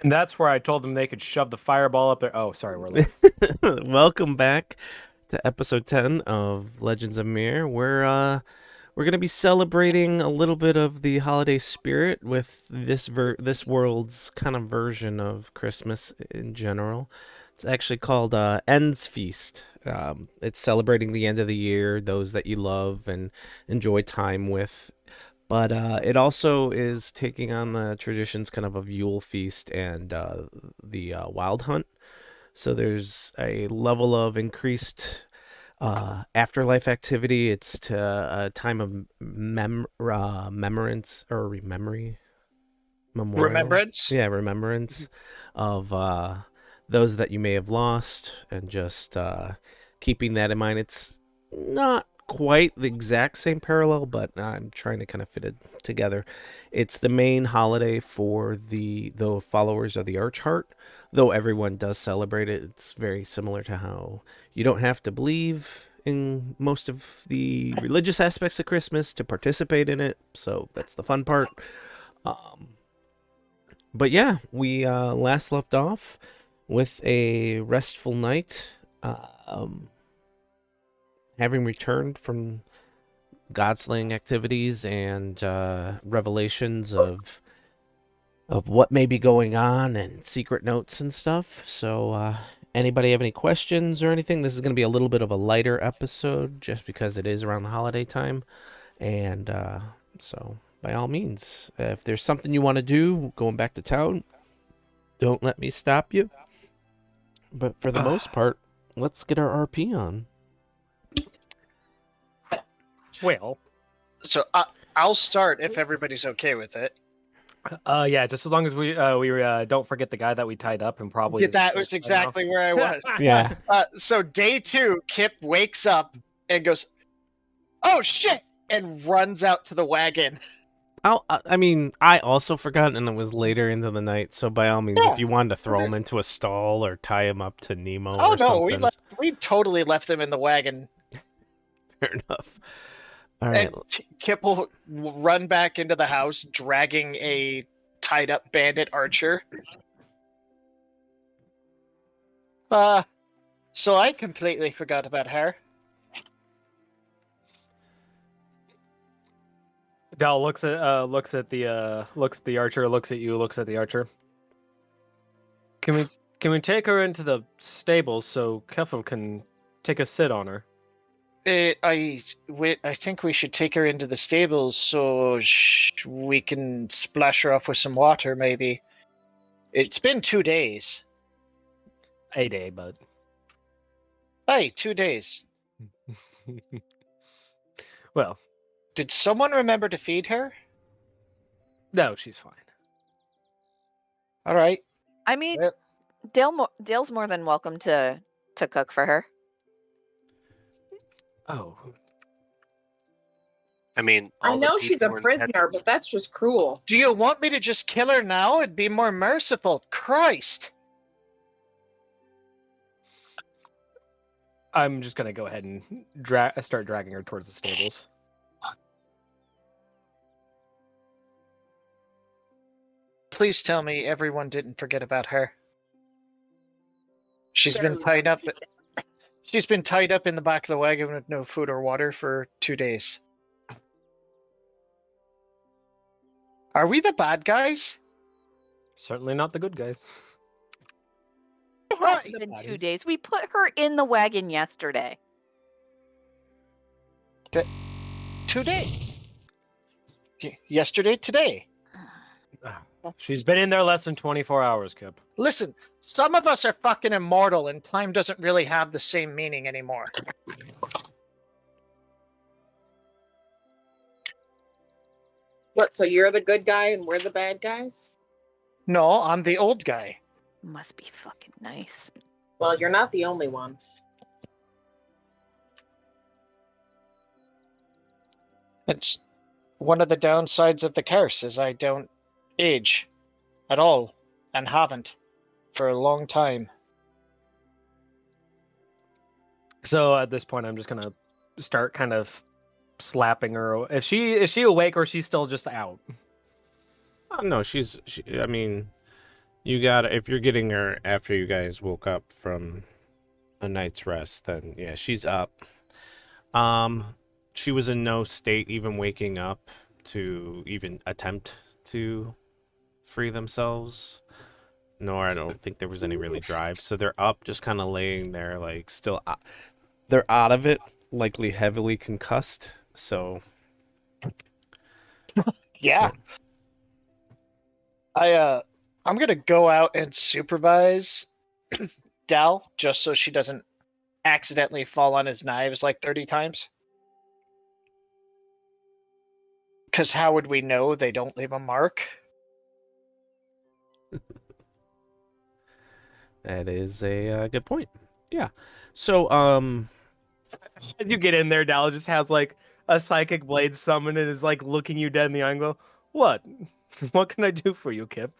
And that's where I told them they could shove the fireball up there. Oh, sorry, we're late. Welcome back to episode 10 of Legends of Mir. We're going to be celebrating a little bit of the holiday spirit with this world's kind of version of Christmas in general. It's actually called Endsfeast. It's celebrating the end of the year, those that you love and enjoy time with. But it also is taking on the traditions kind of Yule Feast and the Wild Hunt. So there's a level of increased afterlife activity. It's to a time of memorance or rememory, memorial. Remembrance? Yeah, remembrance of those that you may have lost, and just keeping that in mind. It's not quite the exact same parallel, but I'm trying to kind of fit it together. It's the main holiday for the followers of the Archheart, though everyone does celebrate it. It's very similar to how you don't have to believe in most of the religious aspects of Christmas to participate in it, so that's the fun part. But yeah, we last left off with a restful night, having returned from god-slaying activities and revelations of what may be going on and secret notes and stuff. So, anybody have any questions or anything? This is going to be a little bit of a lighter episode just because it is around the holiday time. And so, by all means, if there's something you want to do going back to town, don't let me stop you. But for the most part, let's get our RP on. Well, So I'll start if everybody's okay with it. yeah, just as long as we don't forget the guy that we tied up and probably Yeah, that was exactly where I was. Yeah. So day 2, Kip wakes up and goes, "Oh shit!" and runs out to the wagon. I also forgot, and it was later into the night. So by all means, Yeah. if you wanted to throw him into a stall or tie him up to Nemo Oh or no, something, we totally left him in the wagon. fair enough. All right. And Kip will run back into the house, dragging a tied up bandit archer. So I completely forgot about her. Dal looks at the archer, looks at you, looks at the archer. Can we take her into the stables so Keffel can take a sit on her? I think we should take her into the stables so we can splash her off with some water, maybe. It's been 2 days. A day, bud. Hey, 2 days. Well, Did someone remember to feed her? no, she's fine. All right. I mean, Well- Dale's more than welcome to cook for her. Oh, I mean, I all the know she's a people in prisoner, Texas- but that's just cruel. Do you want me to just kill her now? It'd be more merciful. Christ. I'm just gonna go ahead and start dragging her towards the stables. Please tell me everyone didn't forget about her. She's been tied up. She's been tied up in the back of the wagon with no food or water for 2 days. Are we the bad guys? Certainly not the good guys. It hasn't been 2 days. We put her in the wagon yesterday. 2 days. Yesterday, today. She's been in there less than 24 hours, Kip. Listen, some of us are fucking immortal and time doesn't really have the same meaning anymore. What, so you're the good guy and we're the bad guys? No, I'm the old guy. Must be fucking nice. Well, you're not the only one. It's one of the downsides of the curse is I don't age at all and haven't for a long time. So at this point, I'm just gonna start kind of slapping her. Is she awake or is she still just out? Oh, no, I mean, You got if you're getting her after you guys woke up from a night's rest, then yeah, she's up. She was in no state even waking up to even attempt to free themselves. Nor I don't think there was any really drive. So they're up, just kind of laying there, like still. They're out of it, likely heavily concussed. So Yeah. I'm gonna go out and supervise Dal just so she doesn't accidentally fall on his knives like 30 times. Because how would we know they don't leave a mark? that is a good point. Yeah. So As you get in there, Dal just has like a psychic blade summon and is like looking you dead in the eye and go, "What? What can I do for you, Kip?"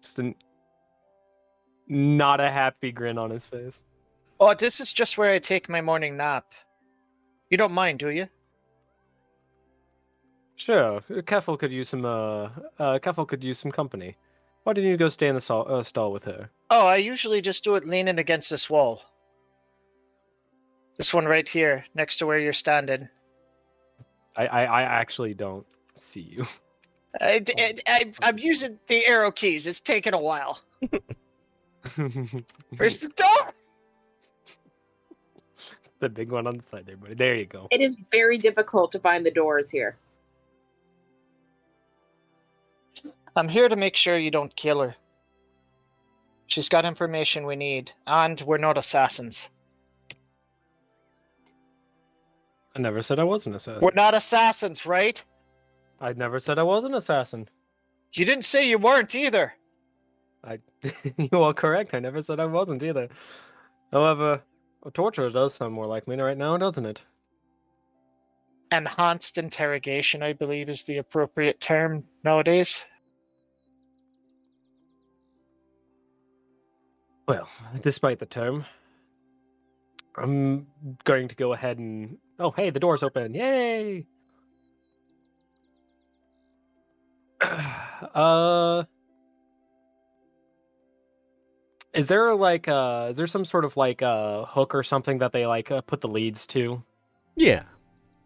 Just not a happy grin on his face. Oh, this is just where I take my morning nap. You don't mind, do you? Sure, Keffel could use some. Keffel could use some company. Why didn't you go stay in the stall with her? Oh, I usually just do it leaning against this wall. This one right here, next to where you're standing. I actually don't see you. I'm using the arrow keys. It's taken a while. Where's the door? The big one on the side there, buddy. There you go. It is very difficult to find the doors here. I'm here to make sure you don't kill her. She's got information we need, and we're not assassins. I never said I was an assassin. We're not assassins, right? I never said I was an assassin. You didn't say you weren't either. You are correct. I never said I wasn't either. However, a torturer does sound more like me right now, doesn't it? Enhanced interrogation, I believe, is the appropriate term nowadays. Well, despite the term, I'm going to go ahead and... Oh, hey, the door's open. Yay! Is there like is there some sort of like hook or something that they like put the leads to? yeah.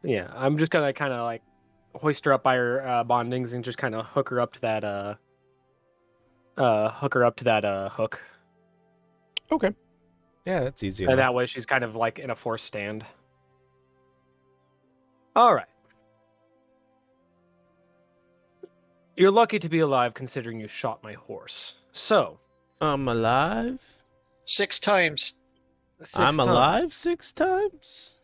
Yeah, I'm just gonna kind of like hoist her up by her bondings and just kind of hook her up to that hook. Okay. Yeah, that's easy And enough. that way she's kind of like in a forced stand. All right. You're lucky to be alive considering you shot my horse. So, I'm alive. 6 times. 6 I'm alive times. 6 times.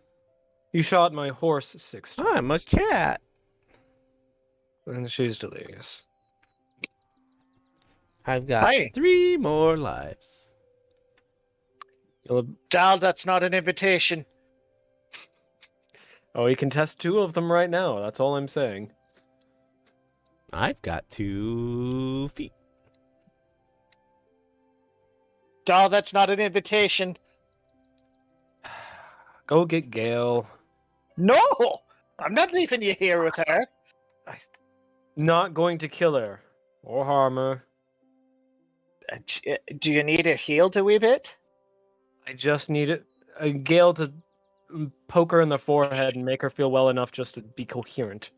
You shot my horse 6 times. I'm a cat. And she's delirious. I've got Hi. 3 more lives. Dal, that's not an invitation. Oh, you can test 2 of them right now. That's all I'm saying. I've got 2 feet. Dal, that's not an invitation. Go get Gale. No! I'm not leaving you here with her. Not going to kill her or harm her. Do you need her healed a wee bit? I just need a Gale to poke her in the forehead and make her feel well enough just to be coherent.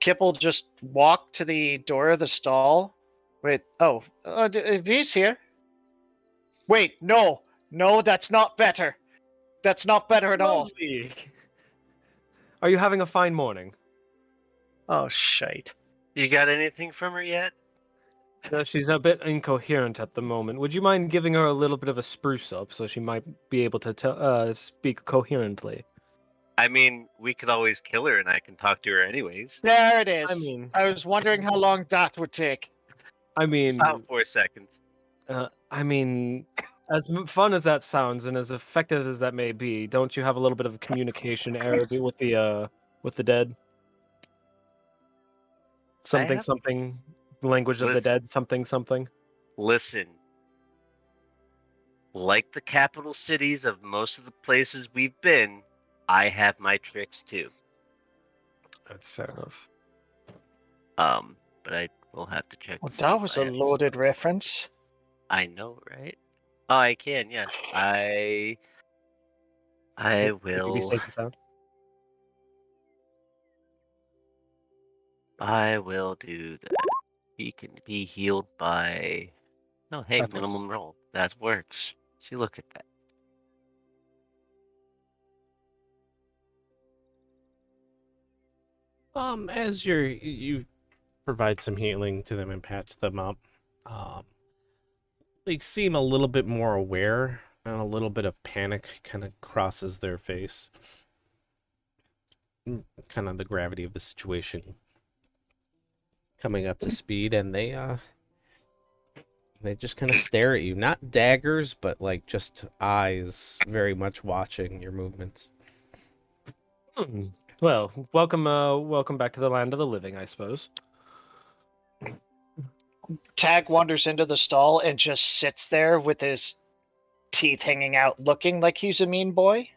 Kip will just walk to the door of the stall. Wait, V's here. Wait, no, that's not better. That's not better at all. Lovely. Are you having a fine morning? Oh, shite. You got anything from her yet? She's a bit incoherent at the moment. Would you mind giving her a little bit of a spruce up so she might be able to speak coherently? I mean, we could always kill her and I can talk to her anyways. There it is. I mean, I was wondering how long that would take. About 4 seconds. I mean, as fun as that sounds and as effective as that may be, don't you have a little bit of a communication error with the dead? Something, language of the dead, something. Listen. Like the capital cities of most of the places we've been, I have my tricks too. That's fair enough. But I We'll have to check. Well, to see that if was I a actually loaded saw it. reference. I know, right? Oh, I can. Yes, I Can you be will. safe and sound? I will do that. He can be healed by. No, hey, Perfect. minimum roll. That works. See, look at that. As you provide some healing to them and patch them up, um, they seem a little bit more aware, and a little bit of panic kind of crosses their face. Kind of the gravity of the situation coming up to speed, and they just kind of stare at you. Not daggers, but like just eyes very much watching your movements. Hmm. Well, welcome back to the land of the living, I suppose. Tag wanders into the stall and just sits there with his teeth hanging out, looking like he's a mean boy.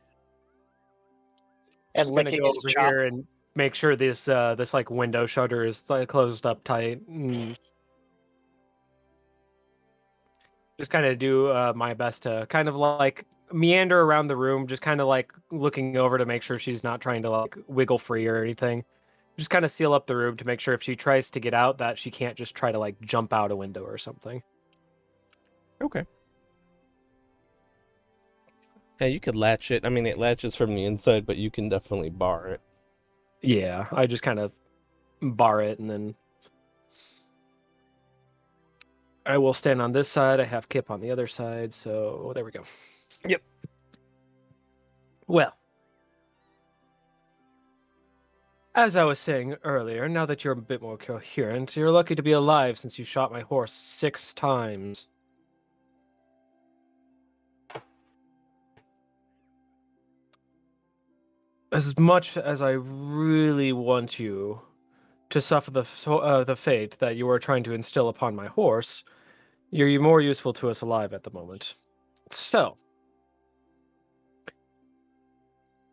And Just gonna licking go his over chop. here and make sure this like window shutter is like closed up tight. Just kind of do my best to kind of like meander around the room, just kind of like looking over to make sure she's not trying to like wiggle free or anything. Just kind of seal up the room to make sure if she tries to get out that she can't just try to like jump out a window or something. Okay. Yeah, you could latch it. I mean, it latches from the inside, but you can definitely bar it. Yeah, I just kind of bar it and then I will stand on this side. I have Kip on the other side, so there we go. Yep. Well, as I was saying earlier, now that you're a bit more coherent, you're lucky to be alive since you shot my horse 6 times. As much as I really want you to suffer the fate that you are trying to instill upon my horse, you're more useful to us alive at the moment. So,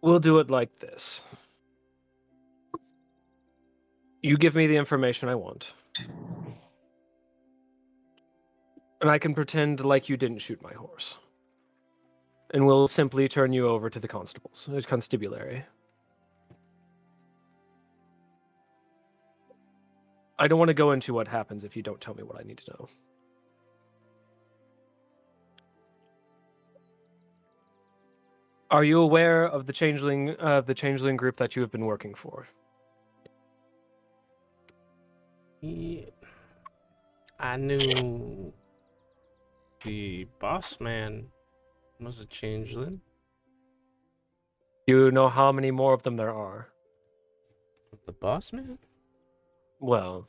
we'll do it like this. You give me the information I want. And I can pretend like you didn't shoot my horse. And we'll simply turn you over to the constables, constabulary. I don't want to go into what happens if you don't tell me what I need to know. Are you aware of the changeling group that you have been working for? Yeah. I knew the boss man was a changeling. You know how many more of them there are? The boss man? Well,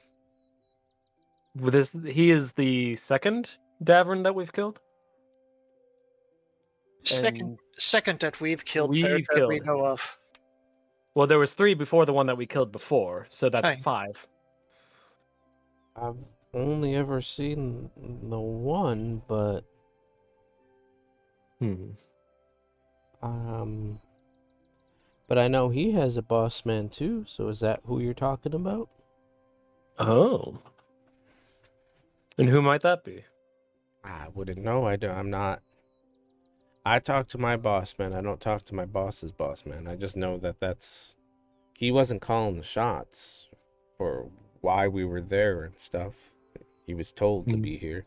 he is the second Davern that we've killed. Second that we've killed, third We've that we killed. know of. Well, there was 3 before the one that we killed before, so that's Fine. 5. I've only ever seen the one, but Hmm. but I know he has a boss man too, so is that who you're talking about? Oh. And who might that be? I wouldn't know. I'm not. I talk to my boss man. I don't talk to my boss's boss man. I just know that he wasn't calling the shots for why we were there and stuff. He was told to be here.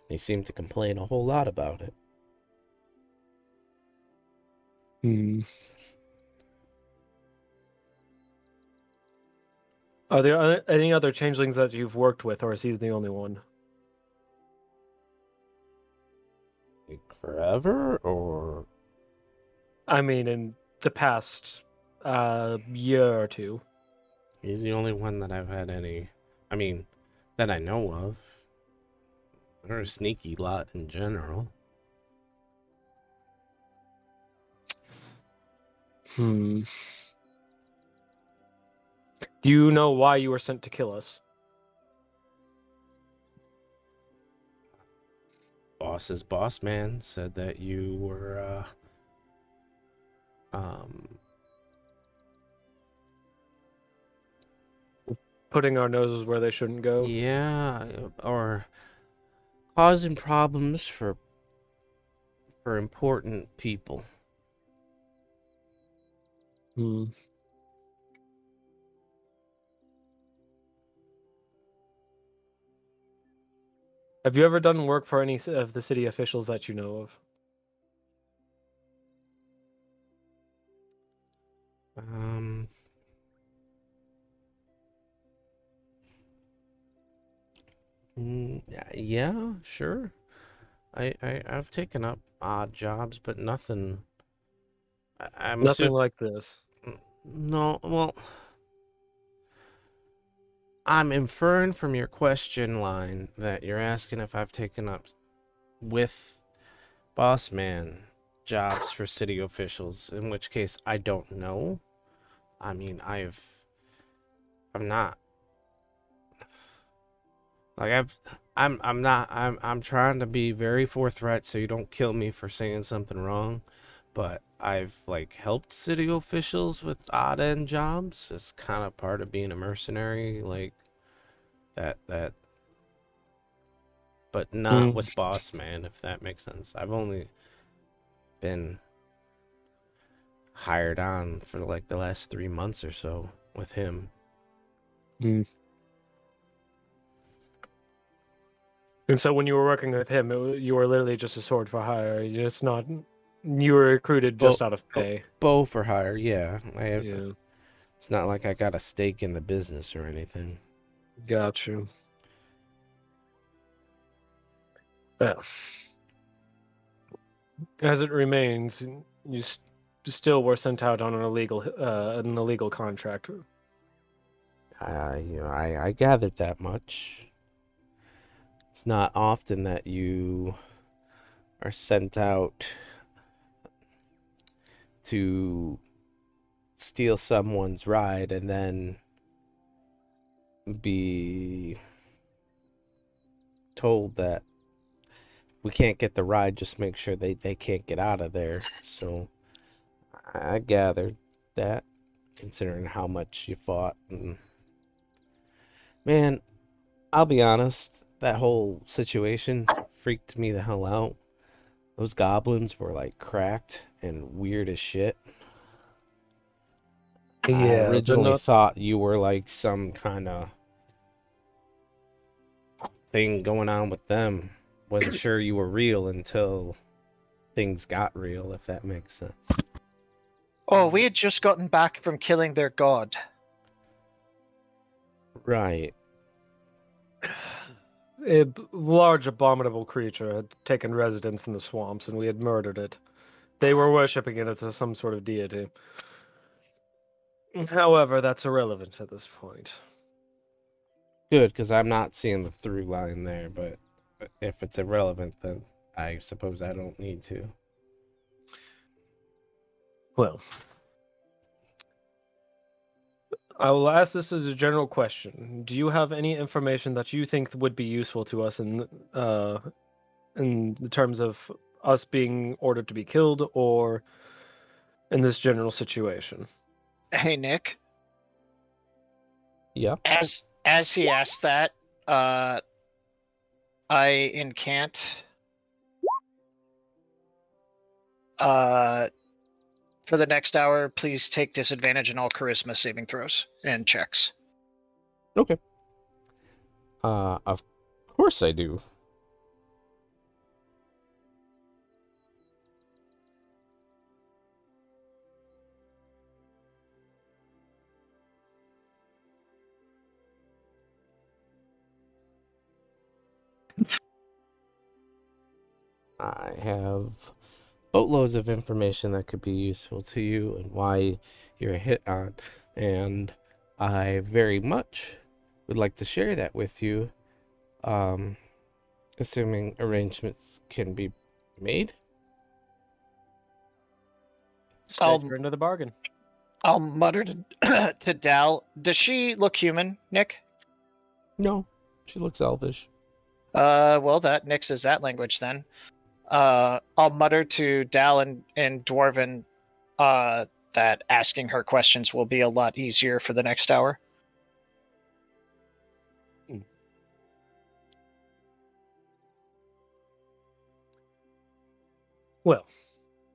He seemed to complain a whole lot about it. Hmm. Are there any other changelings that you've worked with, or is he the only one? Like forever, or I mean, in the past year or 2. he's the only one that I've had any. I mean, that I know of. They're a sneaky lot in general. Hmm. Do you know why you were sent to kill us? Boss's boss man said that you were putting our noses where they shouldn't go. Yeah, or causing problems for important people. Hmm. Have you ever done work for any of the city officials that you know of? Um, yeah, sure. I've taken up odd jobs, but nothing. I'm Nothing assuming. like this. No, well, I'm inferring from your question line that you're asking if I've taken up with boss man jobs for city officials, in which case I don't know. I mean, I'm not like I'm trying to be very forthright so you don't kill me for saying something wrong, but I've like helped city officials with odd end jobs. It's kind of part of being a mercenary, like that, but not Mm. with boss man, if that makes sense. I've only been hired on for like the last 3 months or so with him. Mm. And so when you were working with him, you were literally just a sword for hire. It's not. You were recruited Bo- just out of pay. Bow for hire, yeah. Yeah, It's not like I got a stake in the business or anything. got you. Well, as it remains, you still were sent out on an illegal contract. I gathered that much. It's not often that you are sent out to steal someone's ride and then be told that we can't get the ride, just make sure they can't get out of there. So I gathered that, considering how much you fought. And man, I'll be honest, that whole situation freaked me the hell out. Those goblins were like cracked and weird as shit. I Yeah, they're originally not. thought you were like some kind of thing going on with them. Wasn't sure you were real until things got real, if that makes sense. Oh, we had just gotten back from killing their god. Right. A large abominable creature had taken residence in the swamps, and we had murdered it. They were worshipping it as some sort of deity. However, that's irrelevant at this point. Good, because I'm not seeing the through line there, but if it's irrelevant, then I suppose I don't need to. Well, I will ask this as a general question. Do you have any information that you think would be useful to us in the terms of us being ordered to be killed, or in this general situation? Hey, Nick. Yeah. As he asked that, I incant. For the next hour, please take disadvantage in all charisma saving throws and checks. Okay. Of course I do. I have boatloads of information that could be useful to you and why you're a hit on, and I very much would like to share that with you, assuming arrangements can be made. Stagger into the bargain. I'll mutter to, to Dal. Does she look human, Nick? No, she looks elvish. Well, that nixes that language then. I'll mutter to Dal and Dwarven that asking her questions will be a lot easier for the next hour. Well,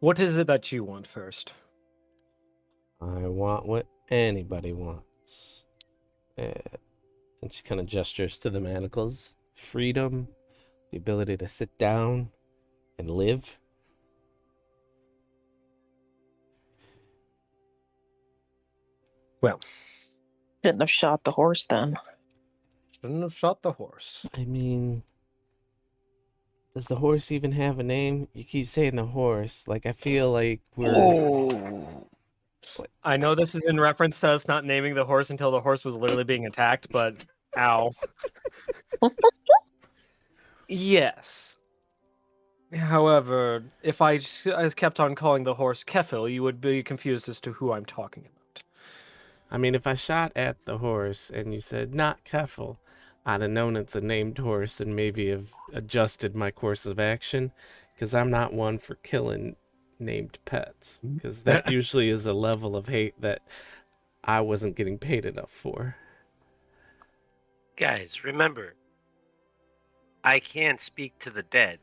what is it that you want first? I want what anybody wants. And she kind of gestures to the manacles. Freedom, the ability to sit down and live. Well, Shouldn't have shot the horse then. shouldn't have shot the horse. I mean, does the horse even have a name? You keep saying the horse. Like, I feel like we're... Oh. I know this is in reference to us not naming the horse until the horse was literally being attacked, but ow. Yes. However, if I kept on calling the horse Kefil, you would be confused as to who I'm talking about. I mean, if I shot at the horse and you said, not Keffel, I'd have known it's a named horse and maybe have adjusted my course of action, because I'm not one for killing named pets, because that usually is a level of hate that I wasn't getting paid enough for. Guys, remember, I can't speak to the dead.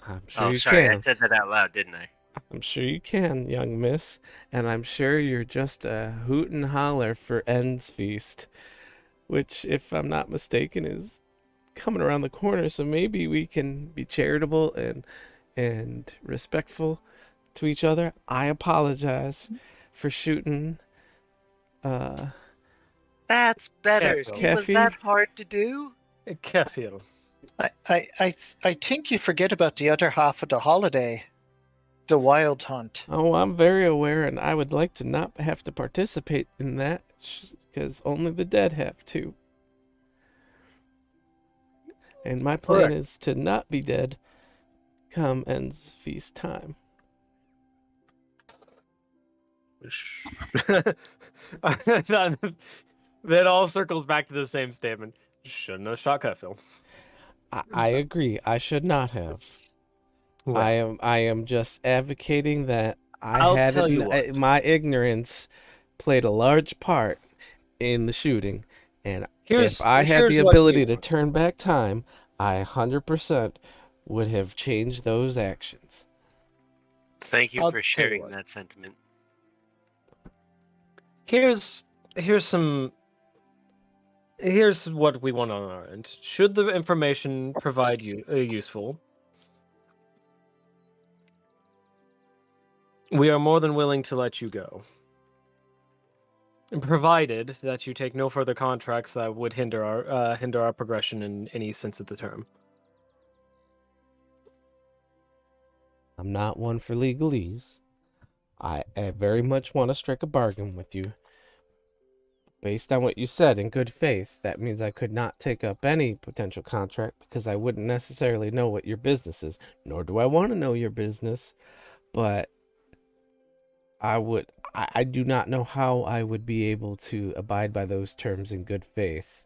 I'm sure Oh, you sorry, can. I said that out loud, didn't I? I'm sure you can, young miss, and I'm sure you're just a hoot and holler for Endsfeast, which, if I'm not mistaken, is coming around the corner, so maybe we can be charitable and respectful to each other. I apologize for shooting That's better. Keffel. See, was that hard to do? Kefil. I think you forget about the other half of the holiday, the wild hunt. Oh, I'm very aware, and I would like to not have to participate in that, because only the dead have to. And my plan Correct. is to not be dead come Endsfeast time. That all circles back to the same statement. Shouldn't have shot Kefil. I agree. I should not have. Well, I am just advocating that I'll tell you what. my ignorance played a large part in the shooting, and if I had the here's what we ability to want. turn back time, I 100% would have changed those actions. Thank you I'll for tell you sharing what. that sentiment. Here's what we want on our end. Should the information provide you useful, we are more than willing to let you go, provided that you take no further contracts that would hinder our progression in any sense of the term. I'm not one for legalese. I very much want to strike a bargain with you. Based on what you said in good faith, that means I could not take up any potential contract because I wouldn't necessarily know what your business is, nor do I want to know your business, but I do not know how I would be able to abide by those terms in good faith.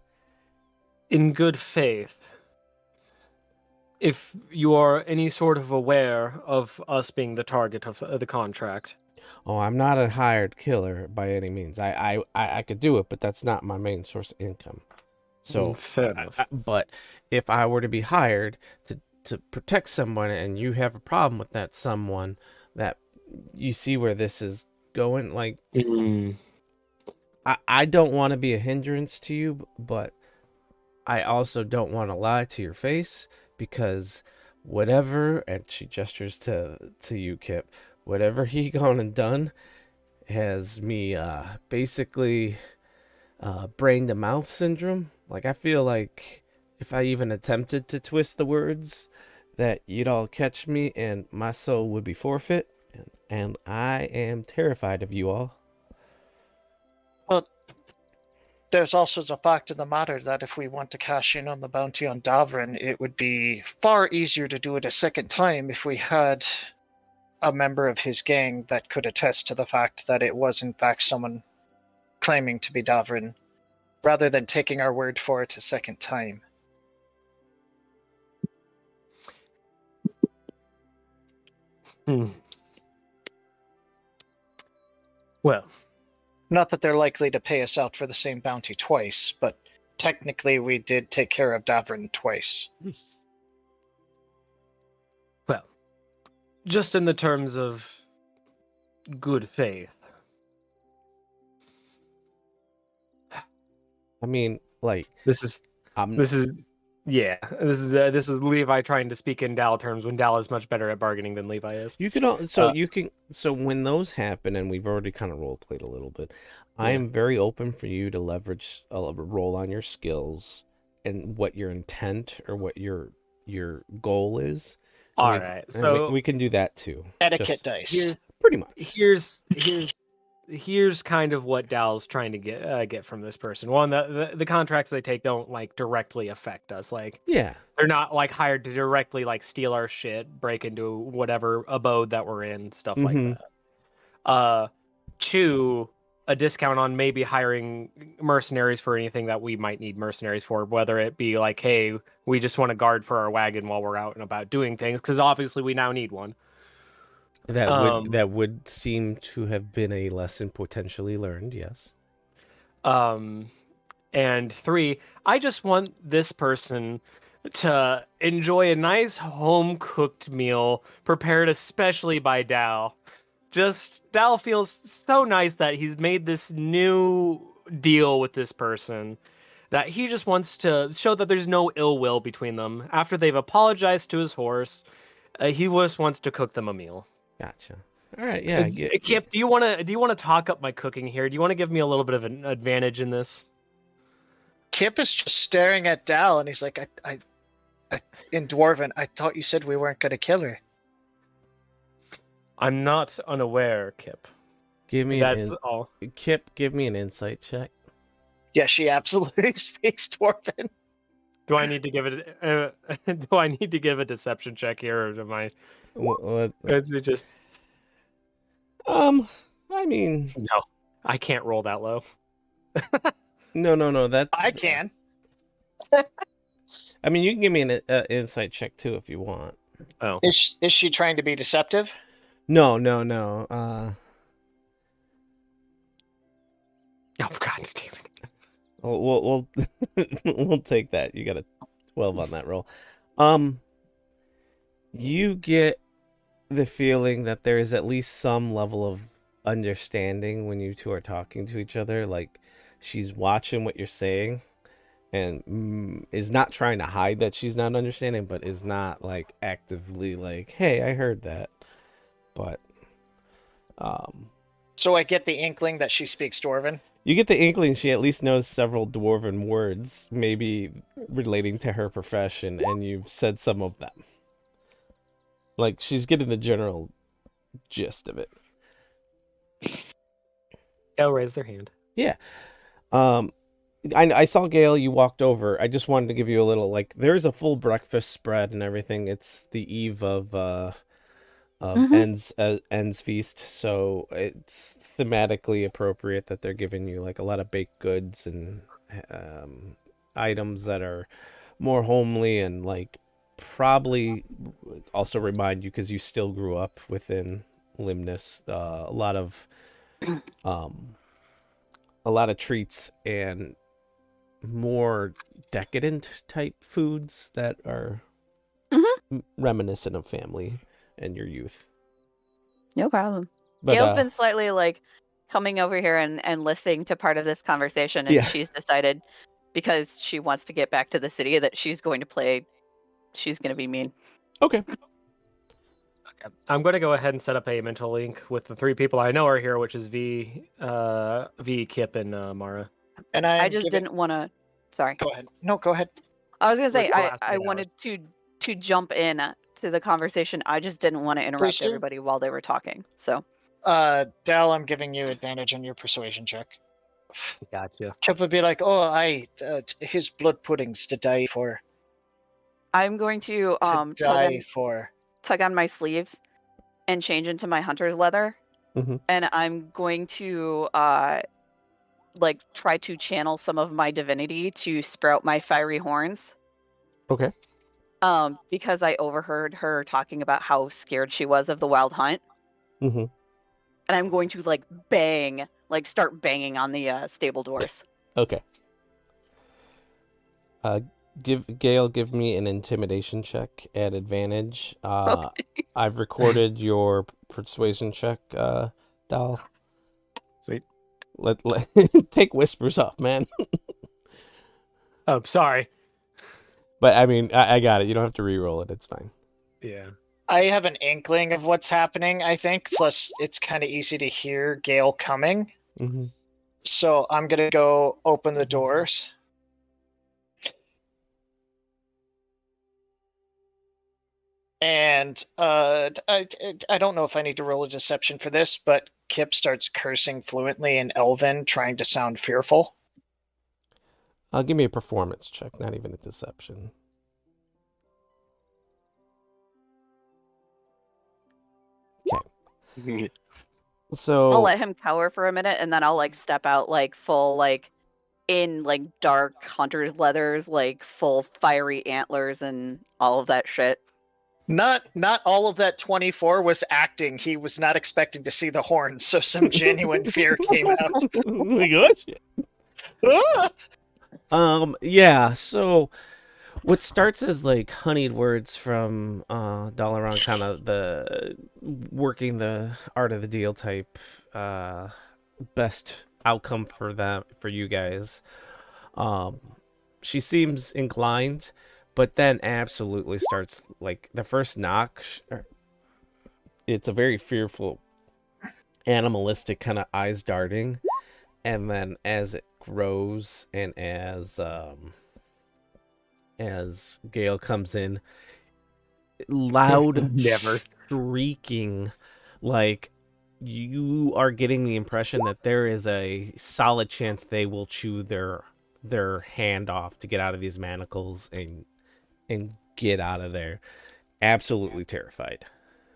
In good faith, if you are any sort of aware of us being the target of the contract. Oh, I'm not a hired killer by any means. I could do it, but that's not my main source of income. So, Fair enough. but if I were to be hired to protect someone and you have a problem with that someone, that you see where this is going, like, I don't want to be a hindrance to you, but I also don't want to lie to your face, because whatever, and she gestures to you, Kip, whatever he gone and done has me basically brain to mouth syndrome. Like, I feel like if I even attempted to twist the words, that you'd all catch me and my soul would be forfeit, and I am terrified of you all. Well, there's also the fact of the matter that if we want to cash in on the bounty on Davrin, it would be far easier to do it a second time if we had a member of his gang that could attest to the fact that it was in fact someone claiming to be Davrin, rather than taking our word for it a second time. Well, not that they're likely to pay us out for the same bounty twice, but technically we did take care of Davrin twice. Well, just in the terms of good faith. I mean, like, This is this is Levi trying to speak in Dal terms when Dal is much better at bargaining than Levi is. you can so when those happen, and we've already kind of role played a little bit, I am very open for you to leverage a roll on your skills and what your intent or what your goal is. All right, so we can do that too. Etiquette dice. Pretty much. Here's kind of what Dal's trying to get from this person. One, the contracts they take don't like directly affect us. Like, yeah, they're not like hired to directly like steal our shit, break into whatever abode that we're in, stuff like that. Two, a discount on maybe hiring mercenaries for anything that we might need mercenaries for, whether it be like, hey, we just want a guard for our wagon while we're out and about doing things, because obviously we now need one. That would seem to have been a lesson potentially learned, yes. And three, I just want this person to enjoy a nice home-cooked meal prepared especially by Dal. Dal feels so nice that he's made this new deal with this person, that he just wants to show that there's no ill will between them. After they've apologized to his horse, he just wants to cook them a meal. Gotcha. All right, yeah. Kip, do you want to talk up my cooking here? Do you want to give me a little bit of an advantage in this? Kip is just staring at Dal, and he's like, I in Dwarven, I thought you said we weren't going to kill her. I'm not unaware, Kip. All. Kip, give me an insight check. Yeah, she absolutely speaks Dwarven. Do I need to give it? Do I need to give a deception check here, or am I? Is it just? I mean, no, I can't roll that low. No. That's I can. I mean, you can give me an insight check too if you want. Oh, is she trying to be deceptive? No. Oh God damn it! We'll we'll take that. You got a 12 on that roll. You get the feeling that there is at least some level of understanding when you two are talking to each other. Like, she's watching what you're saying and is not trying to hide that she's not understanding, but is not like actively like, hey, I heard that. But so I get the inkling that she speaks Dwarven. You get the inkling she at least knows several Dwarven words, maybe relating to her profession, and you've said some of them. Like, she's getting the general gist of it. Gail raised their hand. Yeah. I saw Gail, you walked over. I just wanted to give you a little, like, there's a full breakfast spread and everything. It's the eve of Endsfeast, so it's thematically appropriate that they're giving you like a lot of baked goods and items that are more homely and like probably also remind you, because you still grew up within Limnus, a lot of treats and more decadent type foods that are reminiscent of family and your youth. No problem. But, Gail's been slightly like coming over here and listening to part of this conversation, and she's decided, because she wants to get back to the city, that she's going to be mean. Okay. I'm going to go ahead and set up a mental link with the three people I know are here, which is V, Kip, and Mara. And I just didn't want to. Sorry. Go ahead. No, go ahead. I was going to say I wanted to jump in to the conversation. I just didn't want to interrupt everybody while they were talking. So, Dal, I'm giving you advantage on your persuasion check. Gotcha. Kip would be like, his blood puddings to die for. I'm going to tug on my sleeves and change into my hunter's leather, and I'm going to try to channel some of my divinity to sprout my fiery horns. Okay. Because I overheard her talking about how scared she was of the wild hunt. And I'm going to start banging on the stable doors. Okay. Give me an intimidation check at advantage. Okay. I've recorded your persuasion check, Dal. Sweet. Let take whispers off, man. Oh, sorry. But I mean, I got it. You don't have to re-roll it. It's fine. Yeah. I have an inkling of what's happening, I think. Plus, it's kind of easy to hear Gale coming. Mm-hmm. So I'm going to go open the doors. And I don't know if I need to roll a deception for this, but Kip starts cursing fluently in Elven, trying to sound fearful. Give me a performance check, not even a deception. Okay. So I'll let him cower for a minute, and then I'll like step out like full like in like dark hunter's leathers, like full fiery antlers and all of that shit. Not all of that 24 was acting. He was not expecting to see the horns, so some genuine fear came out. Oh my gosh. Yeah, so what starts as like honeyed words from Dalaran, kind of the working the art of the deal type best outcome for you guys. She seems inclined, but then absolutely starts like the first knock. It's a very fearful, animalistic kind of eyes darting, and then as it grows and as Gale comes in, loud Never. shrieking, like you are getting the impression that there is a solid chance they will chew their hand off to get out of these manacles and get out of there. Absolutely terrified.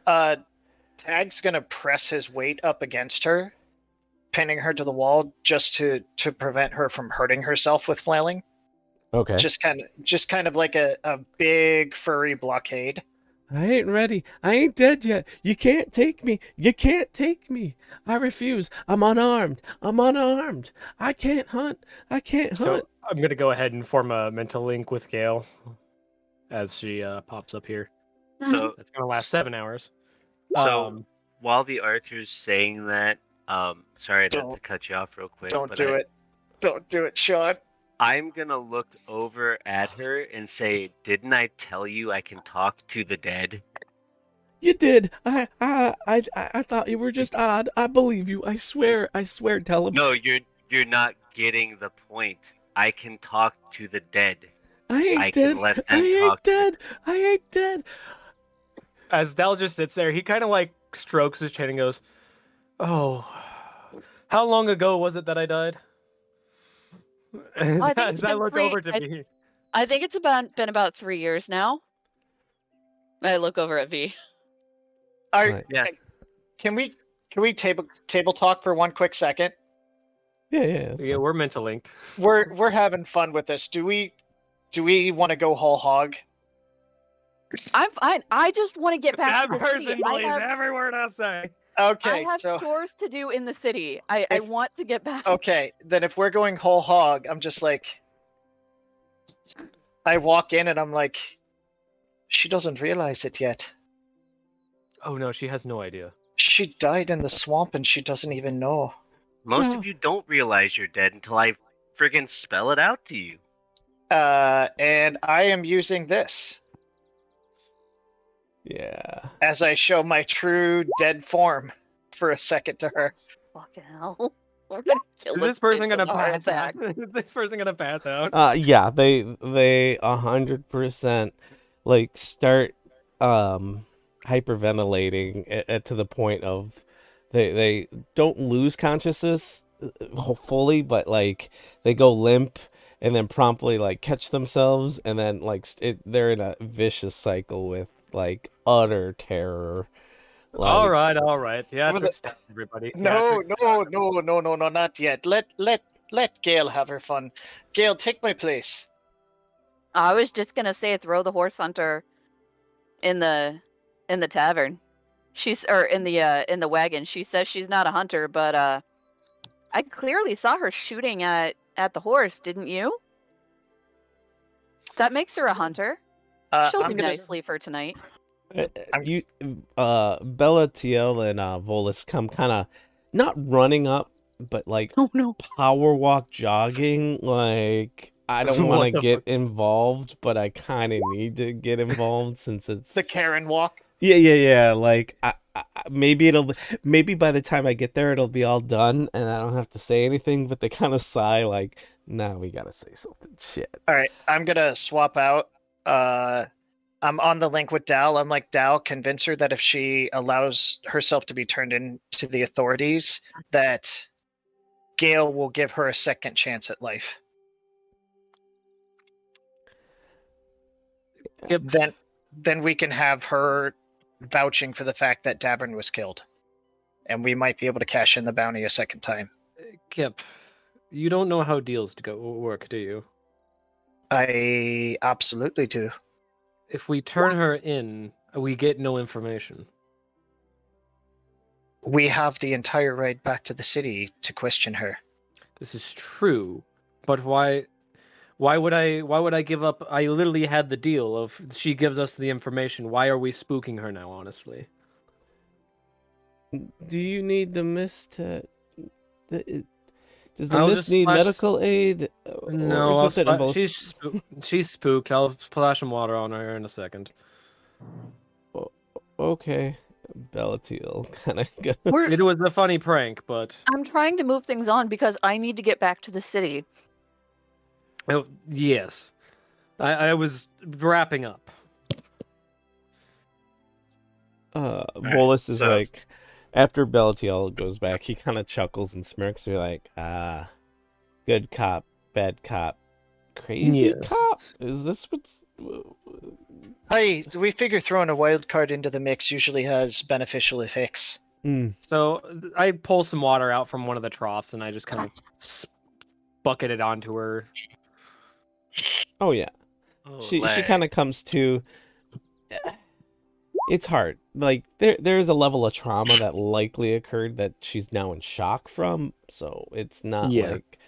Tag's gonna press his weight up against her, pinning her to the wall just to prevent her from hurting herself with flailing. Okay. Just kind of like a big furry blockade. I ain't ready. I ain't dead yet. You can't take me. You can't take me. I refuse. I'm unarmed. I can't hunt. So I'm going to go ahead and form a mental link with Gale as she pops up here. So That's going to last 7 hours. So while the archer's saying that, sorry to Don't- cut you off real quick. Don't but do it. Don't do it, Sean. I'm gonna look over at her and say, "Didn't I tell you I can talk to the dead?" You did. I thought you were just odd. I believe you. I swear. Tell him. No, you're not getting the point. I can talk to the dead. I ain't I dead. can let them I ain't talk to dead. I ain't dead. As Dal just sits there, he kind of like strokes his chin and goes, "Oh, how long ago was it that I died?" I think it's As I been look over to V. I think it's been about 3 years now. I look over at V. Right. Yeah. Can we table talk for one quick second? Yeah. That's Yeah, fine. we're mental linked. We're having fun with this. Do we want to go whole hog? I'm fine. I just want to get back That to the city. person believes every word I say. Okay, I have so chores to do in the city. I want to get back. okay, then if we're going whole hog, I'm just like, I walk in and I'm like, she doesn't realize it yet. Oh no, she has no idea. She died in the swamp and she doesn't even know. Most of you don't realize you're dead until I friggin' spell it out to you. And I am using this Yeah. as I show my true dead form for a second to her. Fucking hell. We're gonna kill Is this person bitch gonna with a heart pass attack. out? Is this person gonna pass out? Yeah, they 100% like start hyperventilating to the point of they don't lose consciousness fully, but like they go limp and then promptly like catch themselves, and then like they're in a vicious cycle with like utter terror. Like, all right. Theatrics stop, everybody. No, Theatrics. not yet. Let Gale have her fun. Gale, take my place. I was just gonna say throw the horse hunter in the tavern. She's in the wagon. She says she's not a hunter, but I clearly saw her shooting at the horse, didn't you? That makes her a hunter. She'll do I'm gonna nicely for tonight. You, Bella, TL, and Volus come kind of not running up, but like Oh no. power walk jogging. Like I don't want to What the get fuck? involved, but I kind of need to get involved since it's The Karen walk. yeah. Like maybe by the time I get there, it'll be all done, and I don't have to say anything. But they kind of sigh, like, "Nah, we gotta say something." Shit. All right, I'm gonna swap out. I'm on the link with Dal. I'm like, Dal, convince her that if she allows herself to be turned in to the authorities, that Gale will give her a second chance at life. Yep. Then we can have her vouching for the fact that Davern was killed, and we might be able to cash in the bounty a second time. Kip, you don't know how deals work, do you? I absolutely do. If we turn her in, we get no information. We have the entire ride back to the city to question her. This is true, but why would I give up? I literally had the deal of she gives us the information. Why are we spooking her now, honestly? Do you need the mist to? Does the I'll mist just need splash- medical aid No, or I'll something? And both? she's spooked. I'll splash some water on her in a second. Okay, Bellatiel kind of go. It was a funny prank, but I'm trying to move things on because I need to get back to the city. oh, yes, I was wrapping up. Volus is so- like, after Bellatiel goes back, he kind of chuckles and smirks. You're like, good cop, bad cop, crazy Yes. cop. Is this what's? Hey, we figure throwing a wild card into the mix usually has beneficial effects. So I pull some water out from one of the troughs and I just kind of bucket it onto her. Oh yeah, Oh, she lag. kind of comes to. It's hard. Like there's a level of trauma that likely occurred that she's now in shock from. So it's not Yeah. like.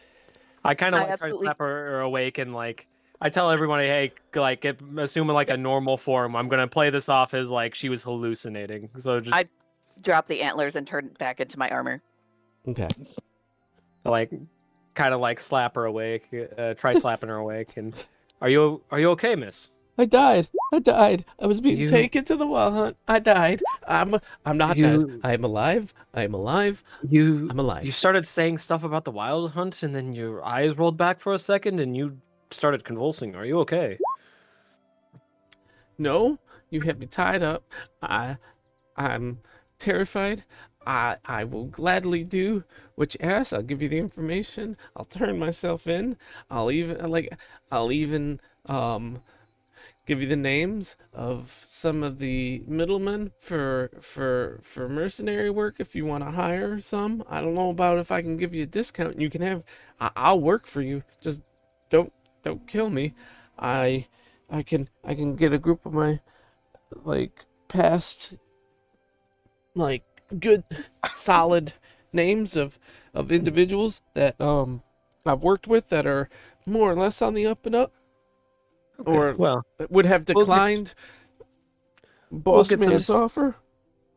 I kind of I like try to absolutely- slap her awake and like I tell everybody, hey, like assuming like a normal form, I'm gonna play this off as like she was hallucinating. So just Drop the antlers and turn back into my armor. Okay. like kind of like slap her awake, try slapping her awake. And are you okay, miss? I died. I was being You- taken to the wild hunt. I died. I'm not dead. I'm alive. I'm alive. You I'm alive. You started saying stuff about the wild hunt, and then your eyes rolled back for a second, and you started convulsing. Are you okay? No, you have me tied up. I'm terrified. I will gladly do what you ask. I'll give you the information. I'll turn myself in. I'll even give you the names of some of the middlemen for mercenary work if you want to hire some. I don't know about if I can give you a discount. You can have. I'll work for you. Just don't kill me. I can get a group of my like past like good solid names of individuals that I've worked with that are more or less on the up and up, or well, would have we'll get- declined boss get some man's offer.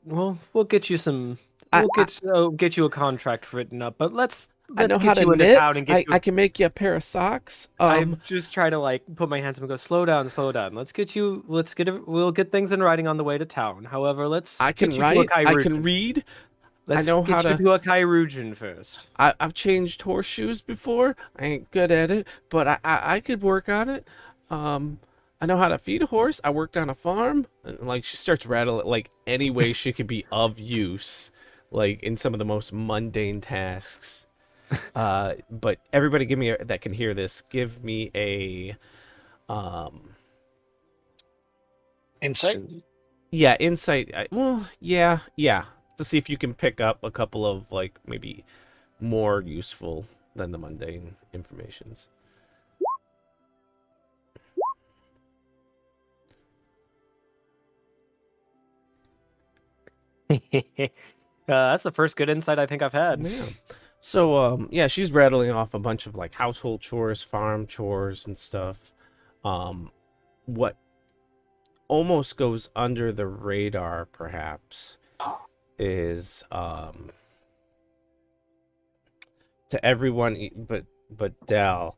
we'll get you some. I- We'll get you a contract written up, but let's I know get how to you into knit. town and get you. I can make you a pair of socks. I'm just trying to like put my hands up and go, slow down. Let's get you. We'll get things in writing on the way to town. However, let's. I can get you write. To a I can Kairujan. read. Let's know get how you to- to a Kairujan first. I've changed horseshoes before. I ain't good at it, but I could work on it. I know how to feed a horse. I worked on a farm. And, like, she starts rattling like any way she could be of use, like in some of the most mundane tasks. But everybody, that can hear this. Give me a Insight? yeah, insight. Yeah. To see if you can pick up a couple of like maybe more useful than the mundane informations. That's the first good insight I think I've had. Yeah. So yeah, she's rattling off a bunch of like household chores, farm chores and stuff. What almost goes under the radar, perhaps, is to everyone but Dell.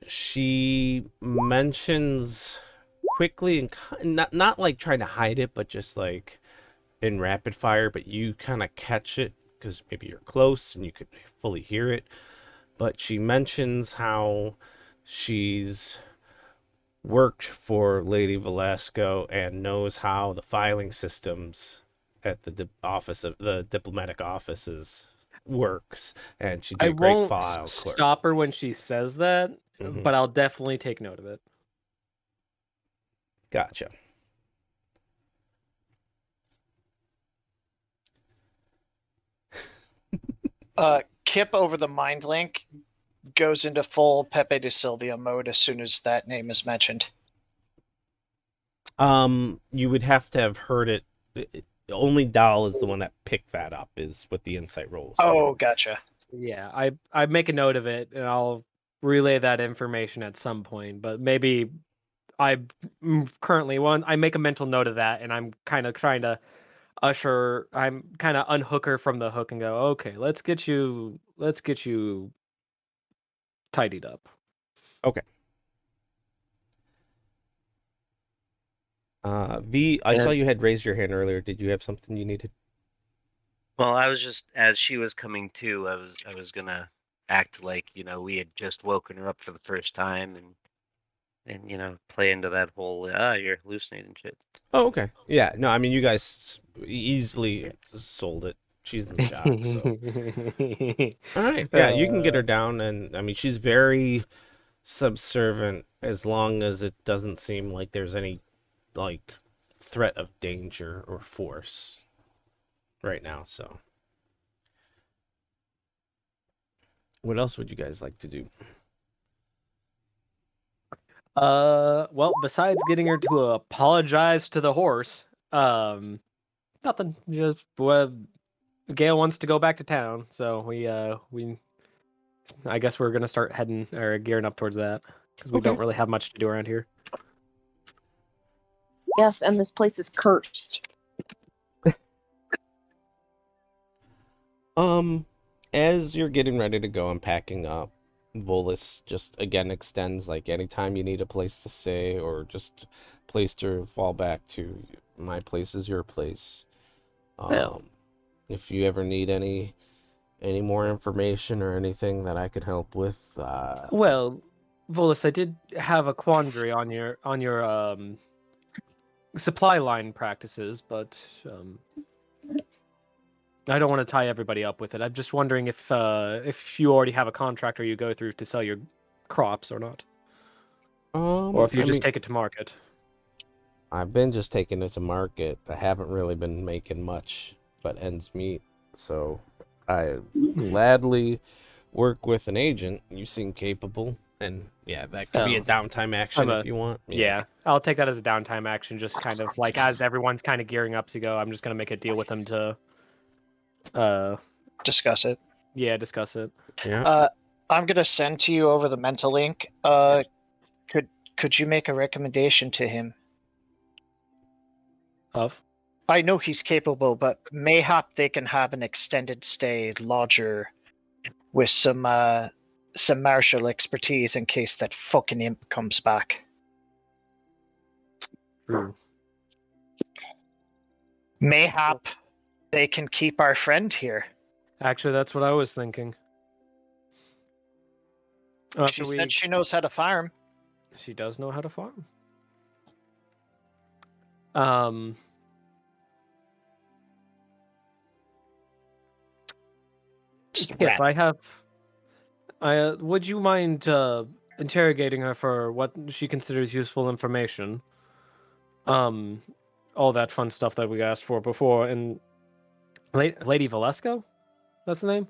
She mentions quickly and not like trying to hide it, but just like in rapid fire. But you kind of catch it because maybe you're close and you could fully hear it. But she mentions how she's worked for Lady Velasco and knows how the filing systems at the office of the diplomatic offices works, and she'd be I a great won't file clerk. stop her when she says that, Mhm. but I'll definitely take note of it. Gotcha. Kip over the mind link goes into full Pepe de Silvia mode as soon as that name is mentioned. You would have to have heard it. Only Dal is the one that picked that up, is what the insight rolls. Oh, gotcha. Yeah, I make a note of it, and I'll relay that information at some point. But maybe I currently I make a mental note of that, and I'm kind of trying to I'm kind of unhook her from the hook and go, okay, let's get you tidied up. Okay. V, I saw you had raised your hand earlier. Did you have something you needed? Well, I was just as she was coming to, I was gonna act like, we had just woken her up for the first time and play into that whole you're hallucinating shit. Oh, okay. Yeah, no, I mean, you guys easily sold it. She's in shock, so. All right, yeah, you can get her down, and I mean, she's very subservient as long as it doesn't seem like there's any, like, threat of danger or force right now, so. What else would you guys like to do? Well, besides getting her to apologize to the horse, nothing. Just Gail wants to go back to town, so I guess we're gonna start heading or gearing up towards that because we Okay. don't really have much to do around here. Yes, and this place is cursed. As you're getting ready to go and packing up, Volus just again extends, like, anytime you need a place to stay or just a place to fall back to, my place is your place. Well. If you ever need any more information or anything that I could help with, Well, Volus, I did have a quandary on your supply line practices, but I don't want to tie everybody up with it. I'm just wondering if you already have a contractor you go through to sell your crops or not, or if you I just mean, take it to market. I've been just taking it to market. I haven't really been making much but ends meet, so I gladly work with an agent. You seem capable, and yeah, that could be a Oh. downtime action if you want. Yeah, I'll take that as a downtime action, just kind of like as everyone's kind of gearing up to go, I'm just gonna make a deal with them to Discuss it. discuss it. Yeah. I'm gonna send to you over the mental link. Could you make a recommendation to him? Of I know he's capable, but mayhap they can have an extended stay lodger with some martial expertise in case that fucking imp comes back. Mayhap they can keep our friend here. Actually, that's what I was thinking. She said she knows how to farm. She does know how to farm. If would you mind interrogating her for what she considers useful information? All that fun stuff that we asked for before, and Lady Velasco, that's the name.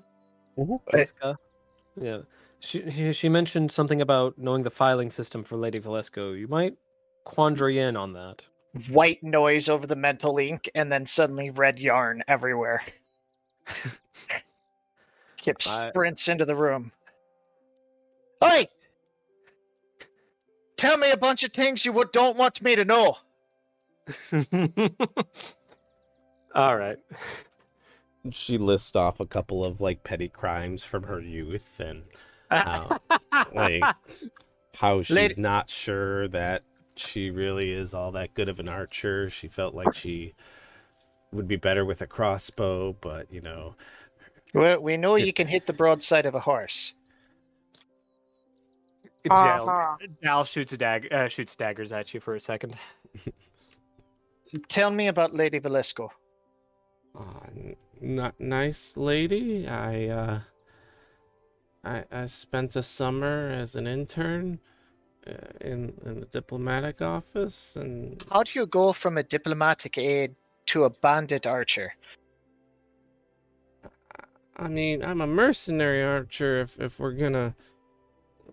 Velasca. Yeah. She mentioned something about knowing the filing system for Lady Velasco. You might quandary in on that. White noise over the mental link, and then suddenly red yarn everywhere. Kip sprints into the room. Oi! tell me a bunch of things you don't want me to know. All right. She lists off a couple of like petty crimes from her youth and how like how she's Lady- not sure that she really is all that good of an archer. She felt like she would be better with a crossbow, but you know. Well, we know you can hit the broadside of a horse. Dal shoots shoots daggers at you for a second. Tell me about Lady Velasco. Not nice lady. I spent a summer as an intern in the diplomatic office, and How do you go from a diplomatic aide to a bandit archer? I mean, I'm a mercenary archer if we're gonna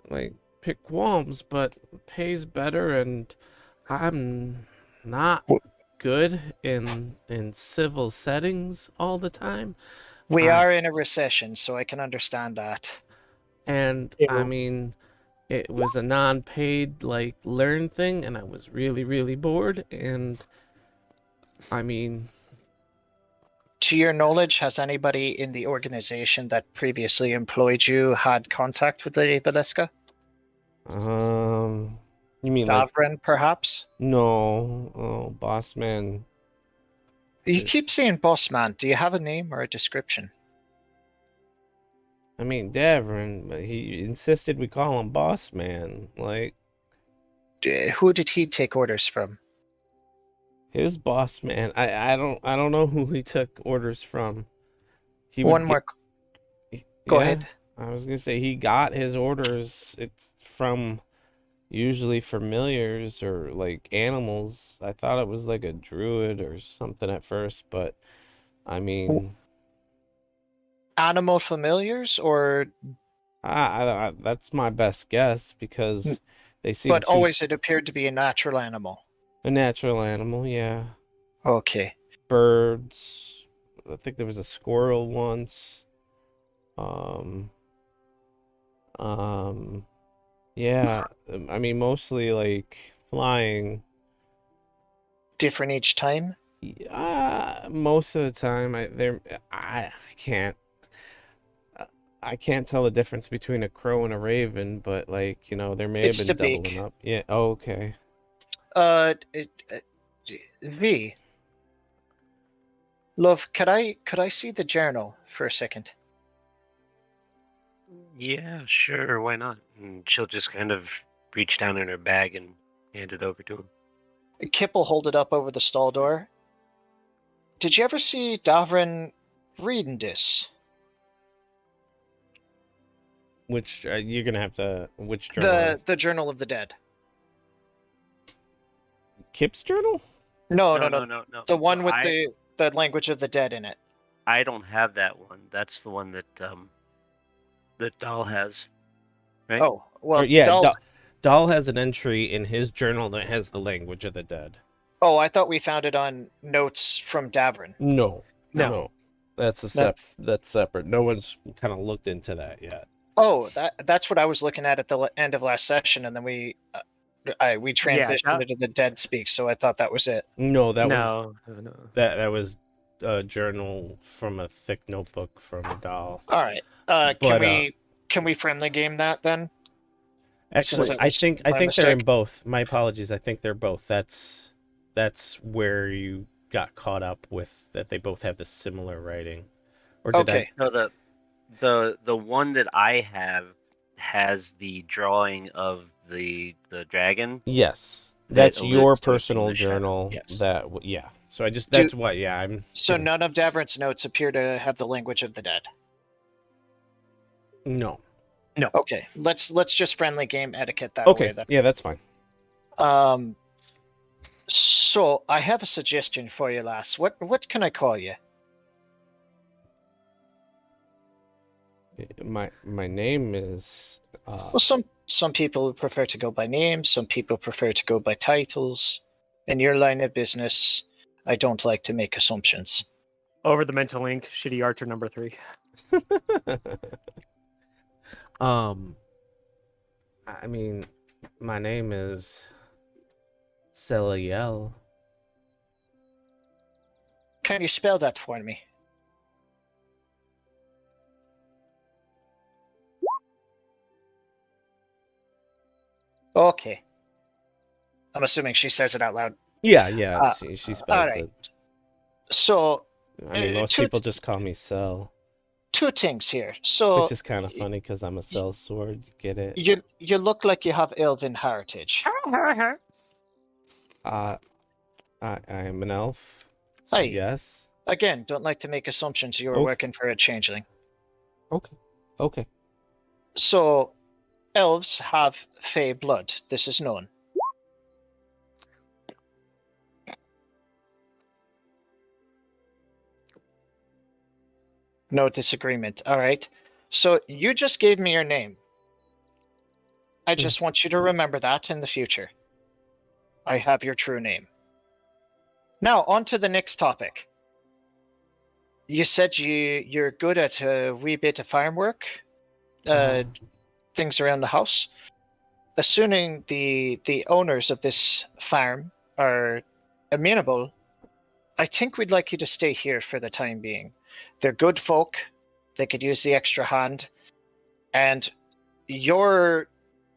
like pick qualms, but pays better, and I'm not good in civil settings all the time. We are in a recession, so I can understand that. And I mean, it was a non-paid like learn thing, and I was really bored. And I mean, To your knowledge, has anybody in the organization that previously employed you had contact with Lady Velasco? you mean like Davrin, perhaps? no? Oh, boss man. You keep saying boss man. Do you have a name or a description? I mean, Davrin, but he insisted we call him boss man. Like Who did he take orders from? his boss man. I don't know who he took orders from. He One more. Go ahead. I was gonna say he got his orders. It's from usually familiars or like animals. I thought it was like a druid or something at first, but I mean, Animal familiars, or that's my best guess because they seem but always it appeared to be a natural animal. a natural animal. Yeah, Okay. birds. I think there was a squirrel once. Yeah, I mean, mostly like flying. Different each time. Most of the time, I can't tell the difference between a crow and a raven, but like you know, there may It's have the been beak. doubling up. Yeah. Oh, okay. V. Love, could I see the journal for a second? Yeah, sure, why not? And she'll just kind of reach down in her bag and hand it over to him. Kip will hold it up over the stall door. Did you ever see Davrin reading this? Which you're gonna have to. Which journal? The Journal of the Dead. Kip's journal? No. No. The one No, with the language of the dead in it. I don't have that one. That's the one that that Doll has. Right? Oh, well, Or, yeah, Doll's... Dahl has an entry in his journal that has the language of the dead. Oh, I thought we found it on notes from Davrin. No. No. That's that's separate. No one's kind of looked into that yet. Oh, that's what I was looking at the end of last session, and then we transitioned into the Dead Speak, so I thought that was it. No, that No. that was a journal from a thick notebook from Dahl. All right. Can we friendly game that then? Actually, Since it I was think my they're in mistake. both. My apologies. I think they're both. That's where you got caught up with that. They both have the similar writing. Or did Okay. No, the one that I have has the drawing of the dragon. Yes, that that's alludes your to it being personal the shadow. journal. Yes. Yeah. So that's why. Yeah, I'm. So none of Davrin's notes appear to have the language of the dead. No. Okay, let's just friendly game etiquette that Okay. way then. Yeah, that's fine. So I have a suggestion for you, lass. What can I call you? My name is. Well, some people prefer to go by names. Some people prefer to go by titles. In your line of business, I don't like to make assumptions. Over the mental link, shitty archer number 3. I mean, My name is Celiel. Can you spell that for me? Okay. I'm assuming she says it out loud. Yeah, yeah, Uh, she all spells right. it. So, I mean, most two people just call me Cell, two things here. So, which is kind of funny because I'm a Cell sword. Get it? you look like you have elven heritage. Uh, I'm an elf, so Hi. yes. Again, don't like to make assumptions you were Okay. working for a changeling. Okay. So, elves have fey blood. This is known. No disagreement. All right. So, you just gave me your name. I just want you to remember that in the future. I have your true name. Now, on to the next topic. You said you're good at a wee bit of farm work, things around the house. Assuming the owners of this farm are amenable, I think we'd like you to stay here for the time being. They're good folk. They could use the extra hand. And your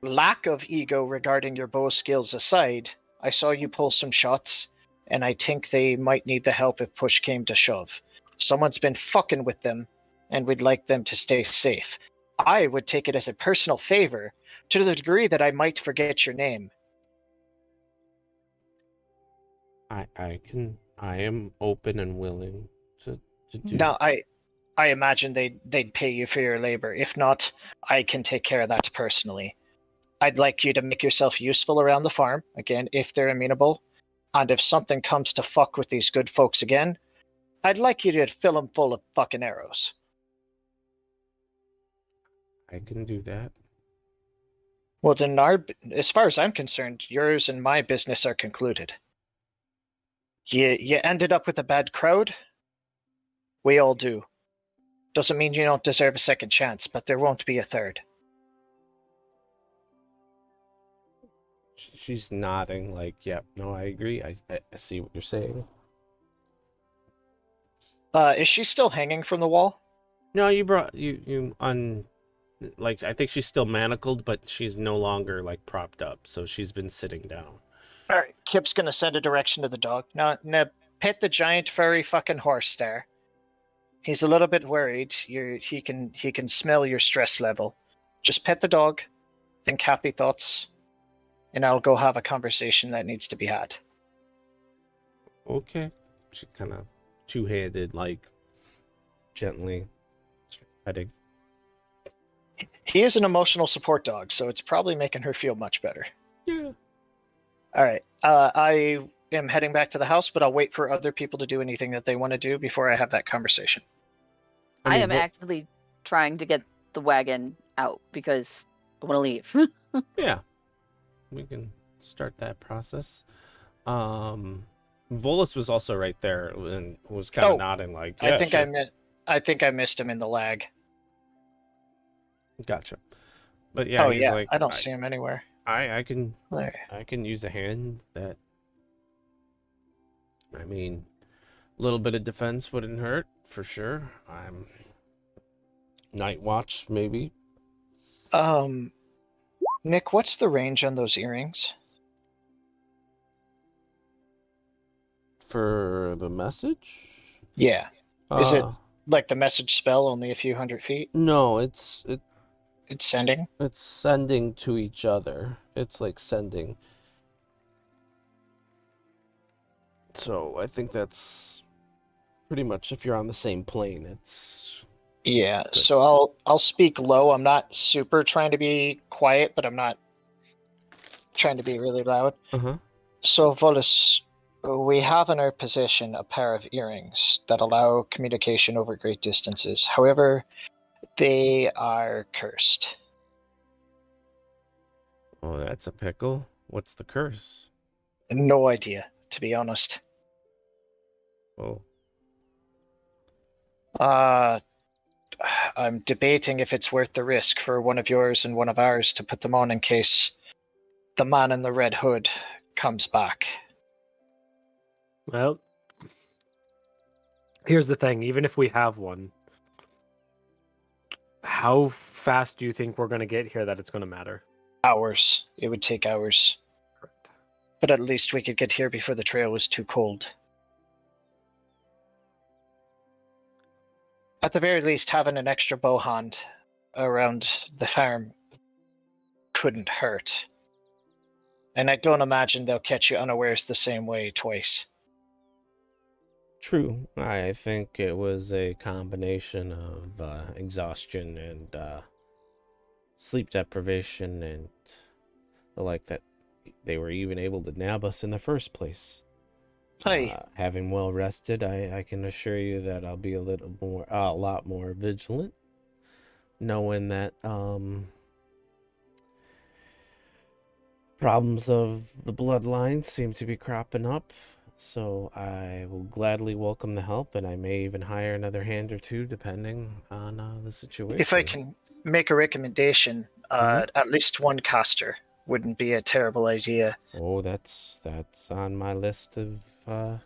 lack of ego regarding your bow skills aside, I saw you pull some shots, and I think they might need the help if push came to shove. Someone's been fucking with them, and we'd like them to stay safe. I would take it as a personal favor to the degree that I might forget your name. I am open and willing to do. Now, I imagine they'd pay you for your labor. If not, I can take care of that personally. I'd like you to make yourself useful around the farm, again, if they're amenable. And if something comes to fuck with these good folks again, I'd like you to fill them full of fucking arrows. I can do that. Well, then, as far as I'm concerned, yours and my business are concluded. You ended up with a bad crowd. We all do. Doesn't mean you don't deserve a second chance, but there won't be a third. She's nodding like, yep, no, I agree. I see what you're saying. Is she still hanging from the wall? No, like, I think she's still manacled, but she's no longer like propped up, so she's been sitting down. All right, Kip's gonna send a direction to the dog. Now, pet the giant furry fucking horse there. He's a little bit worried. He can smell your stress level. Just pet the dog, think happy thoughts, and I'll go have a conversation that needs to be had. Okay. She kind of two-handed, like, gently petting. He is an emotional support dog, so it's probably making her feel much better. Yeah. All right. I am heading back to the house, but I'll wait for other people to do anything that they want to do before I have that conversation. I am actively trying to get the wagon out because I want to leave. Yeah. We can start that process. Volus was also right there and was kind of nodding like, yeah, I think I missed him in the lag. Gotcha. But yeah, he's like, I don't see him anywhere. I can There. I can use a hand. That, I mean, a little bit of defense wouldn't hurt for sure. I'm night watch maybe. Nick, what's the range on those earrings? For the message? Yeah. Is it like the message spell only a few 100 feet? No, it's sending? It's sending to each other. It's like sending. So I think that's pretty much if you're on the same plane, it's Yeah, good. so I'll speak low. I'm not super trying to be quiet, but I'm not trying to be really loud. Uh-huh. So Volus, we have in our possession a pair of earrings that allow communication over great distances. However, they are cursed. Oh, that's a pickle. What's the curse? No idea, to be honest. Oh. I'm debating if it's worth the risk for one of yours and one of ours to put them on in case the man in the red hood comes back. Well, here's the thing. Even if we have one, how fast do you think we're going to get here that it's going to matter? Hours. It would take hours. Correct. But at least we could get here before the trail was too cold. At the very least, having an extra bow hand around the farm couldn't hurt. And I don't imagine they'll catch you unawares the same way twice. True. I think it was a combination of exhaustion and sleep deprivation and the like that they were even able to nab us in the first place. Hey, Having well rested, I can assure you that I'll be a lot more vigilant, knowing that problems of the bloodline seem to be cropping up. So I will gladly welcome the help, and I may even hire another hand or two, depending on the situation. if I can make a recommendation, at least one caster wouldn't be a terrible idea. Oh, that's on my list of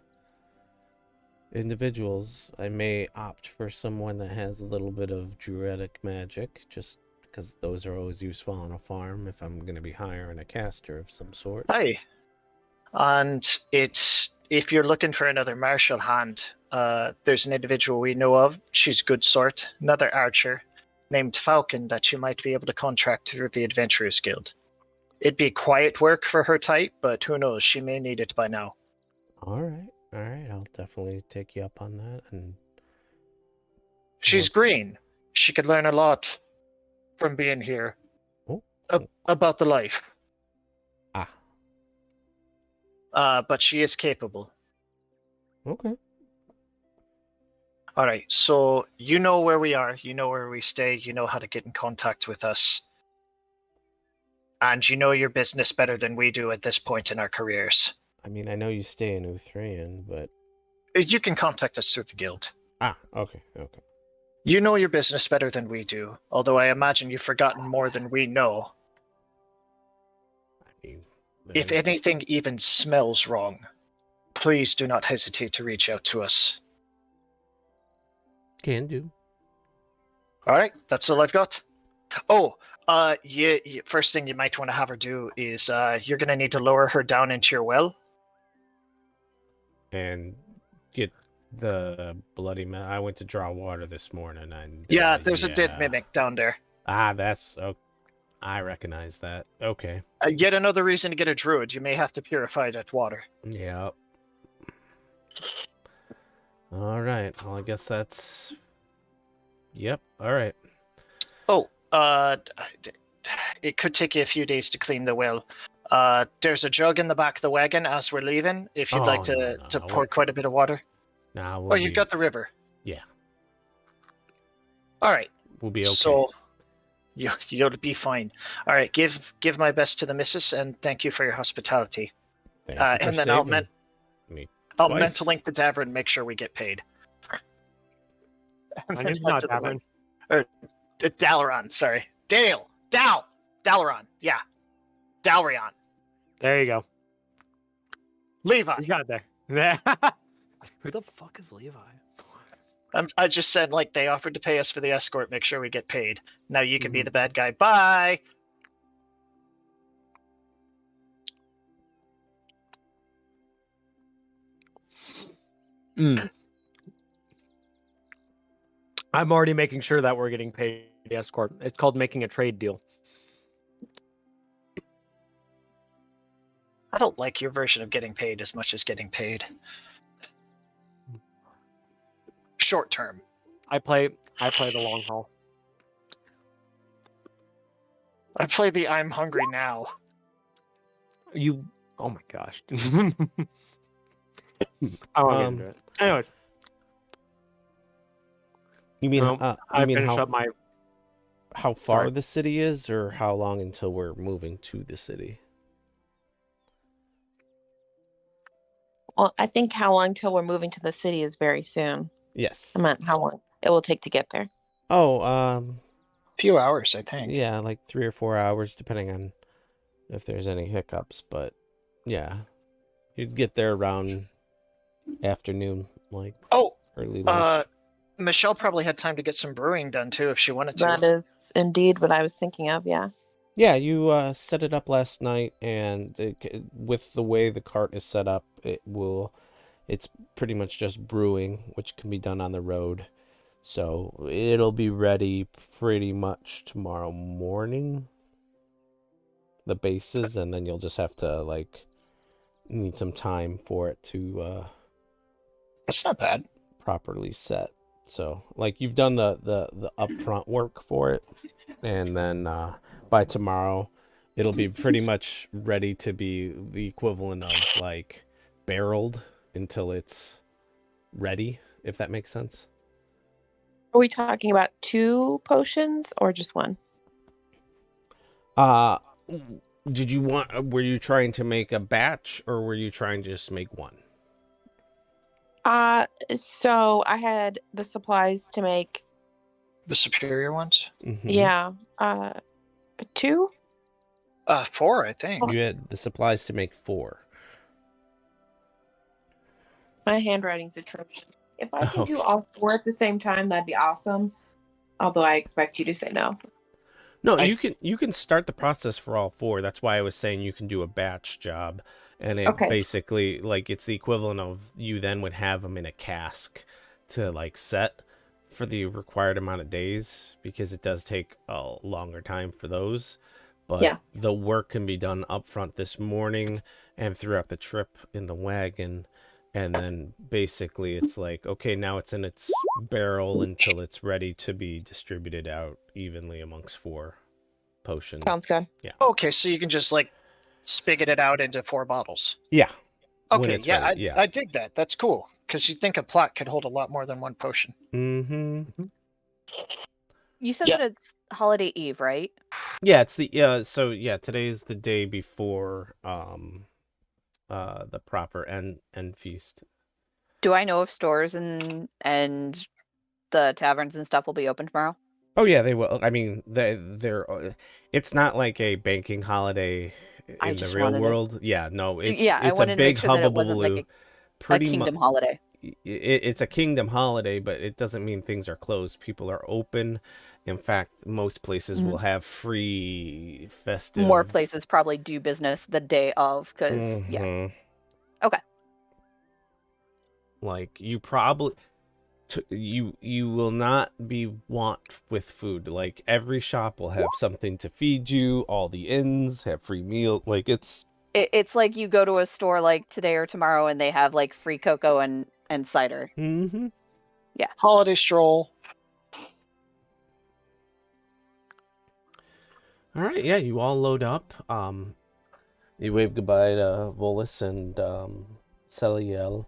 individuals. I may opt for someone that has a little bit of druidic magic, just because those are always useful on a farm if I'm going to be hiring a caster of some sort. Hi. And if you're looking for another martial hand, there's an individual we know of. She's good sort, another archer named Falcon that you might be able to contract through the Adventurers Guild. It'd be quiet work for her type, but who knows, she may need it by now. All right, I'll definitely take you up on that. And She's What's- green. She could learn a lot from being here Oh. about the life. Ah, But she is capable. okay. All right, so you know where we are, you know where we stay, you know how to get in contact with us. And you know your business better than we do at this point in our careers. I mean, I know you stay in Uthraean, but You can contact us through the guild. okay. You know your business better than we do, although I imagine you've forgotten more than we know. I mean, If anything even smells wrong, please do not hesitate to reach out to us. can do. All right, that's all I've got. Oh, first thing you might want to have her do is you're going to need to lower her down into your well. And get the bloody I went to draw water this morning, and Yeah, there's a dead mimic down there. That's I recognize that. Okay. Yet another reason to get a druid. You may have to purify that water. Yep. All right. Well, I guess that's. Yep. All right. Oh, it could take you a few days to clean the well. There's a jug in the back of the wagon as we're leaving. If you'd like to pour quite a bit of water. Nah. Oh, you've got the river. Yeah. All right. We'll be okay. So you'll be fine. All right. Give my best to the missus, and thank you for your hospitality. Thank you for And then I'll saving me I'll twice. mental link the tavern and make sure we get paid. And My then name's head not to the Tavern. Dalaran, sorry. Dalaran, yeah. Dalrion. There you go. Levi. You got it there. Who the fuck is Levi? I just said, like, they offered to pay us for the escort, make sure we get paid. Now you can be the bad guy. Bye! I'm already making sure that we're getting paid the escort. It's called making a trade deal. I don't like your version of getting paid as much as getting paid. Short term. I play the long haul. I play the I'm hungry now. Oh my gosh. I won't get into it. Anyways, You mean I finished up my. how far Sorry. the city is, or how long until we're moving to the city? Well, I think how long till we're moving to the city is very soon. Yes. I meant how long it will take to get there. Oh, Few hours, I think. yeah, like 3 or 4 hours, depending on if there's any hiccups. But yeah, you'd get there around afternoon, like Oh, early lunch. Michelle probably had time to get some brewing done too if she wanted to. That is indeed what I was thinking of. Yeah. Yeah, you set it up last night, and with the way the cart is set up, it's pretty much just brewing, which can be done on the road. So it'll be ready pretty much tomorrow morning, the bases, and then you'll just have to need some time for it to That's not bad. properly set. So you've done the upfront work for it, and then by tomorrow it'll be pretty much ready to be the equivalent of barreled until it's ready, if that makes sense. Are we talking about 2 potions or just 1? Were you trying to make a batch, or were you trying to just make one? So I had the supplies to make The superior ones? Mm-hmm. Yeah. 2? 4, I think. You had the supplies to make 4. My handwriting's atrocious. If I can do Okay. all 4 at the same time, that'd be awesome. Although I expect you to say no. No, you can start the process for all 4. That's why I was saying you can do a batch job, and it basically it's the equivalent of you then would have them in a cask to set for the required amount of days, because it does take a longer time for those. But the work can be done up front this morning and throughout the trip in the wagon. And then basically it's okay, now it's in its barrel until it's ready to be distributed out evenly amongst 4 potions. Sounds good. Yeah. Okay, so you can just spigot it out into 4 bottles. Yeah. Okay, ready, I dig that. That's cool. Because you'd think a plot could hold a lot more than 1 potion. Mm-hmm. You said that it's holiday eve, right? Yeah, it's the today's the day before the proper end feast. Do I know if stores and the taverns and stuff will be open tomorrow? Oh yeah, they will. I mean, they're it's not like a banking holiday in the real world. Yeah, no, it's I wanted a big to make sure that it wasn't hubbubaloo. a kingdom holiday. It's a kingdom holiday, but it doesn't mean things are closed. People are open. In fact, most places will have free festive. More places probably do business the day of, because Okay. You probably you will not be want with food. Every shop will have something to feed you. All the inns have free meal. It's like you go to a store today or tomorrow and they have free cocoa and cider. Mm-hmm. Yeah. Holiday stroll. All right, yeah, you all load up. You wave goodbye to Volus and Celiel,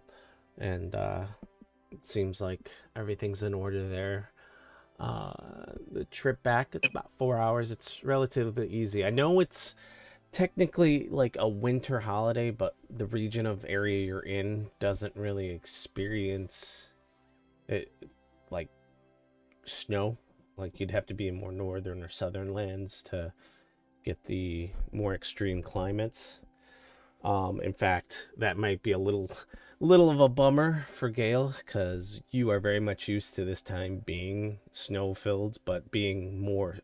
and it seems like everything's in order there. The trip back, it's about 4 hours. It's relatively easy. I know it's technically a winter holiday, but the region of area you're in doesn't really experience it snow. You'd have to be in more northern or southern lands to get the more extreme climates. In fact, that might be a little of a bummer for Gale, because you are very much used to this time being snow-filled, but being more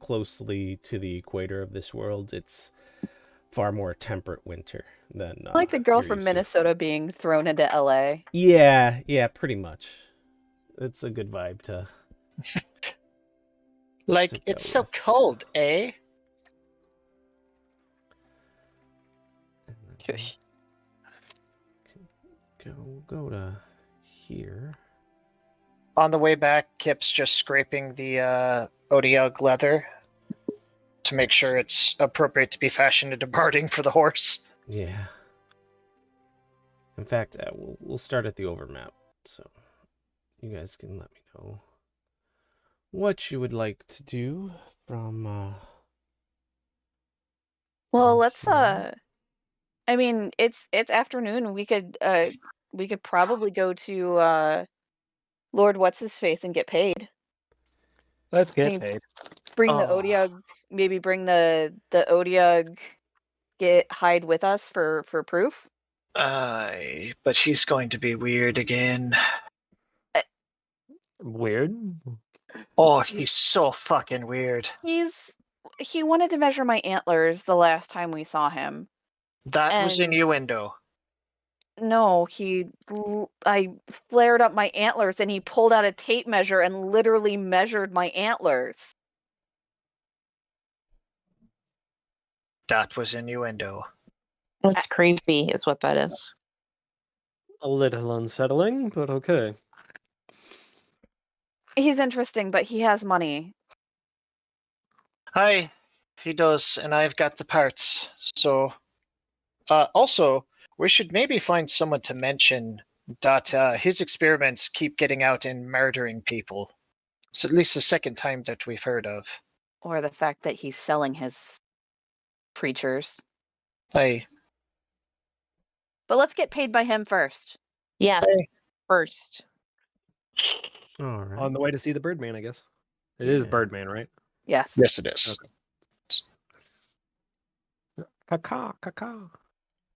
closely to the equator of this world, it's far more temperate winter than Like the girl from Minnesota being thrown into LA. Yeah, pretty much. It's a good vibe to it's so cold, eh? Shush. Go to here. On the way back, Kip's just scraping the Odiug leather to make sure it's appropriate to be fashioned into barding for the horse. Yeah. In fact, we'll start at the overmap, so you guys can let me know what you would like to do from Well, let's I mean, it's afternoon. We could probably go to Lord What's His Face and get paid. Let's get paid. Bring the Oh. Odiug. Maybe bring the Odiug. Hide with us for proof. But he's going to be weird again. Weird. Oh, he's so fucking weird. He wanted to measure my antlers the last time we saw him. That was And innuendo. no, I flared up my antlers and he pulled out a tape measure and literally measured my antlers. That was innuendo. It's creepy, is what that is. A little unsettling, but okay. He's interesting, but he has money. Hi, he does, and I've got the parts. So, also, we should maybe find someone to mention that his experiments keep getting out and murdering people. It's at least the second time that we've heard of. Or the fact that he's selling his creatures. Hey, But let's get paid by him first. Yes, Hey. first. All right. On the way to see the Birdman, I guess. It is Yeah. Birdman, right? Yes. yes, it is. Okay. Caca, caca.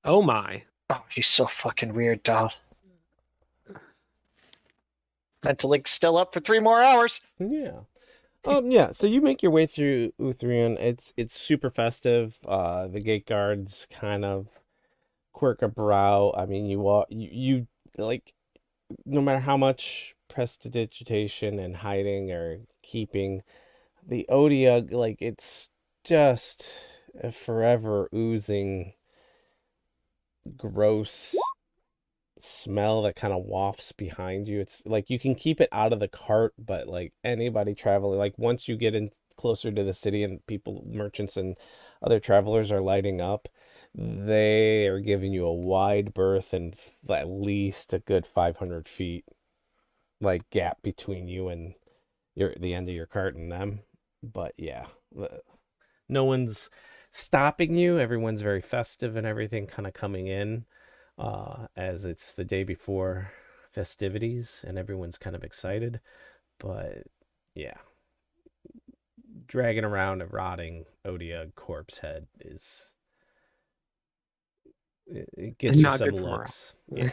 Oh my. Oh, he's so fucking weird, doll. Mental Link's still up for 3 more hours. Yeah. Yeah, so you make your way through Uthrian. It's super festive. The gate guards kind of quirk a brow. I mean, you like, no matter how much prestidigitation and hiding or keeping, the Odiug, like, it's just a forever oozing gross smell that kind of wafts behind you. It's like you can keep it out of the cart, but like anybody traveling, like once you get in closer to the city and people, merchants and other travelers are lighting up, they are giving you a wide berth and at least a good 500 feet like gap between you and the end of your cart and them. But yeah, no one's stopping you. Everyone's very festive and everything kind of coming in. As it's the day before festivities and everyone's kind of excited. But yeah, dragging around a rotting Odiug corpse head it gets you Not some good for morale. looks. Yeah.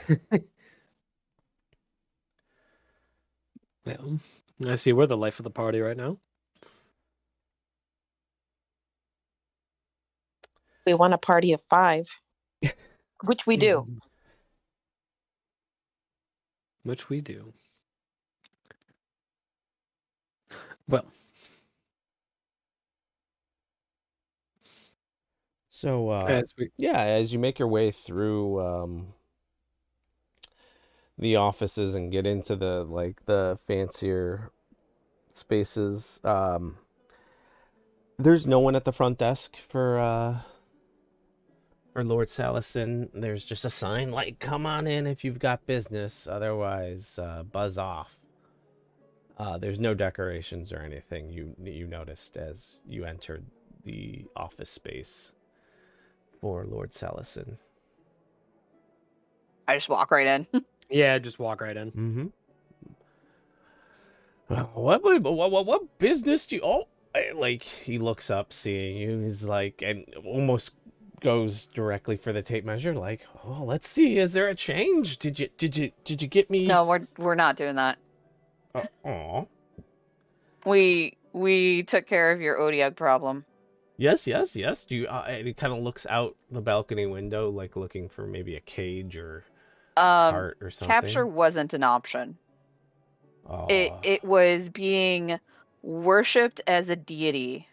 Well, I see we're the life of the party right now. We want a party of 5, which we do. Which we do. Well, So as we yeah, as you make your way through the offices and get into the fancier spaces, there's no one at the front desk for Lord Salison. There's just a sign like, come on in if you've got business, otherwise buzz off. There's no decorations or anything you noticed as you entered the office space for Lord Salison. I just walk right in. yeah, just walk right in. Mm-hmm. What business do you... Oh, like, he looks up seeing you. He's like, and almost goes directly for the tape measure. Like, oh, let's see. Is there a change? Did you get me? No, we're not doing that. Aw. We took care of your Odiug problem. Yes. Do you? It kind of looks out the balcony window, like looking for maybe a cage or a cart or something. Capture wasn't an option. Oh. It was being worshipped as a deity.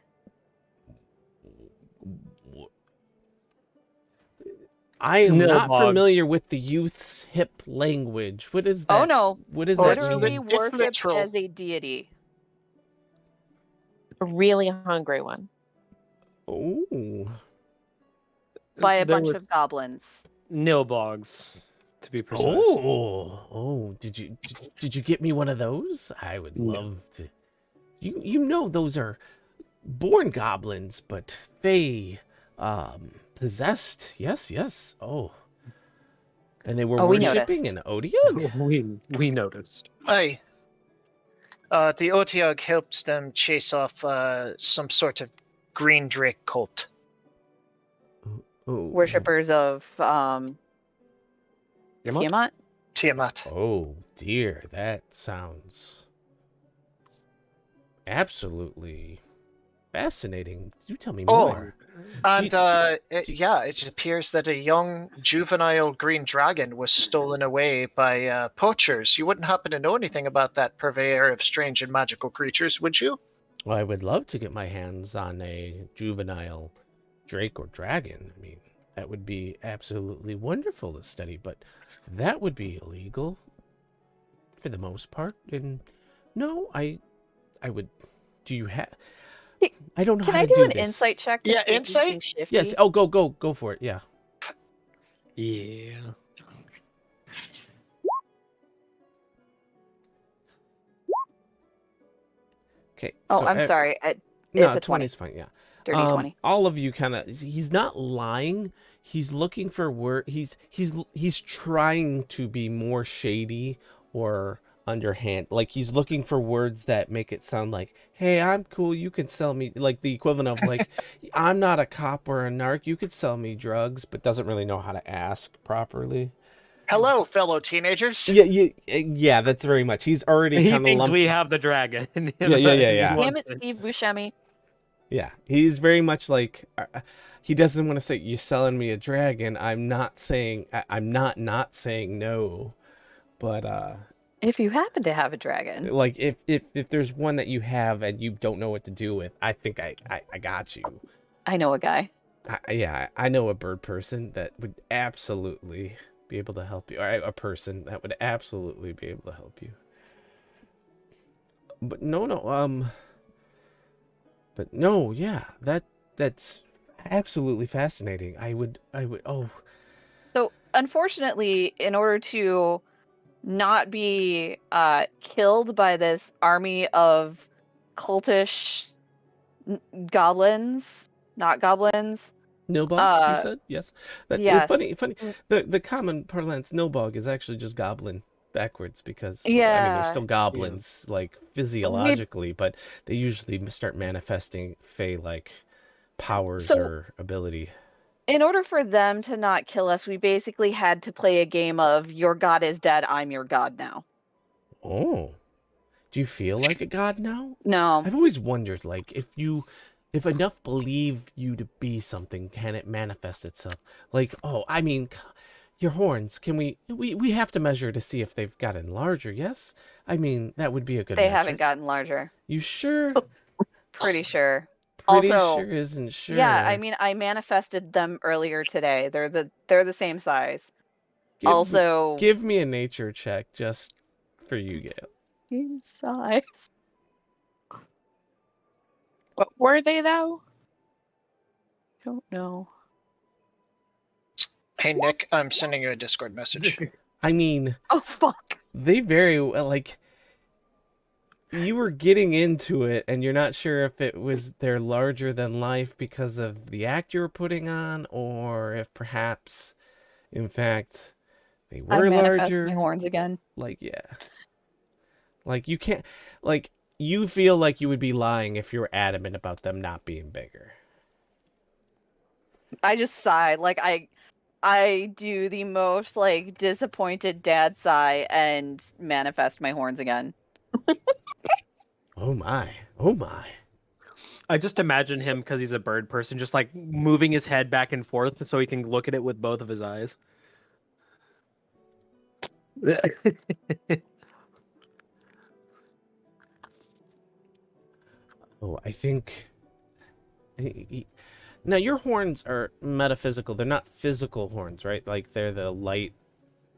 I am No, not Boggs. familiar with the youth's hip language. What is that? Oh no. What is Oh, that? it's Literally lit- worshipped literal. as a deity. A really hungry one. Oh. By a There bunch was of goblins. Nilbogs, to be precise. Oh, did you get me one of those? I would No. love to. You know those are born goblins, but fey possessed. Yes. Oh. And they were Oh, we worshipping an Odiug? we noticed. Hey, The Otyugh helps them chase off some sort of green drake cult. Oh, Worshippers of Tiamat? Tiamat. Tiamat. Oh dear, that sounds absolutely fascinating. You tell me Oh, more. And do- yeah, it appears that a young juvenile green dragon was stolen away by poachers. You wouldn't happen to know anything about that purveyor of strange and magical creatures, would you? Well, I would love to get my hands on a juvenile drake or dragon. I mean, that would be absolutely wonderful to study, but that would be illegal for the most part. And no, I would. Do you have? I don't know Can how I to do an this. insight check? To Yeah, see if insight? he's shifty? Yes. Oh, go for it. Yeah. Yeah. Okay. Oh, so I'm sorry. No, It's a 20. 20 is fine. Yeah. Dirty 20. All of you kind of. He's not lying. He's looking for word. He's trying to be more shady or underhand. Like he's looking for words that make it sound like, "Hey, I'm cool. You can sell me." Like the equivalent of like, "I'm not a cop or a narc. You could sell me drugs," but doesn't really know how to ask properly. Hello, fellow teenagers. Yeah. That's very much. He's already He kind of thinks lumped. we have the dragon. Yeah. Damn it, Steve Buscemi. Yeah, he's very much like he doesn't want to say you're selling me a dragon. I'm not saying I'm not saying no, but If you happen to have a dragon, like if there's one that you have and you don't know what to do with, I think I got you. I know a guy. I know a bird person that would absolutely be able to help you, or a person that would absolutely be able to help you. But But no, yeah, that's absolutely fascinating. I would. Oh, So, unfortunately, in order to not be killed by this army of cultish goblins, not goblins. nilbogs. You said yes. Yes. Funny. The common parlance nilbog is actually just goblin backwards because well, I mean Yeah. they're still goblins like physiologically, but they usually start manifesting fey like powers So- or ability. In order for them to not kill us, we basically had to play a game of your god is dead, I'm your god now. Oh, do you feel like a god now? No. I've always wondered, like, if enough believe you to be something, can it manifest itself? Like, oh, I mean, your horns, can we have to measure to see if they've gotten larger, yes? I mean, that would be a good They metric. haven't gotten larger. You sure? Pretty sure. Pretty Also, sure isn't sure. Yeah, I mean, I manifested them earlier today. They're the same size. give me a nature check just for you, Gail. Same size. What were they though? Don't know. Hey, Nick, I'm sending you a Discord message. I mean, Oh fuck. they very well, like, you were getting into it and you're not sure if it was they're larger than life because of the act you were putting on, or if perhaps in fact they I were manifest larger. my horns again. Like, yeah, like you can't, like, you feel like you would be lying if you were adamant about them not being bigger. I just sigh. Like I do the most like disappointed dad sigh and manifest my horns again. Oh my. I just imagine him, because he's a bird person, just like moving his head back and forth so he can look at it with both of his eyes. Oh, I think now your horns are metaphysical. They're not physical horns, right? Like they're the light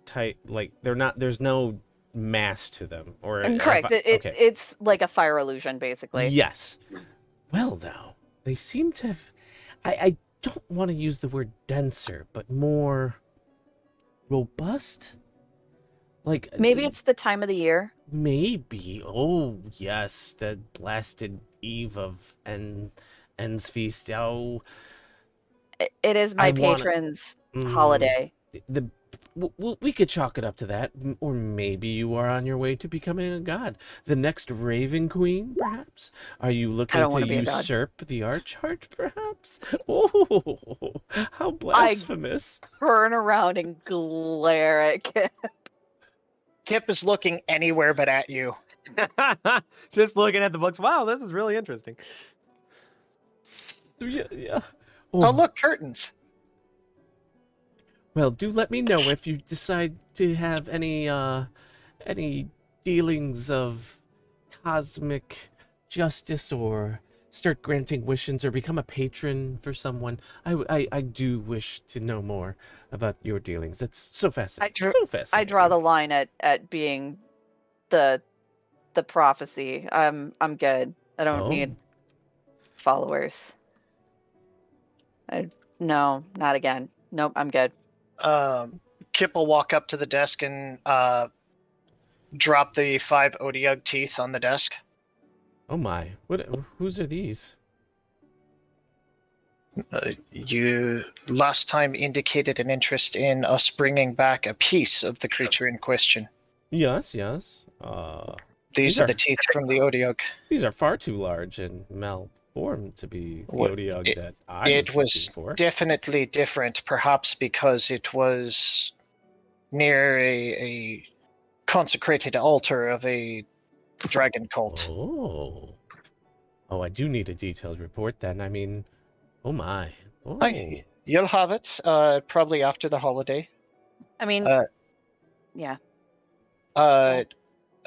type, like they're not, there's no mass to them, or Correct. okay. It's like a fire illusion, basically. Yes. Well, now they seem to have. I don't want to use the word denser, but more robust. Like Maybe it's the time of the year. maybe. Oh yes, the blasted eve of Endsfeast. Oh, It is my I wanna- patron's mm, holiday. the we could chalk it up to that. Or maybe you are on your way to becoming a god. The next Raven Queen, perhaps? Are you looking don't to wanna be a god. usurp the Archheart, perhaps? Oh, how blasphemous. Turn around and glare at Kip. Kip is looking anywhere but at you. Just looking at the books. Wow, this is really interesting. Yeah. Oh, look, curtains. Well, do let me know if you decide to have any dealings of cosmic justice or start granting wishes or become a patron for someone. I do wish to know more about your dealings. That's so fascinating. So fascinating. I draw the line at being the prophecy. I'm good. I don't need followers. No, not again. Nope, I'm good. Kip will walk up to the desk and drop the 5 Odiug teeth on the desk. Oh my! Whose are these? You last time indicated an interest in us bringing back a piece of the creature in question. Yes. These are the teeth from the Odiug. These are far too large and malformed to be the Odiug that I It was was looking for. definitely different, perhaps because it was near a consecrated altar of a dragon cult. Oh, I do need a detailed report then. I mean, oh my. Oh. You'll have it probably after the holiday. I mean, yeah.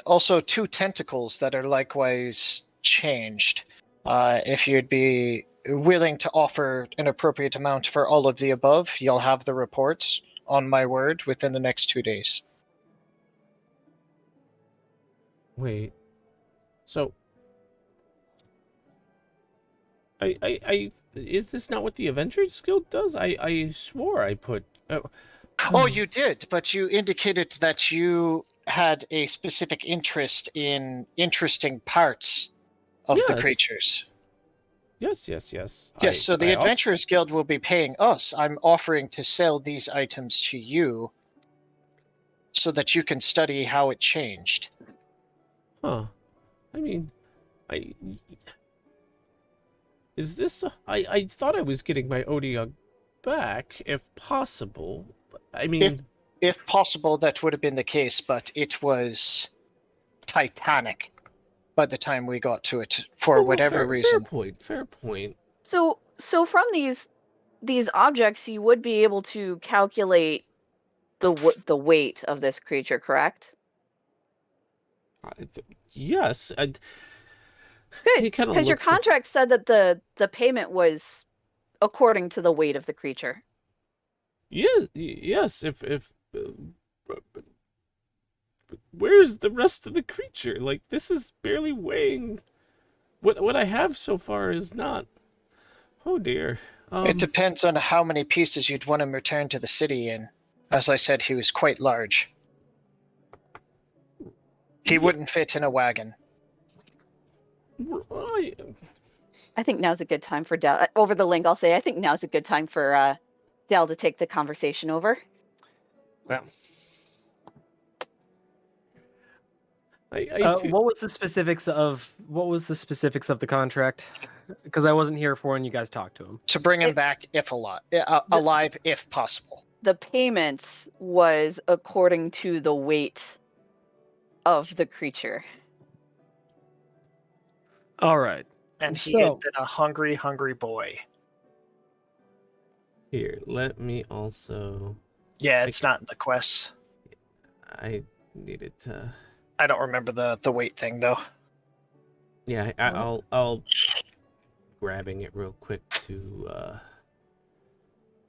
Also, 2 tentacles that are likewise changed. If you'd be willing to offer an appropriate amount for all of the above, you'll have the reports, on my word, within the next 2 days. Wait. So, I is this not what the Avengers Guild does? I swore I put. Oh, you did, but you indicated that you had a specific interest in interesting parts of the Yes. creatures. Yes. Yes, so the Adventurers Guild will be paying us. I'm offering to sell these items to you so that you can study how it changed. Huh. I mean, is this... I thought I was getting my Odiug back, if possible. I mean... If possible, that would have been the case, but it was titanic by the time we got to it, for whatever reason. Fair point. So from these objects, you would be able to calculate the weight of this creature, correct? Yes. Good, because your contract said that the payment was according to the weight of the creature. Yes. If where's the rest of the creature? Like, this is barely weighing. What I have so far is not. Oh dear. It depends on how many pieces you'd want him returned to the city in. As I said, he was quite large. He wouldn't fit in a wagon. I think now's a good time for Dell. Over the link, I'll say, I think now's a good time for Dell to take the conversation over. Well, I what was the specifics of the contract? Because I wasn't here for when you guys talked to him. To bring him back, if alive, if possible. The payment was according to the weight of the creature. All right. And he had been a hungry, hungry boy. Here, let me also... Yeah, it's not in the quest. I needed to... I don't remember the weight thing, though. Yeah, I'll grabbing it real quick to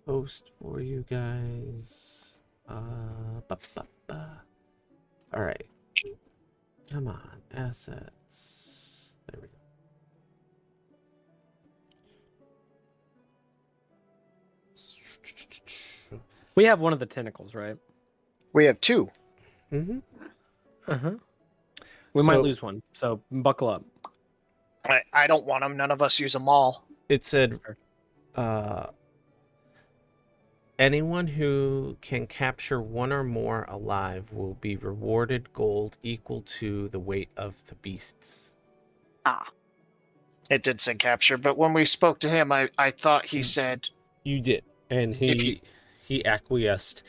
post for you guys. All right. Come on, assets. There we go. We have one of the tentacles, right? We have 2. Mm-hmm. We might lose one, so buckle up. I don't want them. None of us use them all. It said, anyone who can capture one or more alive will be rewarded gold equal to the weight of the beasts. Ah. It did say capture, but when we spoke to him, I thought he said You did, and If you- he acquiesced.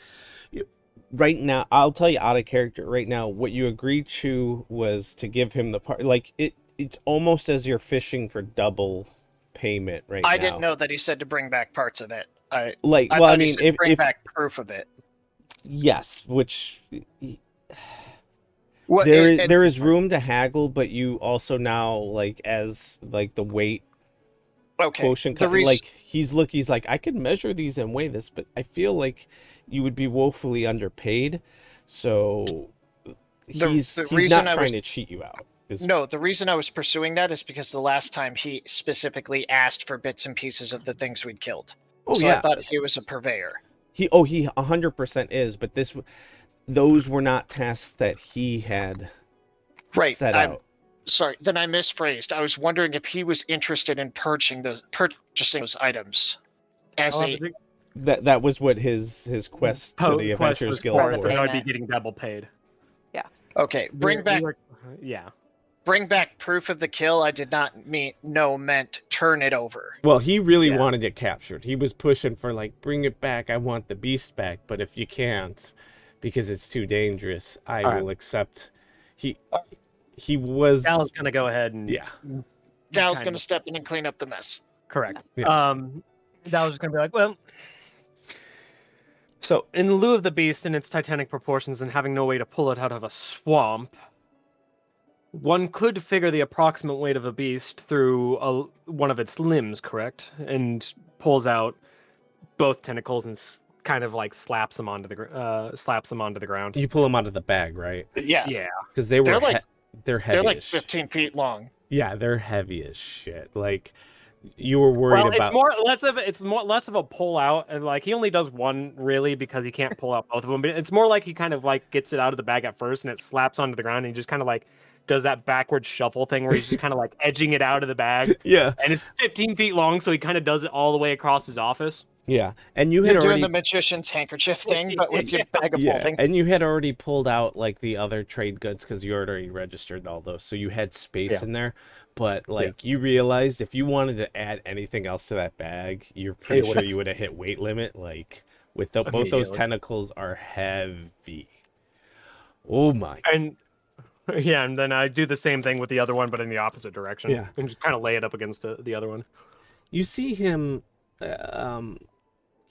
Right now, I'll tell you out of character. Right now, what you agreed to was to give him the part. Like it's almost as you're fishing for double payment right I now. didn't know that he said to bring back parts of it. I Like, I well, I thought he mean, said to bring if back proof of it. yes, which Well, there is room to haggle, but you also now like as like the weight okay. quotient like he's like I could measure these and weigh this, but I feel like you would be woefully underpaid, so he's reason not I trying was- to cheat you out. No, the reason I was pursuing that is because the last time he specifically asked for bits and pieces of the things we'd killed. Oh So yeah, I thought he was a purveyor. he 100% is, but those were not tasks that he had Right. set out. Sorry, then I misphrased. I was wondering if he was interested in purchasing those items. As I'll a have to That was what his quest to the quest Adventurers was Guild for for, the so for. I'd be payment. getting double paid. okay, bring back Yeah. bring back proof of the kill. I did not meant turn it over. Well, he really Yeah. wanted it captured. He was pushing for like, bring it back. I want the beast back. But if you can't, because it's too dangerous, I All right. will accept. He was. Dal's gonna go ahead and Yeah. Dal's kind going to of- step in and clean up the mess. correct. Yeah. Dal's just gonna be like, well. So, in lieu of the beast in its titanic proportions and having no way to pull it out of a swamp, one could figure the approximate weight of a beast through one of its limbs, correct? And pulls out both tentacles and kind of like slaps them onto the ground. You pull him out of the bag, right? Yeah, Yeah. Because they were They're heavy they're like as 15 feet long. yeah, they're heavy as shit. Like you were worried Well, about. it's less of a pull out, and like he only does one really because he can't pull out both of them. But it's more like he kind of like gets it out of the bag at first, and it slaps onto the ground, and he just kind of like does that backward shuffle thing where he's just kind of like edging it out of the bag, Yeah, and it's 15 feet long, so he kind of does it all the way across his office. yeah, and you had You're already doing the magician's handkerchief thing, but with your bag of yeah, holding. and you had already pulled out like the other trade goods because you already registered all those, so you had space Yeah. in there. But like you realized if you wanted to add anything else to that bag, you're pretty sure you would have hit weight limit. Like with both those Immediately. tentacles are heavy. Oh my! And yeah, and then I do the same thing with the other one, but in the opposite direction. Yeah. And just kind of lay it up against the other one. You see him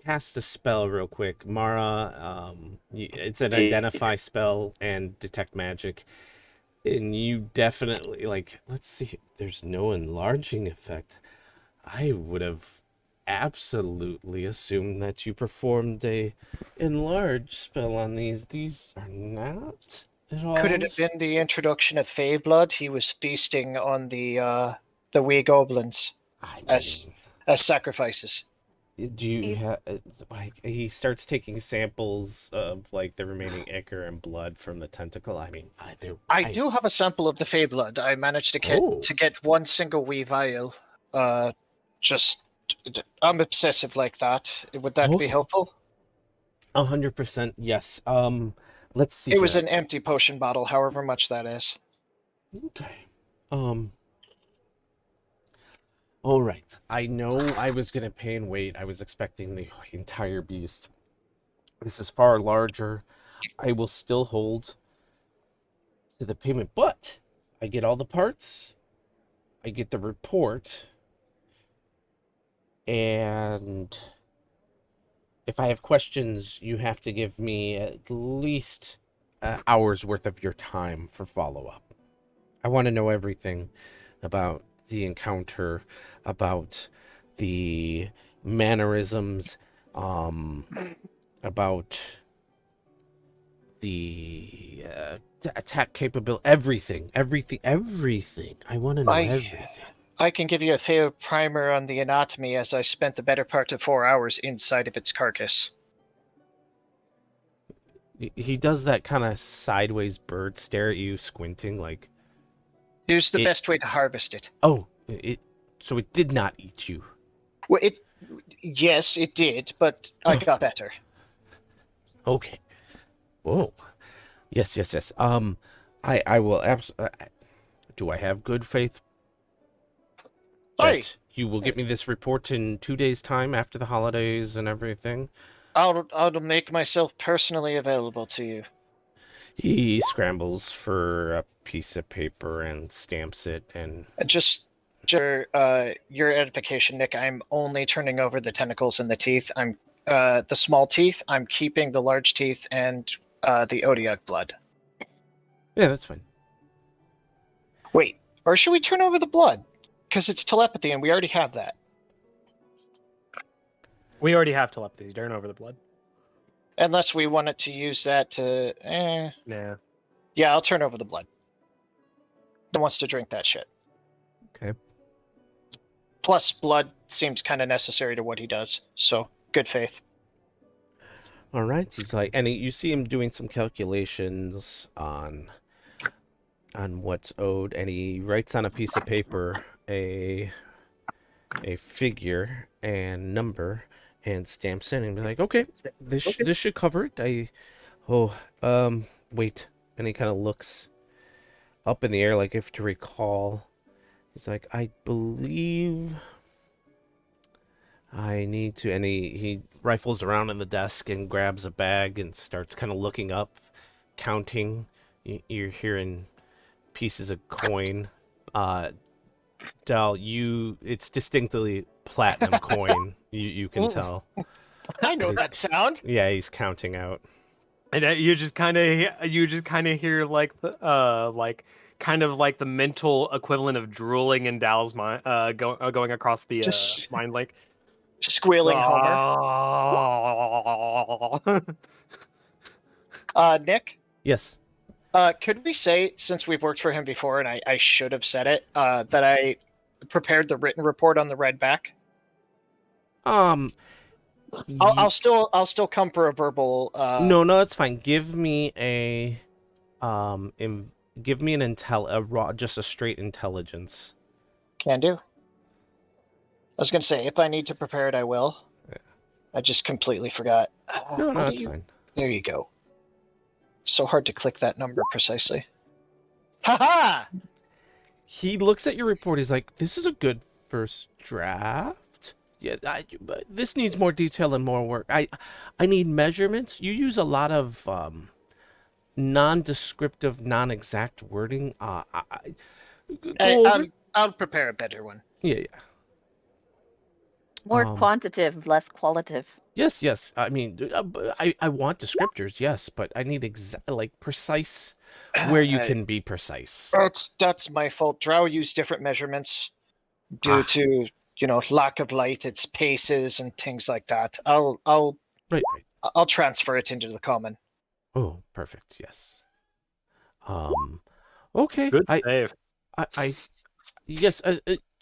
cast a spell real quick. Mara, it's an identify spell and detect magic. And you definitely, like, let's see, there's no enlarging effect. I would have absolutely assumed that you performed a enlarge spell on these. These are not at all. Could it have been the introduction of Fey blood? He was feasting on the wee goblins I mean, as sacrifices. do you have like he starts taking samples of like the remaining ichor and blood from the tentacle? I mean, I do have a sample of the Fey blood. I managed to get one single wee vial. Just I'm obsessive like that. Would that be Okay. helpful? 100% yes. Let's see. It was here. an empty potion bottle, however much that is. Okay. All right. I know I was gonna pay in weight. I was expecting the entire beast. This is far larger. I will still hold to the payment, but I get all the parts. I get the report. And if I have questions, you have to give me at least an hour's worth of your time for follow-up. I want to know everything about the encounter, about the mannerisms, about the attack capability, everything. I want to know everything. I can give you a fair primer on the anatomy, as I spent the better part of 4 hours inside of its carcass. He does that kind of sideways bird stare at you, squinting like, Here's the best way to harvest it. oh, so it did not eat you. Well, Yes, it did, but I got better. Okay. Whoa. Yes, yes, yes. I will do I have good faith Hi, that you will get me this report in 2 days' time after the holidays and everything? I'll make myself personally available to you. He scrambles for a piece of paper and stamps it, and Just your edification, Nick. I'm only turning over the tentacles and the teeth. I'm the small teeth. I'm keeping the large teeth and the Odiok blood. yeah, that's fine. Wait, or should we turn over the blood? Because it's telepathy, and we already have that. We already have telepathy. Turn over the blood. Unless we wanted to use that to. Nah. Yeah, I'll turn over the blood. No one wants to drink that shit. Okay. Plus, blood seems kind of necessary to what he does. So, good faith. All right. He's like, and you see him doing some calculations on what's owed, and he writes on a piece of paper a figure and number and stamps it and be like, okay, this should cover it. Wait. And he kind of looks up in the air like if to recall. He's like, I believe I need to, and he rifles around in the desk and grabs a bag and starts kind of looking up, counting. You're hearing pieces of coin. Dal, it's distinctly platinum coin. You can tell. I know that sound. Yeah, he's counting out. And you just kind of hear like the kind of like the mental equivalent of drooling in Dal's mind, going across the Just mind lake. squealing Homer. Nick, Yes. could we say, since we've worked for him before, and I should have said it, that I prepared the written report on the red back? I'll still come for a verbal. No, that's fine. Give me a give me an just a straight intelligence. Can do. I was gonna say, if I need to prepare it, I will. Yeah. I just completely forgot. No, that's fine. There you go. So hard to click that number precisely. Ha! He looks at your report. He's like, "This is a good first draft. Yeah, but this needs more detail and more work. I need measurements. You use a lot of non-descriptive, non-exact wording. I'll prepare a better one. Yeah. More quantitative, less qualitative. Yes. I mean, I want descriptors, yes, but I need precise where you can be precise. That's my fault. Drow use different measurements due to lack of light, its paces and things like that. I'll transfer it into the common. Oh, perfect. Yes. Okay. Good save. Yes.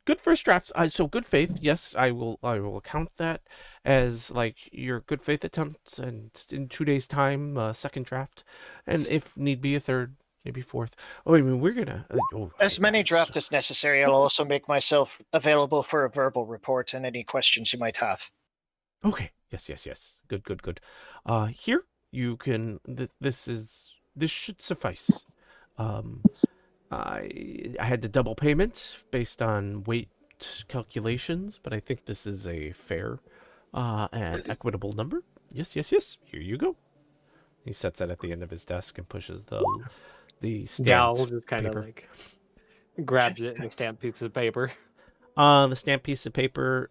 Good first draft. So good faith. Yes, I will count that as like your good faith attempt, and in 2 days' time, second draft, and if need be, a third, maybe fourth. Oh, I mean, we're gonna as many drafts as necessary. I'll also make myself available for a verbal report and any questions you might have. Okay. Yes. Good. Here you can. This should suffice. I had to double payment based on weight calculations, but I think this is a fair and equitable number. Yes. Here you go. He sets that at the end of his desk and pushes the stamped Gal just kind of paper. like grabs it and a stamped piece of paper. The stamped piece of paper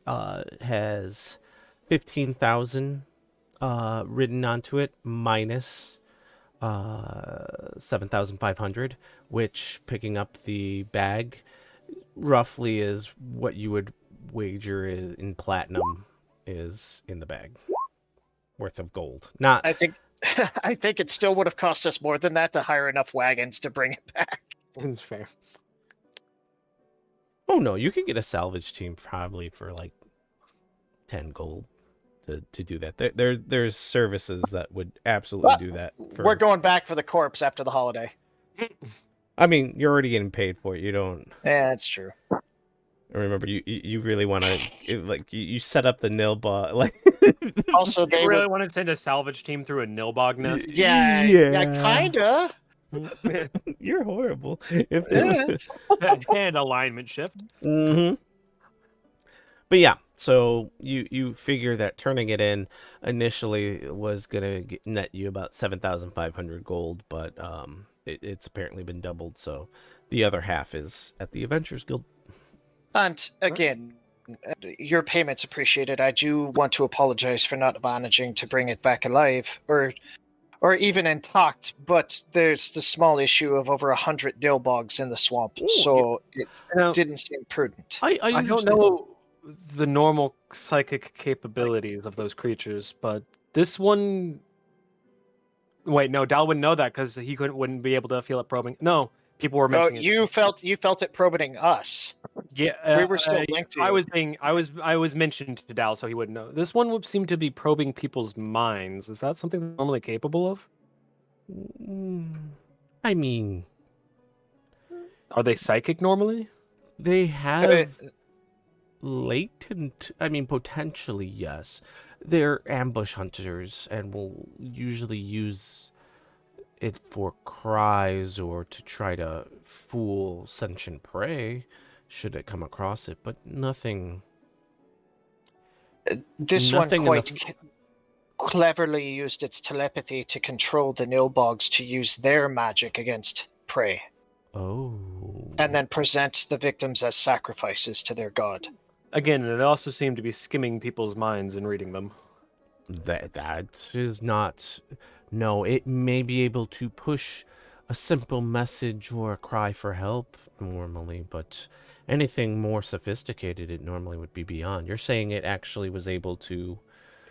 has 15,000 written onto it, minus 7,500, which, picking up the bag, roughly is what you would wager in platinum is in the bag worth of gold. Not, I think it still would have cost us more than that to hire enough wagons to bring it back. It's fair. oh no, you can get a salvage team probably for like 10 gold to do that. There's services that would absolutely do that. We're going back for the corpse after the holiday. I mean, you're already getting paid for it. You don't. Yeah, that's true. Remember, you really want to like you set up the nilbog like. Also, You they really would. want to send a salvage team through a nilbog nest? Yeah, kinda. You're horrible. If Yeah. And alignment shift. hmm But yeah, so you figure that turning it in initially was gonna net you about 7,500 gold, but it's apparently been doubled. So the other half is at the Adventurers Guild. And again, your payment's appreciated. I do want to apologize for not managing to bring it back alive, or even intact. But there's the small issue of over 100 nilbogs in the swamp, Ooh, so it Now, didn't seem prudent. I I don't understand. know the normal psychic capabilities of those creatures, but this one. Wait, no, Dal wouldn't know that because he wouldn't be able to feel it probing. No, people were No, mentioning it. you felt it probating us. Yeah, We were still linked to you. I was mentioned to Dal, so he wouldn't know. This one would seem to be probing people's minds. Is that something they're normally capable of? I mean, Are they psychic normally? they have latent. I mean, potentially yes. They're ambush hunters and will usually use it for cries or to try to fool sentient prey should it come across it, but nothing. This Nothing in one the quite cleverly used its telepathy to control the nilbogs to use their magic against prey, Oh. and then present the victims as sacrifices to their god. Again, it also seemed to be skimming people's minds and reading them. That is not. No, it may be able to push a simple message or a cry for help normally, but anything more sophisticated, it normally would be beyond. You're saying it actually was able to.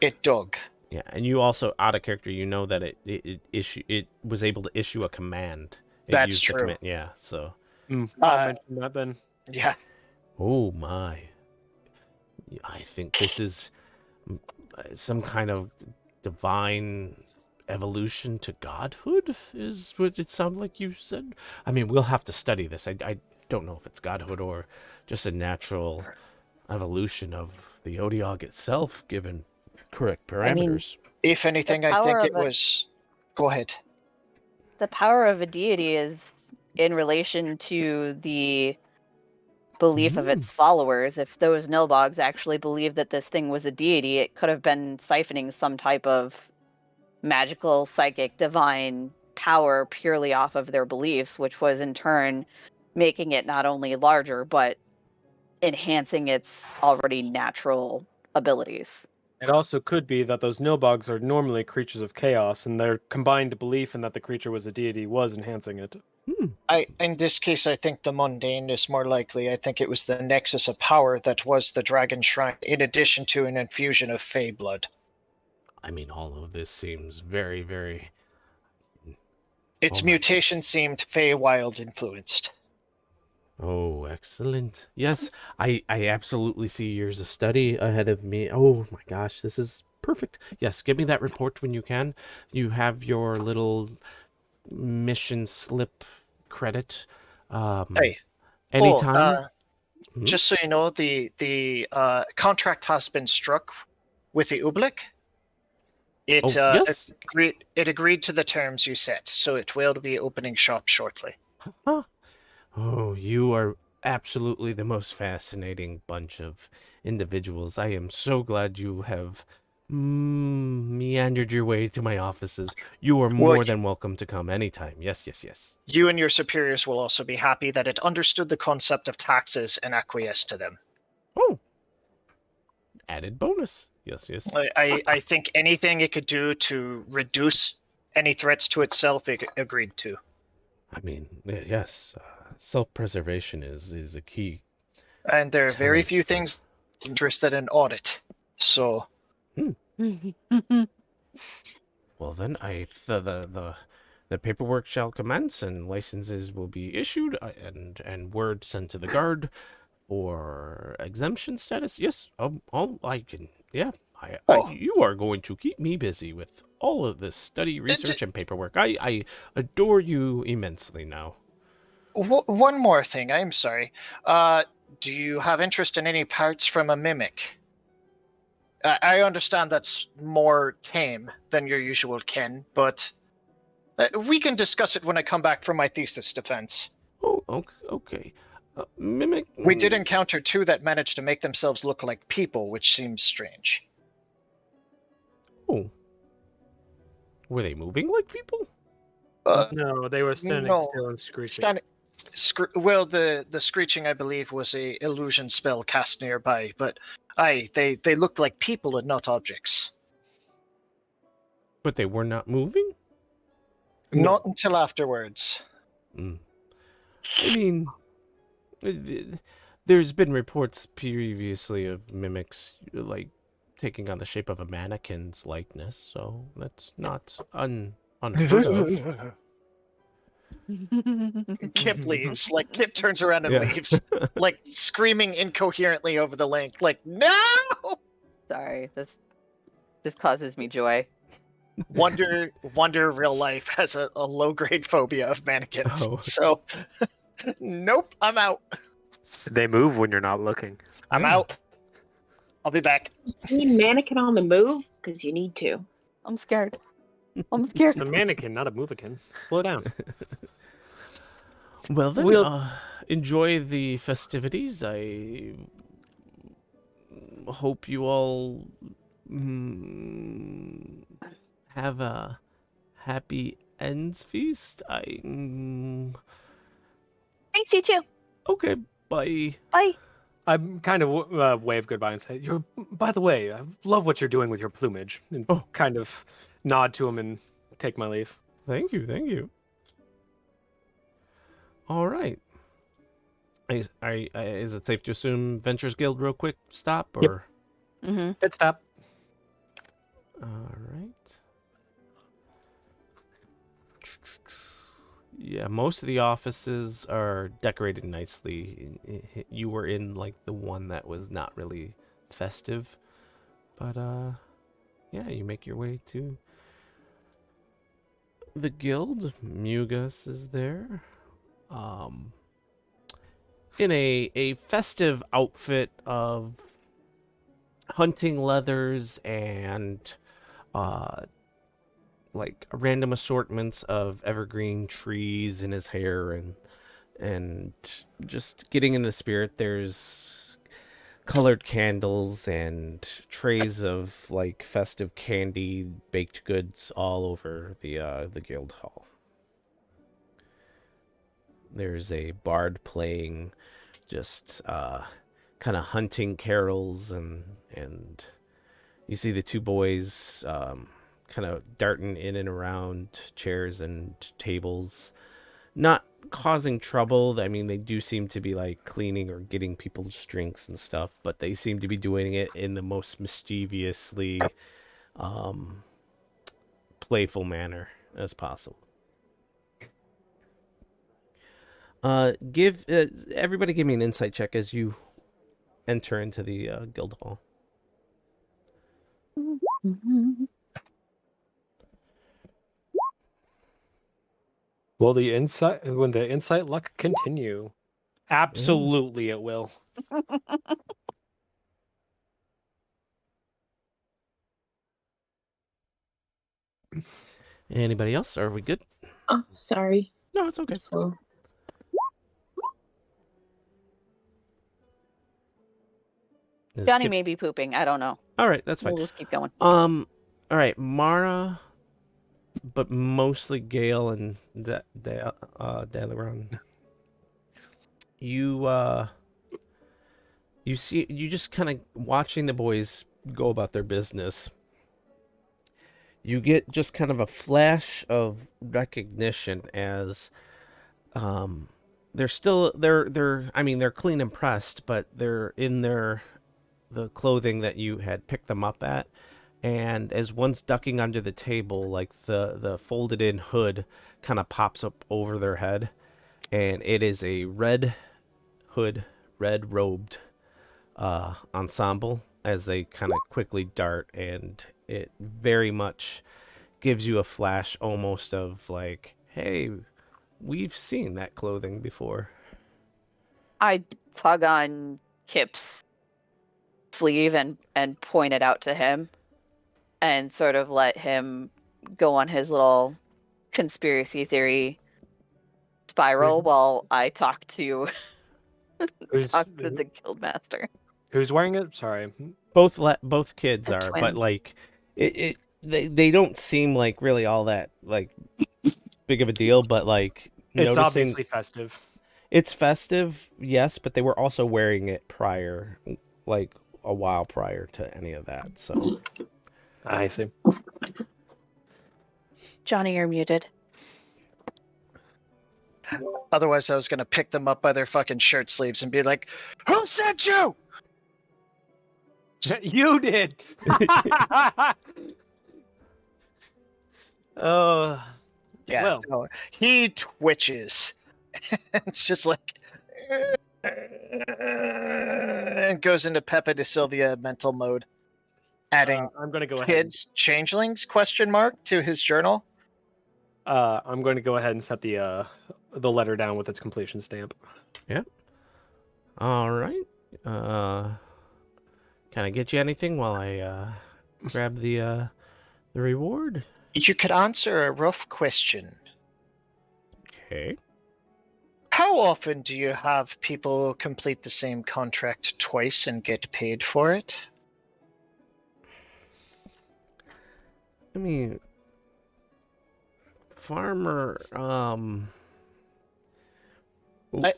It dug. Yeah, and you also out of character, you know that it was able to issue a command. It That's used the true. command. Yeah, so. I'll mention that then. Yeah. Oh my. I think this is some kind of divine evolution to godhood, is what it sounded like you said. I mean, we'll have to study this. I don't know if it's godhood or just a natural evolution of the Odiog itself, given correct parameters. I mean, If anything, I power think it of a- was. Go ahead. the power of a deity is in relation to the belief of its followers. If those Nilbogs actually believed that this thing was a deity, it could have been siphoning some type of magical, psychic, divine power purely off of their beliefs, which was in turn making it not only larger, but enhancing its already natural abilities. It also could be that those Nilbogs are normally creatures of chaos, and their combined belief in that the creature was a deity was enhancing it. In this case, I think the mundane is more likely. I think it was the nexus of power that was the dragon shrine, in addition to an infusion of fey blood. I mean, all of this seems very, very. Its Oh my- mutation seemed Feywild influenced. Oh, excellent. Yes, I absolutely see years of study ahead of me. Oh my gosh, this is perfect. Yes, give me that report when you can. You have your little mission slip credit. Hey. Anytime. Just so you know, the contract has been struck with the Ublik. It yes. agreed to the terms you set, so it will be opening shop shortly. Huh. Oh, you are absolutely the most fascinating bunch of individuals. I am so glad you have meandered your way to my offices. You are more than welcome to come anytime. Yes, yes, yes. You and your superiors will also be happy that it understood the concept of taxes and acquiesced to them. Oh, added bonus. Yes, yes. I think anything it could do to reduce any threats to itself, it agreed to. I mean, yes, self-preservation is a key. And there are very few things interested in audit. So. Well, then the paperwork shall commence, and licenses will be issued, and word sent to the guard for exemption status. Yes, all I can. Yeah, you are going to keep me busy with all of this study, research, and paperwork. I adore you immensely now. One more thing. I'm sorry. Do you have interest in any parts from a mimic? I understand that's more tame than your usual kin, but we can discuss it when I come back from my thesis defense. Oh, okay. Mimic. We did encounter 2 that managed to make themselves look like people, which seems strange. Oh. Were they moving like people? No, they were standing no. still and screeching. Well, the screeching, I believe, was a illusion spell cast nearby, but they looked like people and not objects. But they were not moving? No. Not until afterwards. I mean, there's been reports previously of mimics, like, taking on the shape of a mannequin's likeness, so that's not unheard of. Kip leaves. Like, Kip turns around and Yeah. leaves. Like, screaming incoherently over the link. Like, no! Sorry, this causes me joy. Wonder real life has a low-grade phobia of mannequins. Oh. So, nope, I'm out. They move when you're not looking. I'm Yeah. out. I'll be back. See mannequin on the move? Because you need to. I'm scared. I'm scared. It's a mannequin, not a movikin. Slow down. Well then, We'll- enjoy the festivities. I hope you all have a happy Endsfeast. Thanks, you too. Okay, bye. Bye. I'm kind of wave goodbye and say, by the way, I love what you're doing with your plumage. And Oh. kind of nod to him and take my leave. Thank you. All right. Is it safe to assume Ventures Guild real quick stop Yep. or? Mm-hmm. Pit stop. All right. Yeah, most of the offices are decorated nicely. You were in like the one that was not really festive, but yeah, you make your way to the guild. Mugus is there, in a festive outfit of hunting leathers and like random assortments of evergreen trees in his hair, and just getting in the spirit. There's colored candles and trays of like festive candy, baked goods all over the guild hall. There's a bard playing just kind of hunting carols, and you see the 2 boys kind of darting in and around chairs and tables, not causing trouble. I mean, they do seem to be like cleaning or getting people's drinks and stuff, but they seem to be doing it in the most mischievously playful manner as possible. Everybody give me an insight check as you enter into the guild hall. Will the insight luck continue? Absolutely, it will. Anybody else? Are we good? Oh, sorry. No, it's okay. So, Johnny may be pooping. I don't know. All right, that's fine. We'll just keep going. All right, Mara, but mostly Gale and Dalaran. You just kind of watching the boys go about their business. You get just kind of a flash of recognition as they're clean and pressed, but they're in the clothing that you had picked them up at. And as one's ducking under the table, like the folded in hood kind of pops up over their head, and it is a red hood, red robed ensemble as they kind of quickly dart, and it very much gives you a flash almost of like, hey, we've seen that clothing before. I tug on Kip's sleeve and point it out to him and sort of let him go on his little conspiracy theory spiral while I talk to Who's the guildmaster. who's wearing it? Sorry. Both kids The are, but twins. like they don't seem like really all that like big of a deal, but like It's noticing obviously festive. it's festive, yes, but they were also wearing it prior, like a while prior to any of that. So I see. Johnny, you're muted. Otherwise, I was gonna pick them up by their fucking shirt sleeves and be like, "Who sent you?" You did. Oh. Yeah, Well. no, he twitches. It's just like, and goes into Pepe de Silvia mental mode, adding I'm going to go ahead. kids changelings question mark to his journal. I'm going to go ahead and set the letter down with its completion stamp. all right, can I get you anything while I grab the reward? You could answer a rough question. Okay. How often do you have people complete the same contract twice and get paid for it? I mean, farmer.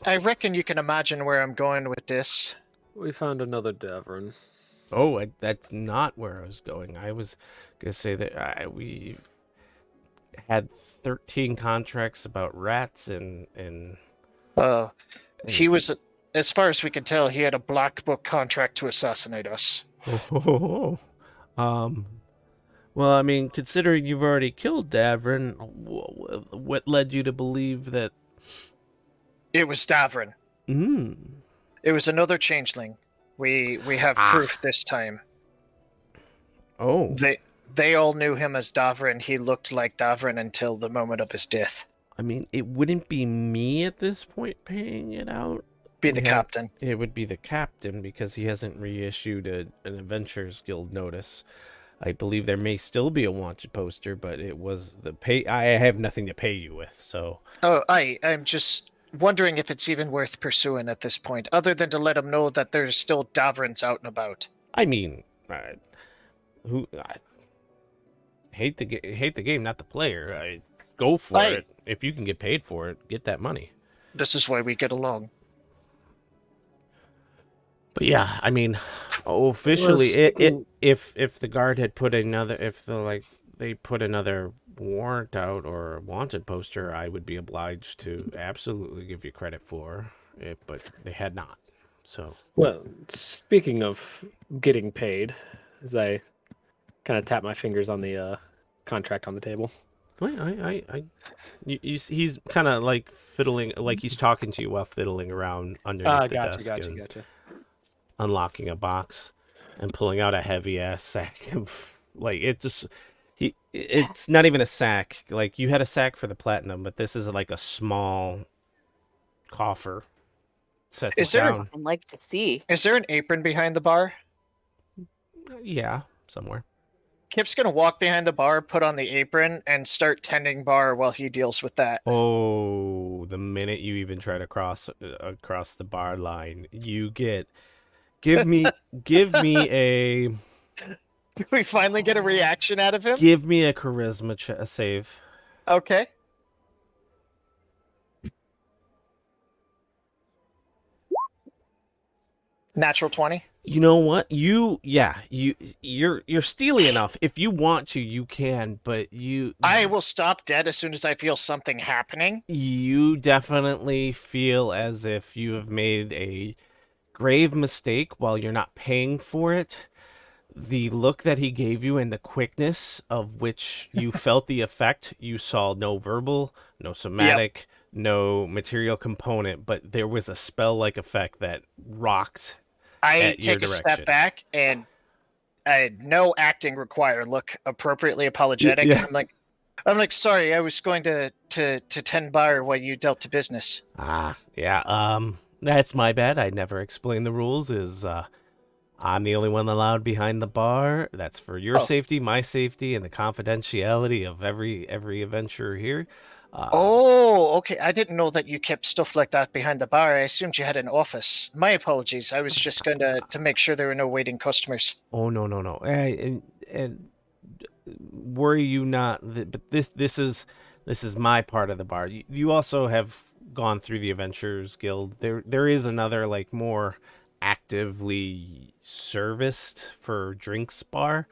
I reckon you can imagine where I'm going with this. We found another Davern. Oh, that's not where I was going. I was gonna say that we had 13 contracts about rats and He was, as far as we can tell, he had a black book contract to assassinate us. Well, I mean, considering you've already killed Davrin, what led you to believe that? It was Davrin. It was another changeling. We have proof this time. Oh. They all knew him as Davrin. He looked like Davrin until the moment of his death. I mean, it wouldn't be me at this point paying it out. Be the captain. It would be the captain because he hasn't reissued an Adventurers Guild notice. I believe there may still be a wanted poster, but it was the pay. I have nothing to pay you with, so. Oh, I'm just wondering if it's even worth pursuing at this point, other than to let him know that there's still Davrins out and about. I mean, I hate the game, not the player. Go for it. If you can get paid for it, get that money. This is why we get along. But yeah, I mean, officially, if the guard had put they put another warrant out or a wanted poster, I would be obliged to absolutely give you credit for it, but they had not. So. Well, speaking of getting paid, as I kind of tap my fingers on the contract on the table. He's kind of like fiddling, like he's talking to you while fiddling around underneath the desk. Gotcha. Unlocking a box and pulling out a heavy ass sack of like it's not even a sack. Like you had a sack for the platinum, but this is like a small coffer. Sets it down. I'd like to see. Is there an apron behind the bar? Yeah, somewhere. Kip's gonna walk behind the bar, put on the apron, and start tending bar while he deals with that. Oh, the minute you even try to cross across the bar line, you get. Give me a. Do we finally get a reaction out of him? Give me a charisma save. Okay. Natural 20. You know what? You're steely enough. If you want to, you can, but I will stop dead as soon as I feel something happening. You definitely feel as if you have made a grave mistake while you're not paying for it. The look that he gave you and the quickness of which you felt the effect, you saw no verbal, no somatic, no material component, but there was a spell-like effect that rocked. I take a step back and no acting required. Look appropriately apologetic. Yeah. I'm like, sorry, I was going to tend bar while you dealt to business. Yeah. That's my bad. I never explained the rules. I'm the only one allowed behind the bar. That's for your Oh. safety, my safety, and the confidentiality of every adventurer here. Oh, okay. I didn't know that you kept stuff like that behind the bar. I assumed you had an office. My apologies. I was just going to make sure there were no waiting customers. Oh no. And worry you not. But this is my part of the bar. You also have gone through the Adventurers Guild. There is another like more actively serviced for drinks bar.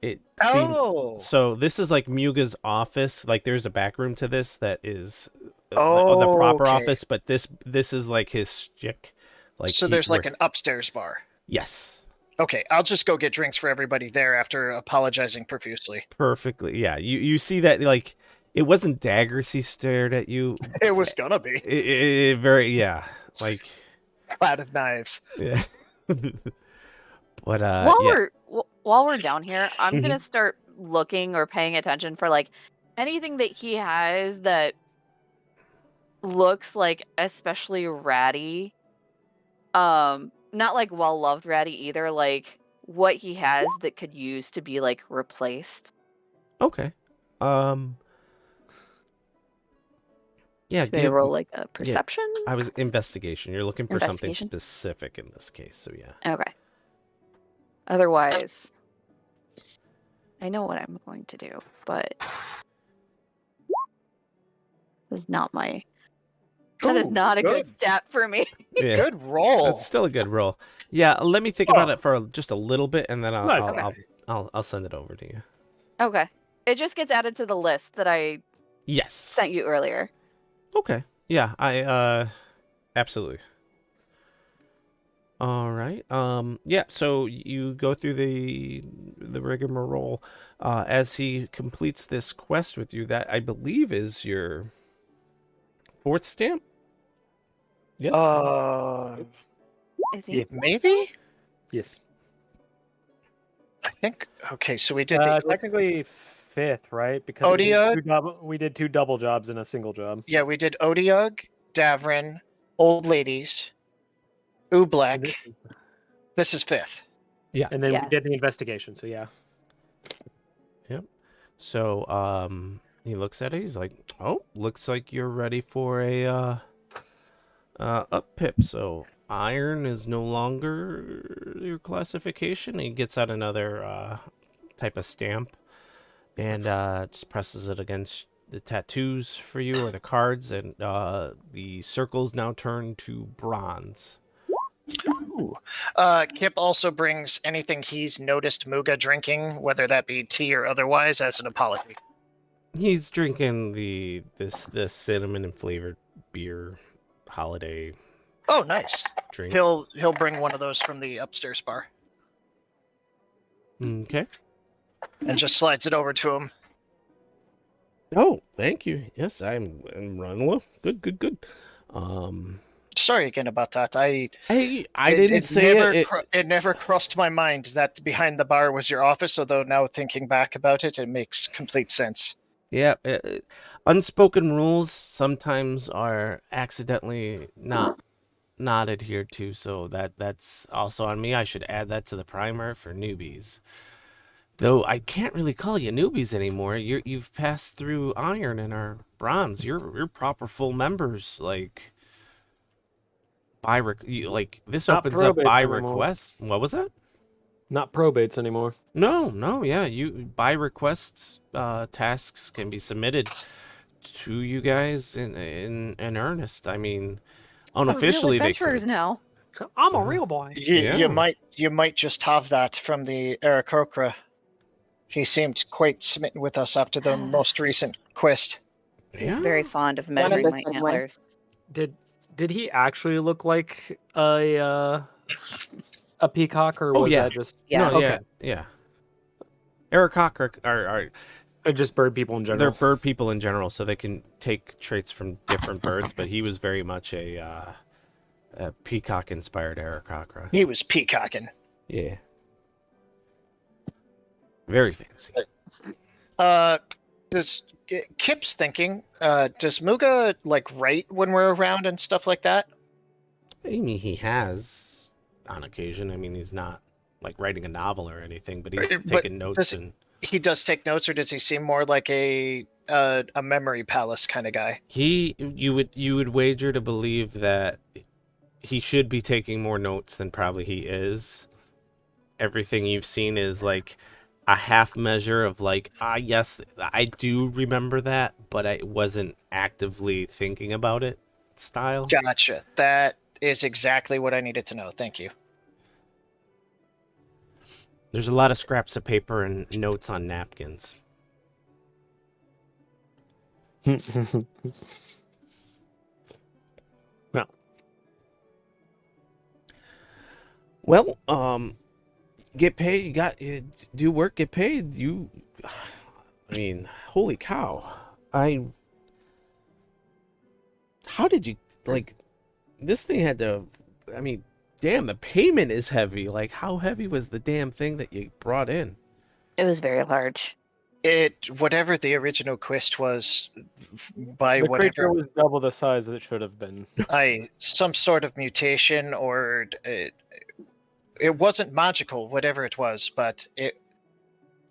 It seems Oh. so. This is like Muga's office. Like there's a back room to this that is the Oh, proper okay. office, but this is like his shtick. Like So there's like an upstairs bar. yes, Okay, I'll just go get drinks for everybody there after apologizing profusely. perfectly. Yeah, you see that like it wasn't daggers he stared at you. It was gonna be It very yeah like cloud of knives. yeah. But While yeah. we're down here, I'm Mhm. gonna start looking or paying attention for like anything that he has that looks like especially ratty. Not like well loved ratty either. Like what he has that could use to be like replaced. Okay. Yeah, Should I roll like a perception? I was investigation. You're looking for something Investigation? specific in this case, so yeah. Okay. Otherwise, I know what I'm going to do, but this is not my. That is Ooh, not a good good. stat for me. Yeah. Good roll. That's still a good roll. Yeah, let me think about it for just a little bit, and then Nice. I'll send it over to you. Okay. It just gets added to the list that I Yes. sent you earlier. Okay. Yeah, I absolutely. All right. Yeah, so you go through the rigmarole as he completes this quest with you. That I believe is your fourth stamp. Yes. I think. Maybe. Yes. I think. Okay, so we did the. Technically fifth, right? Because Odia. we did two double jobs and a single job. Yeah, we did Odiug, Davrin, Old Ladies, Oobleck. This is fifth. Yeah. And then Yeah. we did the investigation, so yeah. So he looks at it. He's like, "Oh, looks like you're ready for a up pip." So iron is no longer your classification. He gets out another type of stamp and just presses it against the tattoos for you or the cards, and the circles now turn to bronze. Ooh. Kip also brings anything he's noticed Muga drinking, whether that be tea or otherwise, as an apology. He's drinking this cinnamon and flavored beer holiday Oh, nice. drink. He'll bring one of those from the upstairs bar Okay. and just slides it over to him. Oh, thank you. Yes, I'm running low. Good. Sorry again about that. I didn't say it. It never crossed my mind that behind the bar was your office, although now thinking back about it, it makes complete sense. Yeah, unspoken rules sometimes are accidentally not adhered to, so that's also on me. I should add that to the primer for newbies. Though I can't really call you newbies anymore. You've passed through iron and are bronze. You're proper full members. Like this Not opens up probates by anymore. request. What was that? Not probates anymore. No, yeah. You by request tasks can be submitted to you guys in earnest. I mean, unofficially real they adventurers could. now. I'm a real boy. You might just have that from the Aarakocra. He seemed quite smitten with us after the most recent quest. He's very fond of of measuring us my said one. antlers. Did he actually look like a peacock, or Oh, was yeah. that just Yeah. No, Okay. yeah. Aarakocra are or just bird people in they're general? bird people in general, so they can take traits from different birds. But he was very much a peacock-inspired Aarakocra. He was peacocking. Yeah. Very fancy. Does Kip's thinking? Does Muga like write when we're around and stuff like that? I mean, he has on occasion. I mean, he's not like writing a novel or anything, but he's But taking notes does and he does take notes, or does he seem more like a memory palace kind of guy? you would wager to believe that he should be taking more notes than probably he is. Everything you've seen is like a half measure of like, yes, I do remember that, but I wasn't actively thinking about it style. Gotcha. That is exactly what I needed to know. Thank you. There's a lot of scraps of paper and notes on napkins. No. Well, get paid. You do work, get paid. I mean, holy cow! How did you like? This thing had to. I mean, damn, the payment is heavy. Like, how heavy was the damn thing that you brought in? It was very large. Whatever the original quest was, by The creature whatever was double the size it should have been. some sort of mutation, or it wasn't magical, whatever it was, but it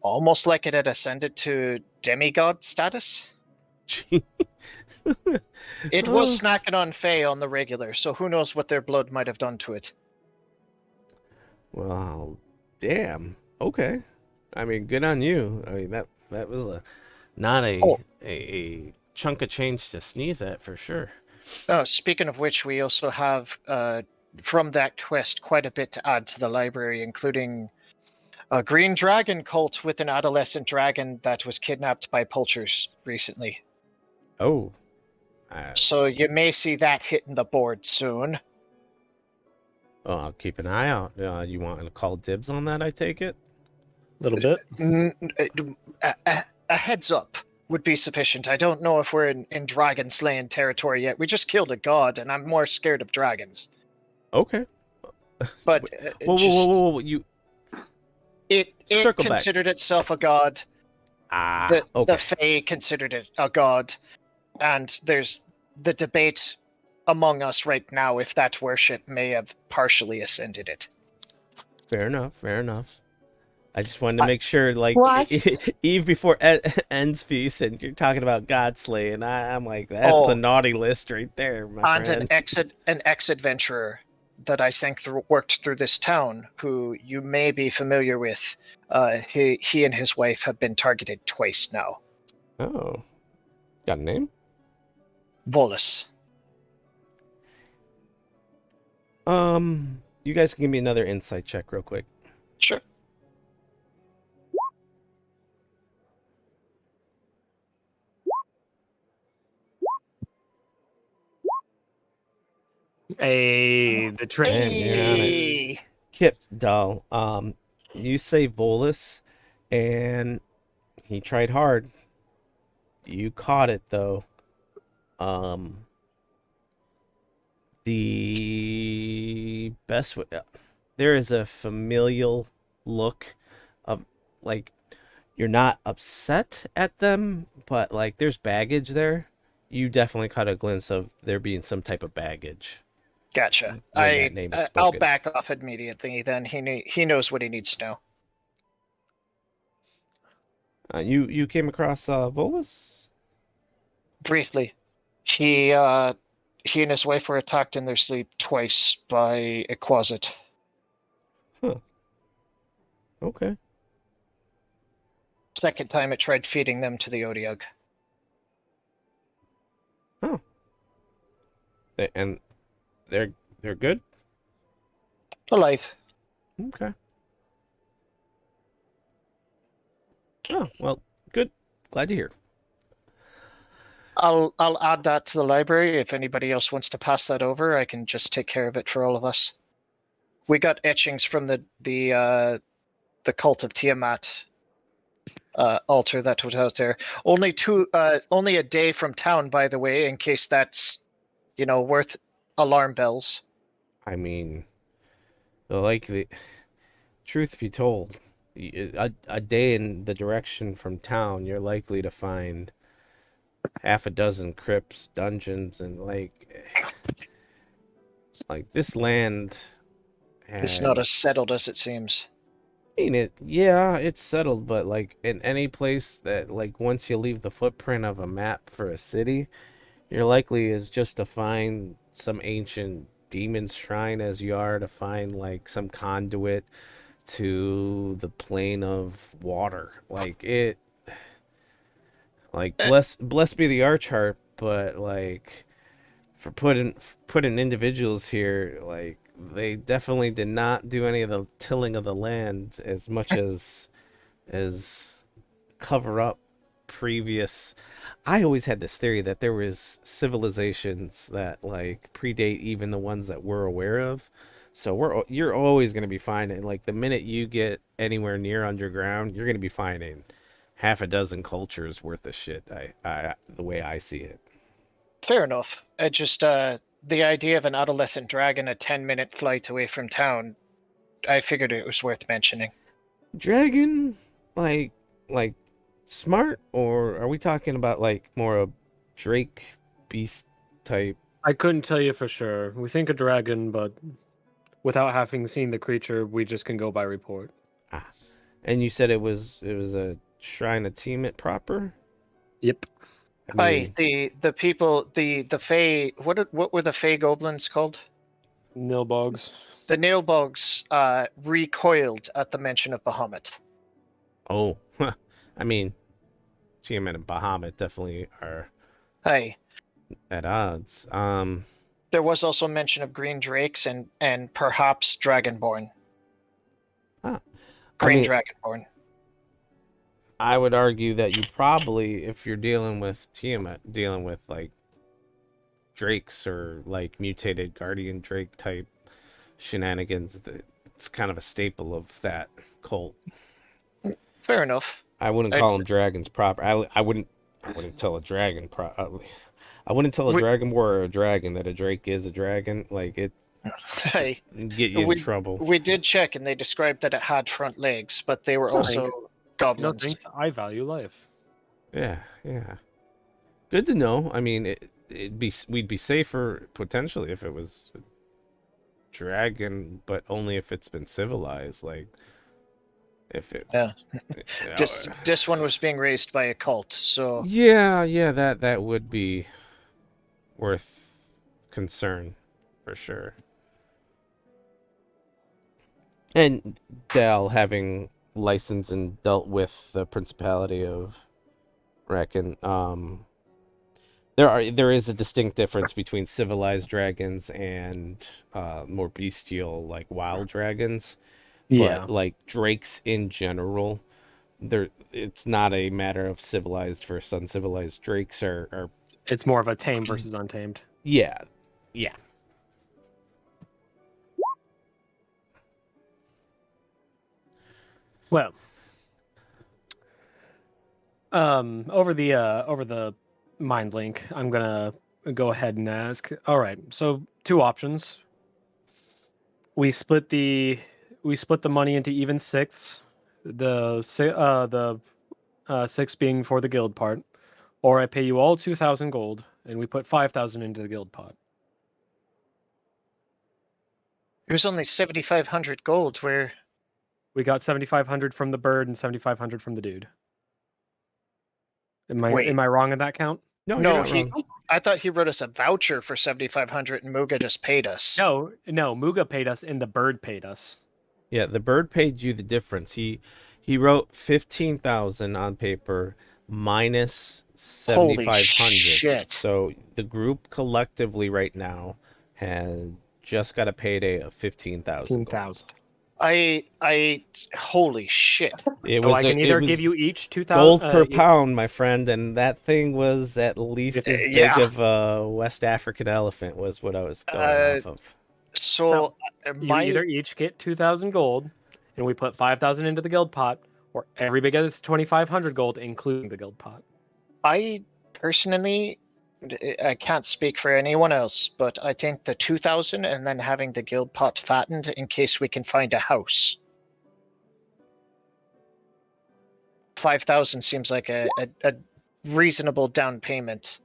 almost like it had ascended to demigod status. Gee. It was snacking on Fae on the regular, so who knows what their blood might have done to it. Well, damn. Okay. I mean, good on you. I mean, that was not a chunk of change to sneeze at for sure. Speaking of which, we also have from that quest quite a bit to add to the library, including a green dragon cult with an adolescent dragon that was kidnapped by poachers recently. Oh. So you may see that hitting the board soon. Oh, I'll keep an eye out. You want to call dibs on that, I take it? A little bit. A heads up would be sufficient. I don't know if we're in dragon slaying territory yet. We just killed a god, and I'm more scared of dragons. Okay. But whoa. You it circle back. considered itself a god. Okay. The Fae considered it a god. And there's the debate among us right now if that worship may have partially ascended it. Fair enough. I just wanted to make sure, like, What? Eve before Endsfeast, and you're talking about God slaying. I'm like, that's the naughty list right there, my And friend. an ex-adventurer that I think worked through this town, who you may be familiar with. He and his wife have been targeted twice now. Oh. Got a name? Volus. You guys can give me another insight check real quick. Sure. Hey, the train. Man, you're on it. Hey! Kip doll. You say Volus, and he tried hard. You caught it though. The best way, there is a familial look of like you're not upset at them, but like there's baggage there. You definitely caught a glimpse of there being some type of baggage. Gotcha. when that name is I'll spoken. back off immediately. Then he knows what he needs to know. You came across Volus? Briefly, he and his wife were attacked in their sleep twice by a quasit. Okay. Second time, it tried feeding them to the Odiug. Oh. And they're good? Alive. Okay. Oh, well, good. Glad to hear. I'll add that to the library. If anybody else wants to pass that over, I can just take care of it for all of us. We got etchings from the cult of Tiamat altar that was out there. Only a day from town, by the way, in case that's worth alarm bells. I mean, the truth be told, a day in the direction from town, you're likely to find half a dozen crypts, dungeons, and like like this land It's not as has- settled as it seems. I mean, it's settled, but like in any place that like once you leave the footprint of a map for a city, you're likely is just to find some ancient demon's shrine as you are to find like some conduit to the plane of water. Like bless be the archharp, but like for putting individuals here, like they definitely did not do any of the tilling of the land as much as cover up previous. I always had this theory that there was civilizations that like predate even the ones that we're aware of. So you're always going to be finding, like, the minute you get anywhere near underground, you're going to be finding half a dozen cultures worth of shit. The way I see it. Fair enough. It just the idea of an adolescent dragon a 10-minute flight away from town, I figured it was worth mentioning. Dragon, like smart, or are we talking about like more a Drake beast type? I couldn't tell you for sure. We think a dragon, but without having seen the creature, we just can go by report. And you said it was a shrine of Tiamat proper? Yep. I mean, The people, the Fey, what were the Fey goblins called? Nilbogs. The Nailbogs recoiled at the mention of Bahamut. oh, I mean, Tiamat and Bahamut definitely are Aye. at odds. There was also mention of green drakes and perhaps dragonborn. I Green mean, dragonborn. I would argue that you probably, if you're dealing with Tiamat, dealing with like drakes or like mutated guardian drake type shenanigans, it's kind of a staple of that cult. Fair enough. I wouldn't call them dragons proper. I wouldn't tell a dragon I wouldn't tell a dragon or a dragon that a drake is a dragon. Like it Hey, get you in trouble. we did check, and they described that it had front legs, but they were also No goblins. thanks. I value life. Yeah. Good to know. I mean, we'd be safer potentially if it was a dragon, but only if it's been civilized. Like if it. Yeah. You know, This one was being raised by a cult, so yeah, that would be worth concern for sure. And Dal having licensed and dealt with the Principality of Reckon, there is a distinct difference between civilized dragons and more bestial, like wild dragons. Yeah. But like drakes in general, it's not a matter of civilized versus uncivilized. Drakes are It's more of a tame versus untamed. yeah. Well, over the mind link, I'm gonna go ahead and ask. All right, so two options. We split the money into even sixths. The six being for the guild part, or I pay you all 2,000 gold, and we put 5,000 into the guild pot. it was only 7,500 gold. Where We got 7,500 from the bird and 7,500 from the dude. Am Wait. I wrong in that count? No, no, you're not wrong. I thought he wrote us a voucher for 7,500, and Muga just paid us. No, Muga paid us and the bird paid us. Yeah, the bird paid you the difference. He wrote 15,000 on paper minus 7,500. shit. So the group collectively right now has just got a payday of 15,000. 15,000. I holy shit. It So was I can it either was give you each 2,000 gold per pound, my friend, and that thing was at least as big yeah. of a West African elephant was what I was going off of. So You my either each get 2,000 gold, and we put 5,000 into the guild pot, or everybody gets 2,500 gold, including the guild pot. I personally, I can't speak for anyone else, but I think the 2,000 and then having the guild pot fattened in case we can find a house. 5,000 seems like a reasonable down payment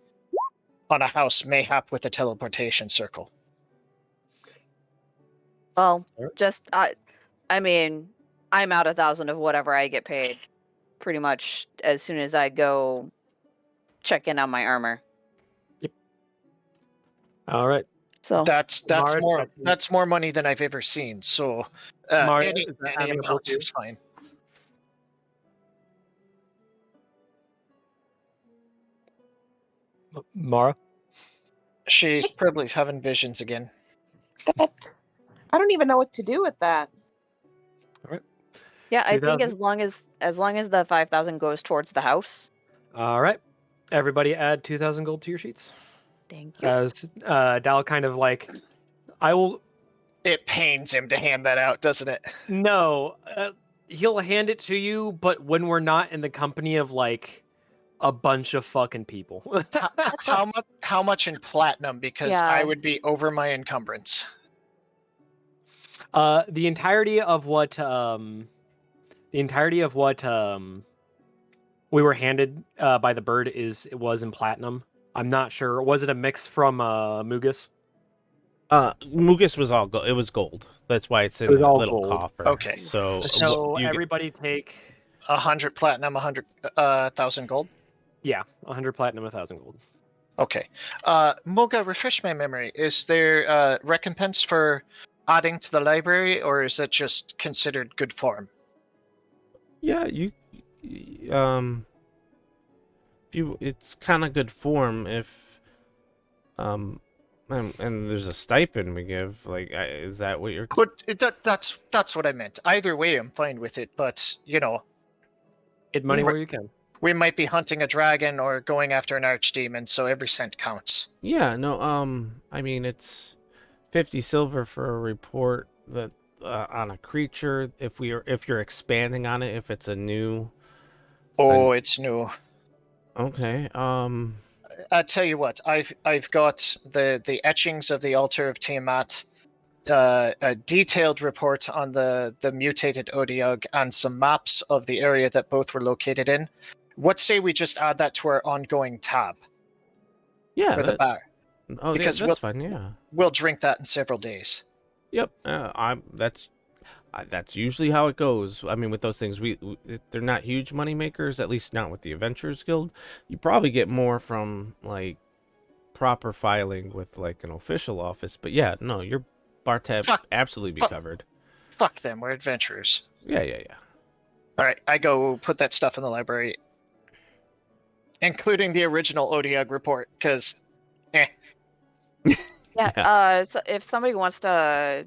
on a house, mayhap with a teleportation circle. Well, Alright. just I mean, I'm out 1,000 of whatever I get paid, pretty much as soon as I go check in on my armor. All right. So That's Mara, that's more money than I've ever seen. So Mara, any is that any amicable amount to you? is fine. Mara? She's probably having visions again. That's. I don't even know what to do with that. yeah, I think 2,000? as long as the 5,000 goes towards the house. All right. Everybody add 2,000 gold to your sheets. Thank you. As Dal kind of like, I will. It pains him to hand that out, doesn't it? No, he'll hand it to you, but when we're not in the company of like a bunch of fucking people. How much in platinum? Because I Yeah. would be over my encumbrance. The entirety of what we were handed by the bird was in platinum. I'm not sure. Was it a mix from Mugus? Mugus was all gold. It was gold. That's why it's in It was that all little gold. coffer. Okay. So, So you get- everybody take 100 platinum, 1,000 gold. 100 platinum, 1,000 gold. Okay. Moga, refresh my memory. Is there recompense for adding to the library, or is it just considered good form? yeah, it's kind of good form if and there's a stipend we give. Like, is that what you're? But that's what I meant. Either way, I'm fine with it. But Get money Right. where you can. we might be hunting a dragon or going after an archdemon, so every cent counts. Yeah, no. I mean, it's 50 silver for a report that on a creature. If you're expanding on it, if it's a new. Oh, it's new. Okay. I tell you what, I've got the etchings of the altar of Tiamat, a detailed report on the mutated Odiug, and some maps of the area that both were located in. What say we just add that to our ongoing tab Yeah. for the bar? Oh, yeah, because that's fine. Yeah. We'll drink that in several days. Yep. That's usually how it goes. I mean, with those things, they're not huge money makers, at least not with the Adventurers Guild. You probably get more from like proper filing with like an official office. But yeah, no, your bar tab absolutely be fuck. covered. Fuck them, we're adventurers. Yeah. All right, I go put that stuff in the library, including the original Odiug report, because Yeah. So if somebody wants to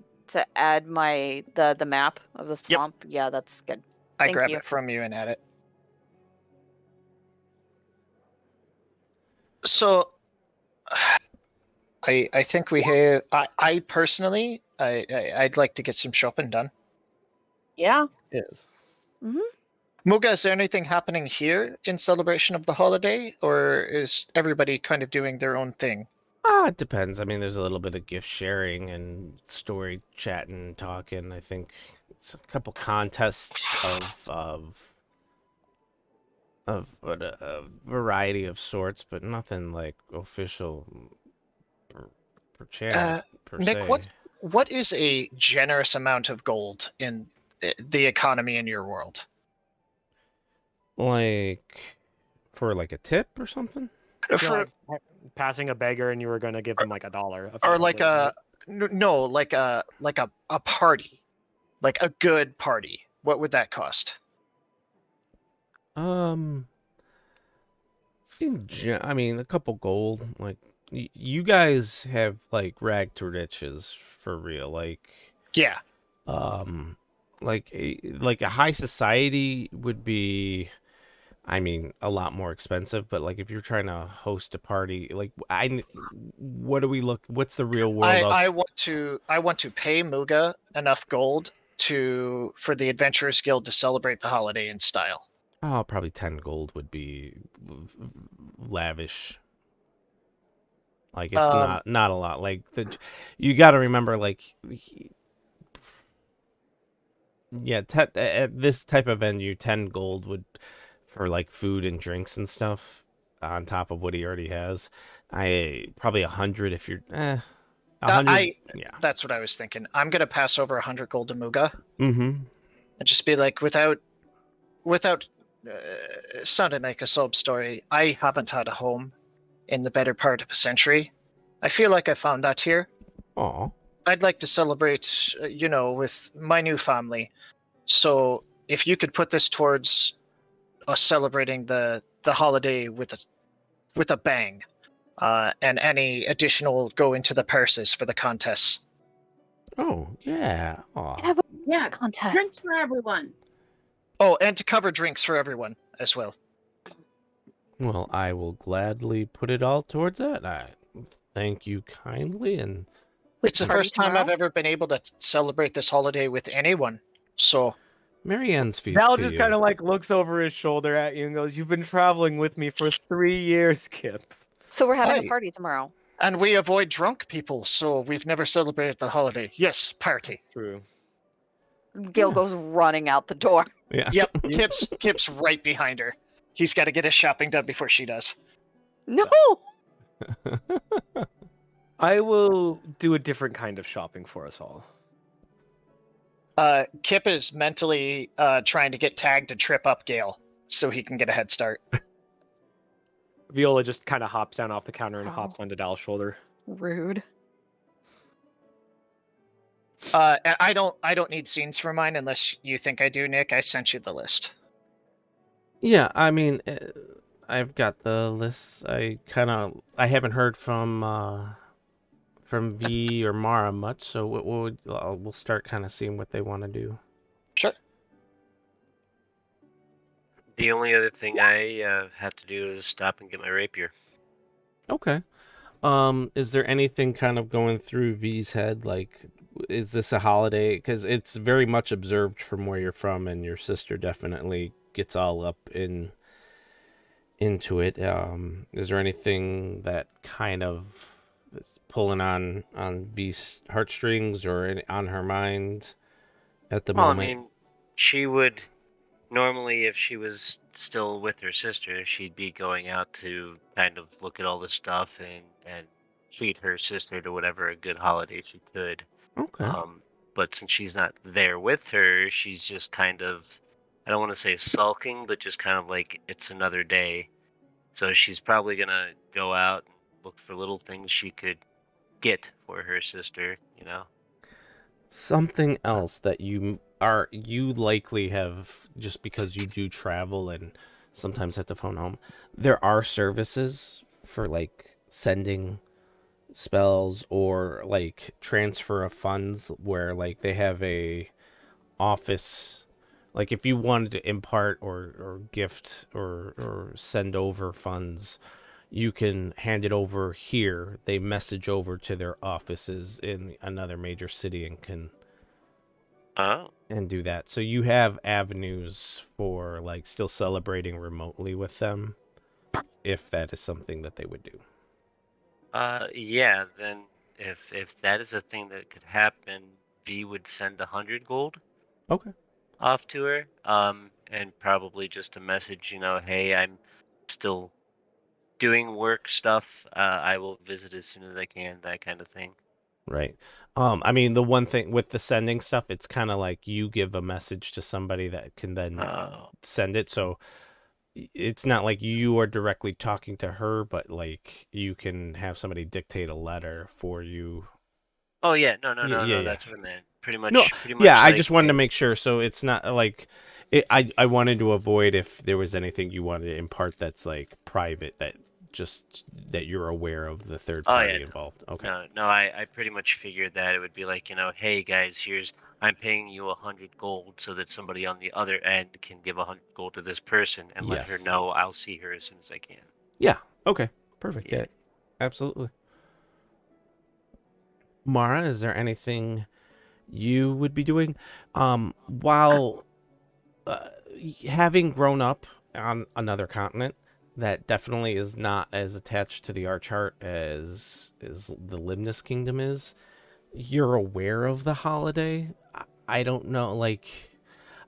add the map of the swamp, yeah, that's good. I Thank grab you. it from you and add it. So, I think we have. I personally, I'd like to get some shopping done. Yeah. Yes. Muga, is there anything happening here in celebration of the holiday, or is everybody kind of doing their own thing? It depends. I mean, there's a little bit of gift sharing and story chatting, talking. I think it's a couple contests of a variety of sorts, but nothing like official per channel per Nick, se. what is a generous amount of gold in the economy in your world? Like for like a tip or something? For, Like passing a beggar and you were gonna give them like $1. or like like a party, like a good party. What would that cost? I mean, a couple gold. Like you guys have like rag to riches for real. Like Yeah. like a high society would be, I mean, a lot more expensive, but like if you're trying to host a party, like what's the real world? I want to pay Muga enough gold for the Adventurers Guild to celebrate the holiday in style. Oh, probably 10 gold would be lavish. Like it's not a lot. Like you got to remember, like at this type of venue, 10 gold would for like food and drinks and stuff on top of what he already has. I probably 100 if you're Yeah. That's what I was thinking. I'm gonna pass over 100 gold to Muga Mm-hmm. and just be like, without sounding like a sob story, I haven't had a home in the better part of a century. I feel like I found that here. Aw. I'd like to celebrate, with my new family. So if you could put this towards us celebrating the holiday with a bang, and any additional go into the purses for the contests. Oh, yeah. Aw. Have a Yeah, contest. drinks for everyone. Oh, and to cover drinks for everyone as well. Well, I will gladly put it all towards that. I thank you kindly, and It's the Party first time I've tomorrow? ever been able to celebrate this holiday with anyone. So Merry Endsfeast Val to just you. kind of like looks over his shoulder at you and goes, "You've been traveling with me for 3 years, Kip." So we're having Hi. a party tomorrow. and we avoid drunk people, so we've never celebrated the holiday. Yes, party. True. Gil Yeah. goes running out the door. Yeah. Yep, Kip's right behind her. He's got to get his shopping done before she does. No. I will do a different kind of shopping for us all. Kip is mentally trying to get tagged to trip up Gale so he can get a head start. Viola just kind of hops down off the counter and Oh. hops onto Dal's shoulder. Rude. And I don't need scenes for mine unless you think I do, Nick. I sent you the list. Yeah, I mean, I've got the lists. I haven't heard from V or Mara much, so we'll start kind of seeing what they want to do. Sure. The only other thing I have to do is stop and get my rapier. Okay. Is there anything kind of going through V's head? Like, is this a holiday? Because it's very much observed from where you're from, and your sister definitely gets all up into it. Is there anything that kind of is pulling on V's heartstrings or on her mind at the Well, moment? I mean, she would normally, if she was still with her sister, she'd be going out to kind of look at all the stuff and treat her sister to whatever a good holiday she could. Okay. But since she's not there with her, she's just kind of, I don't want to say sulking, but just kind of like it's another day. So she's probably gonna go out and look for little things she could get for her sister, you know. Something else that you likely have, just because you do travel and sometimes have to phone home. There are services for like sending spells or like transfer of funds where like they have a office, like if you wanted to impart or gift or send over funds, you can hand it over here. They message over to their offices in another major city and can Oh, do that. So you have avenues for like still celebrating remotely with them if that is something that they would do. yeah. Then if that is a thing that could happen, V would send 100 gold Okay. off to her. And probably just a message, you know, hey, I'm still doing work stuff. I will visit as soon as I can, that kind of thing. Right. I mean, the one thing with the sending stuff, it's kind of like you give a message to somebody that can then Oh, send it. So it's not like you are directly talking to her, but like you can have somebody dictate a letter for you. oh yeah, no, Yeah. that's what I meant. Pretty No, much, yeah, I like, just wanted to make sure. So it's not like I wanted to avoid if there was anything you wanted to impart that's like private, that you're aware of the third Oh, party yeah, no. involved. Okay. No, I pretty much figured that it would be like, you know, hey guys, I'm paying you 100 gold so that somebody on the other end can give 100 gold to this person and let her Yes. know I'll see her as soon as I can. Yeah. Okay. Perfect. Yeah. Yeah. Absolutely. Mara, is there anything you would be doing? While having grown up on another continent that definitely is not as attached to the Arch Heart as the Limnus Kingdom is, you're aware of the holiday. I don't know, like,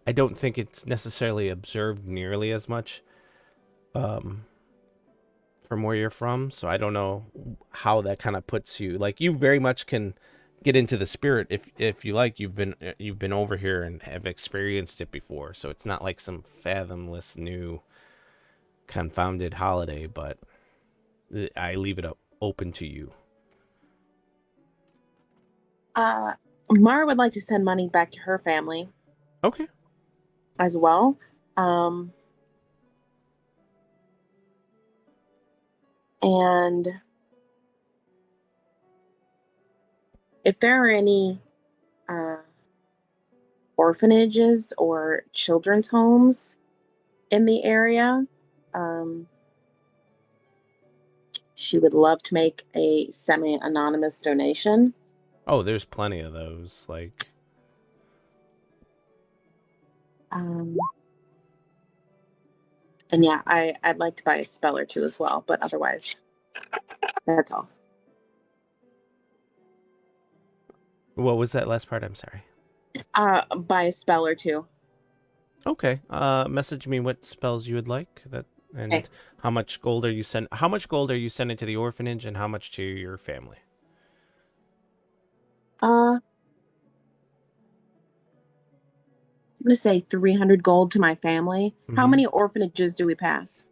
I don't think it's necessarily observed nearly as much from where you're from, so I don't know how that kind of puts you. Like, you very much can get into the spirit if you like. You've been over here and have experienced it before, so it's not like some fathomless new confounded holiday, but I leave it open to you. Mara would like to send money back to her family Okay. as well. And if there are any orphanages or children's homes in the area, she would love to make a semi-anonymous donation. Oh, there's plenty of those. Like, And yeah, I'd like to buy a spell or two as well, but otherwise, that's all. what was that last part? I'm sorry. Buy a spell or two. Okay. Message me what spells you would like. And Okay. how much gold are you sending to the orphanage, and how much to your family? I'm gonna say 300 gold to my family. How Mhm. many orphanages do we pass?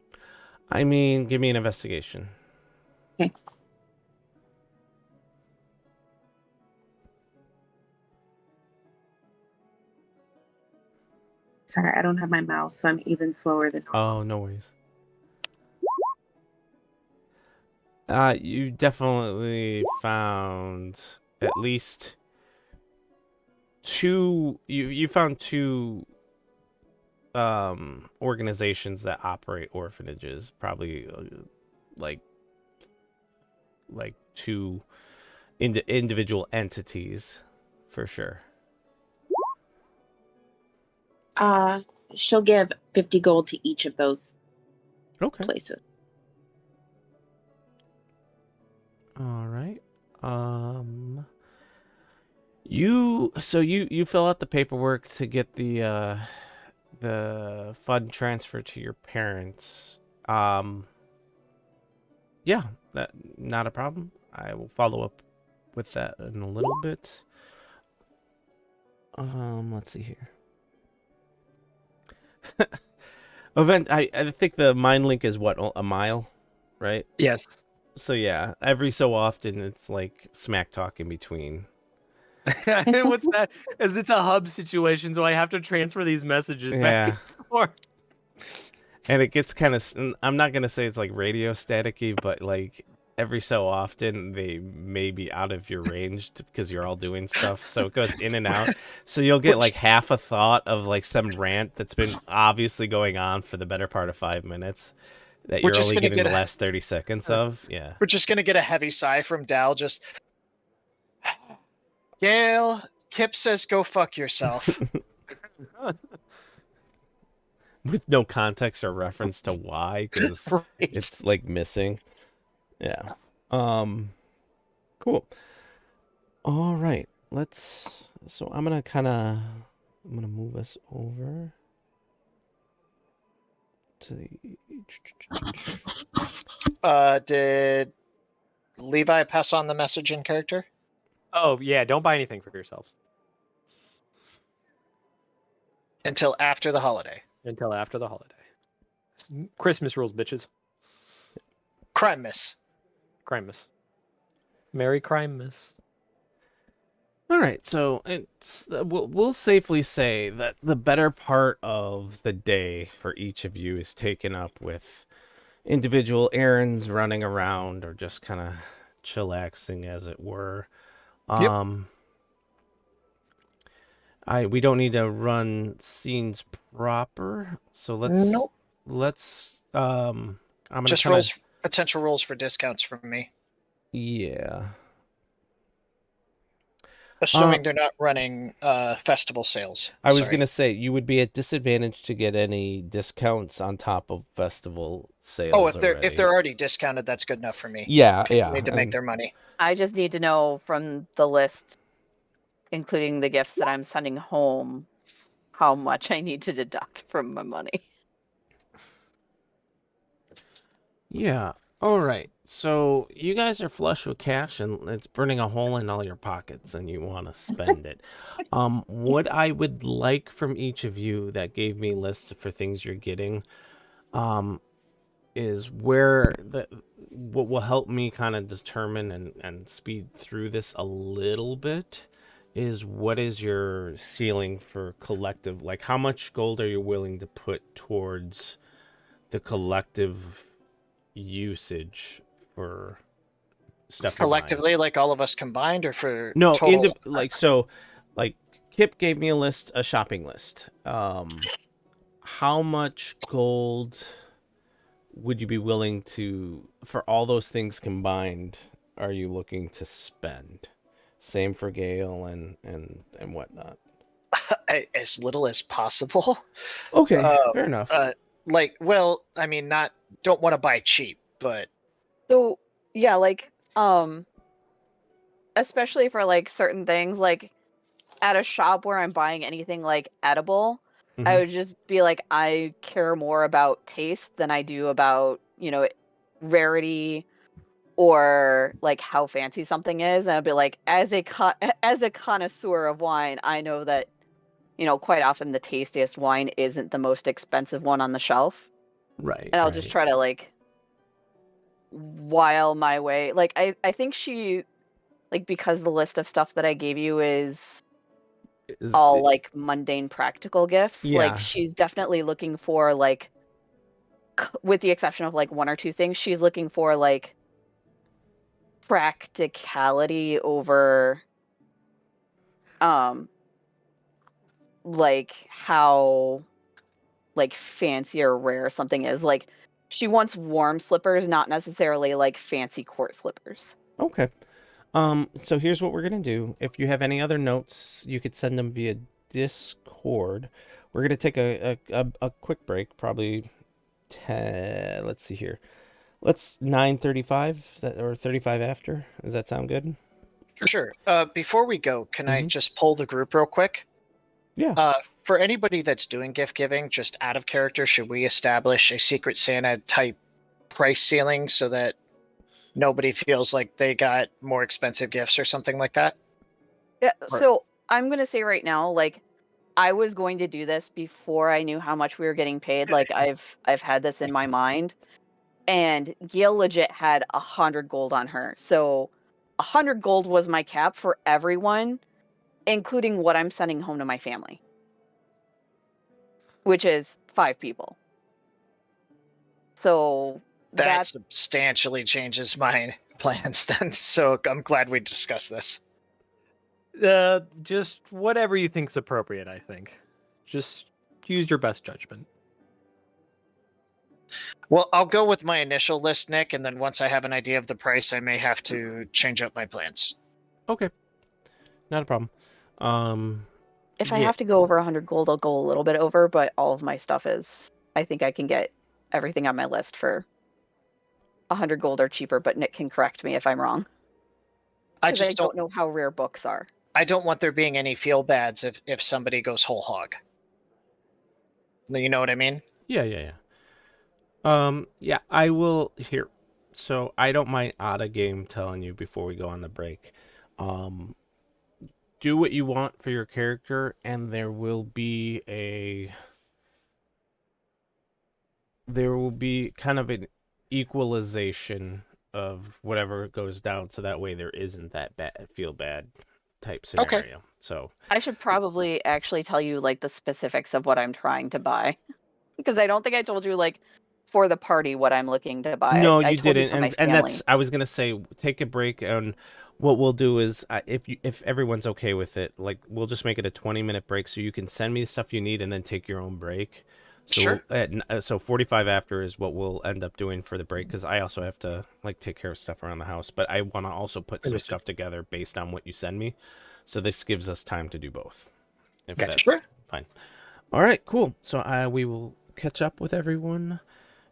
I mean, give me an investigation. Okay. Sorry, I don't have my mouse, so I'm even slower than normal. Oh, no worries. You definitely found at least two. You found two organizations that operate orphanages. Probably like two individual entities for sure. She'll give 50 gold to each of those places. All right. You fill out the paperwork to get the fund transfer to your parents. Yeah, that not a problem. I will follow up with that in a little bit. Let's see here. I think the mind link is what, a mile, right? Yes. So yeah, every so often it's like smack talk in between. What's that? Is it's a hub situation, so I have to transfer these messages back and forth. And it gets kind of, I'm not going to say it's like radio staticky, but like every so often they may be out of your range because you're all doing stuff. So it goes in and out. So you'll get like half a thought of like some rant that's been obviously going on for the better part of 5 minutes that you're only getting the last 30 seconds of. Yeah. We're just going to get a heavy sigh from Dal. Just, Gail, Kip says go fuck yourself. With no context or reference to why, because Right. it's like missing. Yeah. Cool. All right. So I'm gonna move us over to the. Did Levi pass on the message in character? Oh yeah, don't buy anything for yourselves until after the holiday. Until after the holiday. Christmas rules, bitches. Crimemas. Crimemas. Merry Crimemas. All right, so we'll safely say that the better part of the day for each of you is taken up with individual errands, running around, or just kind of chillaxing, as it were. We don't need to run scenes proper, so let's I'm gonna just potential rolls for discounts from me. Yeah. Assuming they're not running festival sales. I was gonna say you would be at disadvantage to get any discounts on top of festival sales. Oh, if they're already discounted, that's good enough for me. Yeah, People need to make their money. I just need to know from the list, including the gifts that I'm sending home, how much I need to deduct from my money. Yeah. All right. So you guys are flush with cash and it's burning a hole in all your pockets and you want to spend it. What I would like from each of you that gave me lists for things you're getting, is what will help me kind of determine and speed through this a little bit is what is your ceiling for collective, like how much gold are you willing to put towards the collective usage for stuff you're buying? Collectively, like all of us combined, or for No, total? like Kip gave me a shopping list. How much gold would you be willing to, for all those things combined, are you looking to spend? Same for Gale and whatnot. As little as possible. Okay, Uh, fair enough. like, well, I mean, not don't want to buy cheap, but So yeah, like especially for like certain things, like at a shop where I'm buying anything like edible, I Mhm. would just be like, I care more about taste than I do about, rarity or like how fancy something is. And I'd be like, as a connoisseur of wine, I know that, quite often the tastiest wine isn't the most expensive one on the shelf. Right, And I'll just right. try to like while my way. Like I think she like because the list of stuff that I gave you is Is all it, like mundane practical gifts. Like yeah. she's definitely looking for like with the exception of like one or two things, she's looking for like practicality over um like how like fancy or rare something is. Like she wants warm slippers, not necessarily like fancy court slippers. Okay. So here's what we're gonna do. If you have any other notes, you could send them via Discord. We're gonna take a quick break, probably 10. Let's see here. Let's 9:35 or 35 after. Does that sound good? sure. Before we go, can I Mhm. just pull the group real quick? Yeah. For anybody that's doing gift giving, just out of character, should we establish a Secret Santa type price ceiling so that nobody feels like they got more expensive gifts or something like that? Yeah, Or- so I'm gonna say right now, like I was going to do this before I knew how much we were getting paid. Like I've had this in my mind. And Gail legit had 100 gold on her. So 100 gold was my cap for everyone, including what I'm sending home to my family, which is 5 people. So that that's substantially changes my plans then. So I'm glad we discussed this. Just whatever you think's appropriate, I think. Just use your best judgment. Well, I'll go with my initial list, Nick, and then once I have an idea of the price, I may have to change up my plans. Okay. Not a problem. if I Yeah. have to go over 100 gold, I'll go a little bit over, but all of my stuff is I think I can get everything on my list for 100 gold or cheaper, but Nick can correct me if I'm wrong. I Because I just don't know how rare books are. I don't want there being any feel bads if somebody goes whole hog. You know what I mean? Yeah. Yeah, I will here. So I don't mind out of game telling you before we go on the break. Um, do what you want for your character, and there will be kind of an equalization of whatever goes down, so that way there isn't that bad feel bad type Okay. scenario. So I should probably actually tell you like the specifics of what I'm trying to buy. Because I don't think I told you like for the party what I'm looking to buy. no, I you told you didn't, for my and family. that's I was gonna say take a break, and what we'll do is if everyone's okay with it, like we'll just make it a 20-minute break, so you can send me the stuff you need and then take your own break. Sure. So 45 after is what we'll end up doing for the break because I also have to like take care of stuff around the house, but I want to also put some Understood. stuff together based on what you send me, so this gives us time to do both. If Gotcha. that's Sure. fine. All right, cool. So we will catch up with everyone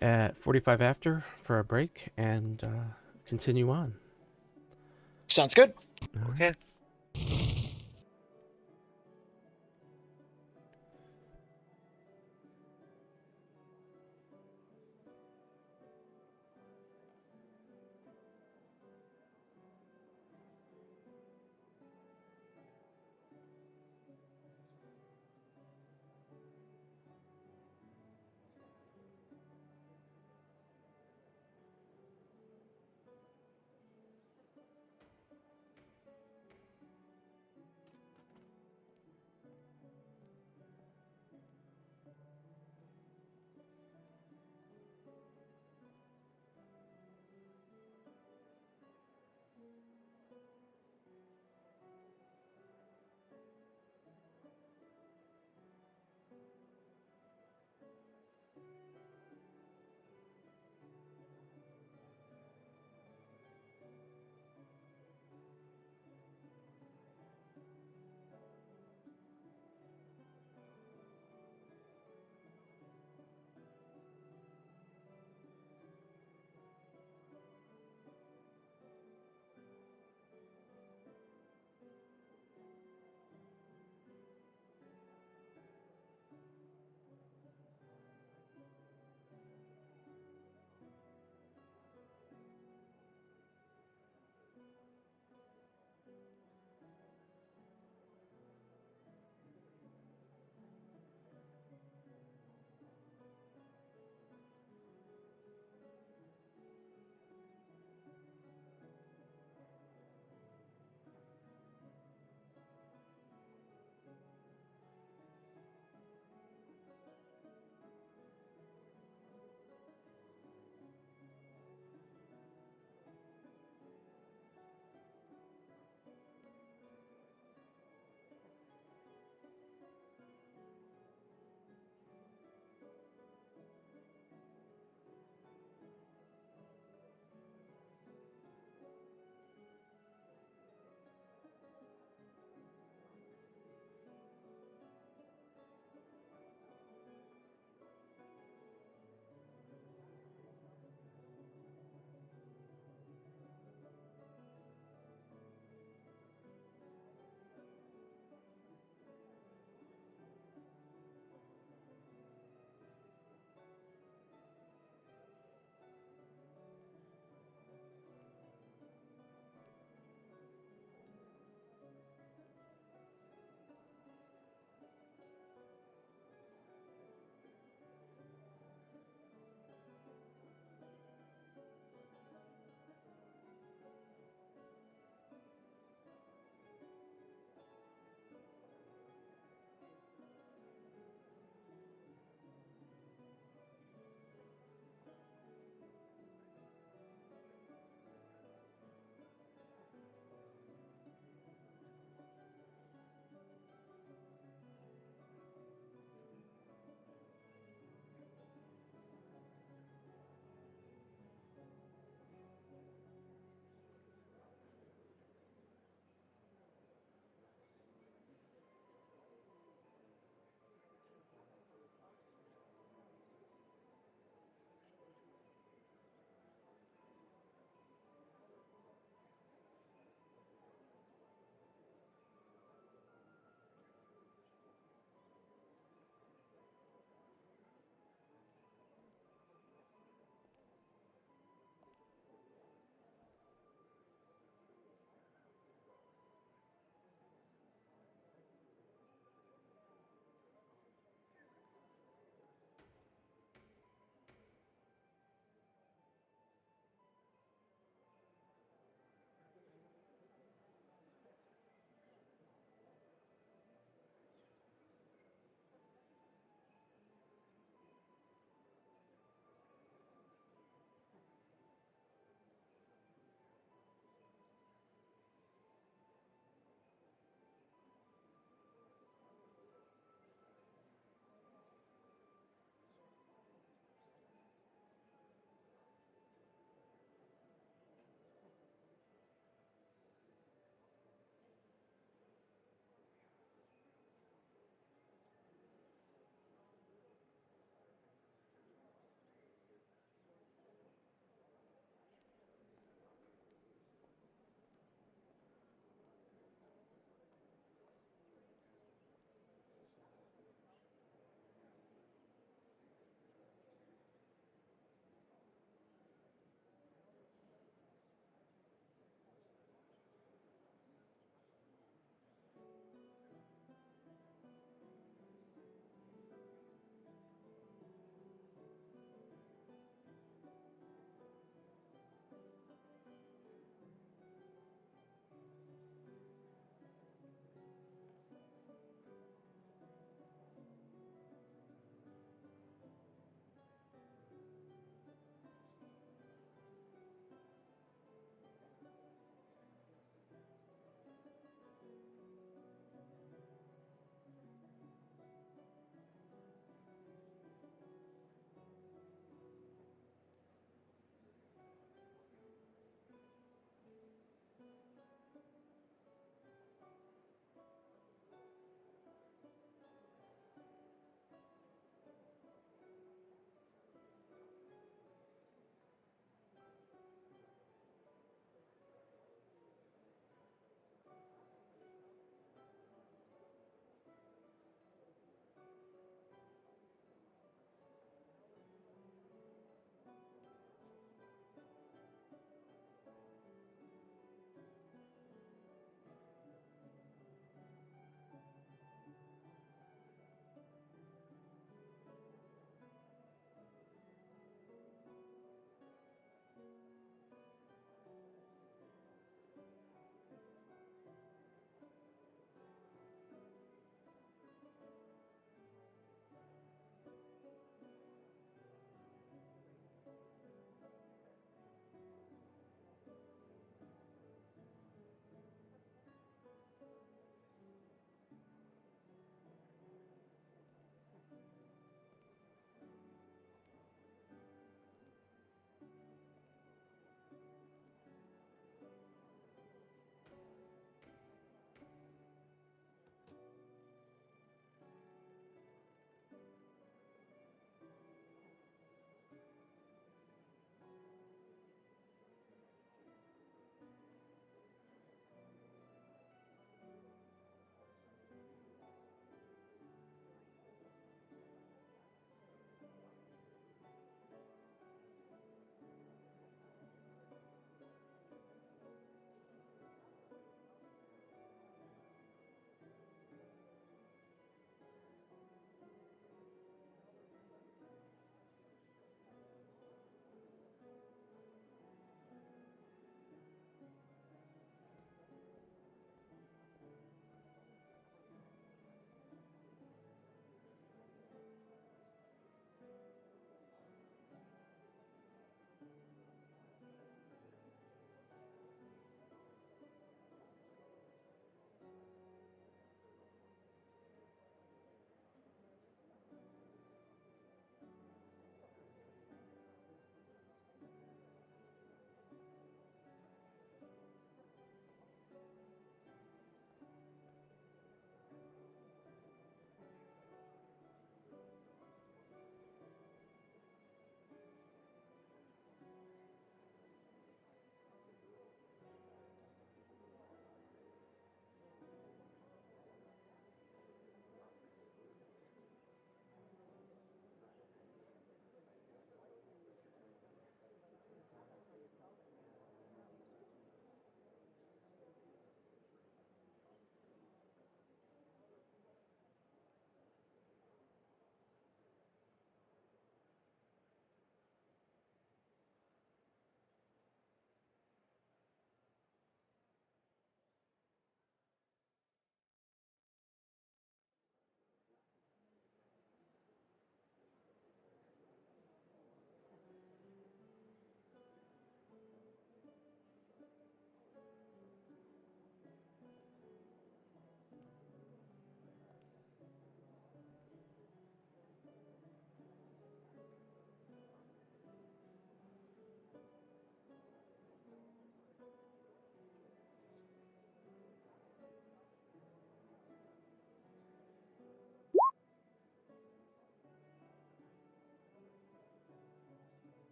at 45 after for a break and continue on. Sounds good. All right. Okay.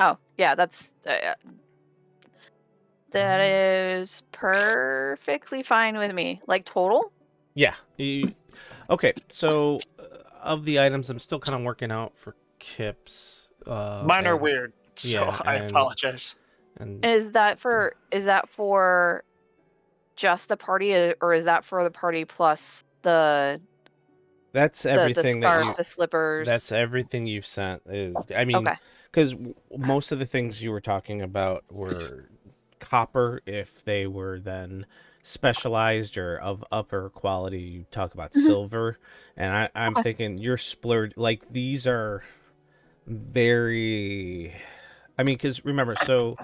Oh, yeah, that is perfectly fine with me. Like total? Yeah. Okay, so of the items, I'm still kind of working out for Kips. Mine are and- weird, so Yeah, I and apologize. and Is that for just the party, or is that for the party plus the that's the everything that scarf, you. the slippers? That's everything you've sent. I mean, Okay. because most of the things you were talking about were copper. If they were then specialized or of upper quality, you talk about Mhm. silver. And I'm Okay. thinking you're splurged. Like these are very. I mean, because remember, so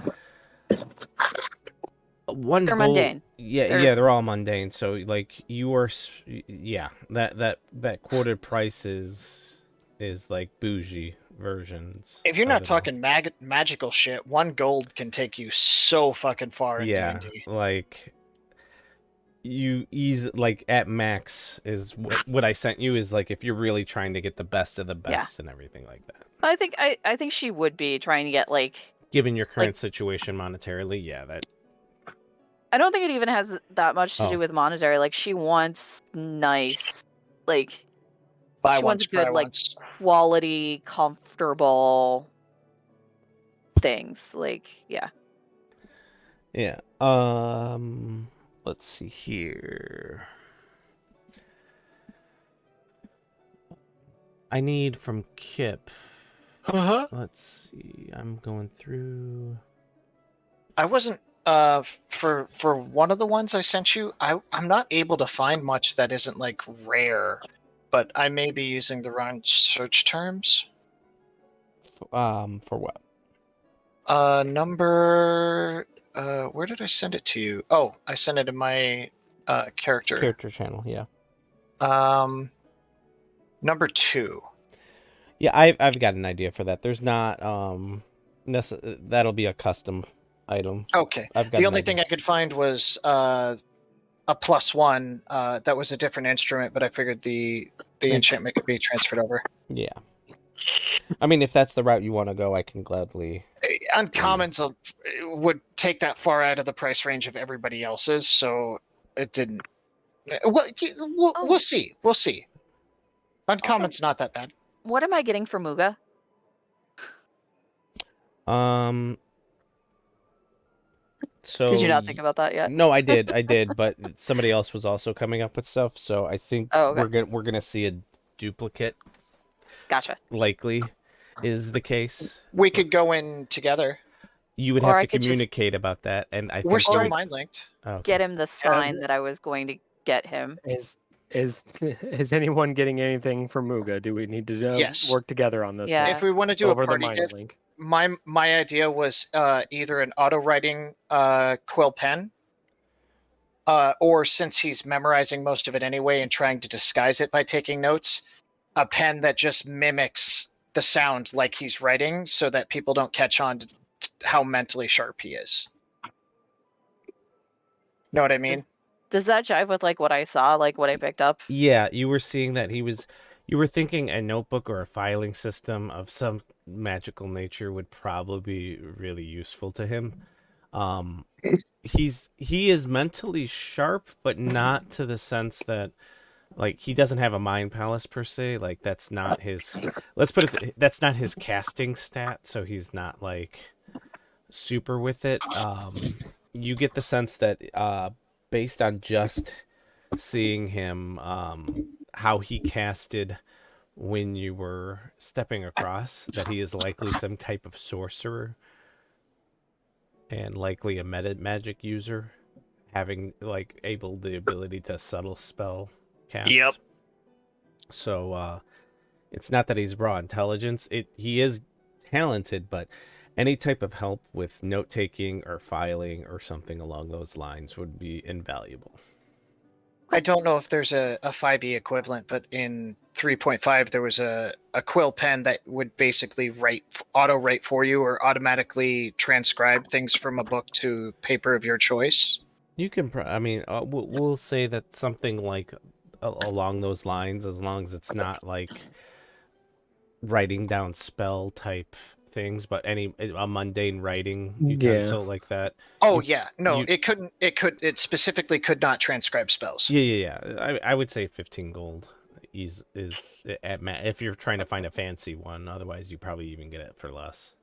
one They're gold. mundane. Yeah, they're all mundane. So like you are, yeah, that quoted price is like bougie versions. If you're of not it all. talking magical shit, 1 gold can take you so fucking far in Yeah, D&D. like you like at max is what I sent you is like if you're really trying to get the best of the best and everything like that. I think she would be trying to get like. Given your current Like- situation monetarily, yeah, that. I don't think it even has that much to Oh. do with monetary. Like she wants nice, like Buy she wants once, cry good, like once. quality, comfortable things. Like yeah. Yeah. Let's see here. I need from Kip. Uh-huh. Let's see. I'm going through. I wasn't for one of the ones I sent you, I'm not able to find much that isn't like rare, but I may be using the wrong search terms. For what? Number where did I send it to you? Oh, I sent it in my character channel, yeah. Number 2. Yeah, I've got an idea for that. There's not that'll be a custom item. Okay. I've got The an only idea. thing I could find was a +1 that was a different instrument, but I figured the enchantment could be transferred over. Yeah. I mean, if that's the route you want to go, I can gladly. Uncommons would take that far out of the price range of everybody else's, so it didn't. We'll see. We'll see. Uncommon's not that bad. What am I getting for Muga? So Did you not think about that yet? No, I did, but somebody else was also coming up with stuff, so I think Oh, okay. we're gonna see a duplicate. Gotcha. Likely, is the case. We could go in together. You would Or have I to could just- communicate about that, and I think We're it still would- mind linked. Oh, okay. Get him the sign that I was going to get him. Is anyone getting anything from Muga? Do we need to Yes. work together on this? Yeah. one? If we want to do Over a the party mind gift, link. my idea was either an auto writing quill pen, or since he's memorizing most of it anyway and trying to disguise it by taking notes, a pen that just mimics the sound like he's writing, so that people don't catch on to how mentally sharp he is. Know what I mean? Does that jive with like what I saw, like what I picked up? Yeah, you were seeing that you were thinking a notebook or a filing system of some magical nature would probably be really useful to him. He is mentally sharp, but not to the sense that like he doesn't have a mind palace per se. Like that's not his. Let's put it. That's not his casting stat. So he's not like super with it. You get the sense that based on just seeing him, how he casted when you were stepping across, that he is likely some type of sorcerer and likely a meta magic user, having like the ability to subtle spell cast. Yep. So it's not that he's raw intelligence. He is talented, but any type of help with note taking or filing or something along those lines would be invaluable. I don't know if there's a 5e equivalent, but in 3.5 there was a quill pen that would basically auto write for you or automatically transcribe things from a book to paper of your choice. You can, I mean, we'll say that something like along those lines, as long as it's not like writing down spell type things, but a mundane writing Yeah. utensil like that. Oh You- yeah, no, you- it specifically could not transcribe spells. Yeah. I would say 15 gold is if you're trying to find a fancy one. Otherwise, you probably even get it for less.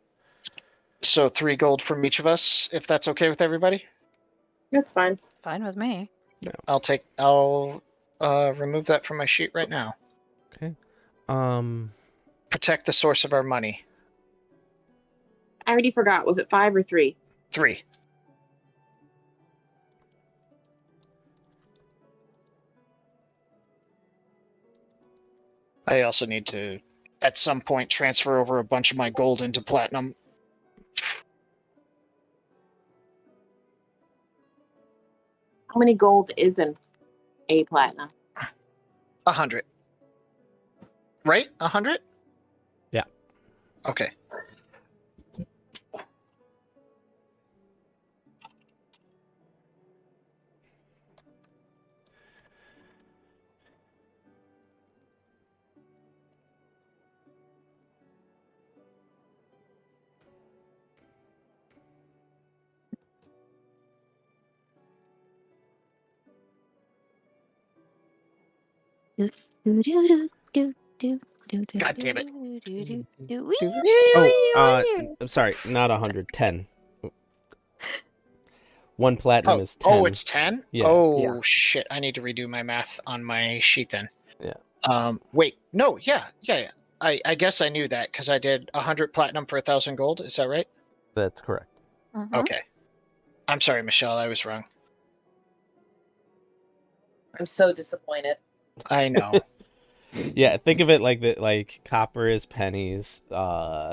So 3 gold from each of us, if that's okay with everybody. That's fine. Fine with me. I'll remove that from my sheet right now. Okay. Protect the source of our money. I already forgot. Was it 5 or 3? 3. I also need to, at some point, transfer over a bunch of my gold into platinum. How many gold is in a platinum? 100. Right? 100? Yeah. Okay. God damn it. I'm sorry, not 100, 10. One platinum is 10. Oh, it's 10? Yeah. Oh, Yeah. shit. I need to redo my math on my sheet then. Yeah. Wait. No, yeah. I guess I knew that because I did 100 platinum for 1,000 gold. Is that right? That's correct. Mhm. Okay. I'm sorry, Michelle. I was wrong. I'm so disappointed. I know. Yeah, think of it like copper is pennies,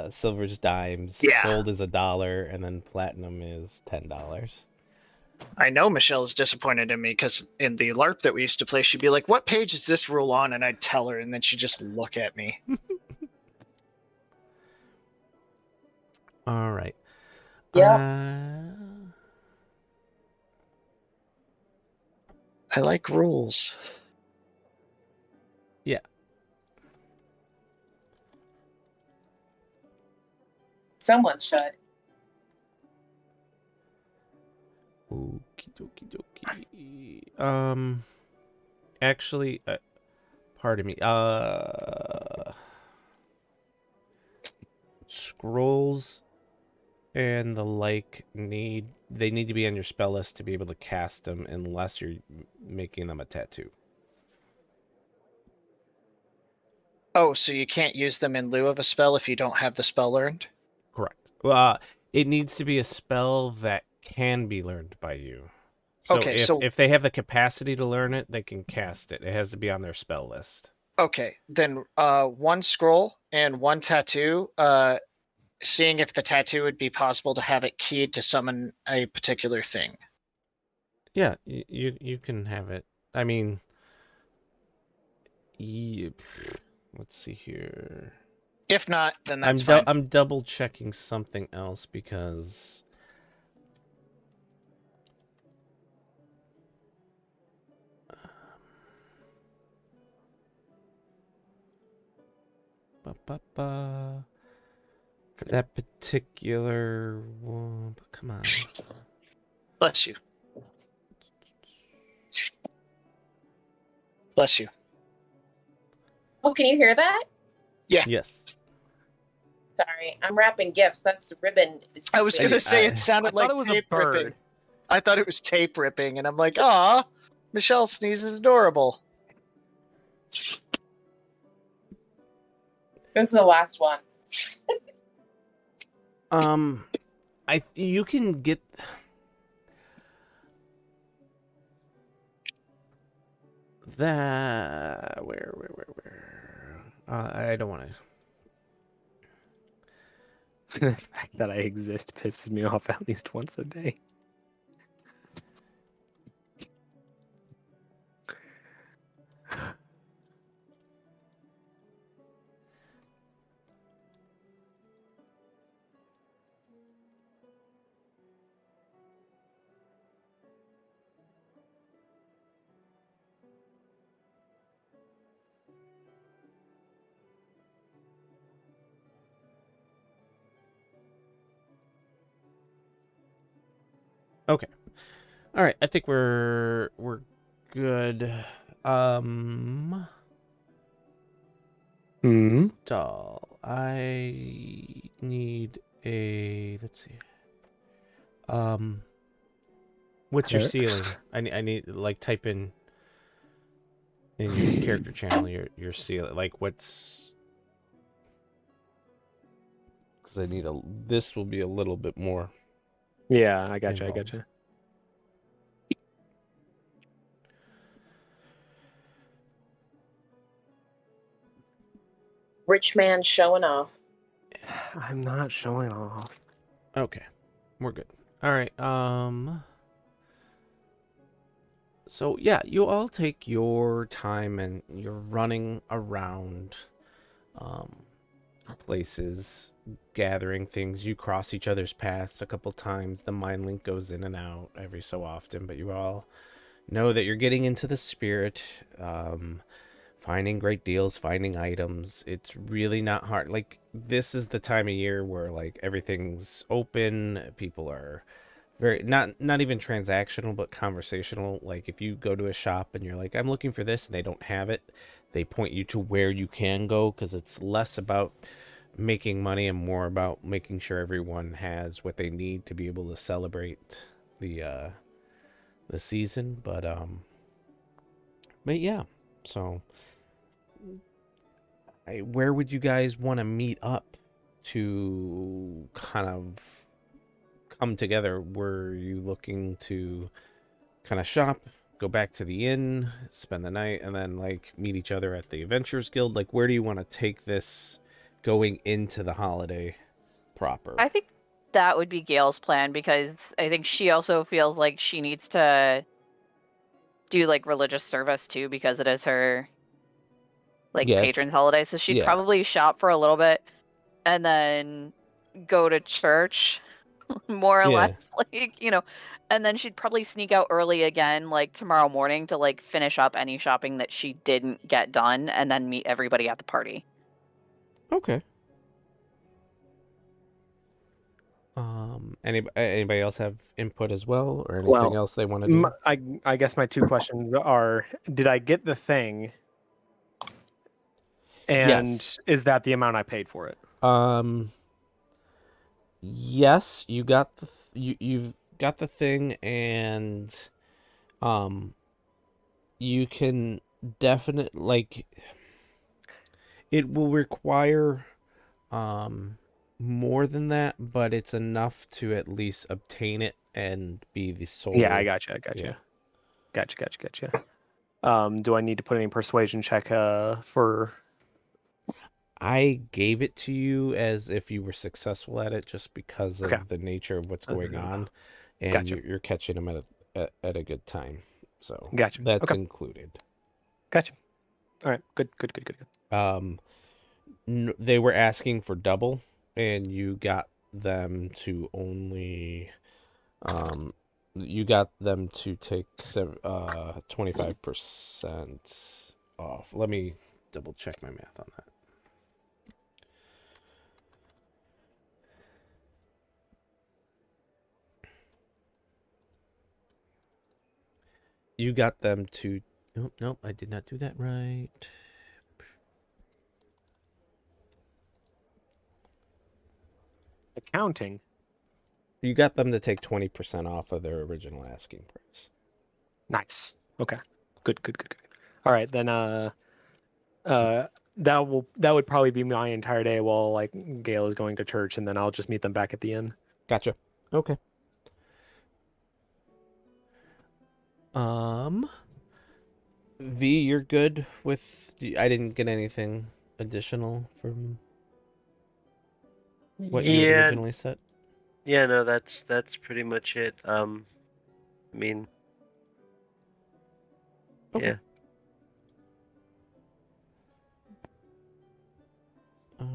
silver's dimes, Yeah. gold is $1, and then platinum is $10. I know Michelle is disappointed in me because in the LARP that we used to play, she'd be like, "What page is this rule on?" And I'd tell her, and then she'd just look at me. All right. Yeah. I like rules. Yeah. Someone should. Okie dokie dokie. Actually, pardon me. Scrolls and the like need to be on your spell list to be able to cast them unless you're making them a tattoo. Oh, so you can't use them in lieu of a spell if you don't have the spell learned? Correct. Well, it needs to be a spell that can be learned by you. So Okay, if they have the capacity to learn it, they can cast it. It has to be on their spell list. Okay, then 1 scroll and 1 tattoo. Seeing if the tattoo would be possible to have it keyed to summon a particular thing. Yeah, you can have it. I mean, let's see here. If not, then that's fine. I'm double checking something else because for that particular one. Come on. Bless you. Bless you. Oh, can you hear that? Yes. Sorry, I'm wrapping gifts. That's the ribbon. I was stupid. gonna say I it sounded I like thought it was a tape ripping. bird. I thought it was tape ripping, and I'm like, "Aw, Michelle sneezes adorable." This is the last one. You can get that where I don't want to. The fact that I exist pisses me off at least once a day. Okay. All right. I think we're good. Doll. I need a. Let's see. What's your ceiling? I need like type in your character channel your ceiling. Like what's? Because I need a. This will be a little bit more. Yeah, I gotcha. involved. I gotcha. Rich man showing off. I'm not showing off. Okay, we're good. All right. So yeah, you all take your time and you're running around, places, gathering things. You cross each other's paths a couple times. The mind link goes in and out every so often, but you all know that you're getting into the spirit. Finding great deals, finding items. It's really not hard. Like, this is the time of year where like everything's open. People are very not even transactional, but conversational. Like if you go to a shop and you're like, I'm looking for this, and they don't have it, they point you to where you can go, because it's less about making money and more about making sure everyone has what they need to be able to celebrate the season. But yeah, so where would you guys want to meet up to kind of come together? Were you looking to kind of shop, go back to the inn, spend the night, and then like meet each other at the Adventurers Guild? Like, where do you want to take this going into the holiday proper? I think that would be Gail's plan, because I think she also feels like she needs to do like religious service too, because it is her like patron's holiday. So she'd probably shop for a little bit and then go to church more or less, like, and then she'd probably sneak out early again like tomorrow morning to like finish up any shopping that she didn't get done, and then meet everybody at the party. Okay. Anybody else have input as well, or anything else they want to do? I guess my two questions are: did I get the thing? And Yes. is that the amount I paid for it? Yes, you got you've got the thing, and you can definitely, like, it will require more than that, but it's enough to at least obtain it and be the sole. Yeah, I gotcha. Gotcha. Do I need to put any persuasion check for? I gave it to you as if you were successful at it, just because of the nature of what's going on, and Gotcha. you're catching them at a good time, so Gotcha. that's included. Gotcha. All right. Good. They were asking for double, and you got them to only you got them to take 25% off. Let me double check my math on that. You got them to... Nope, I did not do that right. Accounting. You got them to take 20% off of their original asking price. Nice. Okay. Good. All right, then that would probably be my entire day while like Gail is going to church, and then I'll just meet them back at the inn. Gotcha. Okay. V, you're good with... I didn't get anything additional from what you had originally said. Yeah, no, that's pretty much it. I mean, okay. Yeah. All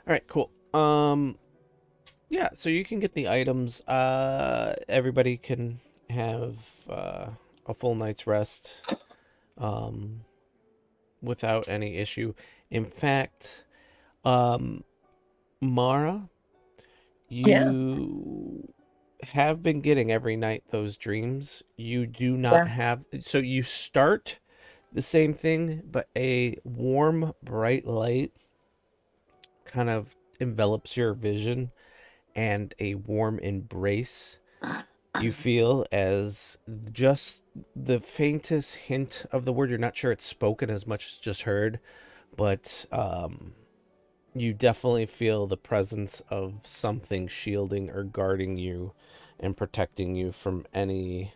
right, cool. Yeah, so you can get the items. Everybody can have a full night's rest without any issue. In fact, Mara, you have been getting every night those dreams. You do not have, so you start the same thing, but a warm, bright light kind of envelops your vision, and a warm embrace you feel as just the faintest hint of the word. You're not sure it's spoken as much as just heard, but you definitely feel the presence of something shielding or guarding you and protecting you from anything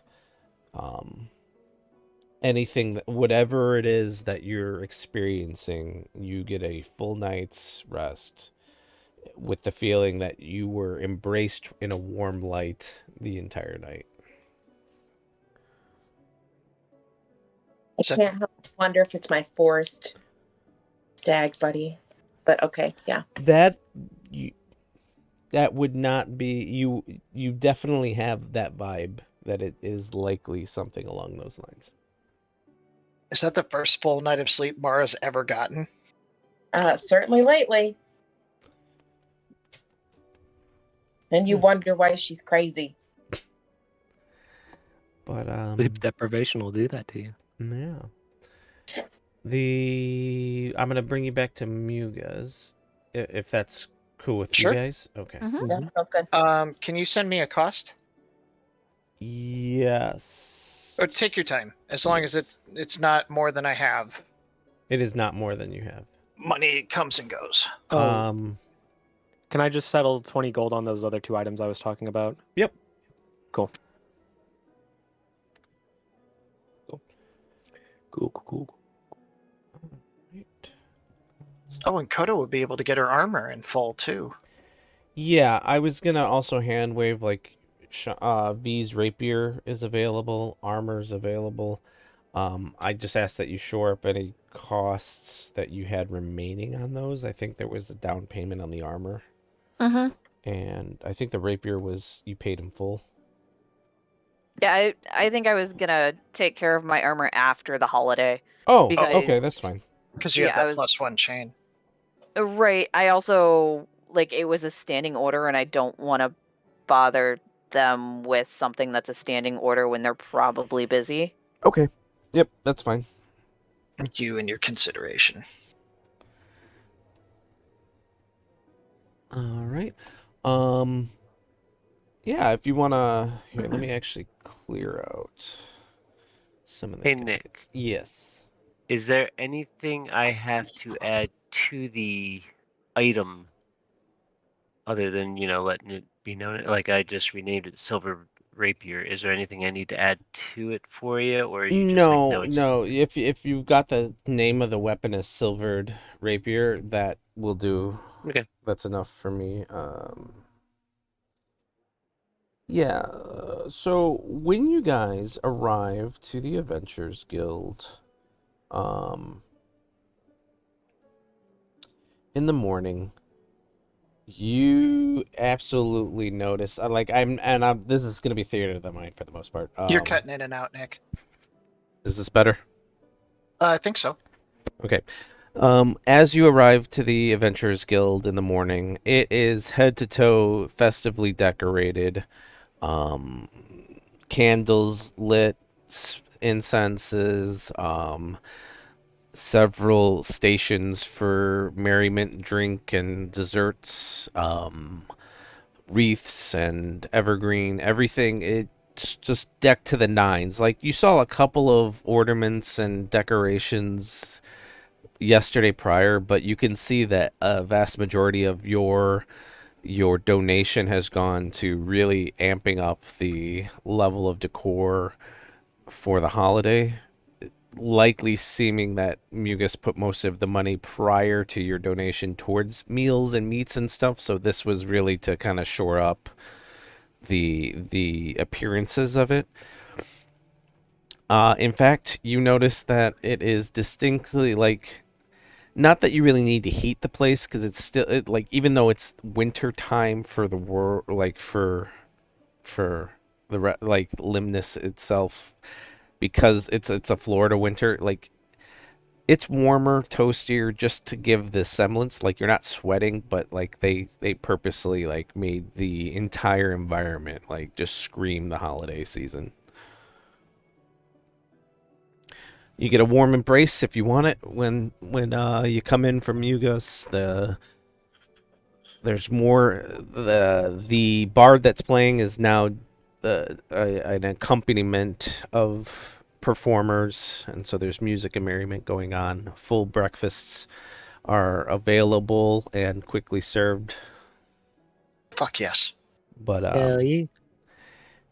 that, whatever it is that you're experiencing. You get a full night's rest with the feeling that you were embraced in a warm light the entire night. I can't help but wonder if it's my forest stag buddy. But okay, yeah. That would not be you. You definitely have that vibe that it is likely something along those lines. Is that the first full night of sleep Mara's ever gotten? Certainly lately. And you wonder why she's crazy. But Sleep deprivation will do that to you. yeah. I'm gonna bring you back to Mugas, if that's cool with Sure. you guys. Okay. Yeah, sounds good. Can you send me a cost? Yes. Or take your time, as long as it's not more than I have. It is not more than you have. Money comes and goes. Can I just settle 20 gold on those other 2 items I was talking about? Yep. Cool. Cool. Oh, and Kodo would be able to get her armor in full too. Yeah, I was gonna also hand wave like V's rapier is available, armor's available. I just asked that you shore up any costs that you had remaining on those. I think there was a down payment on the armor. And I think the rapier was you paid in full. Yeah, I think I was gonna take care of my armor after the holiday. Oh, Because- okay, that's fine. Because you Yeah, have that +1 chain. Right. I also, like, it was a standing order, and I don't want to bother them with something that's a standing order when they're probably busy. Okay. Yep, that's fine. You and your consideration. All right. Yeah, if you wanna here, let me actually clear out some of the Hey, Nick. Yes. Is there anything I have to add to the item other than, letting it be known? Like, I just renamed it Silver Rapier. Is there anything I need to add to it for you, or are you just like, no, it's... No. If you've got the name of the weapon as Silvered Rapier, that will do. Okay. That's enough for me. Yeah. So when you guys arrive to the Adventurers Guild, in the morning, you absolutely notice. This is gonna be theater of the mind for the most part. You're cutting in and out, Nick. Is this better? I think so. Okay. As you arrive to the Adventurers Guild in the morning, it is head to toe festively decorated. Candles lit, incenses, several stations for merriment, drink, and desserts, wreaths and evergreen, everything. It's just decked to the nines. Like, you saw a couple of ornaments and decorations yesterday prior, but you can see that a vast majority of your donation has gone to really amping up the level of decor for the holiday, likely seeming that Mugus put most of the money prior to your donation towards meals and meats and stuff, so this was really to kind of shore up the appearances of it. In fact, you notice that it is distinctly, like, not that you really need to heat the place, because it's still like, even though it's winter time for the world, like for the like Limnus itself, because it's a Florida winter, like it's warmer, toastier, just to give the semblance. Like, you're not sweating, but like they purposely like made the entire environment like just scream the holiday season. You get a warm embrace if you want it when you come in from Yugos. There's more. The bard that's playing is now an accompaniment of performers, and so there's music and merriment going on. Full breakfasts are available and quickly served. Fuck yes. But Hell yeah.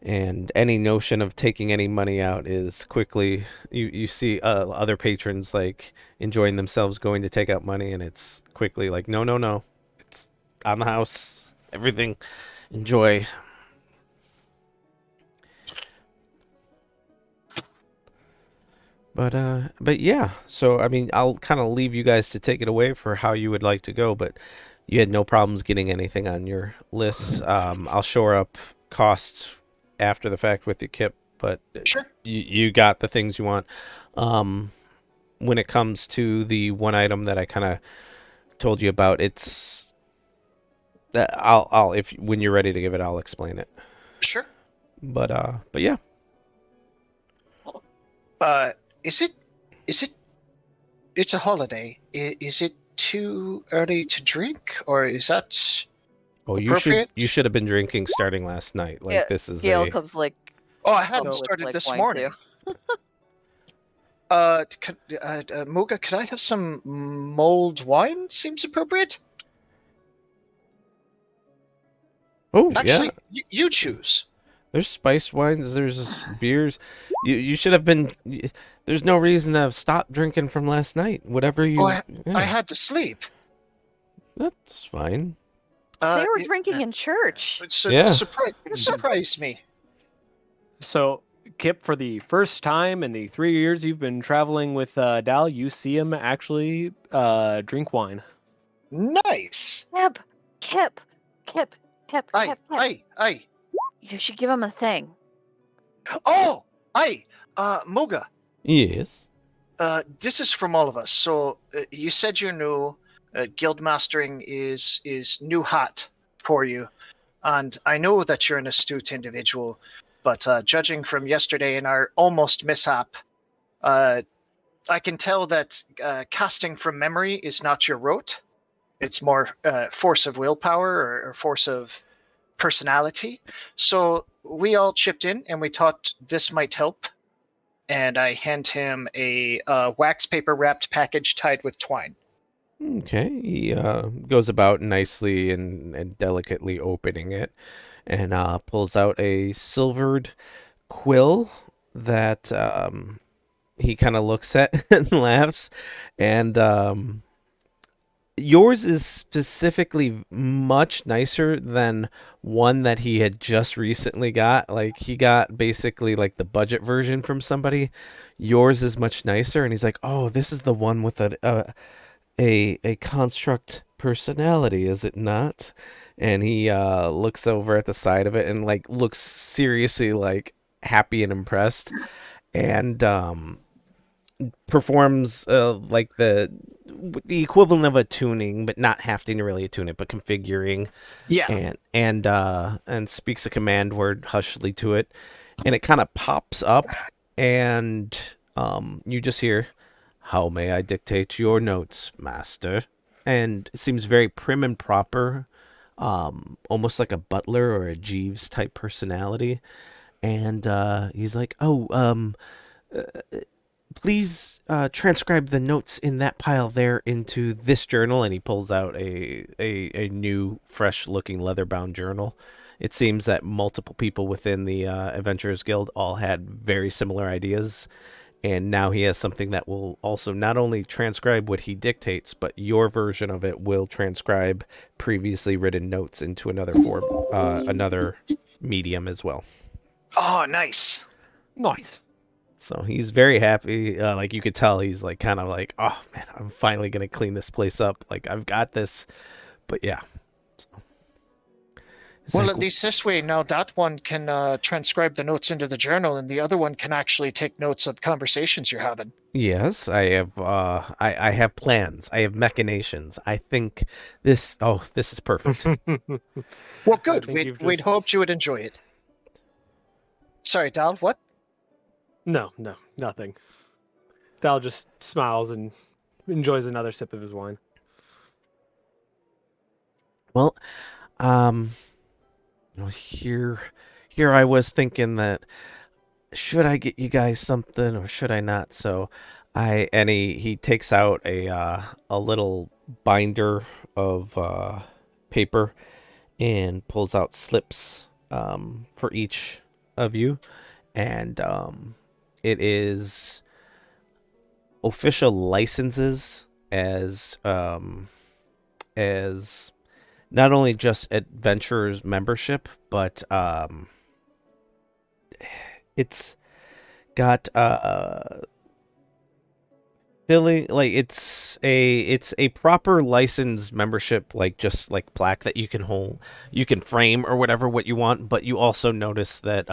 and any notion of taking any money out is quickly you see other patrons like enjoying themselves going to take out money, and it's quickly like no, it's on the house, everything, enjoy. But yeah, so I mean, I'll kind of leave you guys to take it away for how you would like to go, but you had no problems getting anything on your list. I'll shore up costs after the fact with you, Kip, but Sure. you got the things you want. When it comes to the one item that I kind of told you about, it's I'll if when you're ready to give it, I'll explain it. Sure. But yeah. Is it? It's a holiday. Is it too early to drink, or is that? Oh, Appropriate? you should have been drinking starting last night. Like, Yeah, this is Gail a comes like, Oh, I hadn't with, started like, this wine, morning. too. Muga, could I have some mulled wine? Seems appropriate. Oh, Actually, yeah. you choose. There's spiced wines, there's beers. You should have been there's no reason to have stopped drinking from last night. Whatever you I yeah, had to sleep. that's fine. They were It- drinking in church. Yeah. Surprised me. So, Kip, for the first time in the 3 years you've been traveling with Dal, you see him actually drink wine. Nice. Kip. Aye. You should give him a thing. Oh, aye. Muga. Yes. This is from all of us. So you said you're new. Guild mastering is new hat for you, and I know that you're an astute individual. But judging from yesterday and our almost mishap, I can tell that casting from memory is not your rote. It's more force of willpower or force of personality. So we all chipped in and we thought this might help. And I hand him a wax paper wrapped package tied with twine. Okay. He goes about nicely and delicately opening it, and pulls out a silvered quill that he kind of looks at and laughs. And yours is specifically much nicer than one that he had just recently got. Like, he got basically like the budget version from somebody. Yours is much nicer, and he's like, "Oh, this is the one with a construct personality, is it not?" And he looks over at the side of it and like looks seriously like happy and impressed, and performs like the equivalent of a tuning, but not having to really tune it, but configuring. Yeah. And speaks a command word hushly to it, and it kind of pops up, and you just hear, "How may I dictate your notes, master?" And it seems very prim and proper, almost like a butler or a Jeeves type personality. And he's like, "Oh, please transcribe the notes in that pile there into this journal." And he pulls out a new, fresh-looking leather-bound journal. It seems that multiple people within the Adventurers Guild all had very similar ideas, and now he has something that will also not only transcribe what he dictates, but your version of it will transcribe previously written notes into another form, another medium as well. Oh, nice. Nice. So he's very happy. Like, you could tell he's like kind of like, "Oh man, I'm finally gonna clean this place up. Like, I've got this." But yeah. So Well, Zach, at least this way, now that one can transcribe the notes into the journal, and the other one can actually take notes of conversations you're having. yes, I have. I have plans. I have machinations. I think this. Oh, this is perfect. Well, I good. think you've We'd just... hoped you would enjoy it. Sorry, Dal, what? No, nothing. Dal just smiles and enjoys another sip of his wine. Well, um, well, here I was thinking that should I get you guys something or should I not? So he takes out a little binder of paper and pulls out slips for each of you, and it is official licenses as not only just adventurers membership, but it's got feeling like it's a proper license membership, like just like plaque that you can hold, you can frame or whatever what you want. But you also notice that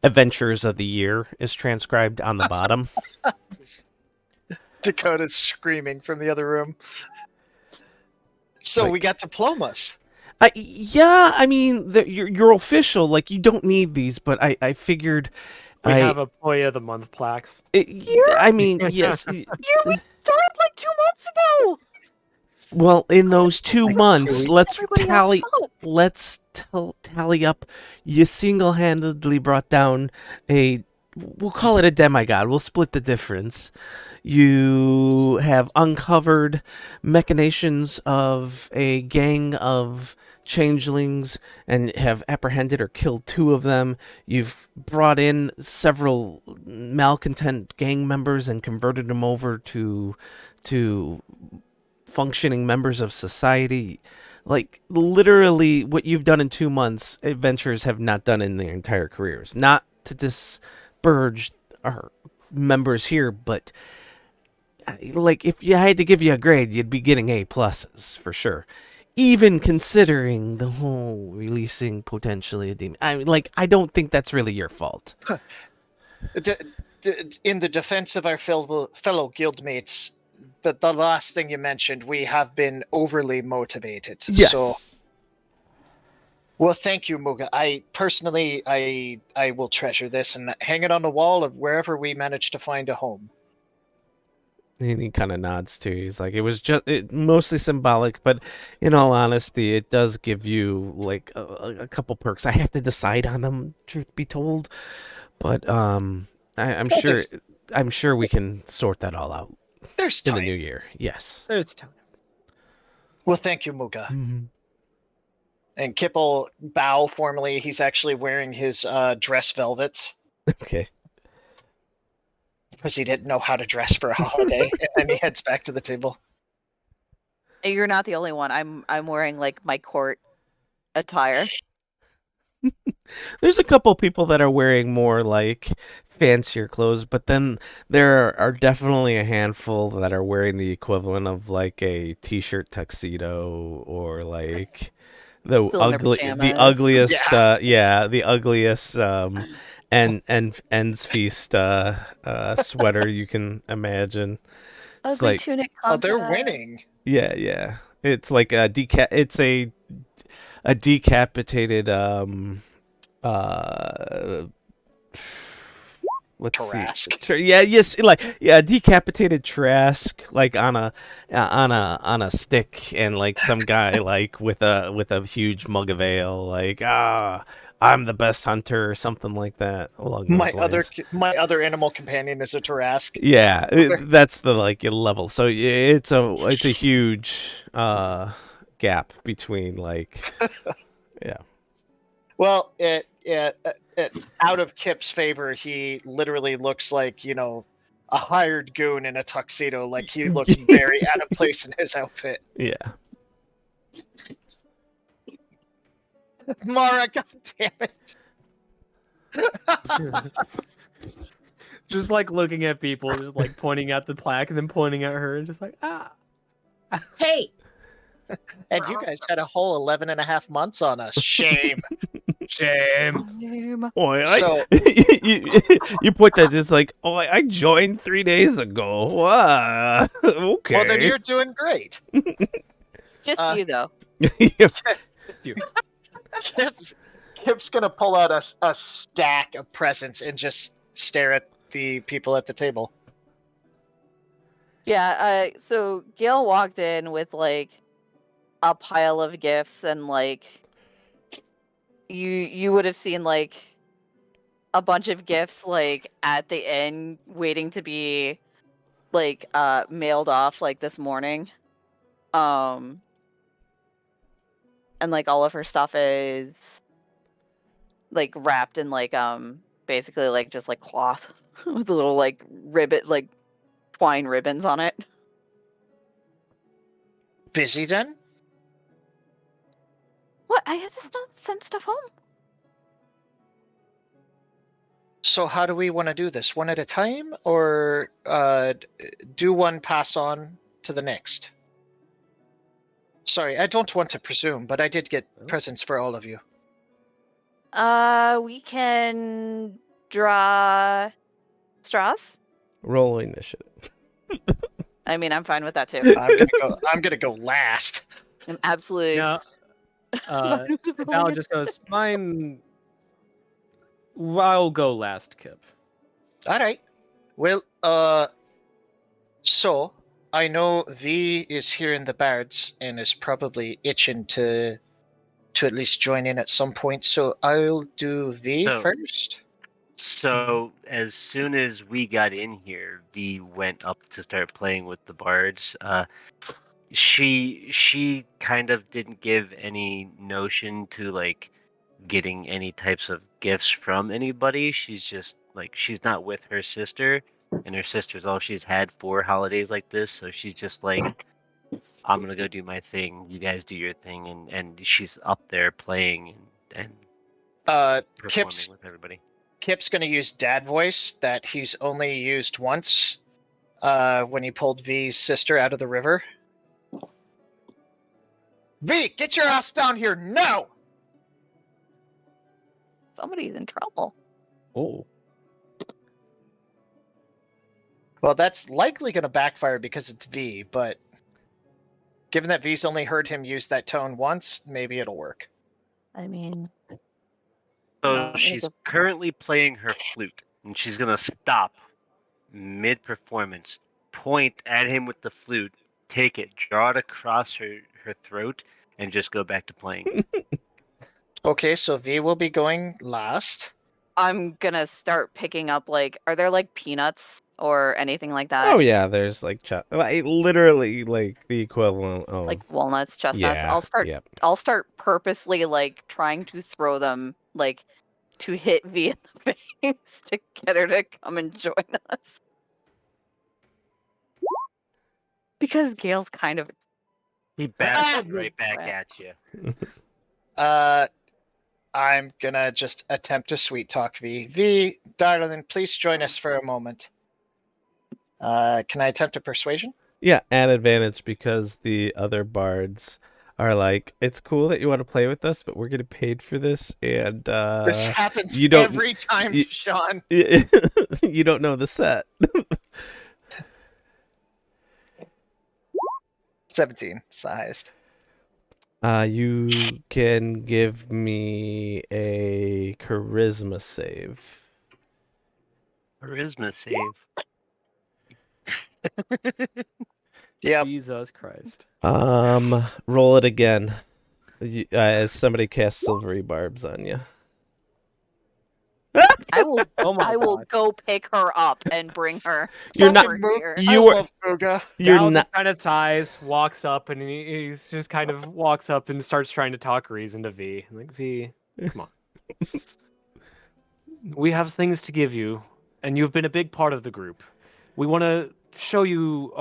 Adventures of the Year is transcribed on the bottom. Dakota's screaming from the other room. So we got diplomas. Yeah, I mean, you're official. Like, you don't need these, but I figured We have a Boy of the Month plaques. I mean, yes. We started like 2 months ago. Well, in those 2 months, let's Everybody else sucked. tally up. You single-handedly brought down we'll call it a demigod. We'll split the difference. You have uncovered machinations of a gang of changelings and have apprehended or killed 2 of them. You've brought in several malcontent gang members and converted them over to functioning members of society. Like, literally what you've done in 2 months, adventurers have not done in their entire careers. Not to disparage our members here, but like, if you had to give you a grade, you'd be getting A pluses for sure. Even considering the whole releasing potentially a demon. I mean, like, I don't think that's really your fault. In the defense of our fellow guildmates, the last thing you mentioned, we have been overly motivated. Yes. So, well, thank you, Muga. I personally, I will treasure this and hang it on the wall of wherever we manage to find a home. And he kind of nods too. He's like, it was just mostly symbolic, but in all honesty, it does give you like a couple perks. I have to decide on them, truth be told, but I'm sure we can sort that all out. There's in time. the new year. Yes. There's time. Well, thank you, Muga. Mm-hmm. And Kip will bow formally. He's actually wearing his dress velvets. Okay. Because he didn't know how to dress for a holiday. And then he heads back to the table. You're not the only one. I'm wearing like my court attire. There's a couple people that are wearing more like fancier clothes, but then there are definitely a handful that are wearing the equivalent of like a t-shirt tuxedo or like the ugliest and Endsfeast sweater you can imagine. It's Ugly like, tunic Oh, they're contest. winning. yeah. It's like a decapitated let's Trask. see. Decapitated Trask, like on a stick, and like some guy like with a huge mug of ale, like I'm the best hunter or something like that along those lines. My other animal companion is a Tarask. Yeah, that's the like level. So it's a huge gap between like yeah. Well, out of Kip's favor, he literally looks like, a hired goon in a tuxedo. Like, he looks very out of place in his outfit. Yeah. Mara, goddammit. Just like looking at people, just like pointing at the plaque and then pointing at her and just like, Hey, And you guys had a whole 11 and a half months on us. Shame. Shame. So- you put that just like, I joined 3 days ago. Okay. Well, then you're doing great. Just you though. Just you. Kip's gonna pull out a stack of presents and just stare at the people at the table. Yeah, so Gail walked in with like a pile of gifts and like you would have seen like a bunch of gifts like at the end waiting to be like mailed off like this morning. And like all of her stuff is like wrapped in like basically like just like cloth with a little like ribbon like twine ribbons on it. Busy then? What? I have to send stuff home. So how do we want to do this? One at a time, or do one pass on to the next? Sorry, I don't want to presume, but I did get presents for all of you. We can draw straws. Roll initiative. I mean, I'm fine with that too. I'm gonna go last. I'm absolutely. Yeah. Val just goes, mine. I'll go last, Kip. All right. Well, so I know V is here in the Bards and is probably itching to at least join in at some point. So I'll do V first. So as soon as we got in here, V went up to start playing with the bards. She kind of didn't give any notion to like getting any types of gifts from anybody. She's just like, she's not with her sister, and her sister's all she's had for holidays like this. So she's just like, I'm gonna go do my thing. You guys do your thing, and she's up there playing and performing with everybody. Kip's gonna use dad voice that he's only used once when he pulled V's sister out of the river. V, get your ass down here now! Somebody's in trouble. Oh. Well, that's likely going to backfire because it's V, but given that V's only heard him use that tone once, maybe it'll work. I mean, So she's currently playing her flute, and she's gonna stop mid-performance, point at him with the flute, take it, draw it across her throat, and just go back to playing. Okay, so V will be going last. I'm gonna start picking up like, are there like peanuts or anything like that? Oh yeah, there's like literally like the equivalent of Like walnuts, chestnuts. Yeah, I'll start purposely like trying to throw them like to hit V in the face to get her to come and join us. Because Gail's kind of He bats right back at you. I'm gonna just attempt to sweet talk V. V, darling, please join us for a moment. Can I attempt a persuasion? Yeah, at advantage because the other bards are like, it's cool that you want to play with us, but we're getting paid for this, and This happens you don't, every time, Sean. You don't know the set. 17, it's the highest. You can give me a charisma save. Charisma save. Yep. Jesus Christ. Roll it again. As somebody casts silvery barbs on you. I will Oh my I will God. go pick her up and bring her. You're not- over here. You I were. love Booga. You're Val not. just kind of sighs, walks up, and he's just kind of walks up and starts trying to talk reason to V. I'm like, V, come on. We have things to give you, and you've been a big part of the group. We want to show you,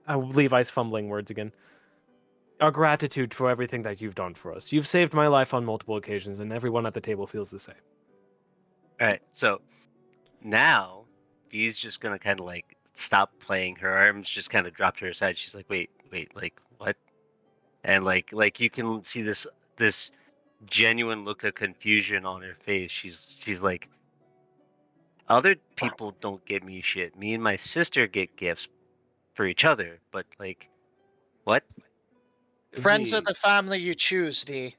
Levi's fumbling words again. Our gratitude for everything that you've done for us. You've saved my life on multiple occasions, and everyone at the table feels the same. All right, so now V's just gonna kind of like stop playing. Her arms just kind of drop to her side. She's like, wait, like what? and like you can see this genuine look of confusion on her face. She's like, other people don't give me shit. Me and my sister get gifts for each other, but like, what? Friends V, of the family you choose, V.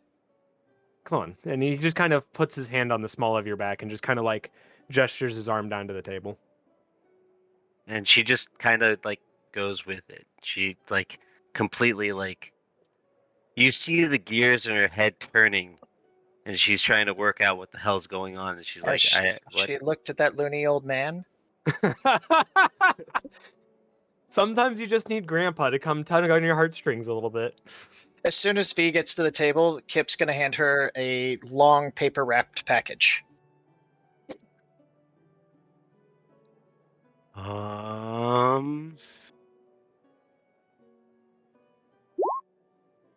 come on. And he just kind of puts his hand on the small of your back and just kind of like gestures his arm down to the table. And she just kind of like goes with it. She like completely like, you see the gears in her head turning, and she's trying to work out what the hell's going on. And she's like, what? She looked at that loony old man. Sometimes you just need Grandpa to come tug on your heartstrings a little bit. As soon as V gets to the table, Kip's going to hand her a long paper wrapped package.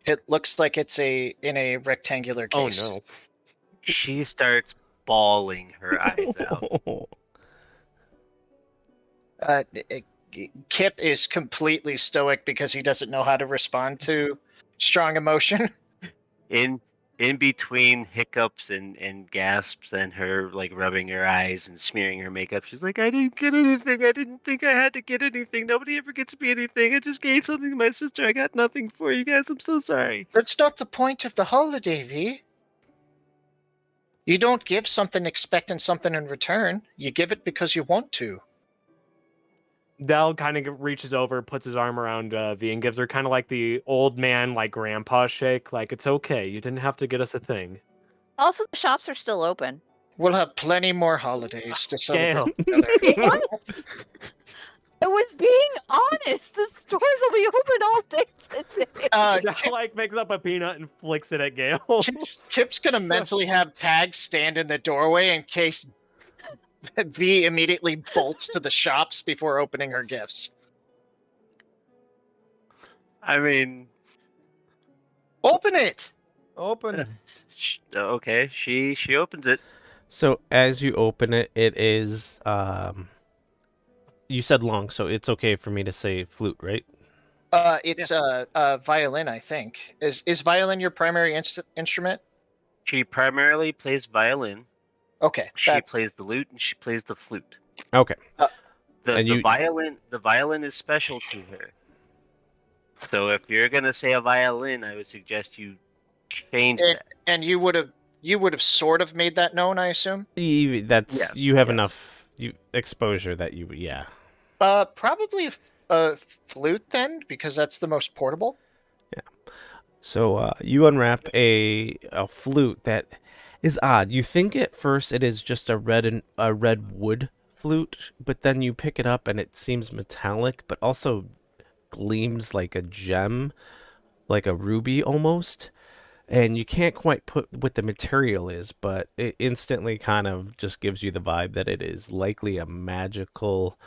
It looks like it's in a rectangular case. Oh no. She starts bawling her eyes out. Kip is completely stoic because he doesn't know how to respond to strong emotion. In between hiccups and gasps and her like rubbing her eyes and smearing her makeup, she's like, I didn't get anything. I didn't think I had to get anything. Nobody ever gets me anything. I just gave something to my sister. I got nothing for you guys. I'm so sorry. That's not the point of the holiday, V. You don't give something expecting something in return. You give it because you want to. Dell kind of reaches over, puts his arm around V, and gives her kind of like the old man, like grandpa shake. Like, it's okay. You didn't have to get us a thing. Also, the shops are still open. We'll have plenty more holidays to celebrate Gail. together. What? I was being honest. The stores will be open all day today. Dell like picks up a peanut and flicks it at Gail. Kip's gonna mentally have Tag stand in the doorway in case V immediately bolts to the shops before opening her gifts. I mean, Open it! Open. okay, she opens it. So as you open it, it is you said long, so it's okay for me to say flute, right? It's a violin, I think. Is violin your primary instrument? She primarily plays violin. Okay, She plays the lute and she plays the flute. Okay. The violin is special to her. So if you're gonna say a violin, I would suggest you change that. And you would have sort of made that known, I assume. That's Yes, you have yes. enough exposure that you Probably a flute then, because that's the most portable. So you unwrap a flute that is odd. You think at first it is just a red wood flute, but then you pick it up and it seems metallic, but also gleams like a gem, like a ruby almost. And you can't quite put what the material is, but it instantly kind of just gives you the vibe that it is likely a magical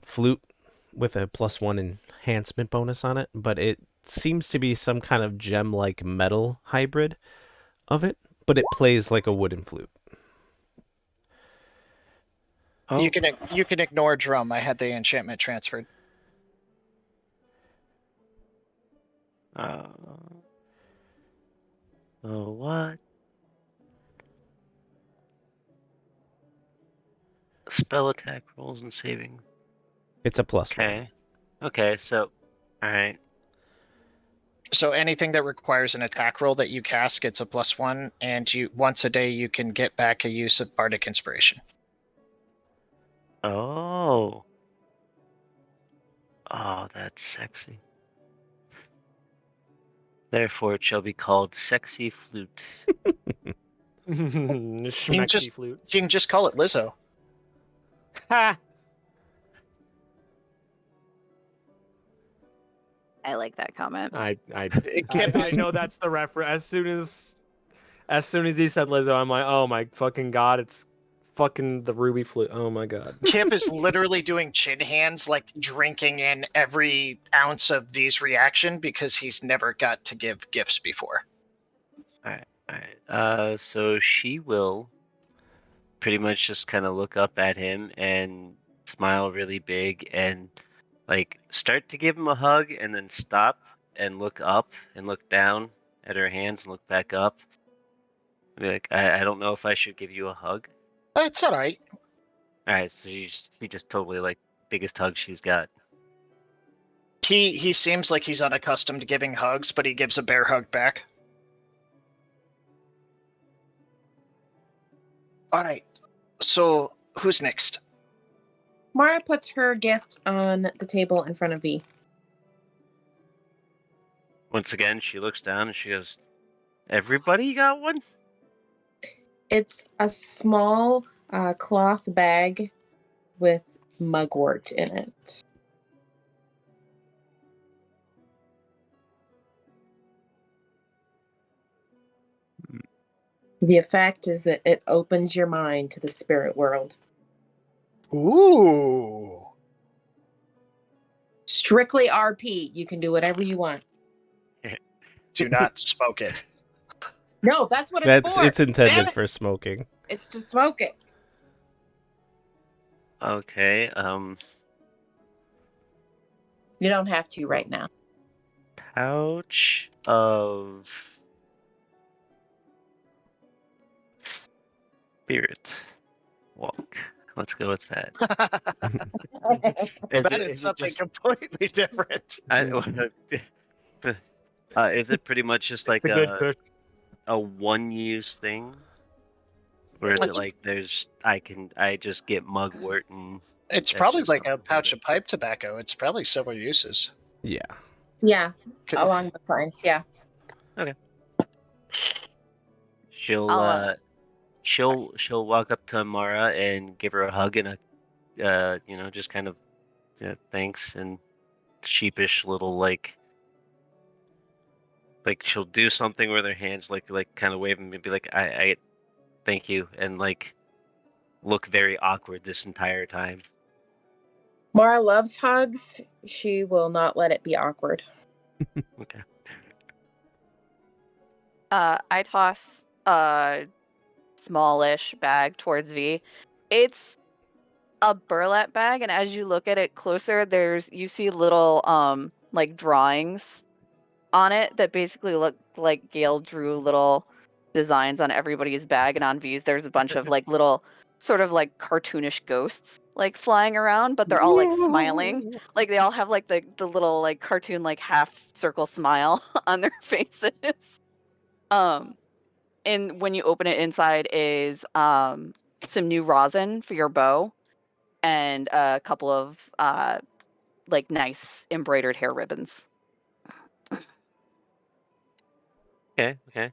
flute with a +1 enhancement bonus on it, but it seems to be some kind of gem-like metal hybrid of it, but it plays like a wooden flute. Oh. You can ignore drum. I had the enchantment transferred. Oh, what? Spell attack rolls and saving. It's a +1. Okay, so, alright. So anything that requires an attack roll that you cast gets a +1, and once a day you can get back a use of Bardic Inspiration. Oh. Oh, that's sexy. Therefore, it shall be called Sexy Flute. Schmexy flute. You can just call it Lizzo. Ha! I like that comment. I know that's the reference. As soon as he said Lizzo, I'm like, oh my fucking god, it's fucking the ruby flute. Oh my god. Kip is literally doing chin hands, like drinking in every ounce of V's reaction because he's never got to give gifts before. Alright. So she will pretty much just kind of look up at him and smile really big and like start to give him a hug and then stop and look up and look down at her hands and look back up. Be like, I don't know if I should give you a hug. It's all right. All right, so she just totally like biggest hug she's got. He seems like he's unaccustomed to giving hugs, but he gives a bear hug back. All right. So who's next? Mara puts her gift on the table in front of V. Once again, she looks down and she goes, "Everybody got one?" It's a small cloth bag with mugwort in it. The effect is that it opens your mind to the spirit world. Ooh. Strictly RP. You can do whatever you want. Do not smoke it. No, that's what it's for. It's intended Damn it. for smoking. It's to smoke it. Okay. You don't have to right now. Pouch of spirit walk. Let's go with that. That is something completely different. Is it pretty much just like The good push. a one-use thing, or is it like I just get mugwort and It's that's probably just like a something pouch that- of pipe tobacco. It's probably several uses. Yeah. Yeah, Could- along the lines. Yeah. she'll I'll, she'll walk up to Mara and give her a hug and a just kind of thanks and sheepish little like she'll do something with her hands like kind of wave and be like I thank you and like look very awkward this entire time. Mara loves hugs. She will not let it be awkward. Okay. I toss a smallish bag towards V. It's a burlap bag, and as you look at it closer, you see little like drawings on it that basically look like Gail drew little designs on everybody's bag, and on V's there's a bunch of like little sort of like cartoonish ghosts like flying around, but they're all like smiling. Like they all have like the little like cartoon like half circle smile on their faces. And when you open it, inside is some new rosin for your bow and a couple of like nice embroidered hair ribbons. Okay.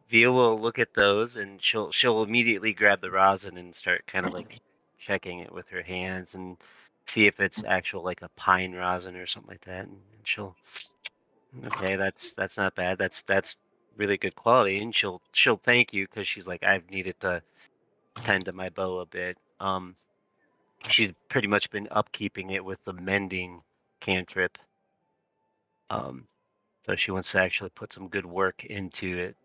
Via will look at those and she'll immediately grab the rosin and start kind of like checking it with her hands and see if it's actual like a pine rosin or something like that. And she'll okay, that's not bad. That's really good quality. And she'll thank you because she's like I've needed to tend to my bow a bit. She's pretty much been upkeeping it with the mending cantrip. So she wants to actually put some good work into it.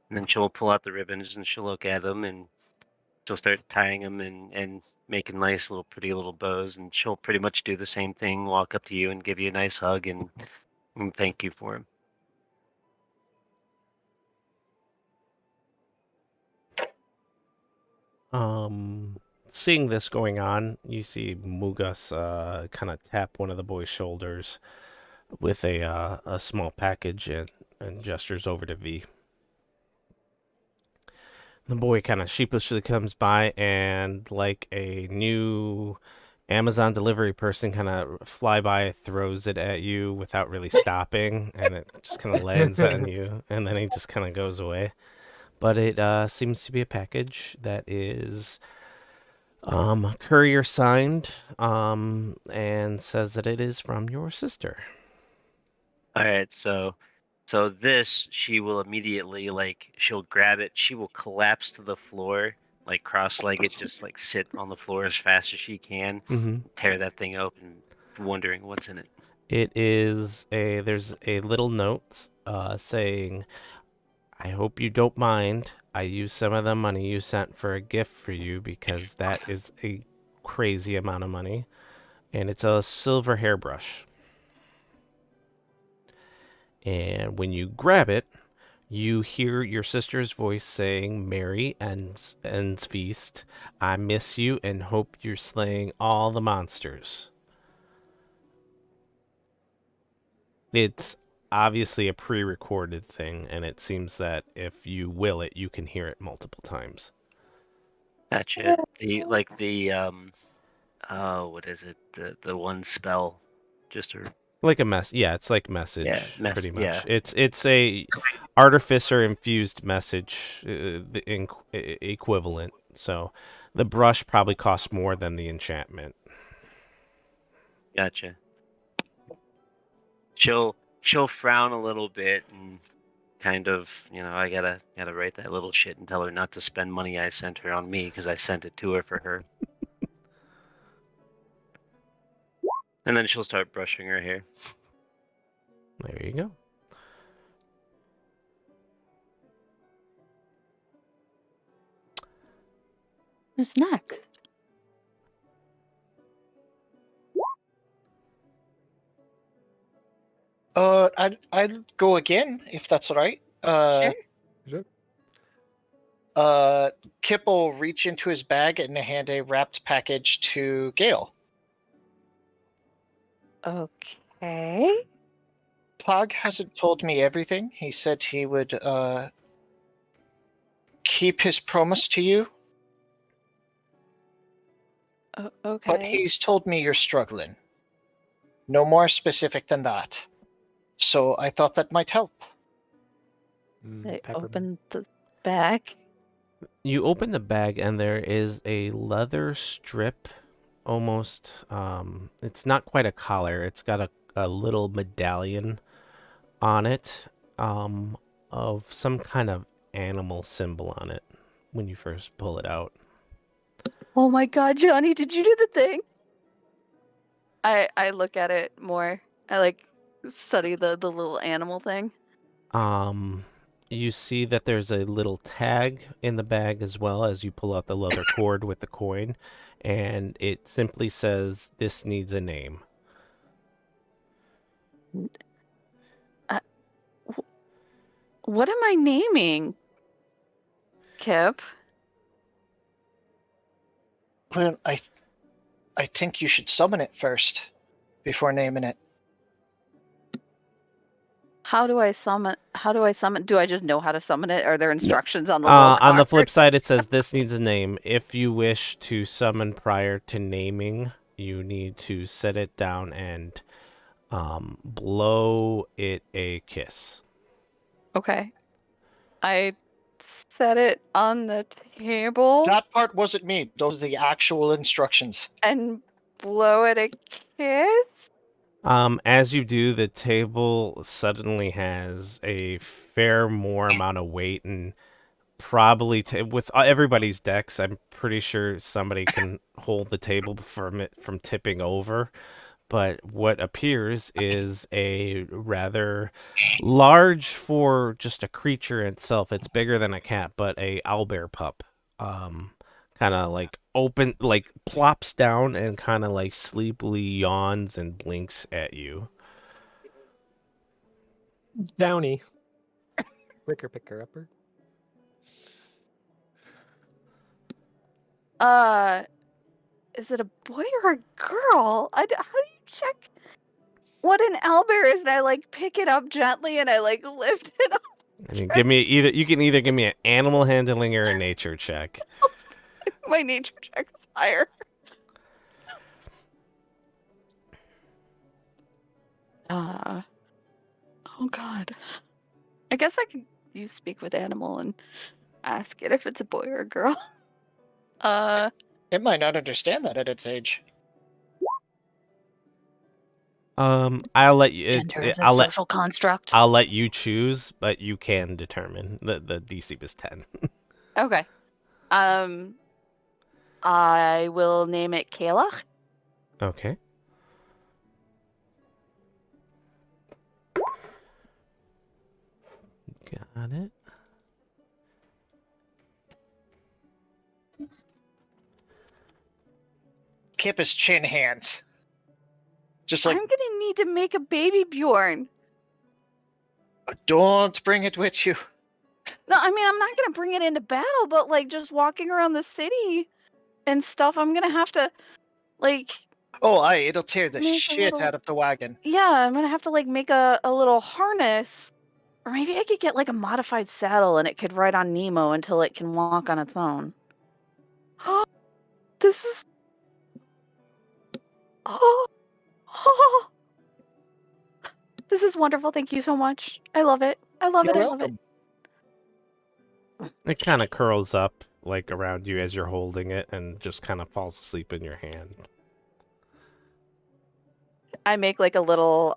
And then she'll pull out the ribbons and she'll look at them and she'll start tying them and making nice little pretty little bows. And she'll pretty much do the same thing, walk up to you and give you a nice hug and thank you for him. Seeing this going on, you see Mugas kind of tap one of the boys' shoulders with a small package and gestures over to V. The boy kind of sheepishly comes by and, like a new Amazon delivery person, kind of fly by, throws it at you without really stopping, and it just kind of lands on you, and then he just kind of goes away. But it seems to be a package that is courier signed and says that it is from your sister. All right, so this she will immediately she'll grab it, she will collapse to the floor, like cross-legged, just like sit on the floor as fast as she can, tear that thing open, wondering what's in it. It is there's a little note saying, I hope you don't mind. I used some of the money you sent for a gift for you because that is a crazy amount of money. And it's a silver hairbrush. And when you grab it, you hear your sister's voice saying, Merry Endsfeast. I miss you and hope you're slaying all the monsters. It's obviously a pre-recorded thing, and it seems that if you will it, you can hear it multiple times. Gotcha. What is it? The one spell, just a Like it's like message, pretty yeah. much. It's a artificer infused message, equivalent. So, the brush probably costs more than the enchantment. Gotcha. She'll frown a little bit and kind of, I gotta write that little shit and tell her not to spend money I sent her on me because I sent it to her for her. And then she'll start brushing her hair. There you go. Who's next? I'd go again if that's all right. Sure. Kip will reach into his bag and hand a wrapped package to Gale. Okay. Tog hasn't told me everything. He said he would keep his promise to you, Okay. but he's told me you're struggling. No more specific than that. So I thought that might help. I Peppermint. opened the bag. You open the bag and there is a leather strip, almost. It's not quite a collar. It's got a little medallion on it, of some kind of animal symbol on it. When you first pull it out, Oh my god, Johnny, did you do the thing? I look at it more. I like study the little animal thing. you see that there's a little tag in the bag as well as you pull out the leather cord with the coin, and it simply says, "This needs a name." What am I naming? Kip? Well, I think you should summon it first before naming it. How do I summon? Do I just know how to summon it? Are there instructions on the little On the card? flip side, it says, "This needs a name. If you wish to summon prior to naming, you need to set it down and blow it a kiss." Okay. I set it on the table That part wasn't me. Those are the actual instructions. and blow it a kiss. As you do, the table suddenly has a fair more amount of weight, and probably with everybody's decks, I'm pretty sure somebody can hold the table from it from tipping over. But what appears is a rather large, for just a creature itself. It's bigger than a cat, but a owlbear pup. Kind of like plops down and kind of like sleepily yawns and blinks at you. Downy. Ricker picker upper. Is it a boy or a girl? How do you check what an owlbear is? And I like pick it up gently and I like lift it up. I mean, you can either give me an animal handling or a nature check. My nature check is higher. Oh god. I guess I could use speak with animal and ask it if it's a boy or a girl. It might not understand that at its age. I'll let you. Gender is a social construct. I'll let you choose, but you can determine. The DC was 10. Okay. I will name it Kayla. Okay. Got it. Kip his chin hands. Just like I'm gonna need to make a baby Bjorn. Don't bring it with you. No, I mean, I'm not gonna bring it into battle, but like just walking around the city and stuff, I'm gonna have to like Oh, aye, it'll tear the Make a shit little- out of the wagon. yeah, I'm gonna have to like make a little harness. Or maybe I could get like a modified saddle and it could ride on Nemo until it can walk on its own. This is oh, this is wonderful. Thank you so much. I love it. I love You're it. I love it. welcome. It kind of curls up like around you as you're holding it and just kind of falls asleep in your hand. I make like a little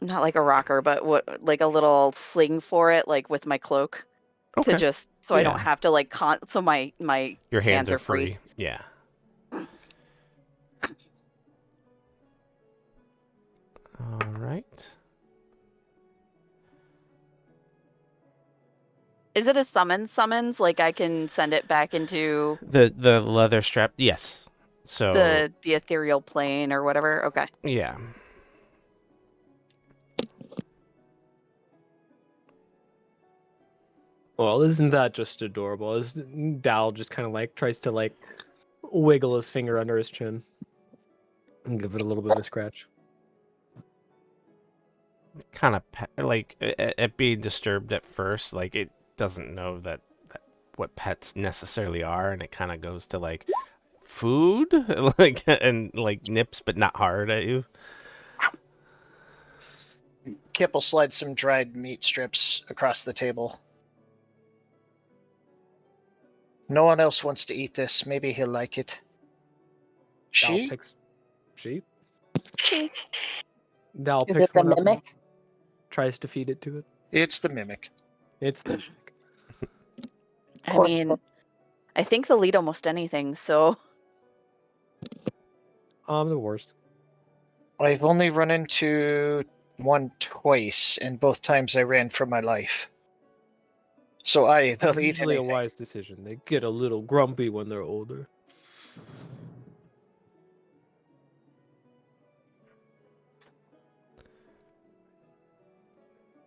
not like a rocker, but what like a little sling for it, like with my cloak. Okay. To just so I don't Yeah. have to like so my Your hands are free. Yeah. All right. Is it a summons? Like I can send it back into The leather strap. Yes. So the ethereal plane or whatever. Okay. yeah. Well, isn't that just adorable? As Dal just kind of like tries to like wiggle his finger under his chin and give it a little bit of a scratch. Kind of like it being disturbed at first, like it doesn't know that what pets necessarily are, and it kind of goes to like food, like and like nips, but not hard at you. Kip will slide some dried meat strips across the table. No one else wants to eat this. Maybe he'll like it. Dal She? picks. She? She. Dal Is picks it the one up and mimic? tries to feed it to it. It's the mimic. It's the I course. mean, I think they'll eat almost anything. So the worst. I've only run into one twice, and both times I ran for my life. So they'll eat Usually a anything. wise decision. They get a little grumpy when they're older.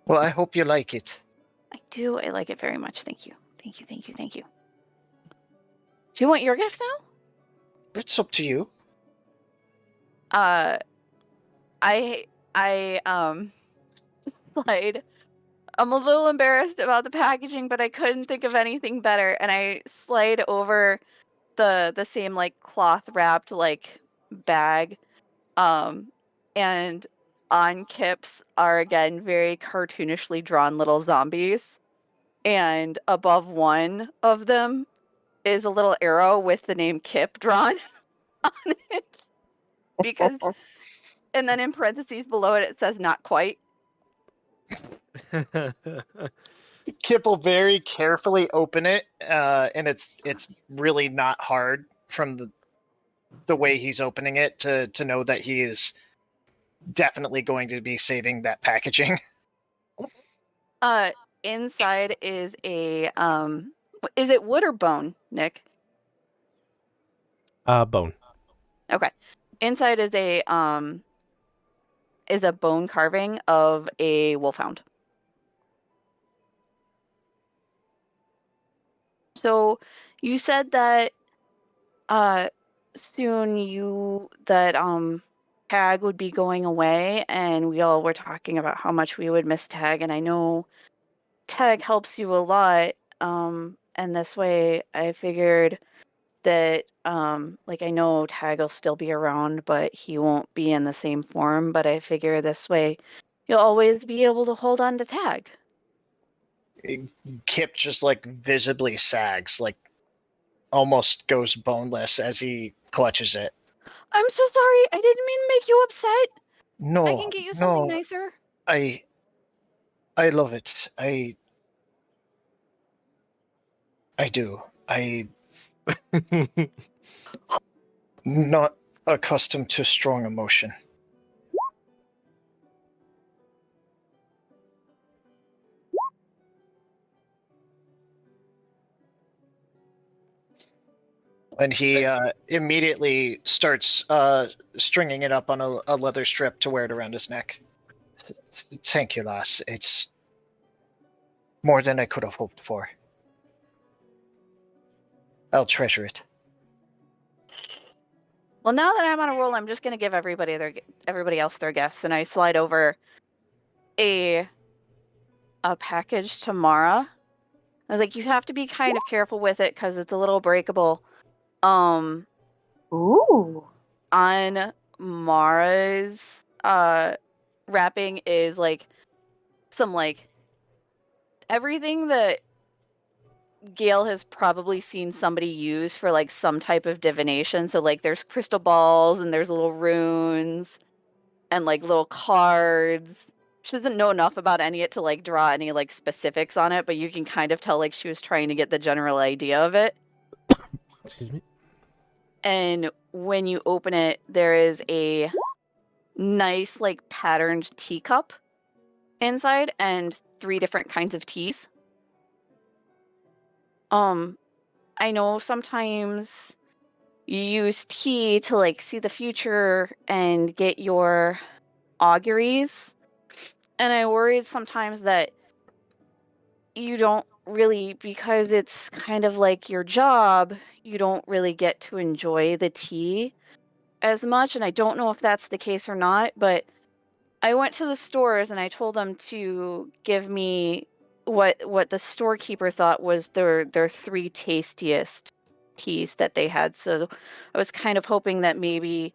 Well, I hope you like it. I do. I like it very much. Thank you. Thank you. Thank you. Thank you. Do you want your gift now? It's up to you. I slide. I'm a little embarrassed about the packaging, but I couldn't think of anything better, and I slide over the same like cloth wrapped like bag, and on Kip's are again very cartoonishly drawn little zombies, and above one of them is a little arrow with the name Kip drawn on it because. And then in parentheses below it, it says not quite. Kip will very carefully open it, and it's really not hard from the way he's opening it to know that he is definitely going to be saving that packaging. Inside is a is it wood or bone, Nick? Bone. Okay. Inside is a bone carving of a wolfhound. So you said that soon Tag would be going away, and we all were talking about how much we would miss Tag, and I know Tag helps you a lot. And this way I figured that like I know Tag will still be around, but he won't be in the same form, but I figure this way you'll always be able to hold on to Tag. Kip just like visibly sags, like almost goes boneless as he clutches it. I'm so sorry. I didn't mean to make you upset. No, I can get you something no, nicer. I love it. I do. I not accustomed to strong emotion. And he immediately starts stringing it up on a leather strip to wear it around his neck. Thank you, lass. It's more than I could have hoped for. I'll treasure it. Well, now that I'm on a roll, I'm just gonna give everybody else their gifts, and I slide over a package to Mara. I was like, you have to be kind of careful with it because it's a little breakable. Ooh. On Mara's wrapping is like some like everything that Gail has probably seen somebody use for like some type of divination. So like there's crystal balls and there's little runes and like little cards. She doesn't know enough about any of it to like draw any like specifics on it, but you can kind of tell like she was trying to get the general idea of it. Excuse me. And when you open it, there is a nice like patterned teacup inside and 3 different kinds of teas. I know sometimes you use tea to like see the future and get your auguries. And I worried sometimes that you don't really, because it's kind of like your job, you don't really get to enjoy the tea as much. And I don't know if that's the case or not, but I went to the stores and I told them to give me what the storekeeper thought was their 3 tastiest teas that they had. So I was kind of hoping that maybe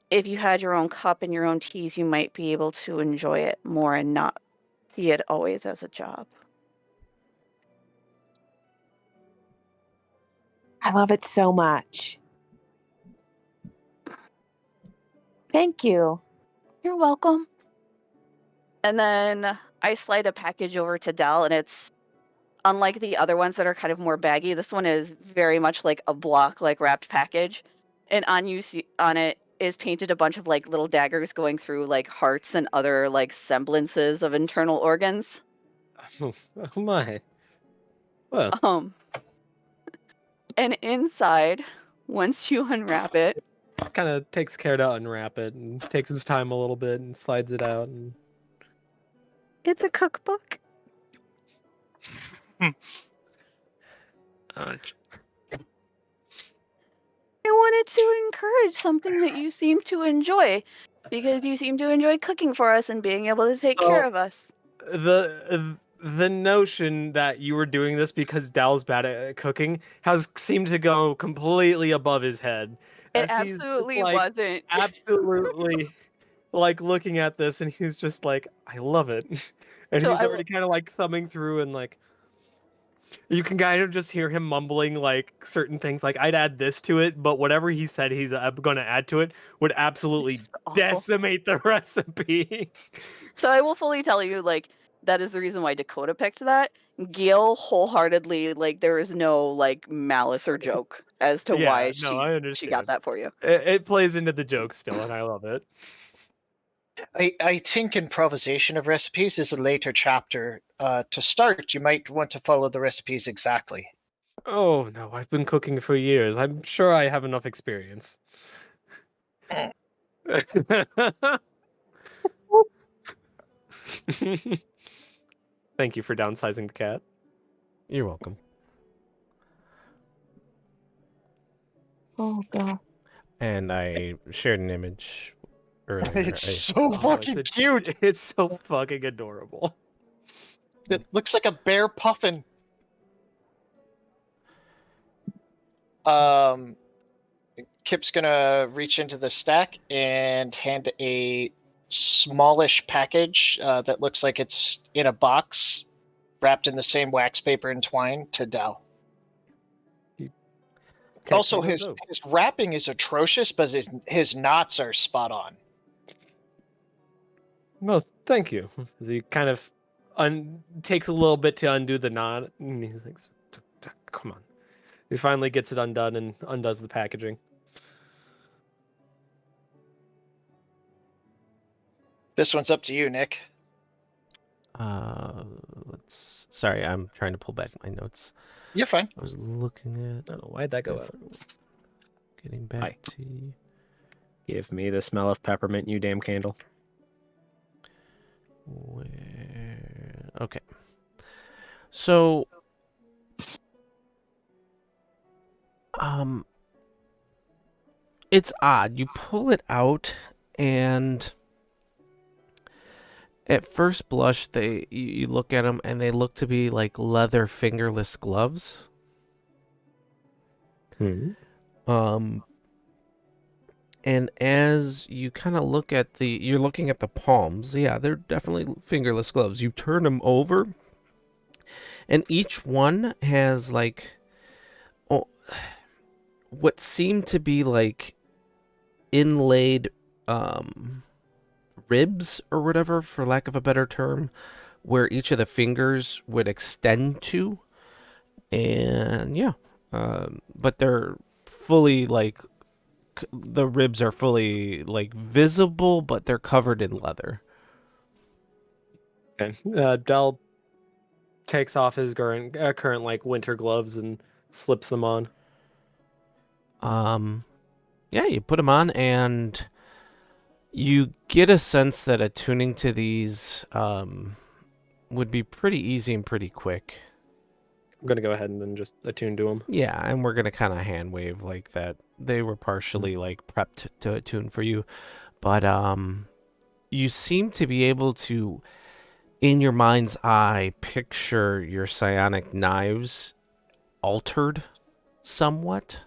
if you had your own cup and your own teas, you might be able to enjoy it more and not see it always as a job. I love it so much. Thank you. You're welcome. And then I slide a package over to Dell, and it's unlike the other ones that are kind of more baggy. This one is very much like a block, like wrapped package, and on it is painted a bunch of like little daggers going through like hearts and other like semblances of internal organs. Oh my. Well, And inside, once you unwrap it, kind of takes care to unwrap it and takes his time a little bit and slides it out. And it's a cookbook. I wanted to encourage something that you seem to enjoy, because you seem to enjoy cooking for us and being able to take care So, of us. the notion that you were doing this because Dal's bad at cooking has seemed to go completely above his head. It As he's just, absolutely like, wasn't. absolutely like looking at this, and he's just like, I love it. And So he's I already kind of like thumbing through, and like you can kind of just hear him mumbling like certain things, like I'd add this to it, but whatever he said he's going to add to it would absolutely It's just awful. decimate the recipe. So I will fully tell you, like, that is the reason why Dakota picked that. Gail wholeheartedly, like, there is no like malice or joke as to Yeah, why no, I she understand. got that for you. It plays into the joke still, and I love it. I think improvisation of recipes is a later chapter. To start, you might want to follow the recipes exactly. Oh no, I've been cooking for years. I'm sure I have enough experience. Thank you for downsizing the cat. You're welcome. Oh god. And I shared an image earlier. It's I- so fucking cute. It's so fucking adorable. It looks like a bear puffin. Kip's gonna reach into the stack and hand a smallish package that looks like it's in a box, wrapped in the same wax paper and twine, to Dal. Also, his wrapping is atrocious, but his knots are spot on. Well, thank you. As he kind of takes a little bit to undo the knot, and he's like, "Come on." He finally gets it undone and undoes the packaging. This one's up to you, Nick. Sorry, I'm trying to pull back my notes. You're fine. I was looking at. Oh, why'd that go out? Getting back to. Give me the smell of peppermint, you damn candle. Where? Okay. So, it's odd. You pull it out, and at first blush, you look at them, and they look to be like leather fingerless gloves. Um, and as you kind of look at you're looking at the palms. Yeah, they're definitely fingerless gloves. You turn them over, and each one has like, oh, what seem to be like inlaid ribs or whatever, for lack of a better term, where each of the fingers would extend to. And yeah, but they're fully like, the ribs are fully like visible, but they're covered in leather. Okay. Dell takes off his current like winter gloves and slips them on. Yeah, you put them on, and you get a sense that attuning to these would be pretty easy and pretty quick. I'm gonna go ahead and then just attune to them. Yeah, and we're gonna kind of hand wave like that. They were partially like prepped to attune for you, but you seem to be able to, in your mind's eye, picture your psionic knives altered somewhat.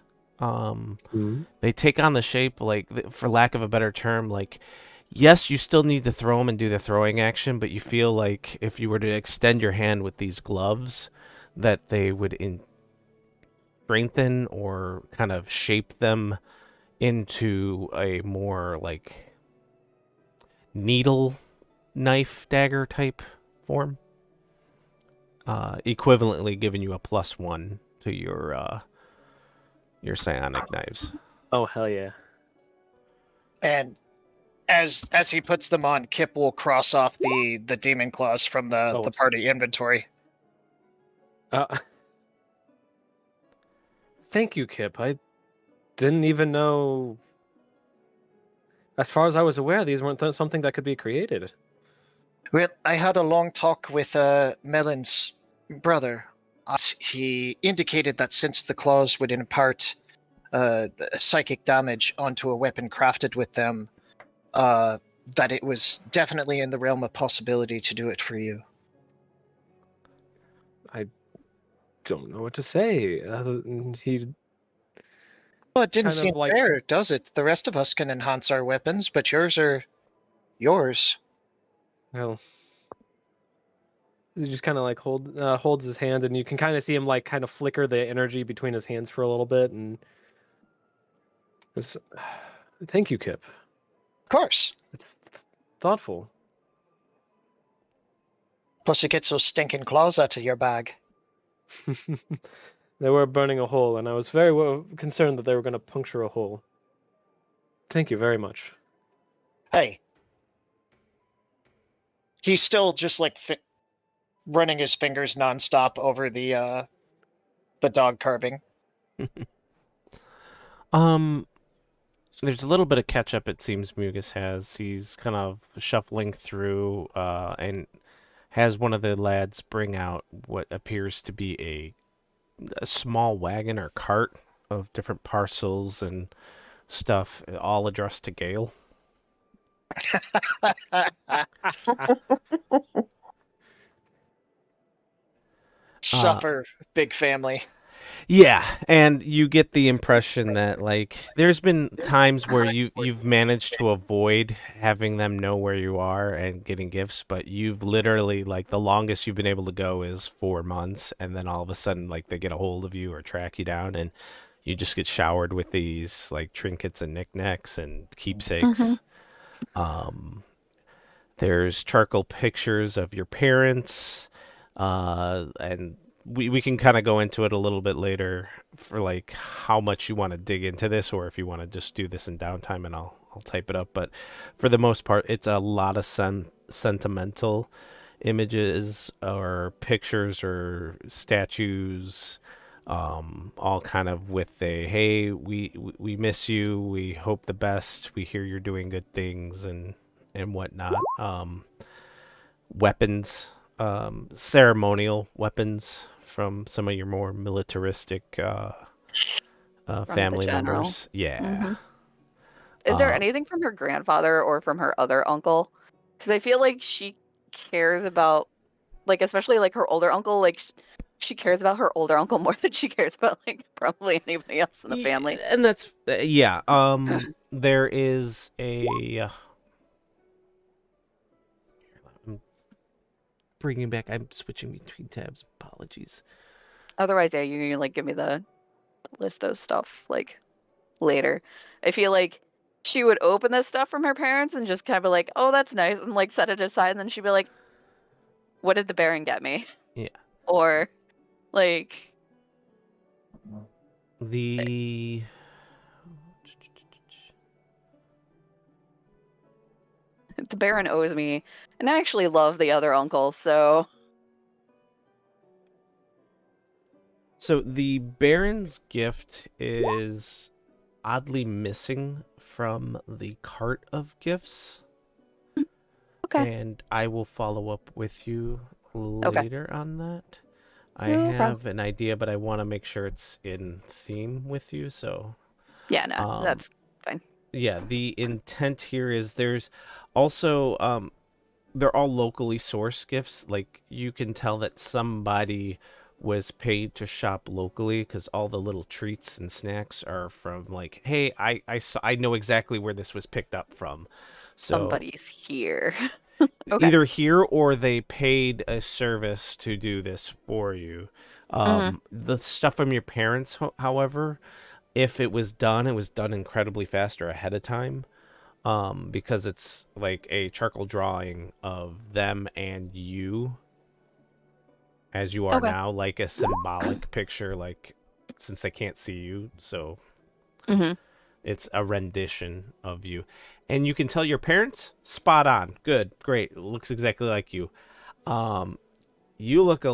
They take on the shape, like, for lack of a better term, like, yes, you still need to throw them and do the throwing action, but you feel like if you were to extend your hand with these gloves, that they would strengthen or kind of shape them into a more like needle knife dagger type form, equivalently giving you a +1 to your psionic knives. Oh hell yeah! And as he puts them on, Kip will cross off the demon claws from the party inventory. Thank you, Kip. I didn't even know. As far as I was aware, these weren't something that could be created. Well, I had a long talk with Melon's brother. He indicated that since the claws would impart psychic damage onto a weapon crafted with them, that it was definitely in the realm of possibility to do it for you. I don't know what to say. He Well, it didn't kind seem of like, fair, does it? The rest of us can enhance our weapons, but yours are yours. well, he just kind of like holds his hand, and you can kind of see him like kind of flicker the energy between his hands for a little bit, and thank you, Kip. Of course. It's thoughtful. Plus, it gets those stinking claws out of your bag. They were burning a hole, and I was very concerned that they were going to puncture a hole. Thank you very much. Hey. He's still just like running his fingers nonstop over the dog carving. There's a little bit of catch up, it seems Mugus has. He's kind of shuffling through and has one of the lads bring out what appears to be a small wagon or cart of different parcels and stuff, all addressed to Gale. Supper, big family. Yeah, and you get the impression that, like, there's been times where you've managed to avoid having them know where you are and getting gifts, but you've literally, like, the longest you've been able to go is 4 months, and then all of a sudden, like, they get a hold of you or track you down, and you just get showered with these, like, trinkets and knickknacks and keepsakes. There's charcoal pictures of your parents, and we can kind of go into it a little bit later for like how much you want to dig into this, or if you want to just do this in downtime, and I'll type it up. But for the most part, it's a lot of sentimental images or pictures or statues, all kind of with a hey, we miss you, we hope the best, we hear you're doing good things and whatnot. weapons, ceremonial weapons from some of your more militaristic the family general. members. Yeah. Mhm. Is there Um, anything from her grandfather or from her other uncle? Because I feel like she cares about, like, especially like her older uncle, like she cares about her older uncle more than she cares about like probably anybody else in the family. and that's yeah. There is a. I'm bringing back. I'm switching between tabs. Apologies. Otherwise, yeah, you can like give me the list of stuff like later. I feel like she would open this stuff from her parents and just kind of be like, "Oh, that's nice," and like set it aside, and then she'd be like, "What did the Baron get me?" Yeah. Or like, The the Baron owes me, and I actually love the other uncle, so So the Baron's gift is oddly missing from the cart of gifts. okay. And I will follow up with you Okay. later on that. I No problem. have an idea, but I want to make sure it's in theme with you. So, Yeah, no, um, that's fine. yeah, the intent here is there's also they're all locally sourced gifts. Like you can tell that somebody was paid to shop locally because all the little treats and snacks are from like, hey, I know exactly where this was picked up from. So Somebody's here. Okay. either here or they paid a service to do this for you. The stuff from your parents, however, if it was done incredibly fast or ahead of time. Because it's like a charcoal drawing of them and you as you are Okay. now, like a symbolic picture, like since they can't see you, so Mhm. it's a rendition of you. And you can tell your parents, spot on, good, great, it looks exactly like you. You look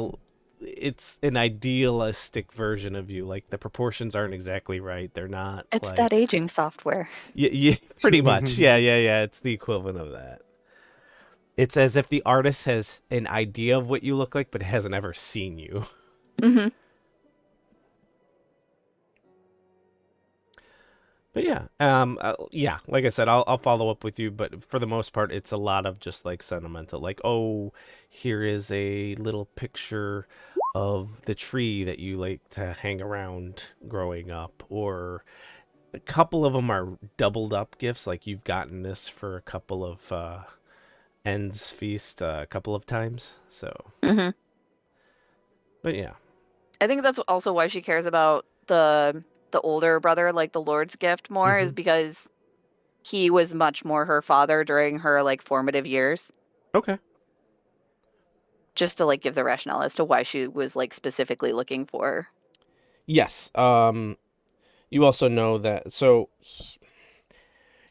it's an idealistic version of you. Like the proportions aren't exactly right. They're not It's that like aging software. yeah, pretty much. Yeah. It's the equivalent of that. It's as if the artist has an idea of what you look like, but hasn't ever seen you. Mhm. But yeah, like I said, I'll follow up with you. But for the most part, it's a lot of just like sentimental, like, oh, here is a little picture of the tree that you like to hang around growing up, or a couple of them are doubled up gifts, like you've gotten this for a couple of Endsfeast a couple of times. So, Mhm. but yeah, I think that's also why she cares about the older brother, like the Lord's gift more, is because he was much more her father during her like formative years. okay. Just to like give the rationale as to why she was like specifically looking for. Yes. You also know that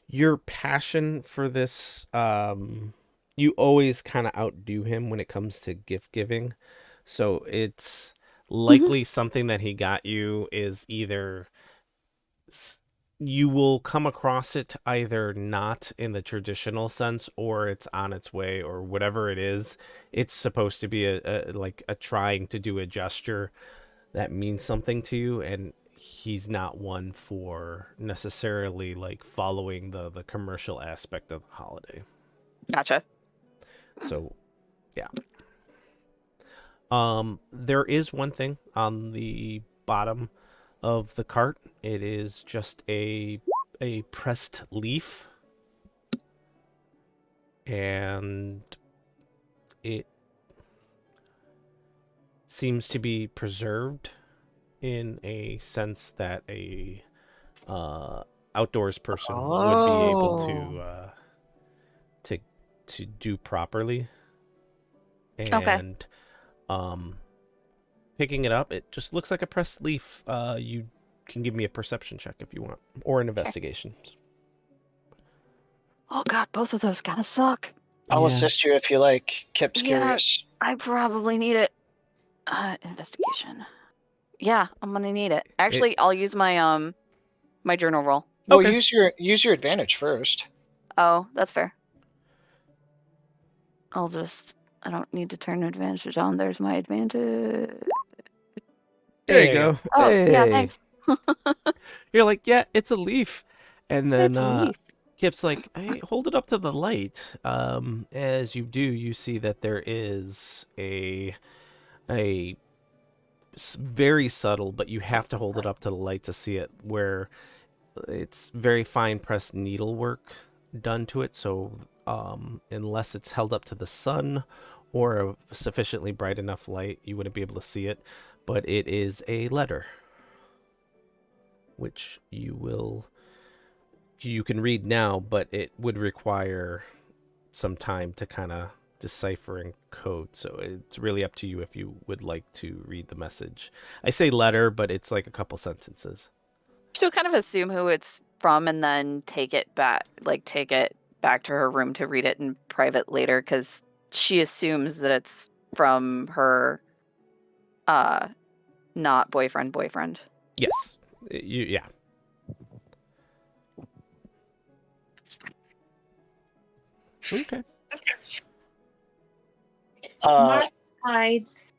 your passion for this, you always kind of outdo him when it comes to gift giving. So it's likely something that he got you is either you will come across it either not in the traditional sense or it's on its way or whatever it is. It's supposed to be a like a trying to do a gesture that means something to you, and he's not one for necessarily like following the commercial aspect of the holiday. Gotcha. So yeah. There is one thing on the bottom of the cart. It is just a pressed leaf, and it seems to be preserved in a sense that a outdoors person would be able to do properly. Okay. And picking it up, it just looks like a pressed leaf. You can give me a perception check if you want, or an investigation. Oh god, both of those kind of suck. I'll Yeah. assist you if you like. Kip's Yeah. curious. I probably need it. Investigation. Yeah, I'm gonna need it. Actually, I'll use my my journal roll. Well, Okay. use your advantage first. Oh, that's fair. I'll just I don't need to turn advantage on. There's my advantage. There you go. Oh, yeah, Hey. thanks. You're like, yeah, it's a leaf. And then It's a leaf. Kip's like, hey, hold it up to the light. As you do, you see that there is a very subtle, but you have to hold it up to the light to see it, where it's very fine pressed needlework done to it. So unless it's held up to the sun or a sufficiently bright enough light, you wouldn't be able to see it. But it is a letter, which you can read now, but it would require some time to kind of decipher and code. So it's really up to you if you would like to read the message. I say letter, but it's like a couple sentences. She'll kind of assume who it's from and then take it back to her room to read it in private later, because she assumes that it's from her not boyfriend. Yes. Yeah. Okay. Mark hides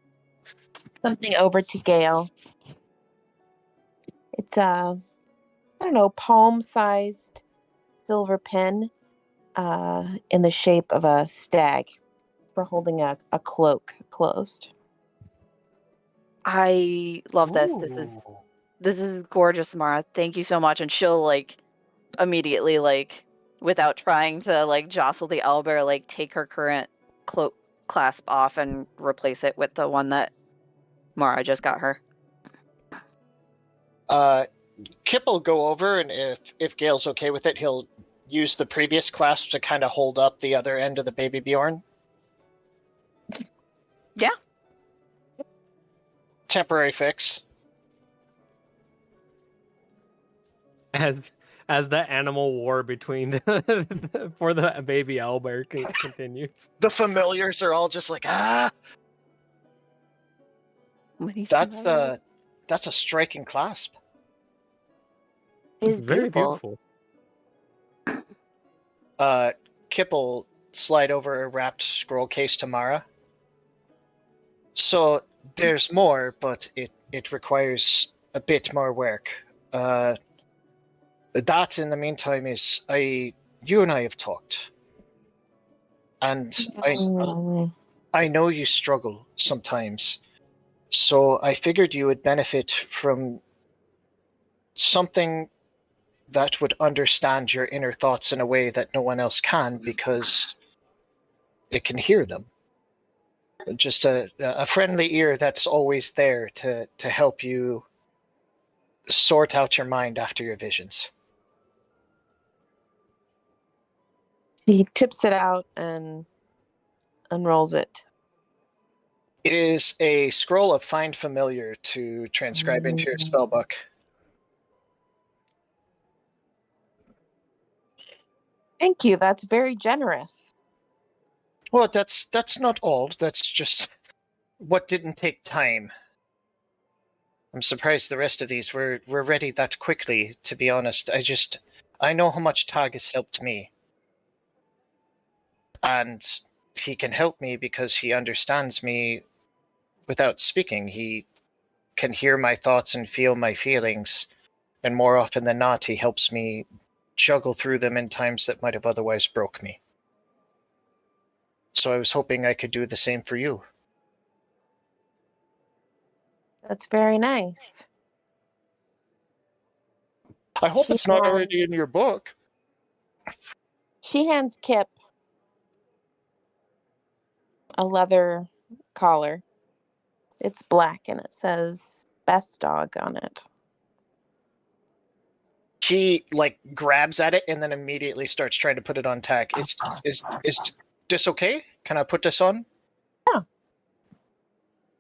something over to Gail. It's a, I don't know, palm-sized silver pen in the shape of a stag for holding a cloak closed. I love this. This is gorgeous, Mara. Thank you so much. And she'll like immediately, like, without trying to like jostle the owlbear, like take her current cloak clasp off and replace it with the one that Mara just got her. Kip will go over, and if Gail's okay with it, he'll use the previous clasp to kind of hold up the other end of the baby Bjorn. Yeah. Temporary fix. As the animal war between for the baby owlbear continues. The familiars are all just like, ah. That's a striking clasp. It's very beautiful. Kip will slide over a wrapped scroll case to Mara. So there's more, but it requires a bit more work. That, in the meantime, is you and I have talked, and I know you struggle sometimes. So I figured you would benefit from something that would understand your inner thoughts in a way that no one else can, because it can hear them. Just a friendly ear that's always there to help you sort out your mind after your visions. He tips it out and unrolls it. It is a scroll of Find Familiar to transcribe into your spellbook. Thank you. That's very generous. Well, that's not all. That's just what didn't take time. I'm surprised the rest of these were ready that quickly, to be honest. I know how much Tag has helped me. And he can help me because he understands me without speaking. He can hear my thoughts and feel my feelings. And more often than not, he helps me juggle through them in times that might have otherwise broke me. So I was hoping I could do the same for you. That's very nice. I hope it's not already in your book. She hands Kip a leather collar. It's black and it says "Best Dog" on it. He grabs at it and then immediately starts trying to put it on Tag. Is this okay? Can I put this on? Yeah.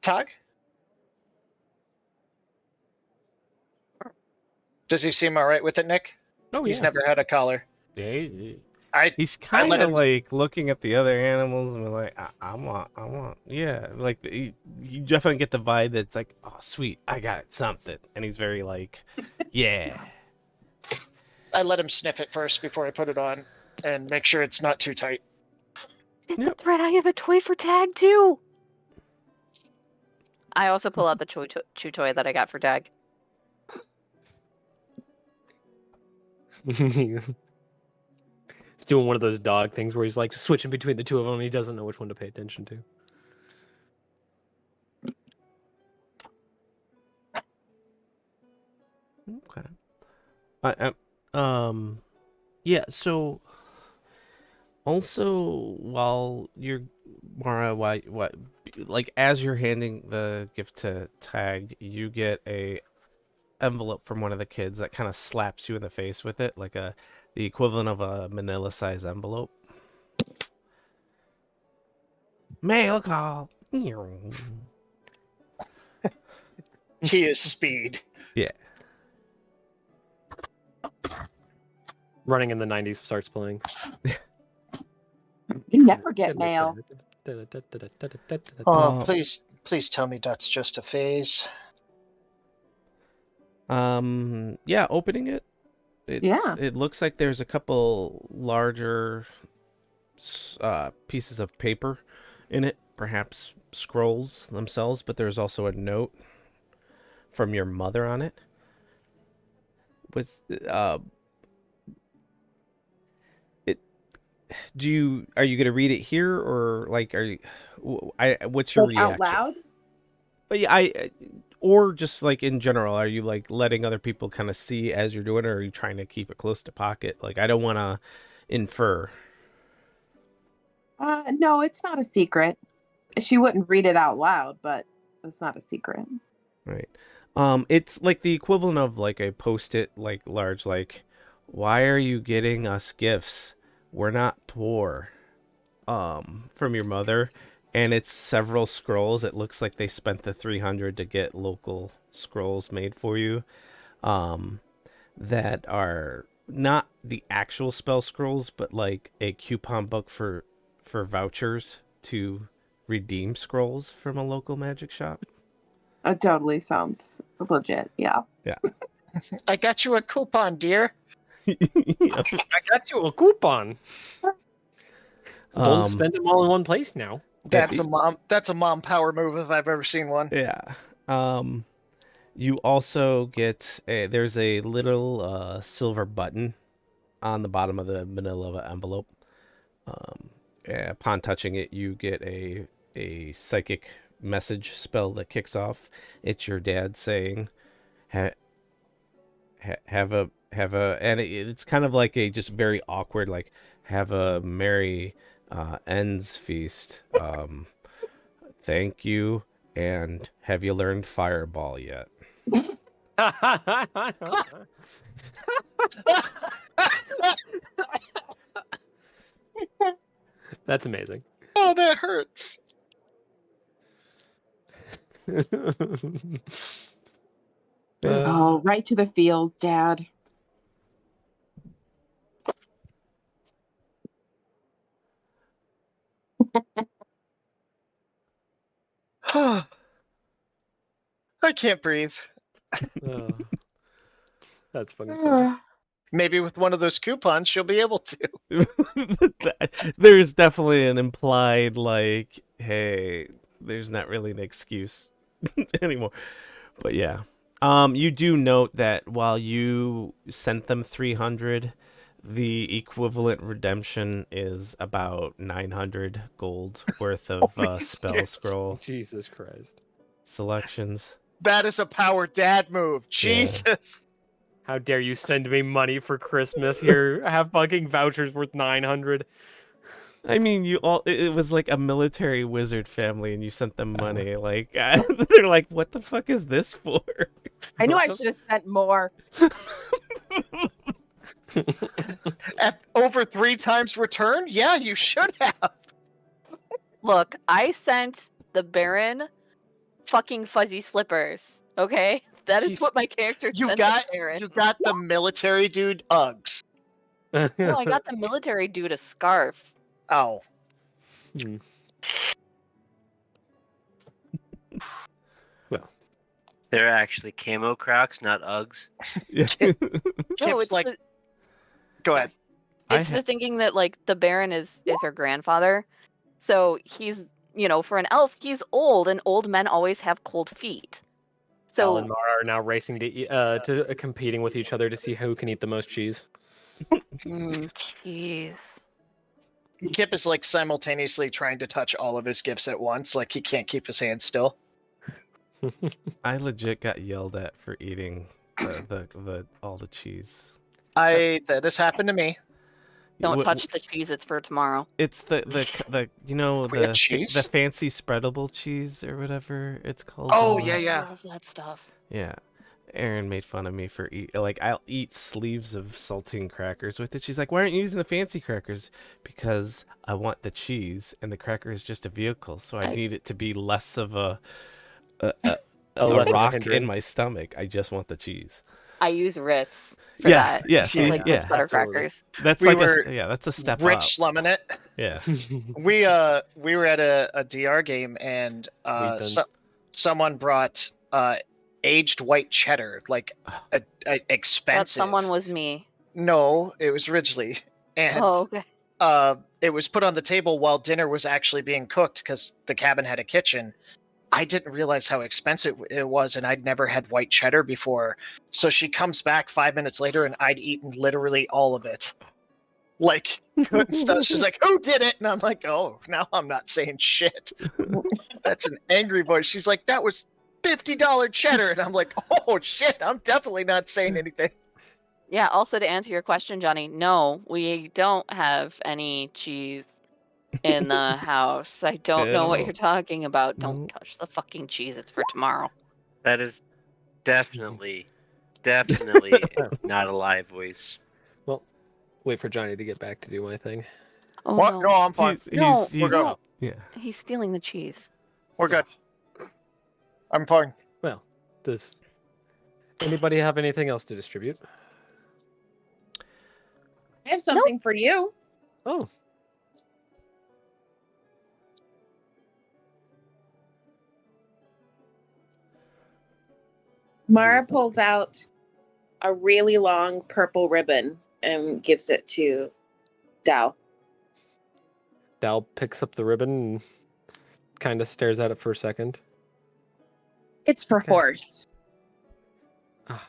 Tag? Does he seem all right with it, Nick? Oh, yeah. He's never had a collar. Yeah. I He's kind let of him- like looking at the other animals and be like, I want, yeah. Like you definitely get the vibe that's like, oh, sweet, I got something, and he's very like, yeah. I let him sniff it first before I put it on and make sure it's not too tight. It's Yep. the thread. I have a toy for Tag too. I also pull out the chew toy that I got for Tag. He's doing one of those dog things where he's like switching between the two of them and he doesn't know which one to pay attention to. Okay. Yeah, so also while you're Mara, what like as you're handing the gift to Tag, you get a envelope from one of the kids that kind of slaps you in the face with it, like the equivalent of a manila size envelope. Mail call. He is speed. Yeah. Running in the 90s starts playing. You never get mail. Oh, please tell me that's just a phase. Yeah, opening it. It looks like there's a couple larger pieces of paper in it, perhaps scrolls themselves, but there's also a note from your mother on it. Are you gonna read it here, or like what's your reaction? Out loud? But yeah, or just like in general, are you like letting other people kind of see as you're doing it, or are you trying to keep it close to pocket? Like, I don't want to infer. No, it's not a secret. She wouldn't read it out loud, but it's not a secret. Right. It's like the equivalent of like a Post-it, like large, like, why are you getting us gifts? We're not poor. From your mother. And it's several scrolls. It looks like they spent the 300 to get local scrolls made for you. That are not the actual spell scrolls, but like a coupon book for vouchers to redeem scrolls from a local magic shop. It totally sounds legit. Yeah. Yeah. I got you a coupon, dear. Yeah. I got you a coupon. Don't spend them all in one place now. That's a mom power move if I've ever seen one. Yeah. You also get there's a little silver button on the bottom of the manila envelope. Upon touching it, you get a psychic message spell that kicks off. It's your dad saying, have a, and it's kind of like a just very awkward, like, have a merry Endsfeast. Thank you. And have you learned Fireball yet? That's amazing. Oh, that hurts. Oh, right to the fields, Dad. I can't breathe. Oh, that's funny. Maybe with one of those coupons, she'll be able to. There's definitely an implied, like, hey, there's not really an excuse anymore. But yeah. You do note that while you sent them 300, the equivalent redemption is about 900 gold worth of spell scroll Jesus Christ. selections. That is a power dad move. Jesus. How dare you send me money for Christmas? Here, have fucking vouchers worth 900. I mean, it was like a military wizard family and you sent them money. Like, they're like, what the fuck is this for? I knew I should have spent more. At over 3 times return? Yeah, you should have. Look, I sent the Baron fucking fuzzy slippers. Okay, that is what my character You sent got the Baron. you got the military dude Uggs. No, I got the military dude a scarf. Oh. Well, They're actually camo Crocs, not Uggs. Yeah. No, it's Go ahead. It's the thinking that like the Baron is her grandfather, So he's, for an elf, he's old, and old men always have cold feet. Al and So Mara are now racing to competing with each other to see who can eat the most cheese. cheese. Kip is like simultaneously trying to touch all of his gifts at once, like he can't keep his hands still. I legit got yelled at for eating the all the cheese. That has happened to me. Don't Wh- touch the cheese, it's for tomorrow. It's the We had cheese? the fancy spreadable cheese or whatever it's called. Oh, Oh, yeah, I yeah. love that stuff. Yeah. Aaron made fun of me for I'll eat sleeves of saltine crackers with it. She's like, "Why aren't you using the fancy crackers?" Because I want the cheese, and the cracker is just a vehicle, so I need it to be less of a less of a rock in hindrance. my stomach. I just want the cheese. I use Ritz for Yeah, that. yeah, see, like yeah, Ritz butter absolutely. crackers. That's We like were that's a step Rich up. slumming it. Yeah. We were at a DR game, and Wheat Thins. someone brought aged white cheddar, like a That expensive. someone was me. No, it was Ridgely, and Oh, okay. it was put on the table while dinner was actually being cooked because the cabin had a kitchen. I didn't realize how expensive it was, and I'd never had white cheddar before. So she comes back 5 minutes later, and I'd eaten literally all of it. Like, good stuff. She's like, "Who did it?" And I'm like, "Oh, now I'm not saying shit." That's an angry voice. She's like, "That was $50 cheddar," and I'm like, "Oh shit, I'm definitely not saying anything." Yeah, also to answer your question, Johnny, no, we don't have any cheese in the house. I don't know what Ew. you're talking about. Don't Nope. touch the fucking cheese. It's for tomorrow. That is definitely not a live voice. Well, wait for Johnny to get back to do my thing. Oh, What? no. No, I'm fine. No, We're good. Yeah. He's stealing the cheese. We're good. I'm fine. Well, does anybody have anything else to distribute? I have something for you. Oh, Mara pulls out a really long purple ribbon and gives it to Dao. Dal picks up the ribbon and kind of stares at it for a second. It's for Okay. horse. Ah.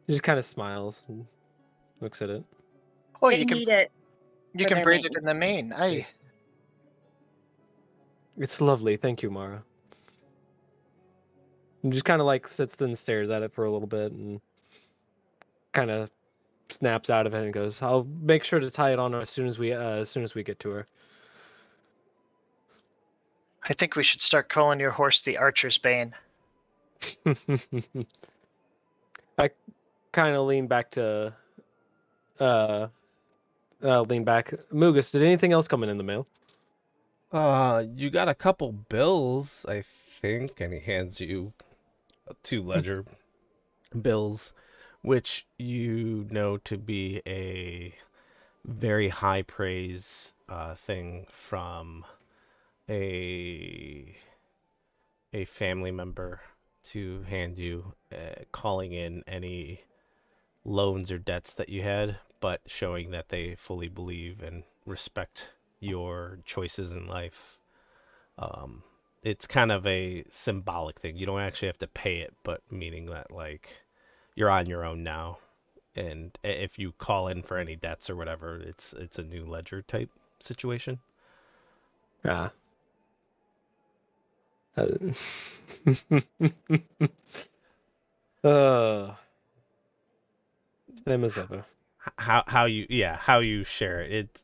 He just kind of smiles and looks at it. Oh, They you can need it. you for can their braid mane. it in the mane. Aye. It's lovely, thank you, Mara. And just kind of like sits and stares at it for a little bit and kind of snaps out of it and goes, "I'll make sure to tie it on as soon as we get to her." I think we should start calling your horse the Archer's Bane. I kind of lean back. Mugus, did anything else come in the mail? You got a couple bills, I think, and he hands you 2 ledger bills, which you know to be a very high praise thing from a family member to hand you, calling in any loans or debts that you had, but showing that they fully believe and respect your choices in life. It's kind of a symbolic thing. You don't actually have to pay it, but meaning that like you're on your own now, and if you call in for any debts or whatever, it's a new ledger type situation. Ah. Same as ever. How you share it.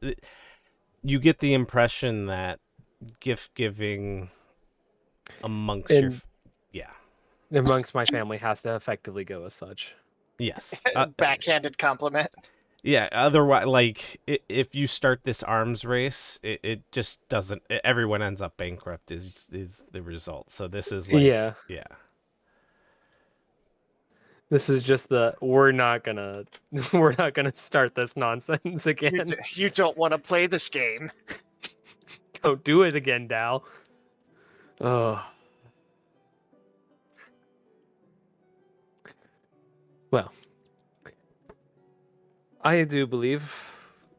You get the impression that gift giving amongst your Amongst my family has to effectively go as such. yes Backhanded compliment. yeah, otherwise, like if you start this arms race, it just doesn't, everyone ends up bankrupt is the result. So this is like Yeah. yeah. This is just we're not gonna start this nonsense again. You don't want to play this game. Don't do it again, Dal. Oh. Well, I do believe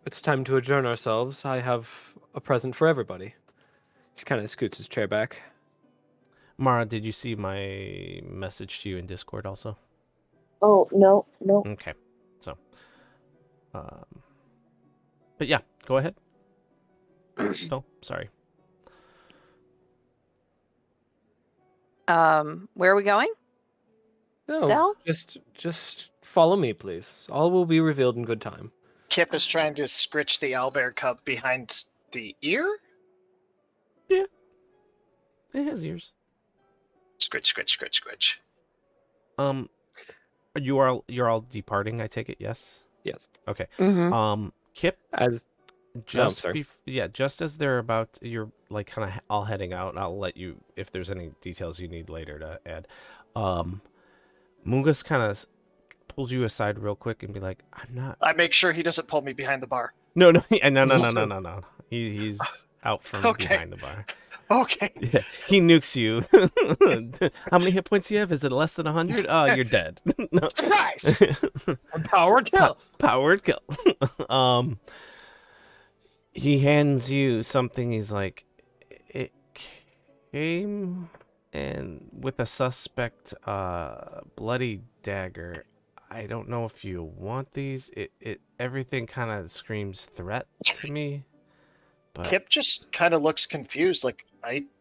it's time to adjourn ourselves. I have a present for everybody. He kind of scoots his chair back. Mara, did you see my message to you in Discord also? Oh, no. Okay. So, but yeah, go ahead. Oh, sorry. Where are we going? No, Del? just follow me, please. All will be revealed in good time. Kip is trying to scritch the owlbear cub behind the ear. Yeah, it has ears. Scritch, scritch, scritch, scritch. You're all departing. I take it. Yes. Yes. Okay. Mm-hmm. Kip, As just sorry. just as they're about, you're like kind of all heading out. I'll let you, if there's any details you need later to add. Mungus kind of pulls you aside real quick and be like, "I'm not." I make sure he doesn't pull me behind the bar. No. No. He's out from Okay. behind the bar. Okay. Yeah, he nukes you. How many hit points do you have? Is it less than 100? Oh, you're dead. No. Surprise! Powered kill. Powered kill. He hands you something. He's like, it came and with a suspect bloody dagger. I don't know if you want these. It everything kind of screams threat to me. But Kip just kind of looks confused. Like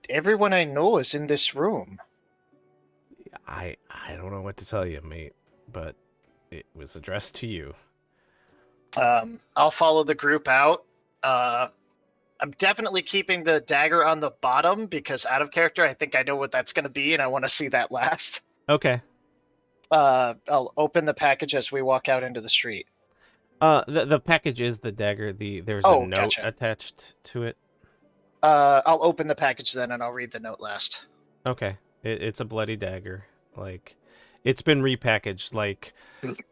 everyone I know is in this room. I don't know what to tell you, mate. But it was addressed to you. I'll follow the group out. I'm definitely keeping the dagger on the bottom because out of character, I think I know what that's going to be, and I want to see that last. Okay. I'll open the package as we walk out into the street. The package is the dagger. There's a note Gotcha. attached to it. I'll open the package then, and I'll read the note last. Okay. It's a bloody dagger. Like, it's been repackaged. Like,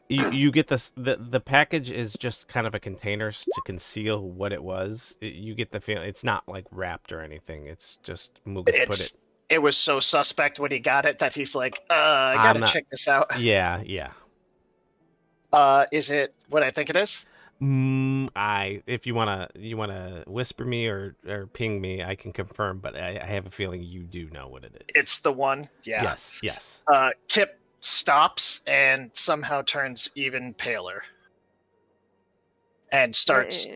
you get this. The package is just kind of a container to conceal what it was. You get the feeling it's not like wrapped or anything. It's just Mugus put it. It was so suspect when he got it that he's like, I gotta check this out. Yeah. Is it what I think it is? If you wanna whisper me or ping me, I can confirm. But I have a feeling you do know what it is. It's the one. Yeah. Yes. Kip stops and somehow turns even paler, and starts.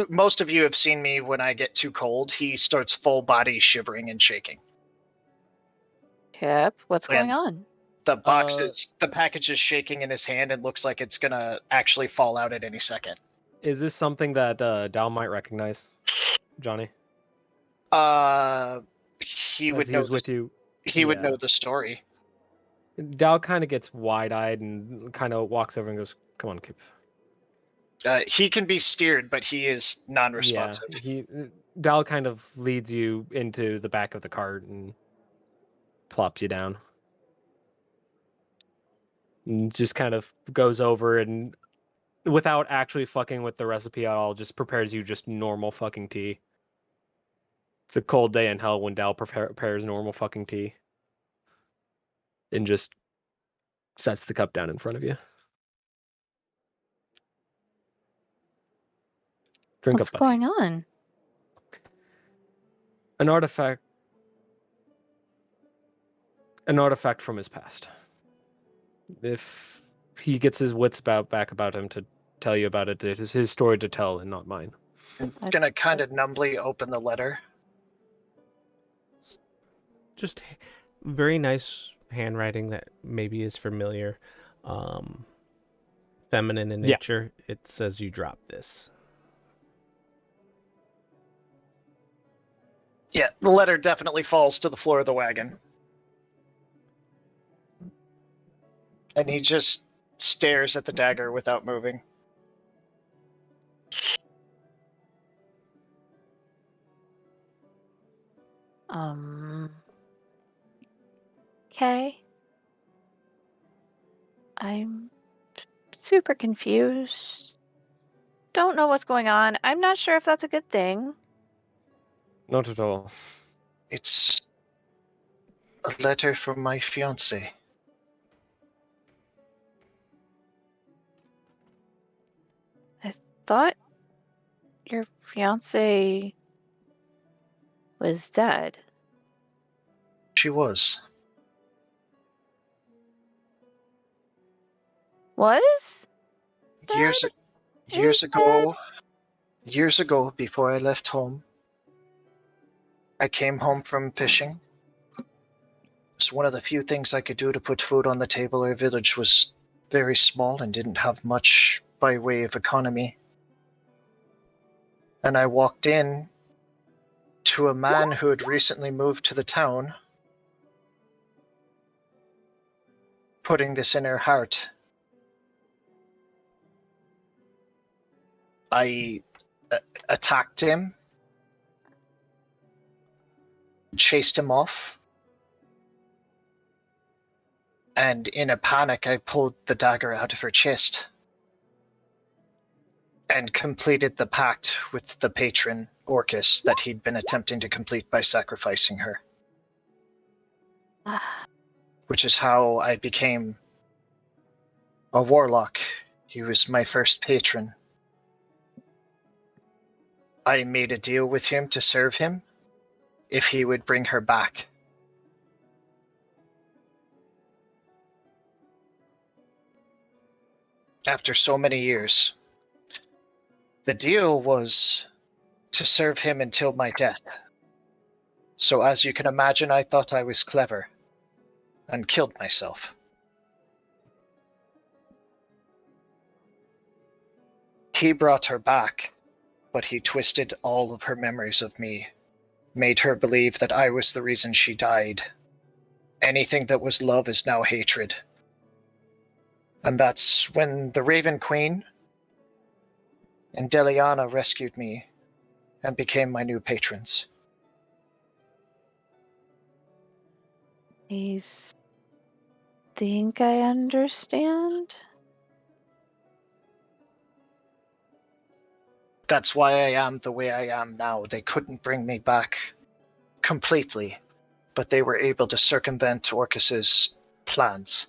Most of you have seen me when I get too cold. He starts full body shivering and shaking. Kip, what's going on? The package is shaking in his hand and looks like it's gonna actually fall out at any second. Is this something that Dal might recognize, Johnny? He would As know. was with you. He would know the story. Dal kind of gets wide-eyed and kind of walks over and goes, "Come on, Kip." He can be steered, but he is non-responsive. Yeah, Dal kind of leads you into the back of the cart and plops you down. And just kind of goes over and, without actually fucking with the recipe at all, just prepares you just normal fucking tea. It's a cold day in hell when Dal prepares normal fucking tea. And just sets the cup down in front of you. Drink What's up, buddy. going on? An artifact from his past. If he gets his wits back about him to tell you about it, it is his story to tell and not mine. I'm gonna kind of numbly open the letter. Just very nice handwriting that maybe is familiar. Feminine in nature. Yeah. It says you drop this. Yeah, the letter definitely falls to the floor of the wagon. And he just stares at the dagger without moving. Okay. I'm super confused. Don't know what's going on. I'm not sure if that's a good thing. Not at all. It's a letter from my fiancé. thought your fiance was dead. She was. Was? Years, Dead? years Is ago, years ago, before I left home, I came home from fishing. It's one of the few things I could do to put food on the table. Our village was very small and didn't have much by way of economy. And I walked in to a man who had recently moved to the town, putting this in her heart. I attacked him, chased him off, and in a panic I pulled the dagger out of her chest and completed the pact with the patron Orcus that he'd been attempting to complete by sacrificing her. Which is how I became a warlock. He was my first patron. I made a deal with him to serve him if he would bring her back. After so many years, the deal was to serve him until my death. So as you can imagine, I thought I was clever and killed myself. He brought her back, but he twisted all of her memories of me, made her believe that I was the reason she died. Anything that was love is now hatred. And that's when the Raven Queen and Deliana rescued me and became my new patrons. I think I understand. That's why I am the way I am now. They couldn't bring me back completely, but they were able to circumvent Orcus's plans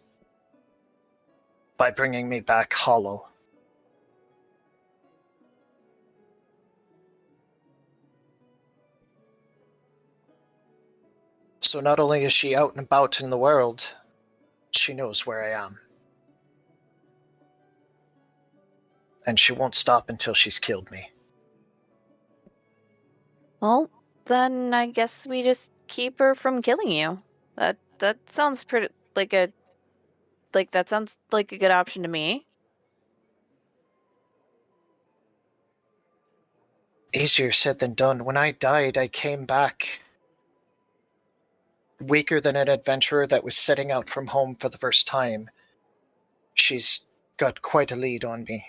by bringing me back hollow. So not only is she out and about in the world, she knows where I am. And she won't stop until she's killed me. Well, then I guess we just keep her from killing you. That sounds pretty that sounds like a good option to me. Easier said than done. When I died, I came back weaker than an adventurer that was setting out from home for the first time. She's got quite a lead on me.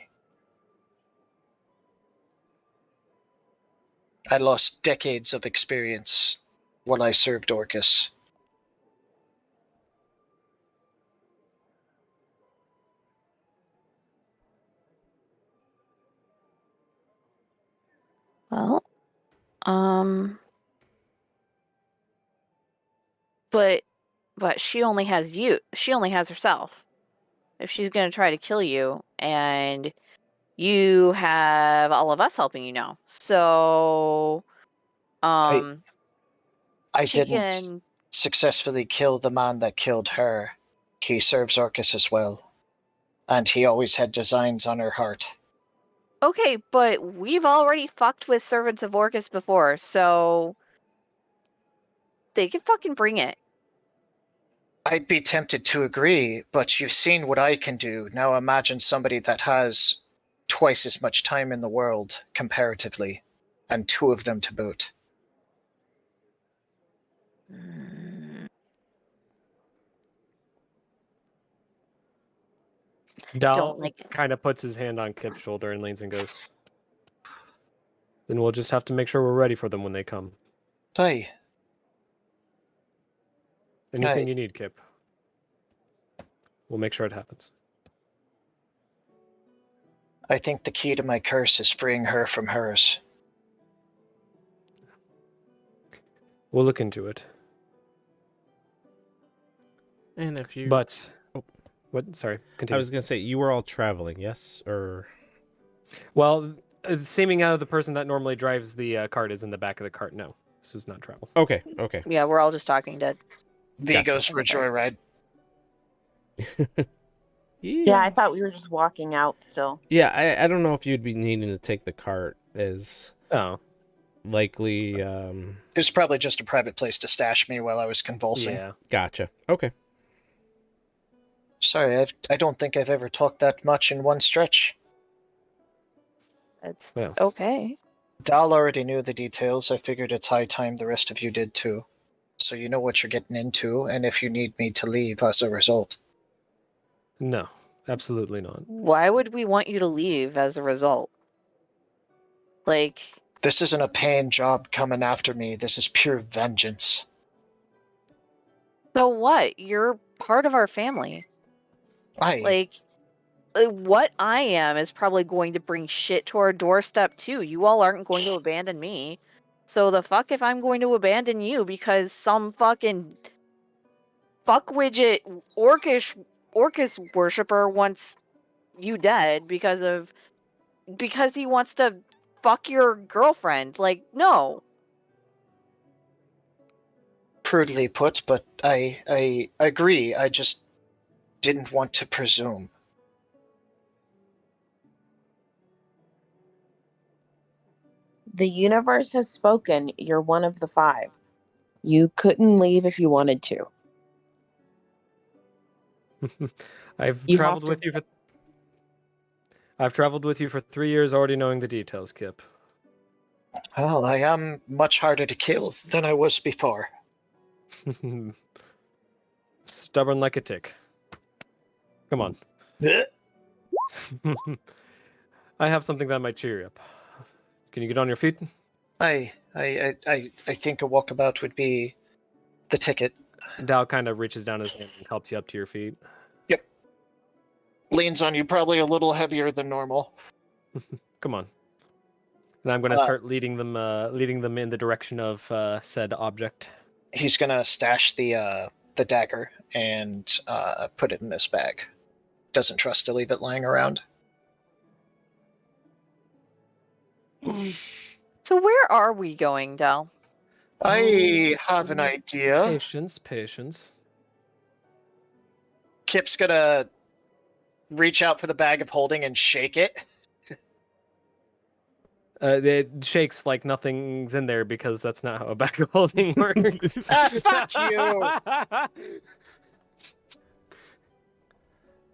I lost decades of experience while I served Orcus. Well, but she only has you. She only has herself. If she's gonna try to kill you, and you have all of us helping you now, so I she didn't can. successfully kill the man that killed her. He serves Orcus as well. And he always had designs on her heart. Okay, but we've already fucked with servants of Orcus before, so they can fucking bring it. I'd be tempted to agree, but you've seen what I can do. Now imagine somebody that has twice as much time in the world, comparatively, and two of them to boot. Dal like it. kind of puts his hand on Kip's shoulder and leans and goes, "Then we'll just have to make sure we're ready for them when they come. Aye. Anything Aye. you need, Kip. We'll make sure it happens." I think the key to my curse is freeing her from hers. We'll look into it. And if you... But Oh. what? Sorry, I continue. was going to say, you were all traveling, yes? Or... Well, seeming out of the person that normally drives the cart is in the back of the cart. No, this was not travel. Okay. Yeah, we're all just talking to. V Gotcha. goes for a joyride. Yeah, I thought we were just walking out still. Yeah, I don't know if you'd be needing to take the cart as Oh, likely. It's probably just a private place to stash me while I was convulsing. yeah. Gotcha. Okay. Sorry, I don't think I've ever talked that much in one stretch. It's Well. okay. Dal already knew the details. I figured it's high time the rest of you did too. So you know what you're getting into, and if you need me to leave as a result. No, absolutely not. Why would we want you to leave as a result? Like, This isn't a paying job coming after me. This is pure vengeance. so what? You're part of our family. I What I am is probably going to bring shit to our doorstep too. You all aren't going to abandon me. So the fuck if I'm going to abandon you because some fucking fuck widget Orcus worshiper wants you dead because he wants to fuck your girlfriend. Like, no. crudely put, but I agree. I just didn't want to presume. The universe has spoken. You're one of the 5. You couldn't leave if you wanted to. I've You traveled have with to- you for. I've traveled with you for 3 years, already knowing the details, Kip. Well, I am much harder to kill than I was before. Stubborn like a tick. Come on. I have something that might cheer you up. Can you get on your feet? I think a walkabout would be the ticket. Dal kind of reaches down his hand and helps you up to your feet. Leans on you probably a little heavier than normal. Come on. And I'm going to start leading them in the direction of said object. He's gonna stash the dagger and put it in his bag. Doesn't trust to leave it lying around. So where are we going, Del? I have an idea. Patience. Kip's gonna reach out for the bag of holding and shake it. It shakes like nothing's in there because that's not how a bag of holding works. Fuck you!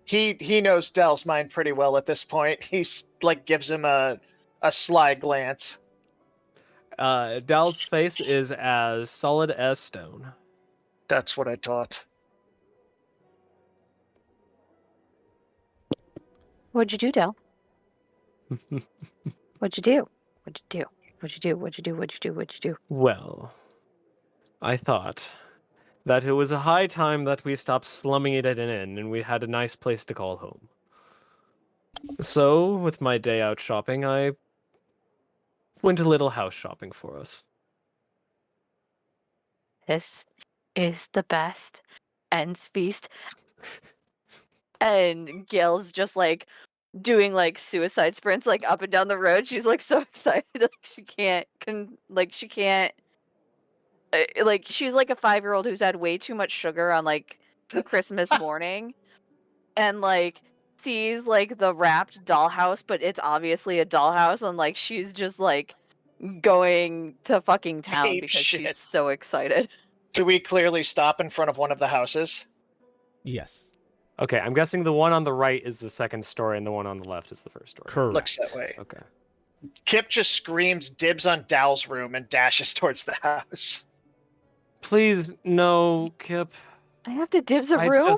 He knows Del's mind pretty well at this point. He's like gives him a sly glance. Dal's face is as solid as stone. That's what I thought. What'd you do, Del? What'd you do? What'd you do? What'd you do? What'd you do? What'd you do? What'd you do? Well, I thought that it was a high time that we stopped slumming it at an inn and we had a nice place to call home. So, with my day out shopping, I went a little house shopping for us. This is the best Endsfeast. And Gail's just like doing like suicide sprints like up and down the road. She's like so excited, like she can't like she's like a 5-year-old who's had way too much sugar on like Christmas morning, and like sees like the wrapped dollhouse, but it's obviously a dollhouse, and like she's just like going to fucking town Ape because shit. she's so excited. Do we clearly stop in front of one of the houses? Yes. Okay, I'm guessing the one on the right is the second story and the one on the left is the first story. Correct. Looks that way. Okay. Kip just screams dibs on Dal's room and dashes towards the house. Please, no, Kip. I have to dibs a I room?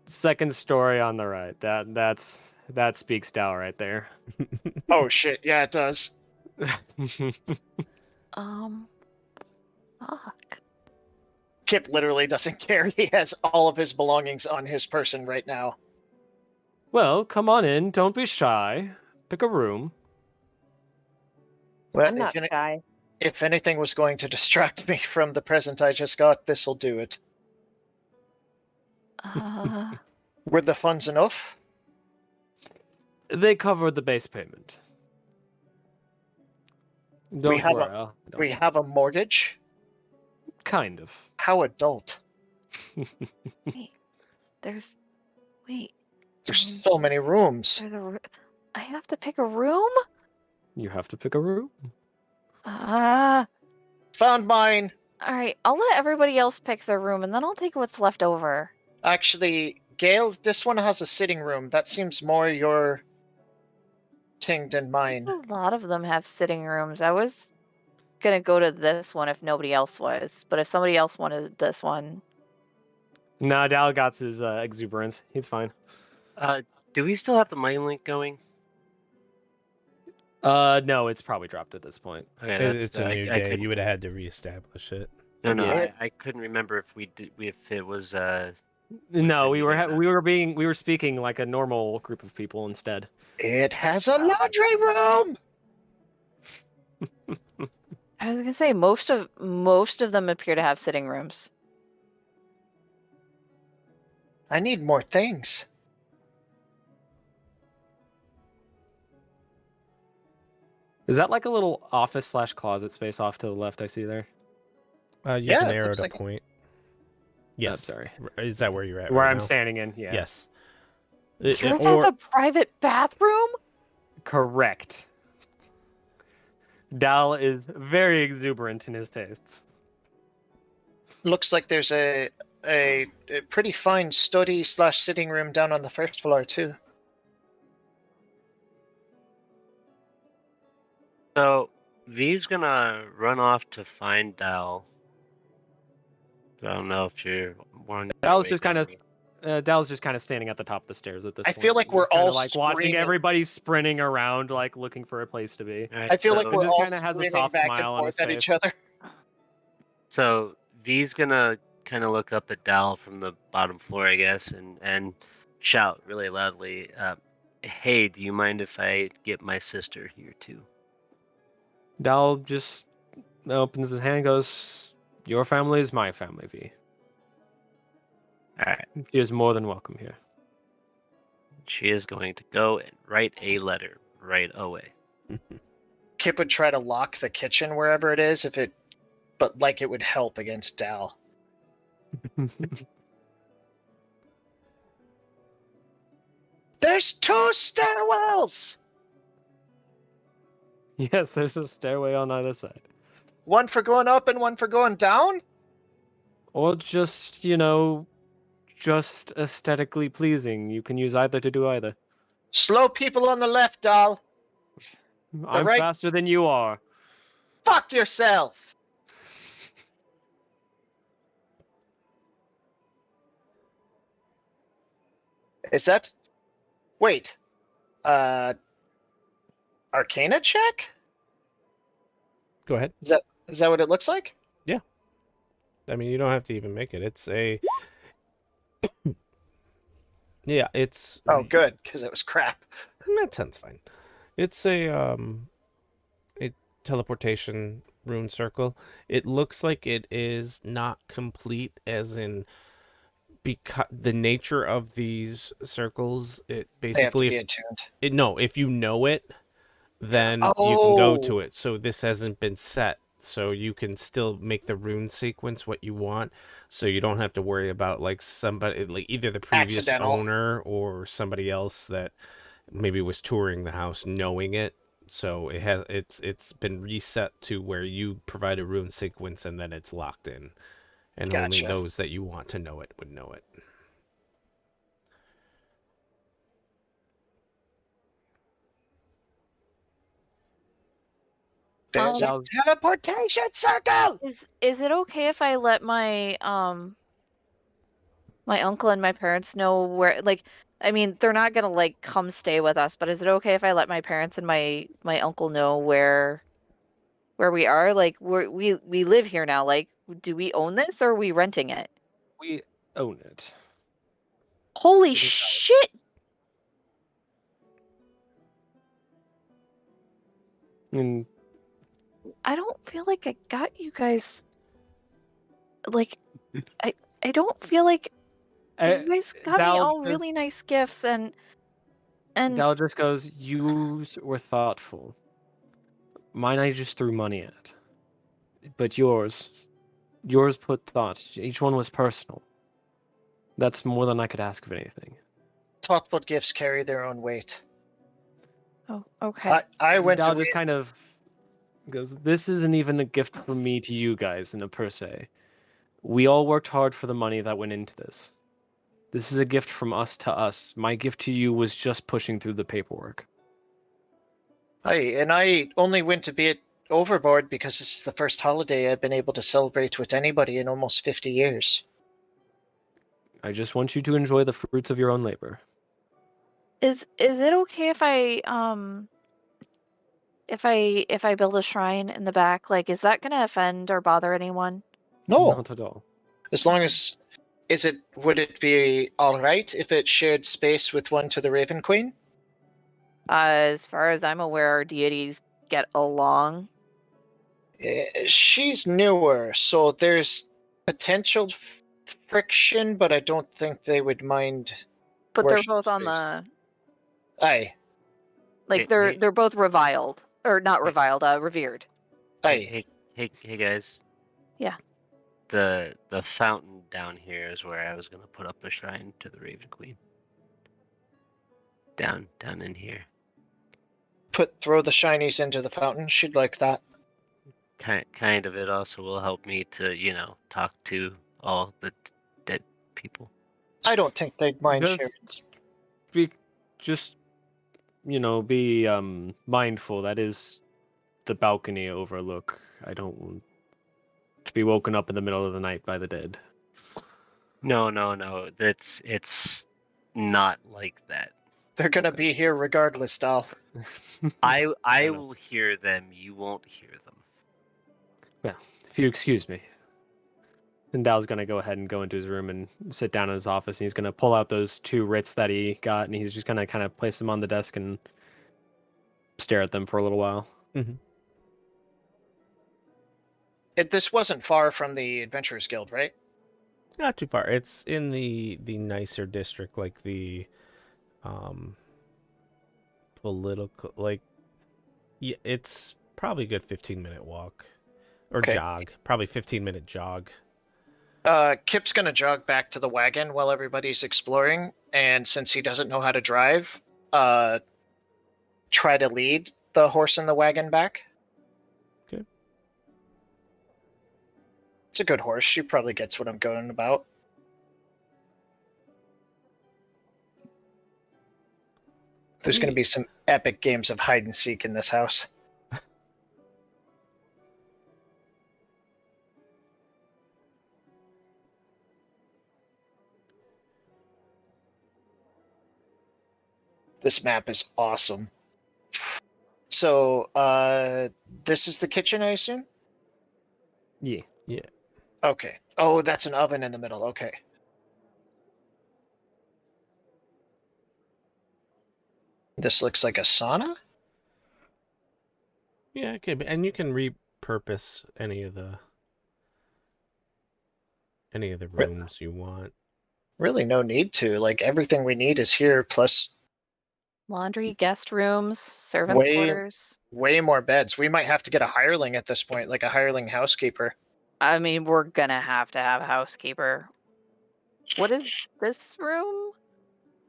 Second story on the right. That speaks Dal right there. Oh shit, yeah it does. Fuck. Kip literally doesn't care. He has all of his belongings on his person right now. Well, come on in. Don't be shy. Pick a room. Well, I'm not shy. if anything was going to distract me from the present I just got, this'll do it. Uh, Were the funds enough? They cover the base payment. Don't have worry. We have a mortgage? Kind of. How adult? Wait, there's wait. There's so many rooms. There's I have to pick a room? You have to pick a room. Ah. Found mine. All right, I'll let everybody else pick their room, and then I'll take what's left over. Actually, Gail, this one has a sitting room. That seems more your thing than mine. A lot of them have sitting rooms. I was gonna go to this one if nobody else was, but if somebody else wanted this one, Nah, Dal got his exuberance. He's fine. Do we still have the mind link going? No, it's probably dropped at this point. Okay, It's a new day. You would have had to reestablish it. No, Yeah. I couldn't remember if it was No, Within we were speaking like a normal group of people instead. It has a laundry room. I was gonna say most of them appear to have sitting rooms. I need more things. Is that like a little office / closet space off to the left I see there? Use Yeah, an it arrow looks to like it. point. Oh, Yes. sorry. Is that where you're at? Where right I'm now? standing in, yeah. Yes. Yours has a private bathroom? Correct. Dal is very exuberant in his tastes. Looks like there's a pretty fine study / sitting room down on the first floor too. So V's gonna run off to find Dal. I don't know if you're one. Dal's just kind of standing at the top of the stairs at this I point. feel like He's we're kinda all like watching screaming. everybody sprinting around, like looking for a place to be. I feel like He we're just all kinda has a screaming soft back smile and on his forth at face. each other. So V's gonna kind of look up at Dal from the bottom floor, I guess, and shout really loudly, "Hey, do you mind if I get my sister here too?" Dal just opens his hand and goes, "Your family is my family, V. All right. She is more than welcome here." She is going to go and write a letter right away. Kip would try to lock the kitchen wherever it is, but like it would help against Dal. There's 2 stairwells! Yes, there's a stairway on either side. One for going up and one for going down? Or just, just aesthetically pleasing. You can use either to do either. Slow people on the left, Dal. I'm right- faster than you are. Fuck yourself! Is that... Wait. Arcana check? Go ahead. Is that what it looks like? I mean, you don't have to even make it. It's a... yeah, it's... Oh, good, because it was crap. That sounds fine. It's a teleportation rune circle. It looks like it is not complete, as in... because the nature of these circles, it They have to basically... be attuned. if you know it, then you can go to it. So this hasn't been set. So you can still make the rune sequence what you want. So you don't have to worry about like somebody, like either the previous Accidental. owner or somebody else that maybe was touring the house knowing it. So it's been reset to where you provide a rune sequence and then it's locked in. And only Gotcha. those that you want to know it would know it. There's a Dal- teleportation circle! Is it okay if I let my my uncle and my parents know where, like, I mean, they're not gonna like come stay with us, but is it okay if I let my parents and my uncle know where we are? Like, we live here now. Like, do we own this or are we renting it? We own it. Holy It is ours. shit! And I don't feel like I got you guys. Like, I don't feel like you guys got me Dal all just- really nice gifts, and And Dal just goes, "You were thoughtful. Mine I just threw money at. But yours put thought. Each one was personal. That's more than I could ask of anything." Thoughtful gifts carry their own weight. oh, okay. I went Dal and just kind of goes, "This isn't even a gift from me to you guys in a per se. We all worked hard for the money that went into this. This is a gift from us to us. My gift to you was just pushing through the paperwork." I only went a bit overboard because this is the first holiday I've been able to celebrate with anybody in almost 50 years. I just want you to enjoy the fruits of your own labor. Is it okay if I if I build a shrine in the back? Like, is that gonna offend or bother anyone? No, Not at all. as long as would it be all right if it shared space with one to the Raven Queen? As far as I'm aware, our deities get along. She's newer, so there's potential friction, but I don't think they would mind. But they're worship both on space. the Aye, like Hey, they're both reviled or not reviled, revered. aye. Hey guys. Yeah. The fountain down here is where I was gonna put up a shrine to the Raven Queen. Down in here. Throw the shinies into the fountain. She'd like that. Kind of. It also will help me to, talk to all the dead people. I don't think they'd mind Just- sharing. Be mindful. That is the balcony overlook. I don't want to be woken up in the middle of the night by the dead. No. It's not like that. They're gonna be here regardless, Dal. I know. will hear them. You won't hear them. If you excuse me. And Dal's gonna go ahead and go into his room and sit down in his office, and he's gonna pull out those 2 writs that he got, and he's just gonna kind of place them on the desk and stare at them for a little while. This wasn't far from the Adventurers Guild, right? Not too far. It's in the nicer district, like the political, like, yeah, it's probably a good 15-minute walk or Okay. jog. Probably 15-minute jog. Kip's gonna jog back to the wagon while everybody's exploring, and since he doesn't know how to drive, try to lead the horse and the wagon back. Okay. It's a good horse. She probably gets what I'm going about. There's going to be some epic games of hide and seek in this house. This map is awesome. So, this is the kitchen, I assume? Yeah. Okay. Oh, that's an oven in the middle. Okay. This looks like a sauna? Yeah, okay, and you can repurpose any of the rooms you want. Really no need to. Like, everything we need is here, plus Laundry, guest rooms, servants' quarters. way more beds. We might have to get a hireling at this point, like a hireling housekeeper. I mean, we're gonna have to have a housekeeper. What is this room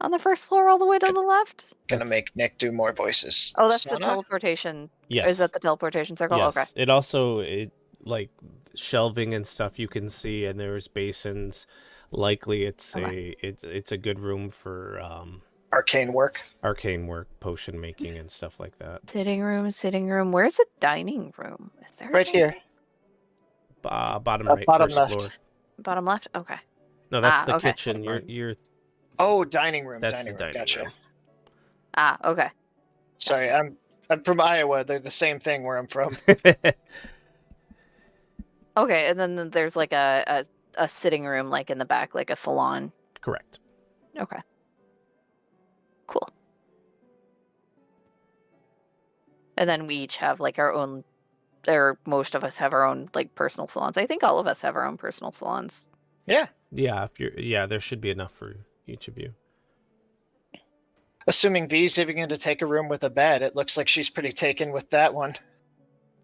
on the first floor all the way to the left? Gonna That's- make Nick do more voices. Oh, that's the Sauna? teleportation. Yes. Is that the teleportation circle? Yes. Okay. It also like shelving and stuff you can see, and there's basins. Likely, it's a good room for Arcane work. arcane work, potion making, and stuff like that. Sitting room. Where's the dining room? Is there a Right dining- here. Bottom right, bottom first left. floor. Bottom left? Okay. No, that's the okay. kitchen. You're Oh, dining room. that's dining the room. dining Gotcha. room. Okay. Sorry, I'm from Iowa. They're the same thing where I'm from. Okay, and then there's like a sitting room like in the back, like a salon. Correct. Okay. Cool. And then we each have like our own, or most of us have our own like personal salons. I think all of us have our own personal salons. Yeah. Yeah, there should be enough for each of you. Assuming V's even going to take a room with a bed, it looks like she's pretty taken with that one.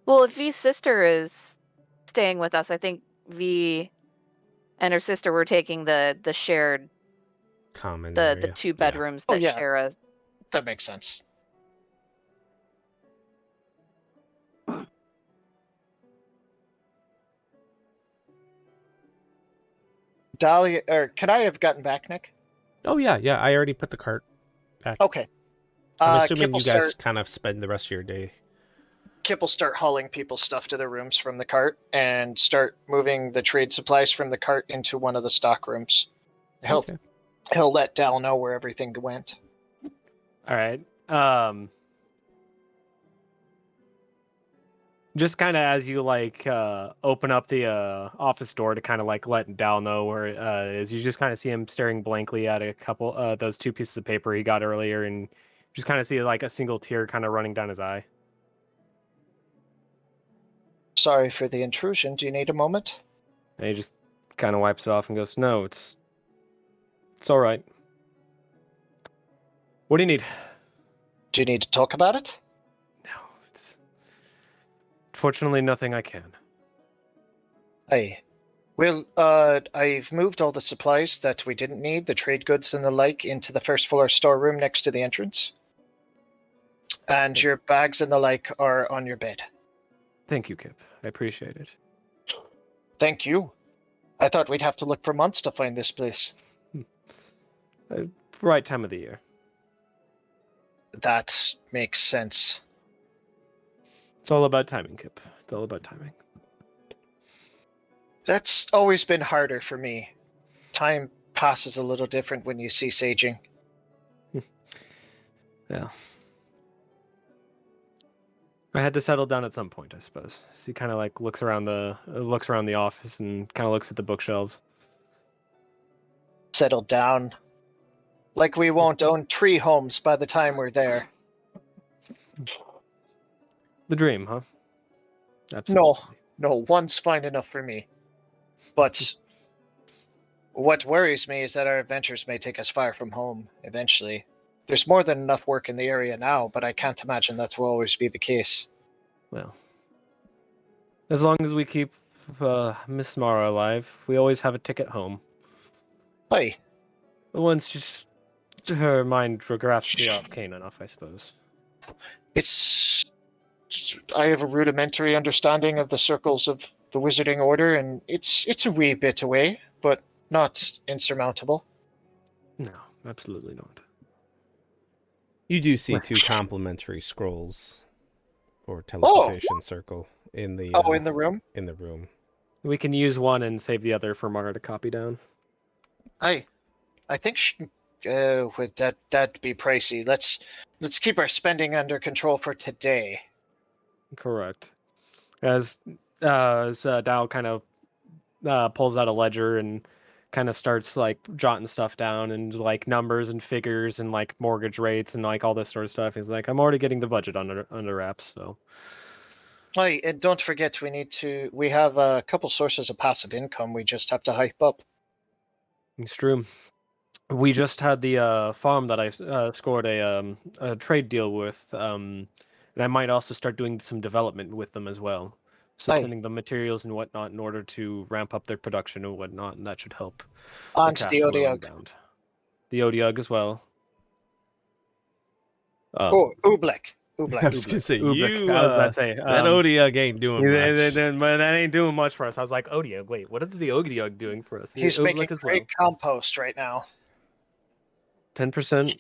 Well, if V's sister is staying with us, I think V and her sister were taking the shared Common the area. 2 Yeah. bedrooms Oh, that yeah. share a. That makes sense. Dahlia, or could I have gotten back, Nick? Oh yeah, yeah. I already put the cart back. Okay. I'm Kip assuming will you guys start. kind of spend the rest of your day. Kip will start hauling people's stuff to their rooms from the cart and start moving the trade supplies from the cart into one of the stock rooms. Okay. He'll let Dal know where everything went. All right. Just kind of as you like open up the office door to kind of like let Dal know where it is, you just kind of see him staring blankly at a couple those 2 pieces of paper he got earlier, and just kind of see like a single tear kind of running down his eye. Sorry for the intrusion. Do you need a moment? And he just kind of wipes it off and goes, "No, it's all right. What do you need?" Do you need to talk about it? No, it's fortunately nothing I can. Aye. Well, I've moved all the supplies that we didn't need, the trade goods and the like, into the first floor storeroom next to the entrance. And your bags and the like are on your bed. Thank you, Kip. I appreciate it. Thank you. I thought we'd have to look for months to find this place. Right time of the year. That makes sense. It's all about timing, Kip. It's all about timing. That's always been harder for me. Time passes a little different when you cease aging. Yeah. I had to settle down at some point, I suppose. So he kind of like looks around the office and kind of looks at the bookshelves. Settle down. Like we won't own 3 homes by the time we're there. The dream, huh? Absolutely. No, one's fine enough for me. But what worries me is that our adventures may take us far from home eventually. There's more than enough work in the area now, but I can't imagine that will always be the case. Well, as long as we keep Miss Mara alive, we always have a ticket home. Hey, Once just her mind regrets the arcane enough, I suppose. it's... I have a rudimentary understanding of the circles of the Wizarding Order, and it's a wee bit away, but not insurmountable. No, absolutely not. You do see 2 complimentary scrolls for teleportation circle in the In the room? in the room. We can use one and save the other for Mara to copy down. I think that'd be pricey. Let's keep our spending under control for today. Correct. As Dow kind of pulls out a ledger and kind of starts like jotting stuff down and like numbers and figures and like mortgage rates and like all this sort of stuff. He's like, I'm already getting the budget under wraps, so. Hey, and don't forget we have a couple sources of passive income we just have to hype up. It's true. We just had the farm that I scored a trade deal with, and I might also start doing some development with them as well. So Aye. sending them materials and whatnot in order to ramp up their production and whatnot, and that should help And cash the flow Odiug. inbound. The Odiug as well. Oobleck. I was gonna say Ubrick, you. I was about to say, that Odiug ain't doing much. that ain't doing much for us. I was like, Odiug, wait, what is the Odiug doing for us? He's Oobleck making as great compost right now. 10%.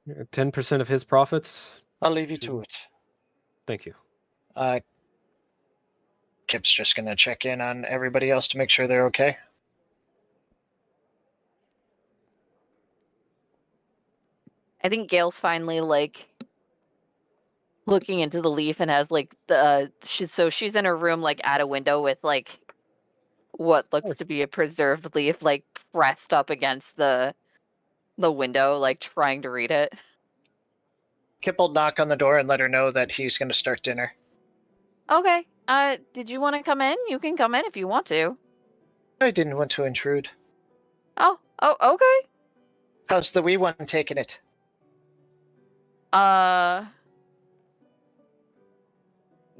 10% of his profits. I'll leave you to it. Thank you. Kip's just gonna check in on everybody else to make sure they're okay. I think Gail's finally like looking into the leaf and has like the she's in her room like at a window with like what looks to be a preserved leaf like pressed up against the window, like trying to read it. Kip will knock on the door and let her know that he's gonna start dinner. Okay. Did you want to come in? You can come in if you want to. I didn't want to intrude. Oh, okay. How's the wee one taking it?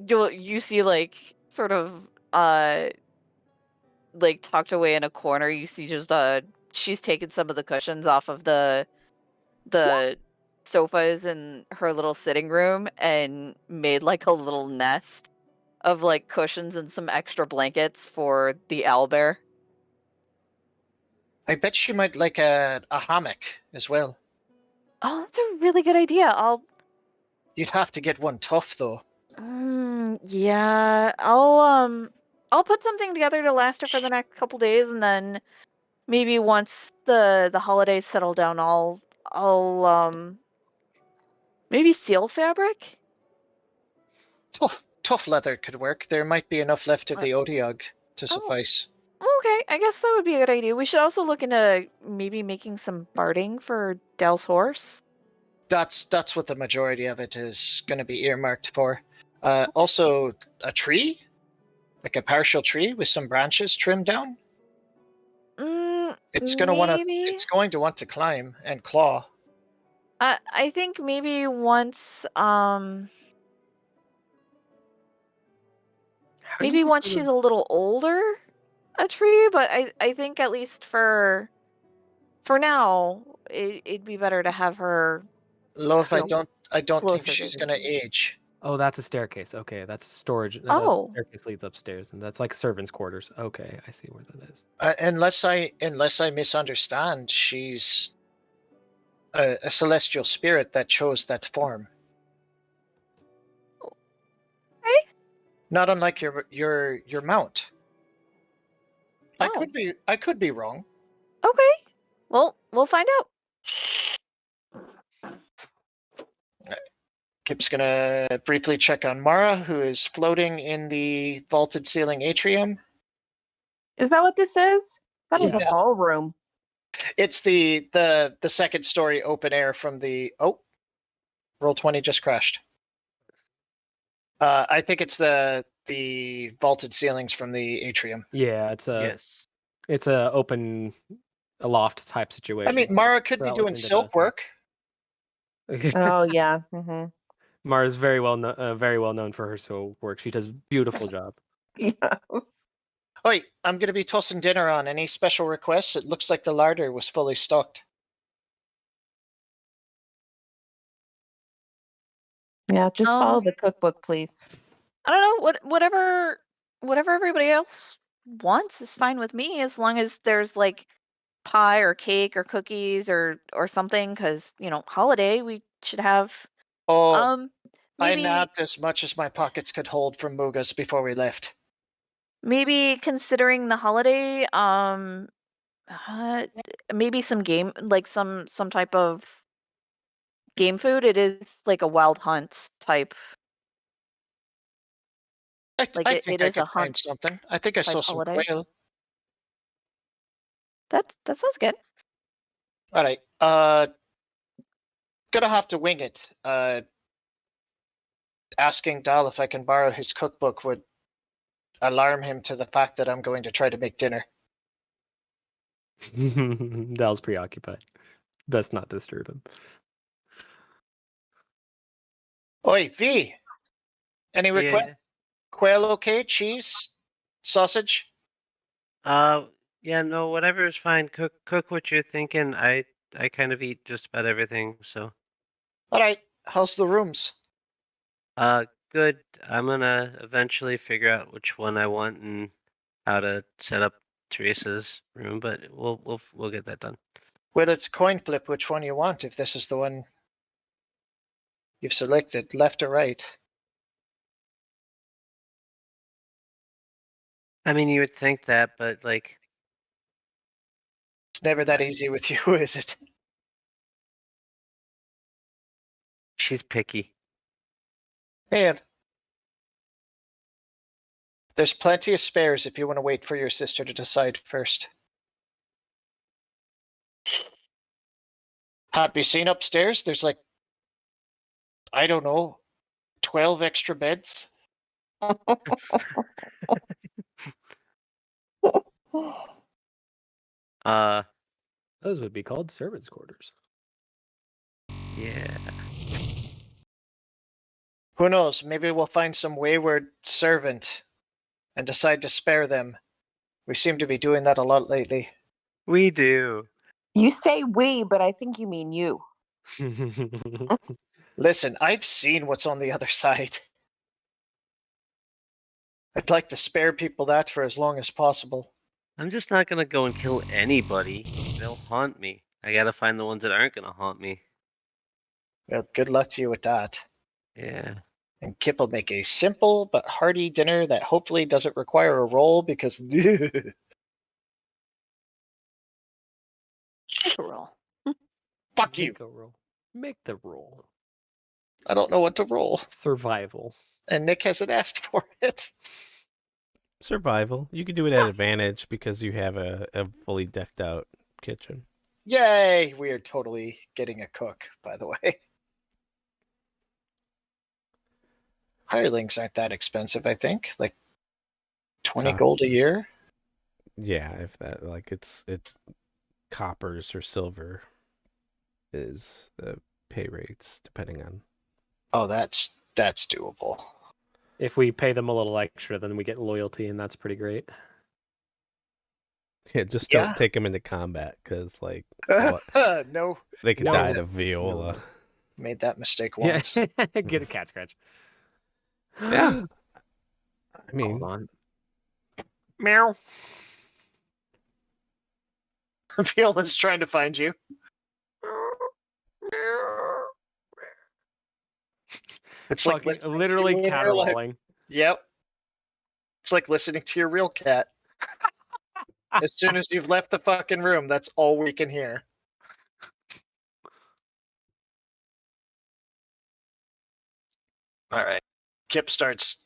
You see like sort of like tucked away in a corner, you see just she's taken some of the cushions off of the sofas in her little sitting room and made like a little nest of like cushions and some extra blankets for the owlbear. I bet she might like a hammock as well. Oh, that's a really good idea. You'd have to get one tough though. Yeah, I'll put something together to last her for the next couple days, and then maybe once the holidays settle down, I'll maybe seal fabric. Tough leather could work. There might be enough left of the Odiog to suffice. Okay, I guess that would be a good idea. We should also look into maybe making some barding for Dell's horse. That's what the majority of it is going to be earmarked for. Also, a tree, like a partial tree with some branches trimmed down. It's going to want to. Maybe. It's going to want to climb and claw. I think maybe once maybe once she's a little older, a tree. But I think at least for now, it'd be better to have her. Love, I you know, don't think closer to she's the- going to age. Oh, that's a staircase. Okay, that's storage. Oh. Staircase leads upstairs, and that's like servants' quarters. Okay, I see where that is. Unless I misunderstand, she's a celestial spirit that chose that form. Okay. Not unlike your mount. Oh. I could be wrong. Okay. Well, we'll find out. Kip's gonna briefly check on Mara, who is floating in the vaulted ceiling atrium. Is that what this is? That is Yeah. a ballroom. It's the second story open air from the Roll20 just crashed. I think it's the vaulted ceilings from the atrium. Yeah, it's a Yes. it's a open, a loft type situation. I mean, Mara could be That doing looks into silk work. Oh yeah. Mm-hmm. Mara's very well known for her silk work. She does a beautiful job. Yes. Oi, I'm gonna be tossing dinner on. Any special requests? It looks like the larder was fully stocked. Yeah, just follow the cookbook, please. I don't know, whatever everybody else wants is fine with me, as long as there's like pie or cake or cookies or something, because holiday we should have. Oh, I Maybe nabbed as much as my pockets could hold from Mugas before we left. maybe considering the holiday, maybe some game, like some type of game food. It is like a wild hunt type. Like, I it think is I a could find hunt something. I think I saw type some holiday. quail. That sounds good. All right. Gonna have to wing it. Asking Dal if I can borrow his cookbook would alarm him to the fact that I'm going to try to make dinner. Dal's preoccupied. Best not disturb him. Oi, V. Any request? Yeah. Quail okay? Cheese? Sausage? Yeah, no, whatever is fine. Cook what you're thinking. I kind of eat just about everything, so. All right. How's the rooms? Good. I'm gonna eventually figure out which one I want and how to set up Teresa's room, but we'll get that done. Well, it's a coin flip which one you want if this is the one you've selected, left or right. I mean, you would think that, but like, It's never that easy with you, is it? she's picky. Hey, there's plenty of spares if you want to wait for your sister to decide first. Have you seen upstairs? There's like, I don't know, 12 extra beds. Those would be called servants' quarters. Yeah. Who knows? Maybe we'll find some wayward servant and decide to spare them. We seem to be doing that a lot lately. We do. You say we, but I think you mean you. Listen, I've seen what's on the other side. I'd like to spare people that for as long as possible. I'm just not gonna go and kill anybody. They'll haunt me. I gotta find the ones that aren't gonna haunt me. Well, good luck to you with that. Yeah. And Kip will make a simple but hearty dinner that hopefully doesn't require a roll because Make a roll. fuck you. Make a roll. Make the roll. I don't know what to roll. Survival. And Nick hasn't asked for it. Survival. You can do it at advantage because you have a fully decked out kitchen. Yay! We are totally getting a cook, by the way. Hirelings aren't that expensive, I think. Like 20 gold a year. Yeah, if that it coppers or silver is the pay rates depending on. Oh, that's doable. If we pay them a little extra, then we get loyalty, and that's pretty great. Yeah, just Yeah. don't take them into combat because what? No, They could No. die to viola. No. made that mistake Yeah, once. get a cat scratch. Yeah. I mean, Hold on. Meow. Viola's trying to find you. It's like Fucking listening to literally you in real life. caterwauling. Yep. It's like listening to your real cat. As soon as you've left the fucking room, that's all we can hear. All right. Kip starts.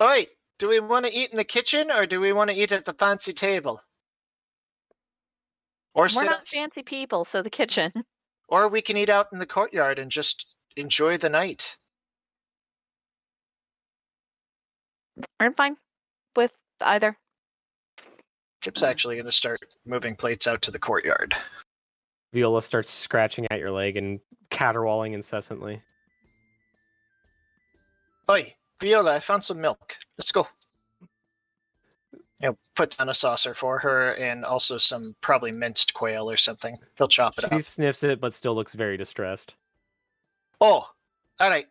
Oi, do we want to eat in the kitchen or do we want to eat at the fancy table? Or We're sit not out- fancy people, so the kitchen. Or we can eat out in the courtyard and just enjoy the night. I'm fine with either. Kip's actually going to start moving plates out to the courtyard. Viola starts scratching at your leg and caterwauling incessantly. Oi, Viola, I found some milk. Let's go. Put down a saucer for her and also some probably minced quail or something. He'll chop it She up. sniffs it, but still looks very distressed. Oh, all right.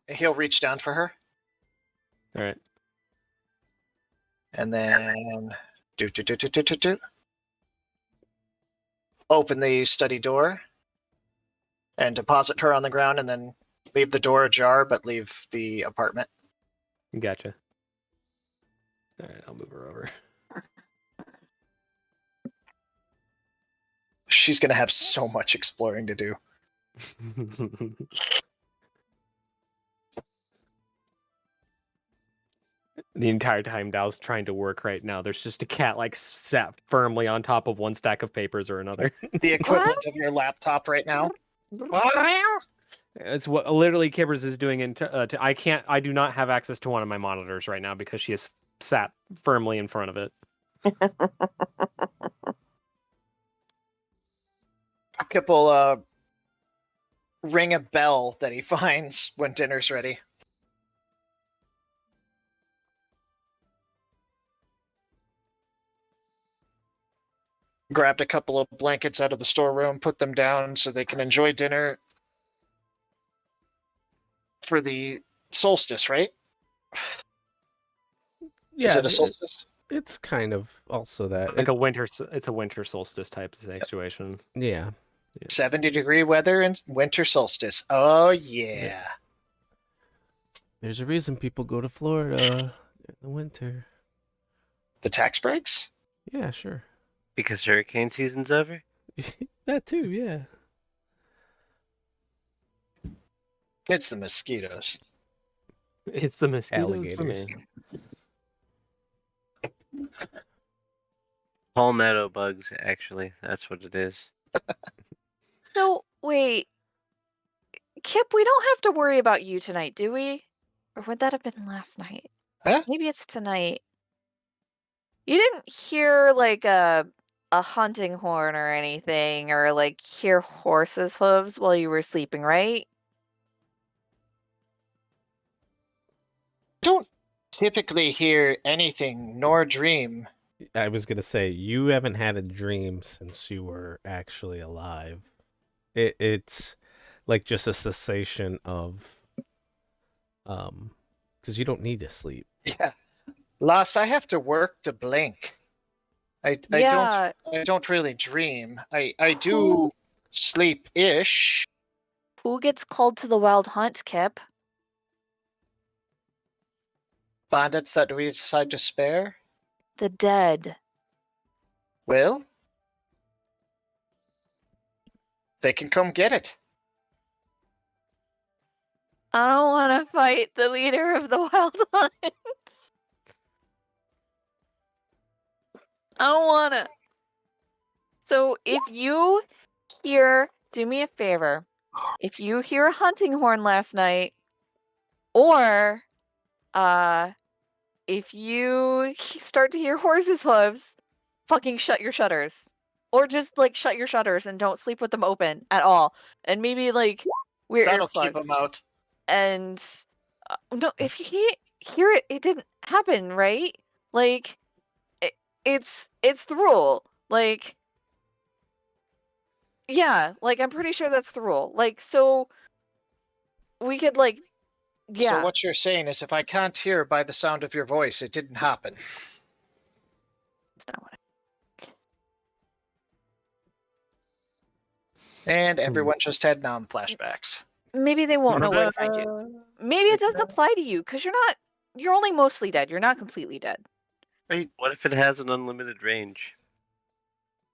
He'll reach down for her. All right. And then open the study door and deposit her on the ground and then leave the door ajar but leave the apartment. Gotcha. All right, I'll move her over. She's going to have so much exploring to do. The entire time Dow's trying to work right now, there's just a cat like sat firmly on top of one stack of papers or another. The equivalent of your laptop right now. It's what literally Kibbers is doing. I do not have access to one of my monitors right now because she is sat firmly in front of it. Kip will ring a bell that he finds when dinner's ready. Grabbed a couple of blankets out of the storeroom, put them down so they can enjoy dinner for the solstice, right? yeah, Is it a solstice? it's kind of also that. Like it's a winter solstice type situation. Yeah. 70-degree weather and winter solstice. Oh, yeah. There's a reason people go to Florida in the winter. The tax breaks? Yeah, sure. Because hurricane season's over? That too, yeah. It's the mosquitoes. It's the mosquitoes for Alligators. me. Palmetto bugs, actually. That's what it is. No, wait. Kip, we don't have to worry about you tonight, do we? Or would that have been last night? Huh? Maybe it's tonight. You didn't hear like a hunting horn or anything, or like hear horses' hooves while you were sleeping, right? typically hear anything nor dream. I was gonna say you haven't had a dream since you were actually alive. It's like just a cessation of because you don't need to sleep. Yeah. Lass, I have to work to blink. I Yeah. don't really dream. I do sleep-ish. Who gets called to the wild hunt, Kip? Bandits that we decide to spare. The dead. Well, they can come get it. I don't want to fight the leader of the wild hunt. I don't want to. So if you do me a favor. If you hear a hunting horn last night, or if you start to hear horses' hooves, fucking shut your shutters. Or just like shut your shutters and don't sleep with them open at all. And maybe like wear That'll keep earplugs. them out. And no, if you hear it, it didn't happen, right? Like it's the rule. Like yeah, like I'm pretty sure that's the rule. Like so we could like yeah. So what you're saying is if I can't hear by the sound of your voice, it didn't happen. That's not what And everyone just had nom flashbacks. maybe they won't know where to find you. Maybe it doesn't apply to you because you're only mostly dead. You're not completely dead. What if it has an unlimited range?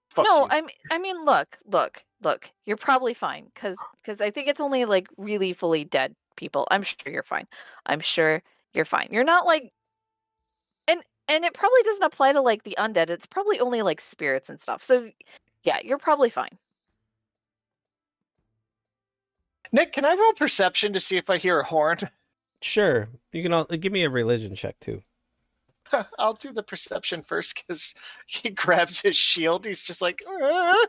Fuck No, you. I mean, look. You're probably fine because I think it's only like really fully dead people. I'm sure you're fine. I'm sure you're fine. You're not like, and it probably doesn't apply to like the undead. It's probably only like spirits and stuff. So yeah, you're probably fine. Nick, can I roll perception to see if I hear a horn? Sure, you can all give me a religion check too. I'll do the perception first because he grabs his shield. He's just like, "Ah,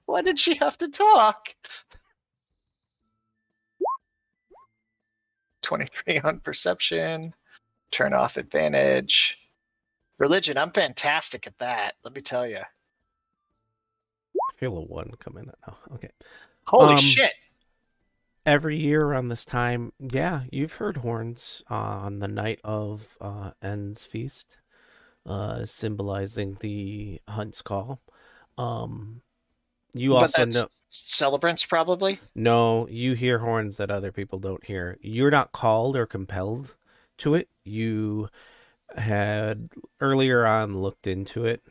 why did she have to talk?" 23 on perception. Turn off advantage. Religion, I'm fantastic at that. Let me tell you. I feel a 1 coming. Oh, okay. Holy shit! Every year around this time, yeah, you've heard horns on the night of Endsfeast, symbolizing the hunt's call. You But also that's know. celebrants, probably? No, you hear horns that other people don't hear. You're not called or compelled to it. You had earlier on looked into it.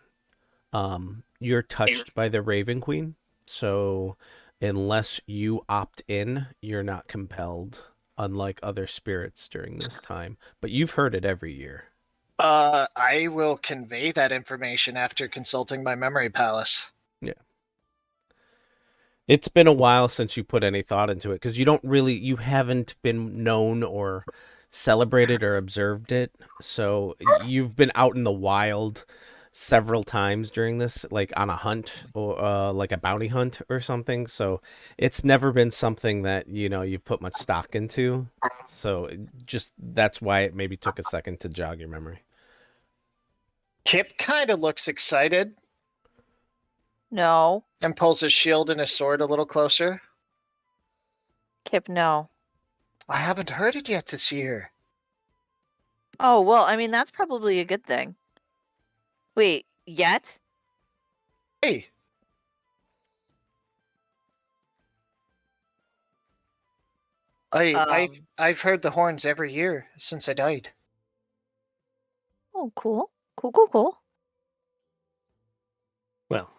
You're touched by the Raven Queen, so unless you opt in, you're not compelled, unlike other spirits during this time. But you've heard it every year. I will convey that information after consulting my memory palace. Yeah. It's been a while since you put any thought into it because you haven't been known or celebrated or observed it. So you've been out in the wild several times during this, like on a hunt or like a bounty hunt or something. So it's never been something that, you've put much stock into. So just that's why it maybe took a second to jog your memory. Kip kind of looks excited No, and pulls his shield and his sword a little closer. Kip, no. I haven't heard it yet this year. Oh well, I mean that's probably a good thing. Wait, yet? Hey. I've heard the horns every year since I died. Oh, cool. Cool. Well,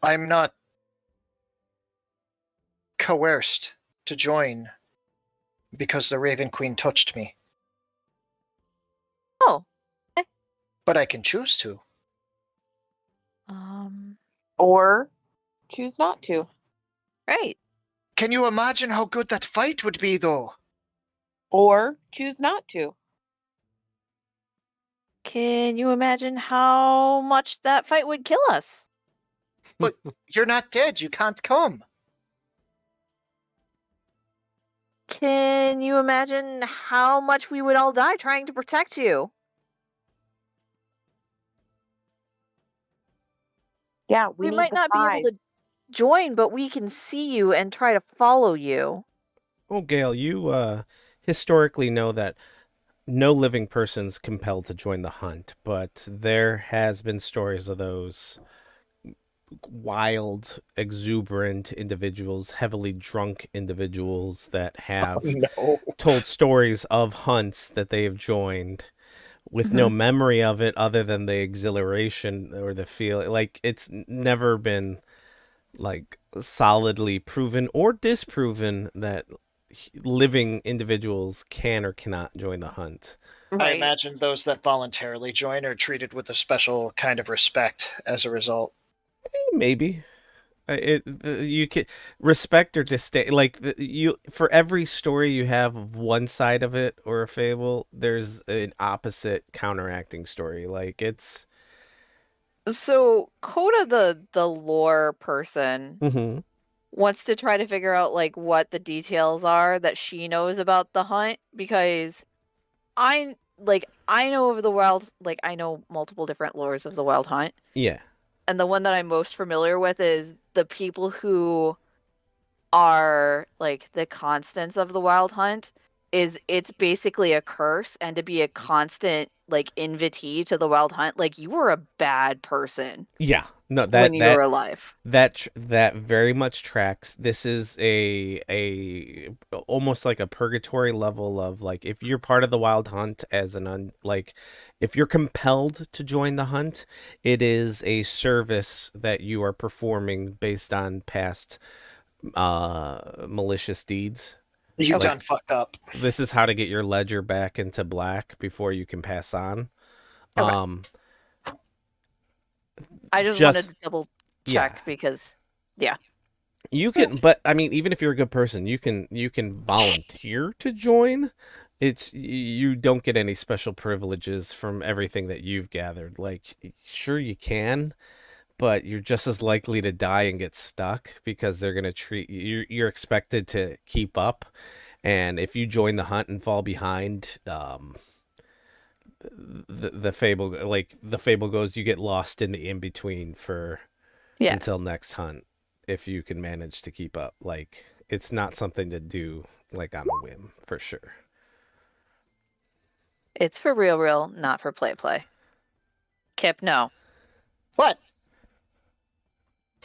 I'm not coerced to join because the Raven Queen touched me. Oh. But I can choose to. Or choose not to. Right. Can you imagine how good that fight would be, though? Or choose not to. Can you imagine how much that fight would kill us? But you're not dead. You can't come. Can you imagine how much we would all die trying to protect you? Yeah, We need might the not be able prize. to join, but we can see you and try to follow you. Oh, Gail, you historically know that no living person's compelled to join the hunt, but there has been stories of those wild, exuberant individuals, heavily drunk individuals that have No. told stories of hunts that they have joined with no memory of it other than the exhilaration or the feel. Like, it's never been like solidly proven or disproven that living individuals can or cannot join the hunt. I Right. imagine those that voluntarily join are treated with a special kind of respect as a result. Maybe. You can respect or disdain, like you, for every story you have of one side of it or a fable, there's an opposite counteracting story. Like it's So Coda, the lore person, Mhm. wants to try to figure out like what the details are that she knows about the hunt, because I know of the wild, like I know multiple different lores of the wild hunt, Yeah. and the one that I'm most familiar with is the people who are like the constants of the wild hunt. Is it's basically a curse, and to be a constant like invitee to the wild hunt, like you were a bad person Yeah. No, when you were alive. that very much tracks. This is a almost like a purgatory level of, like, if you're part of the wild hunt as like if you're compelled to join the hunt, it is a service that you are performing based on past malicious deeds. You Okay. done fucked up. This is how to get your ledger back into black before you can pass on. Okay. I just wanted to double yeah. check because, yeah. You can, but I mean, even if you're a good person, you can volunteer to join. It's, you don't get any special privileges from everything that you've gathered. Like, sure you can, but you're just as likely to die and get stuck because they're gonna treat you. You're expected to keep up, and if you join the hunt and fall behind, the fable goes, you get lost in the in between for Yeah. until next hunt, if you can manage to keep up. Like, it's not something to do like on a whim, for sure. It's for real, not for play. Kip, no. What?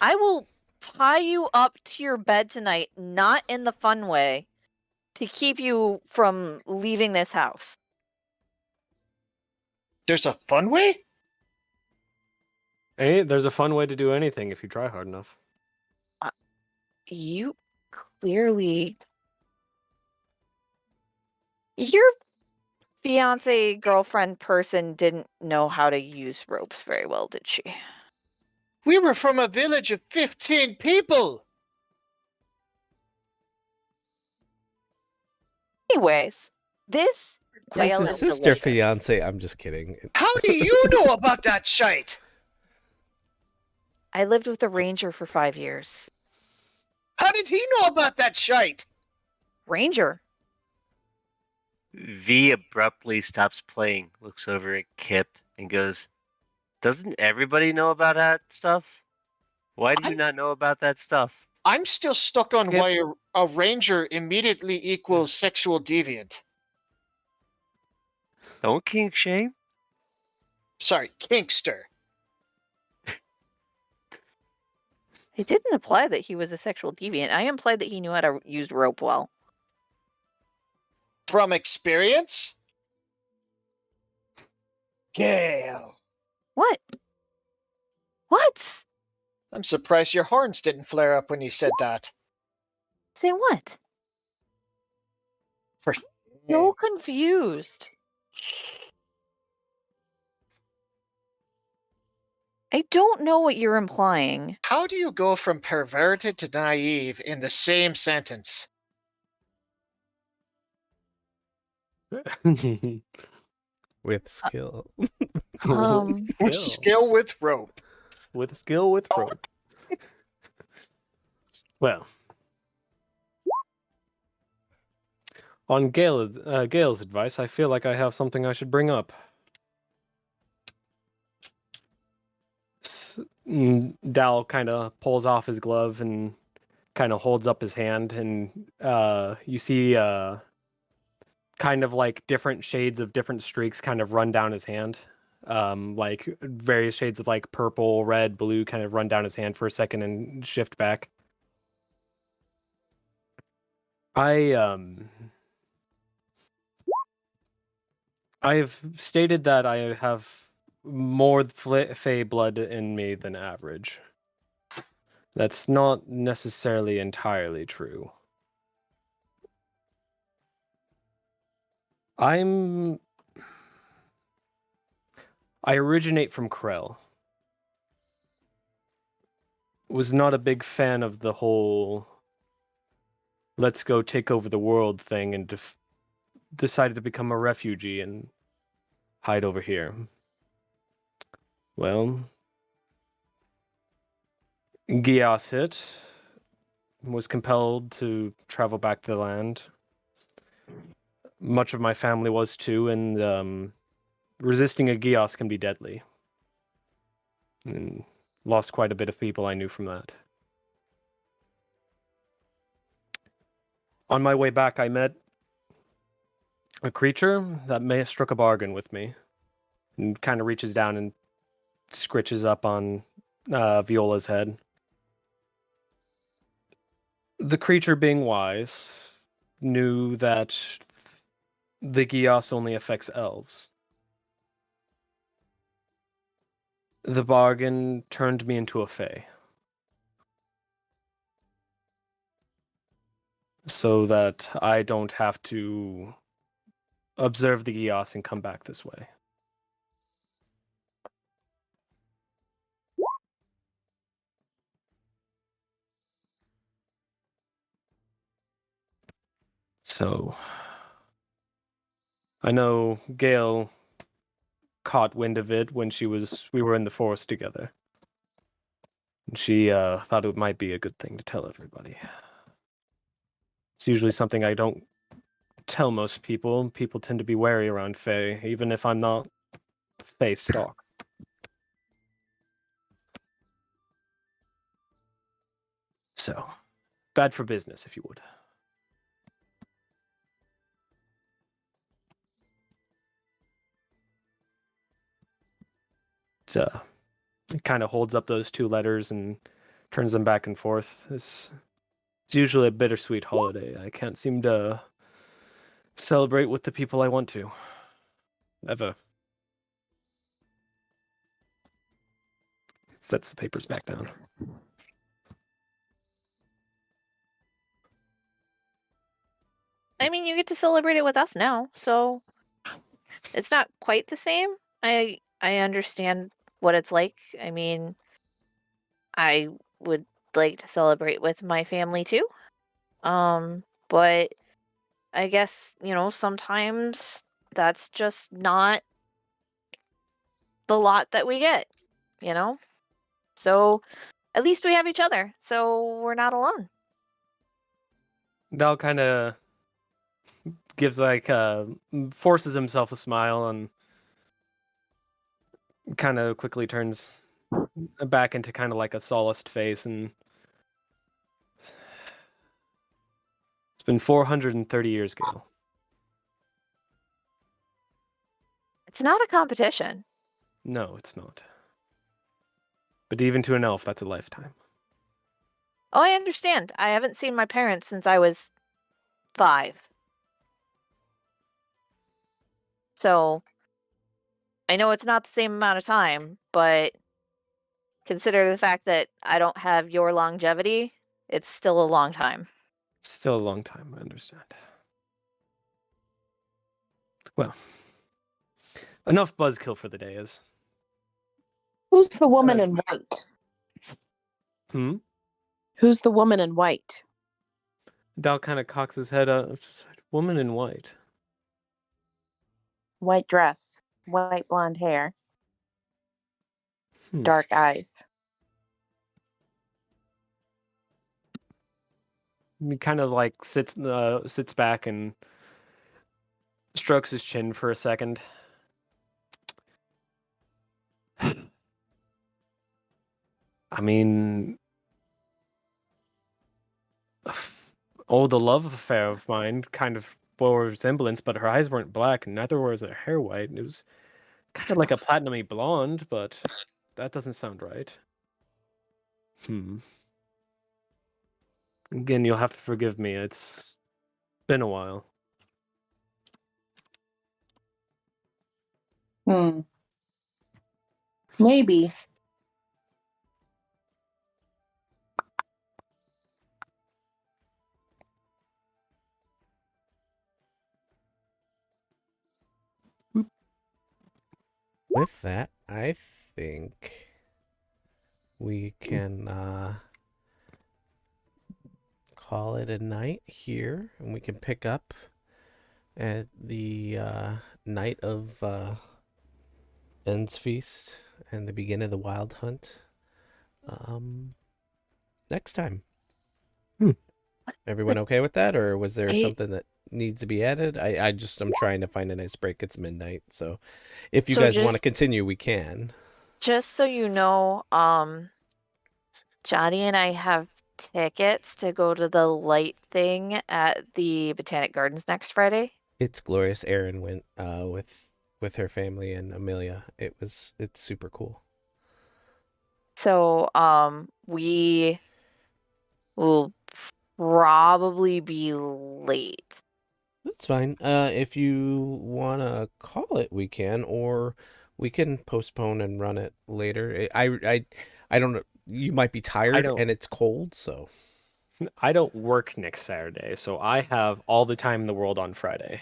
I will tie you up to your bed tonight, not in the fun way, to keep you from leaving this house. There's a fun way? There's a fun way to do anything if you try hard enough. You clearly... Your fiance, girlfriend person didn't know how to use ropes very well, did she? We were from a village of 15 people. Anyways, this Yes, quail his is sister delicious. fiance. I'm just kidding. How do you know about that shite? I lived with a ranger for 5 years. How did he know about that shite? Ranger? V abruptly stops playing, looks over at Kip, and goes, "Doesn't everybody know about that stuff? Why do you not know about that stuff?" I'm still stuck on Kip- why a ranger immediately equals sexual deviant. Don't kink shame. Sorry, kinkster. It didn't imply that he was a sexual deviant. I implied that he knew how to use rope well. From experience? Gale. What? What? I'm surprised your horns didn't flare up when you said that. Say what? For So confused. I don't know what you're implying. How do you go from perverted to naive in the same sentence? With skill. With skill with rope. With skill with rope. Well. On Gale's advice, I feel like I have something I should bring up. Dal kind of pulls off his glove and kind of holds up his hand, and you see kind of like different shades of different streaks kind of run down his hand. Like various shades of like purple, red, blue kind of run down his hand for a second and shift back. I've stated that I have more Fey blood in me than average. That's not necessarily entirely true. I originate from Krell. Was not a big fan of the whole let's go take over the world thing, and decided to become a refugee and hide over here. Well, Gias hit, was compelled to travel back to the land. Much of my family was too, and resisting a Gios can be deadly. And lost quite a bit of people I knew from that. On my way back, I met a creature that may have struck a bargain with me, and kind of reaches down and scritches up on Viola's head. The creature, being wise, knew that the Gios only affects elves. The bargain turned me into a Fey. So that I don't have to observe the Gios and come back this way. So I know Gale caught wind of it when we were in the forest together. And she thought it might be a good thing to tell everybody. It's usually something I don't tell most people. People tend to be wary around Fae, even if I'm not Fae stock. So, bad for business, if you would. It kind of holds up those two letters and turns them back and forth. It's usually a bittersweet holiday. I can't seem to celebrate with the people I want to. Ever. Sets the papers back down. I mean, you get to celebrate it with us now, so it's not quite the same. I understand what it's like. I mean, I would like to celebrate with my family too. But I guess, sometimes that's just not the lot that we get, you know? So at least we have each other, so we're not alone. Dal kind of gives forces himself a smile and kind of quickly turns back into kind of like a solaced face, and it's been 430 years, Gale. It's not a competition. No, it's not. But even to an elf, that's a lifetime. Oh, I understand. I haven't seen my parents since I was 5. So I know it's not the same amount of time, but consider the fact that I don't have your longevity, it's still a long time. It's still a long time, I understand. Well, enough buzzkill for the day is. Who's the woman in white? Who's the woman in white? Dal kind of cocks his head up. Woman in white. White dress, white blonde hair, dark eyes. He kind of like sits back and strokes his chin for a second. I mean, the love affair of mine kind of bore a resemblance, but her eyes weren't black, and neither was her hair white. It was kind of like a platinumy blonde, but that doesn't sound right. Again, you'll have to forgive me. It's been a while. Maybe. With that, I think we can call it a night here, and we can pick up at the night of Endsfeast and the beginning of the Wild Hunt next time. Everyone okay with that, or was there something that needs to be added? I'm trying to find a nice break. It's midnight, so if you guys want to continue, we can. Just so you know, Johnny and I have tickets to go to the light thing at the Botanic Gardens next Friday. It's glorious. Erin went with her family and Amelia. It's super cool. So we will probably be late. That's fine. If you want to call it, we can, or we can postpone and run it later. I don't know. You might be tired and it's cold, so. I don't work next Saturday, so I have all the time in the world on Friday.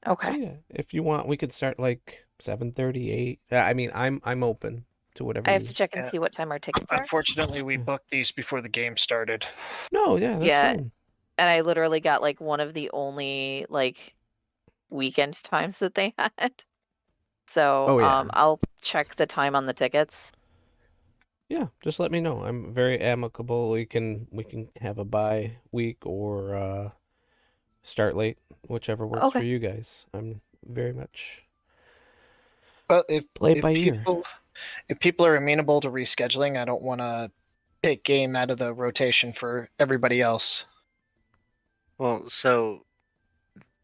Okay. So yeah, if you want, we could start like 7:38. I mean, I'm open to whatever. I have to check and see what time our tickets are. Unfortunately, we booked these before the game started. No, yeah, that's fine. And I literally got like one of the only like weekend times that they had. So I'll check the time on the tickets. Yeah, just let me know. I'm very amicable. We can have a bye week or start late, whichever works for you guys. I'm very much play by ear. If people are amenable to rescheduling, I don't want to take game out of the rotation for everybody else. Well, so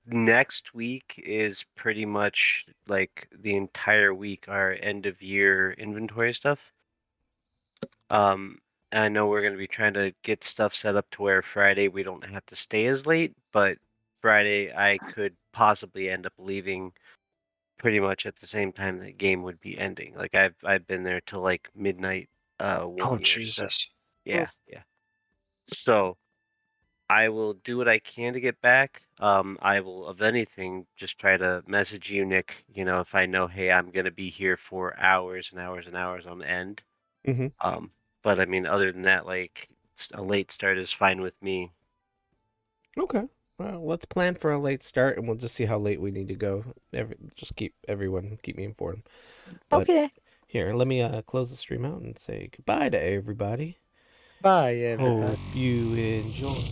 next week is pretty much like the entire week our end of year inventory stuff. I know we're going to be trying to get stuff set up to where Friday we don't have to stay as late, but Friday I could possibly end up leaving pretty much at the same time that game would be ending. Like I've been there till like midnight one year. Jesus. So, yeah. So I will do what I can to get back. I will, of anything, just try to message you, Nick, if I know, hey, I'm going to be here for hours and hours and hours on end. Mm-hmm. But I mean, other than that, like, a late start is fine with me. Okay. Well, let's plan for a late start, and we'll just see how late we need to go. Just keep me informed. But okay. Here, let me close the stream out and say goodbye to everybody. Bye, everybody. Hope you enjoy.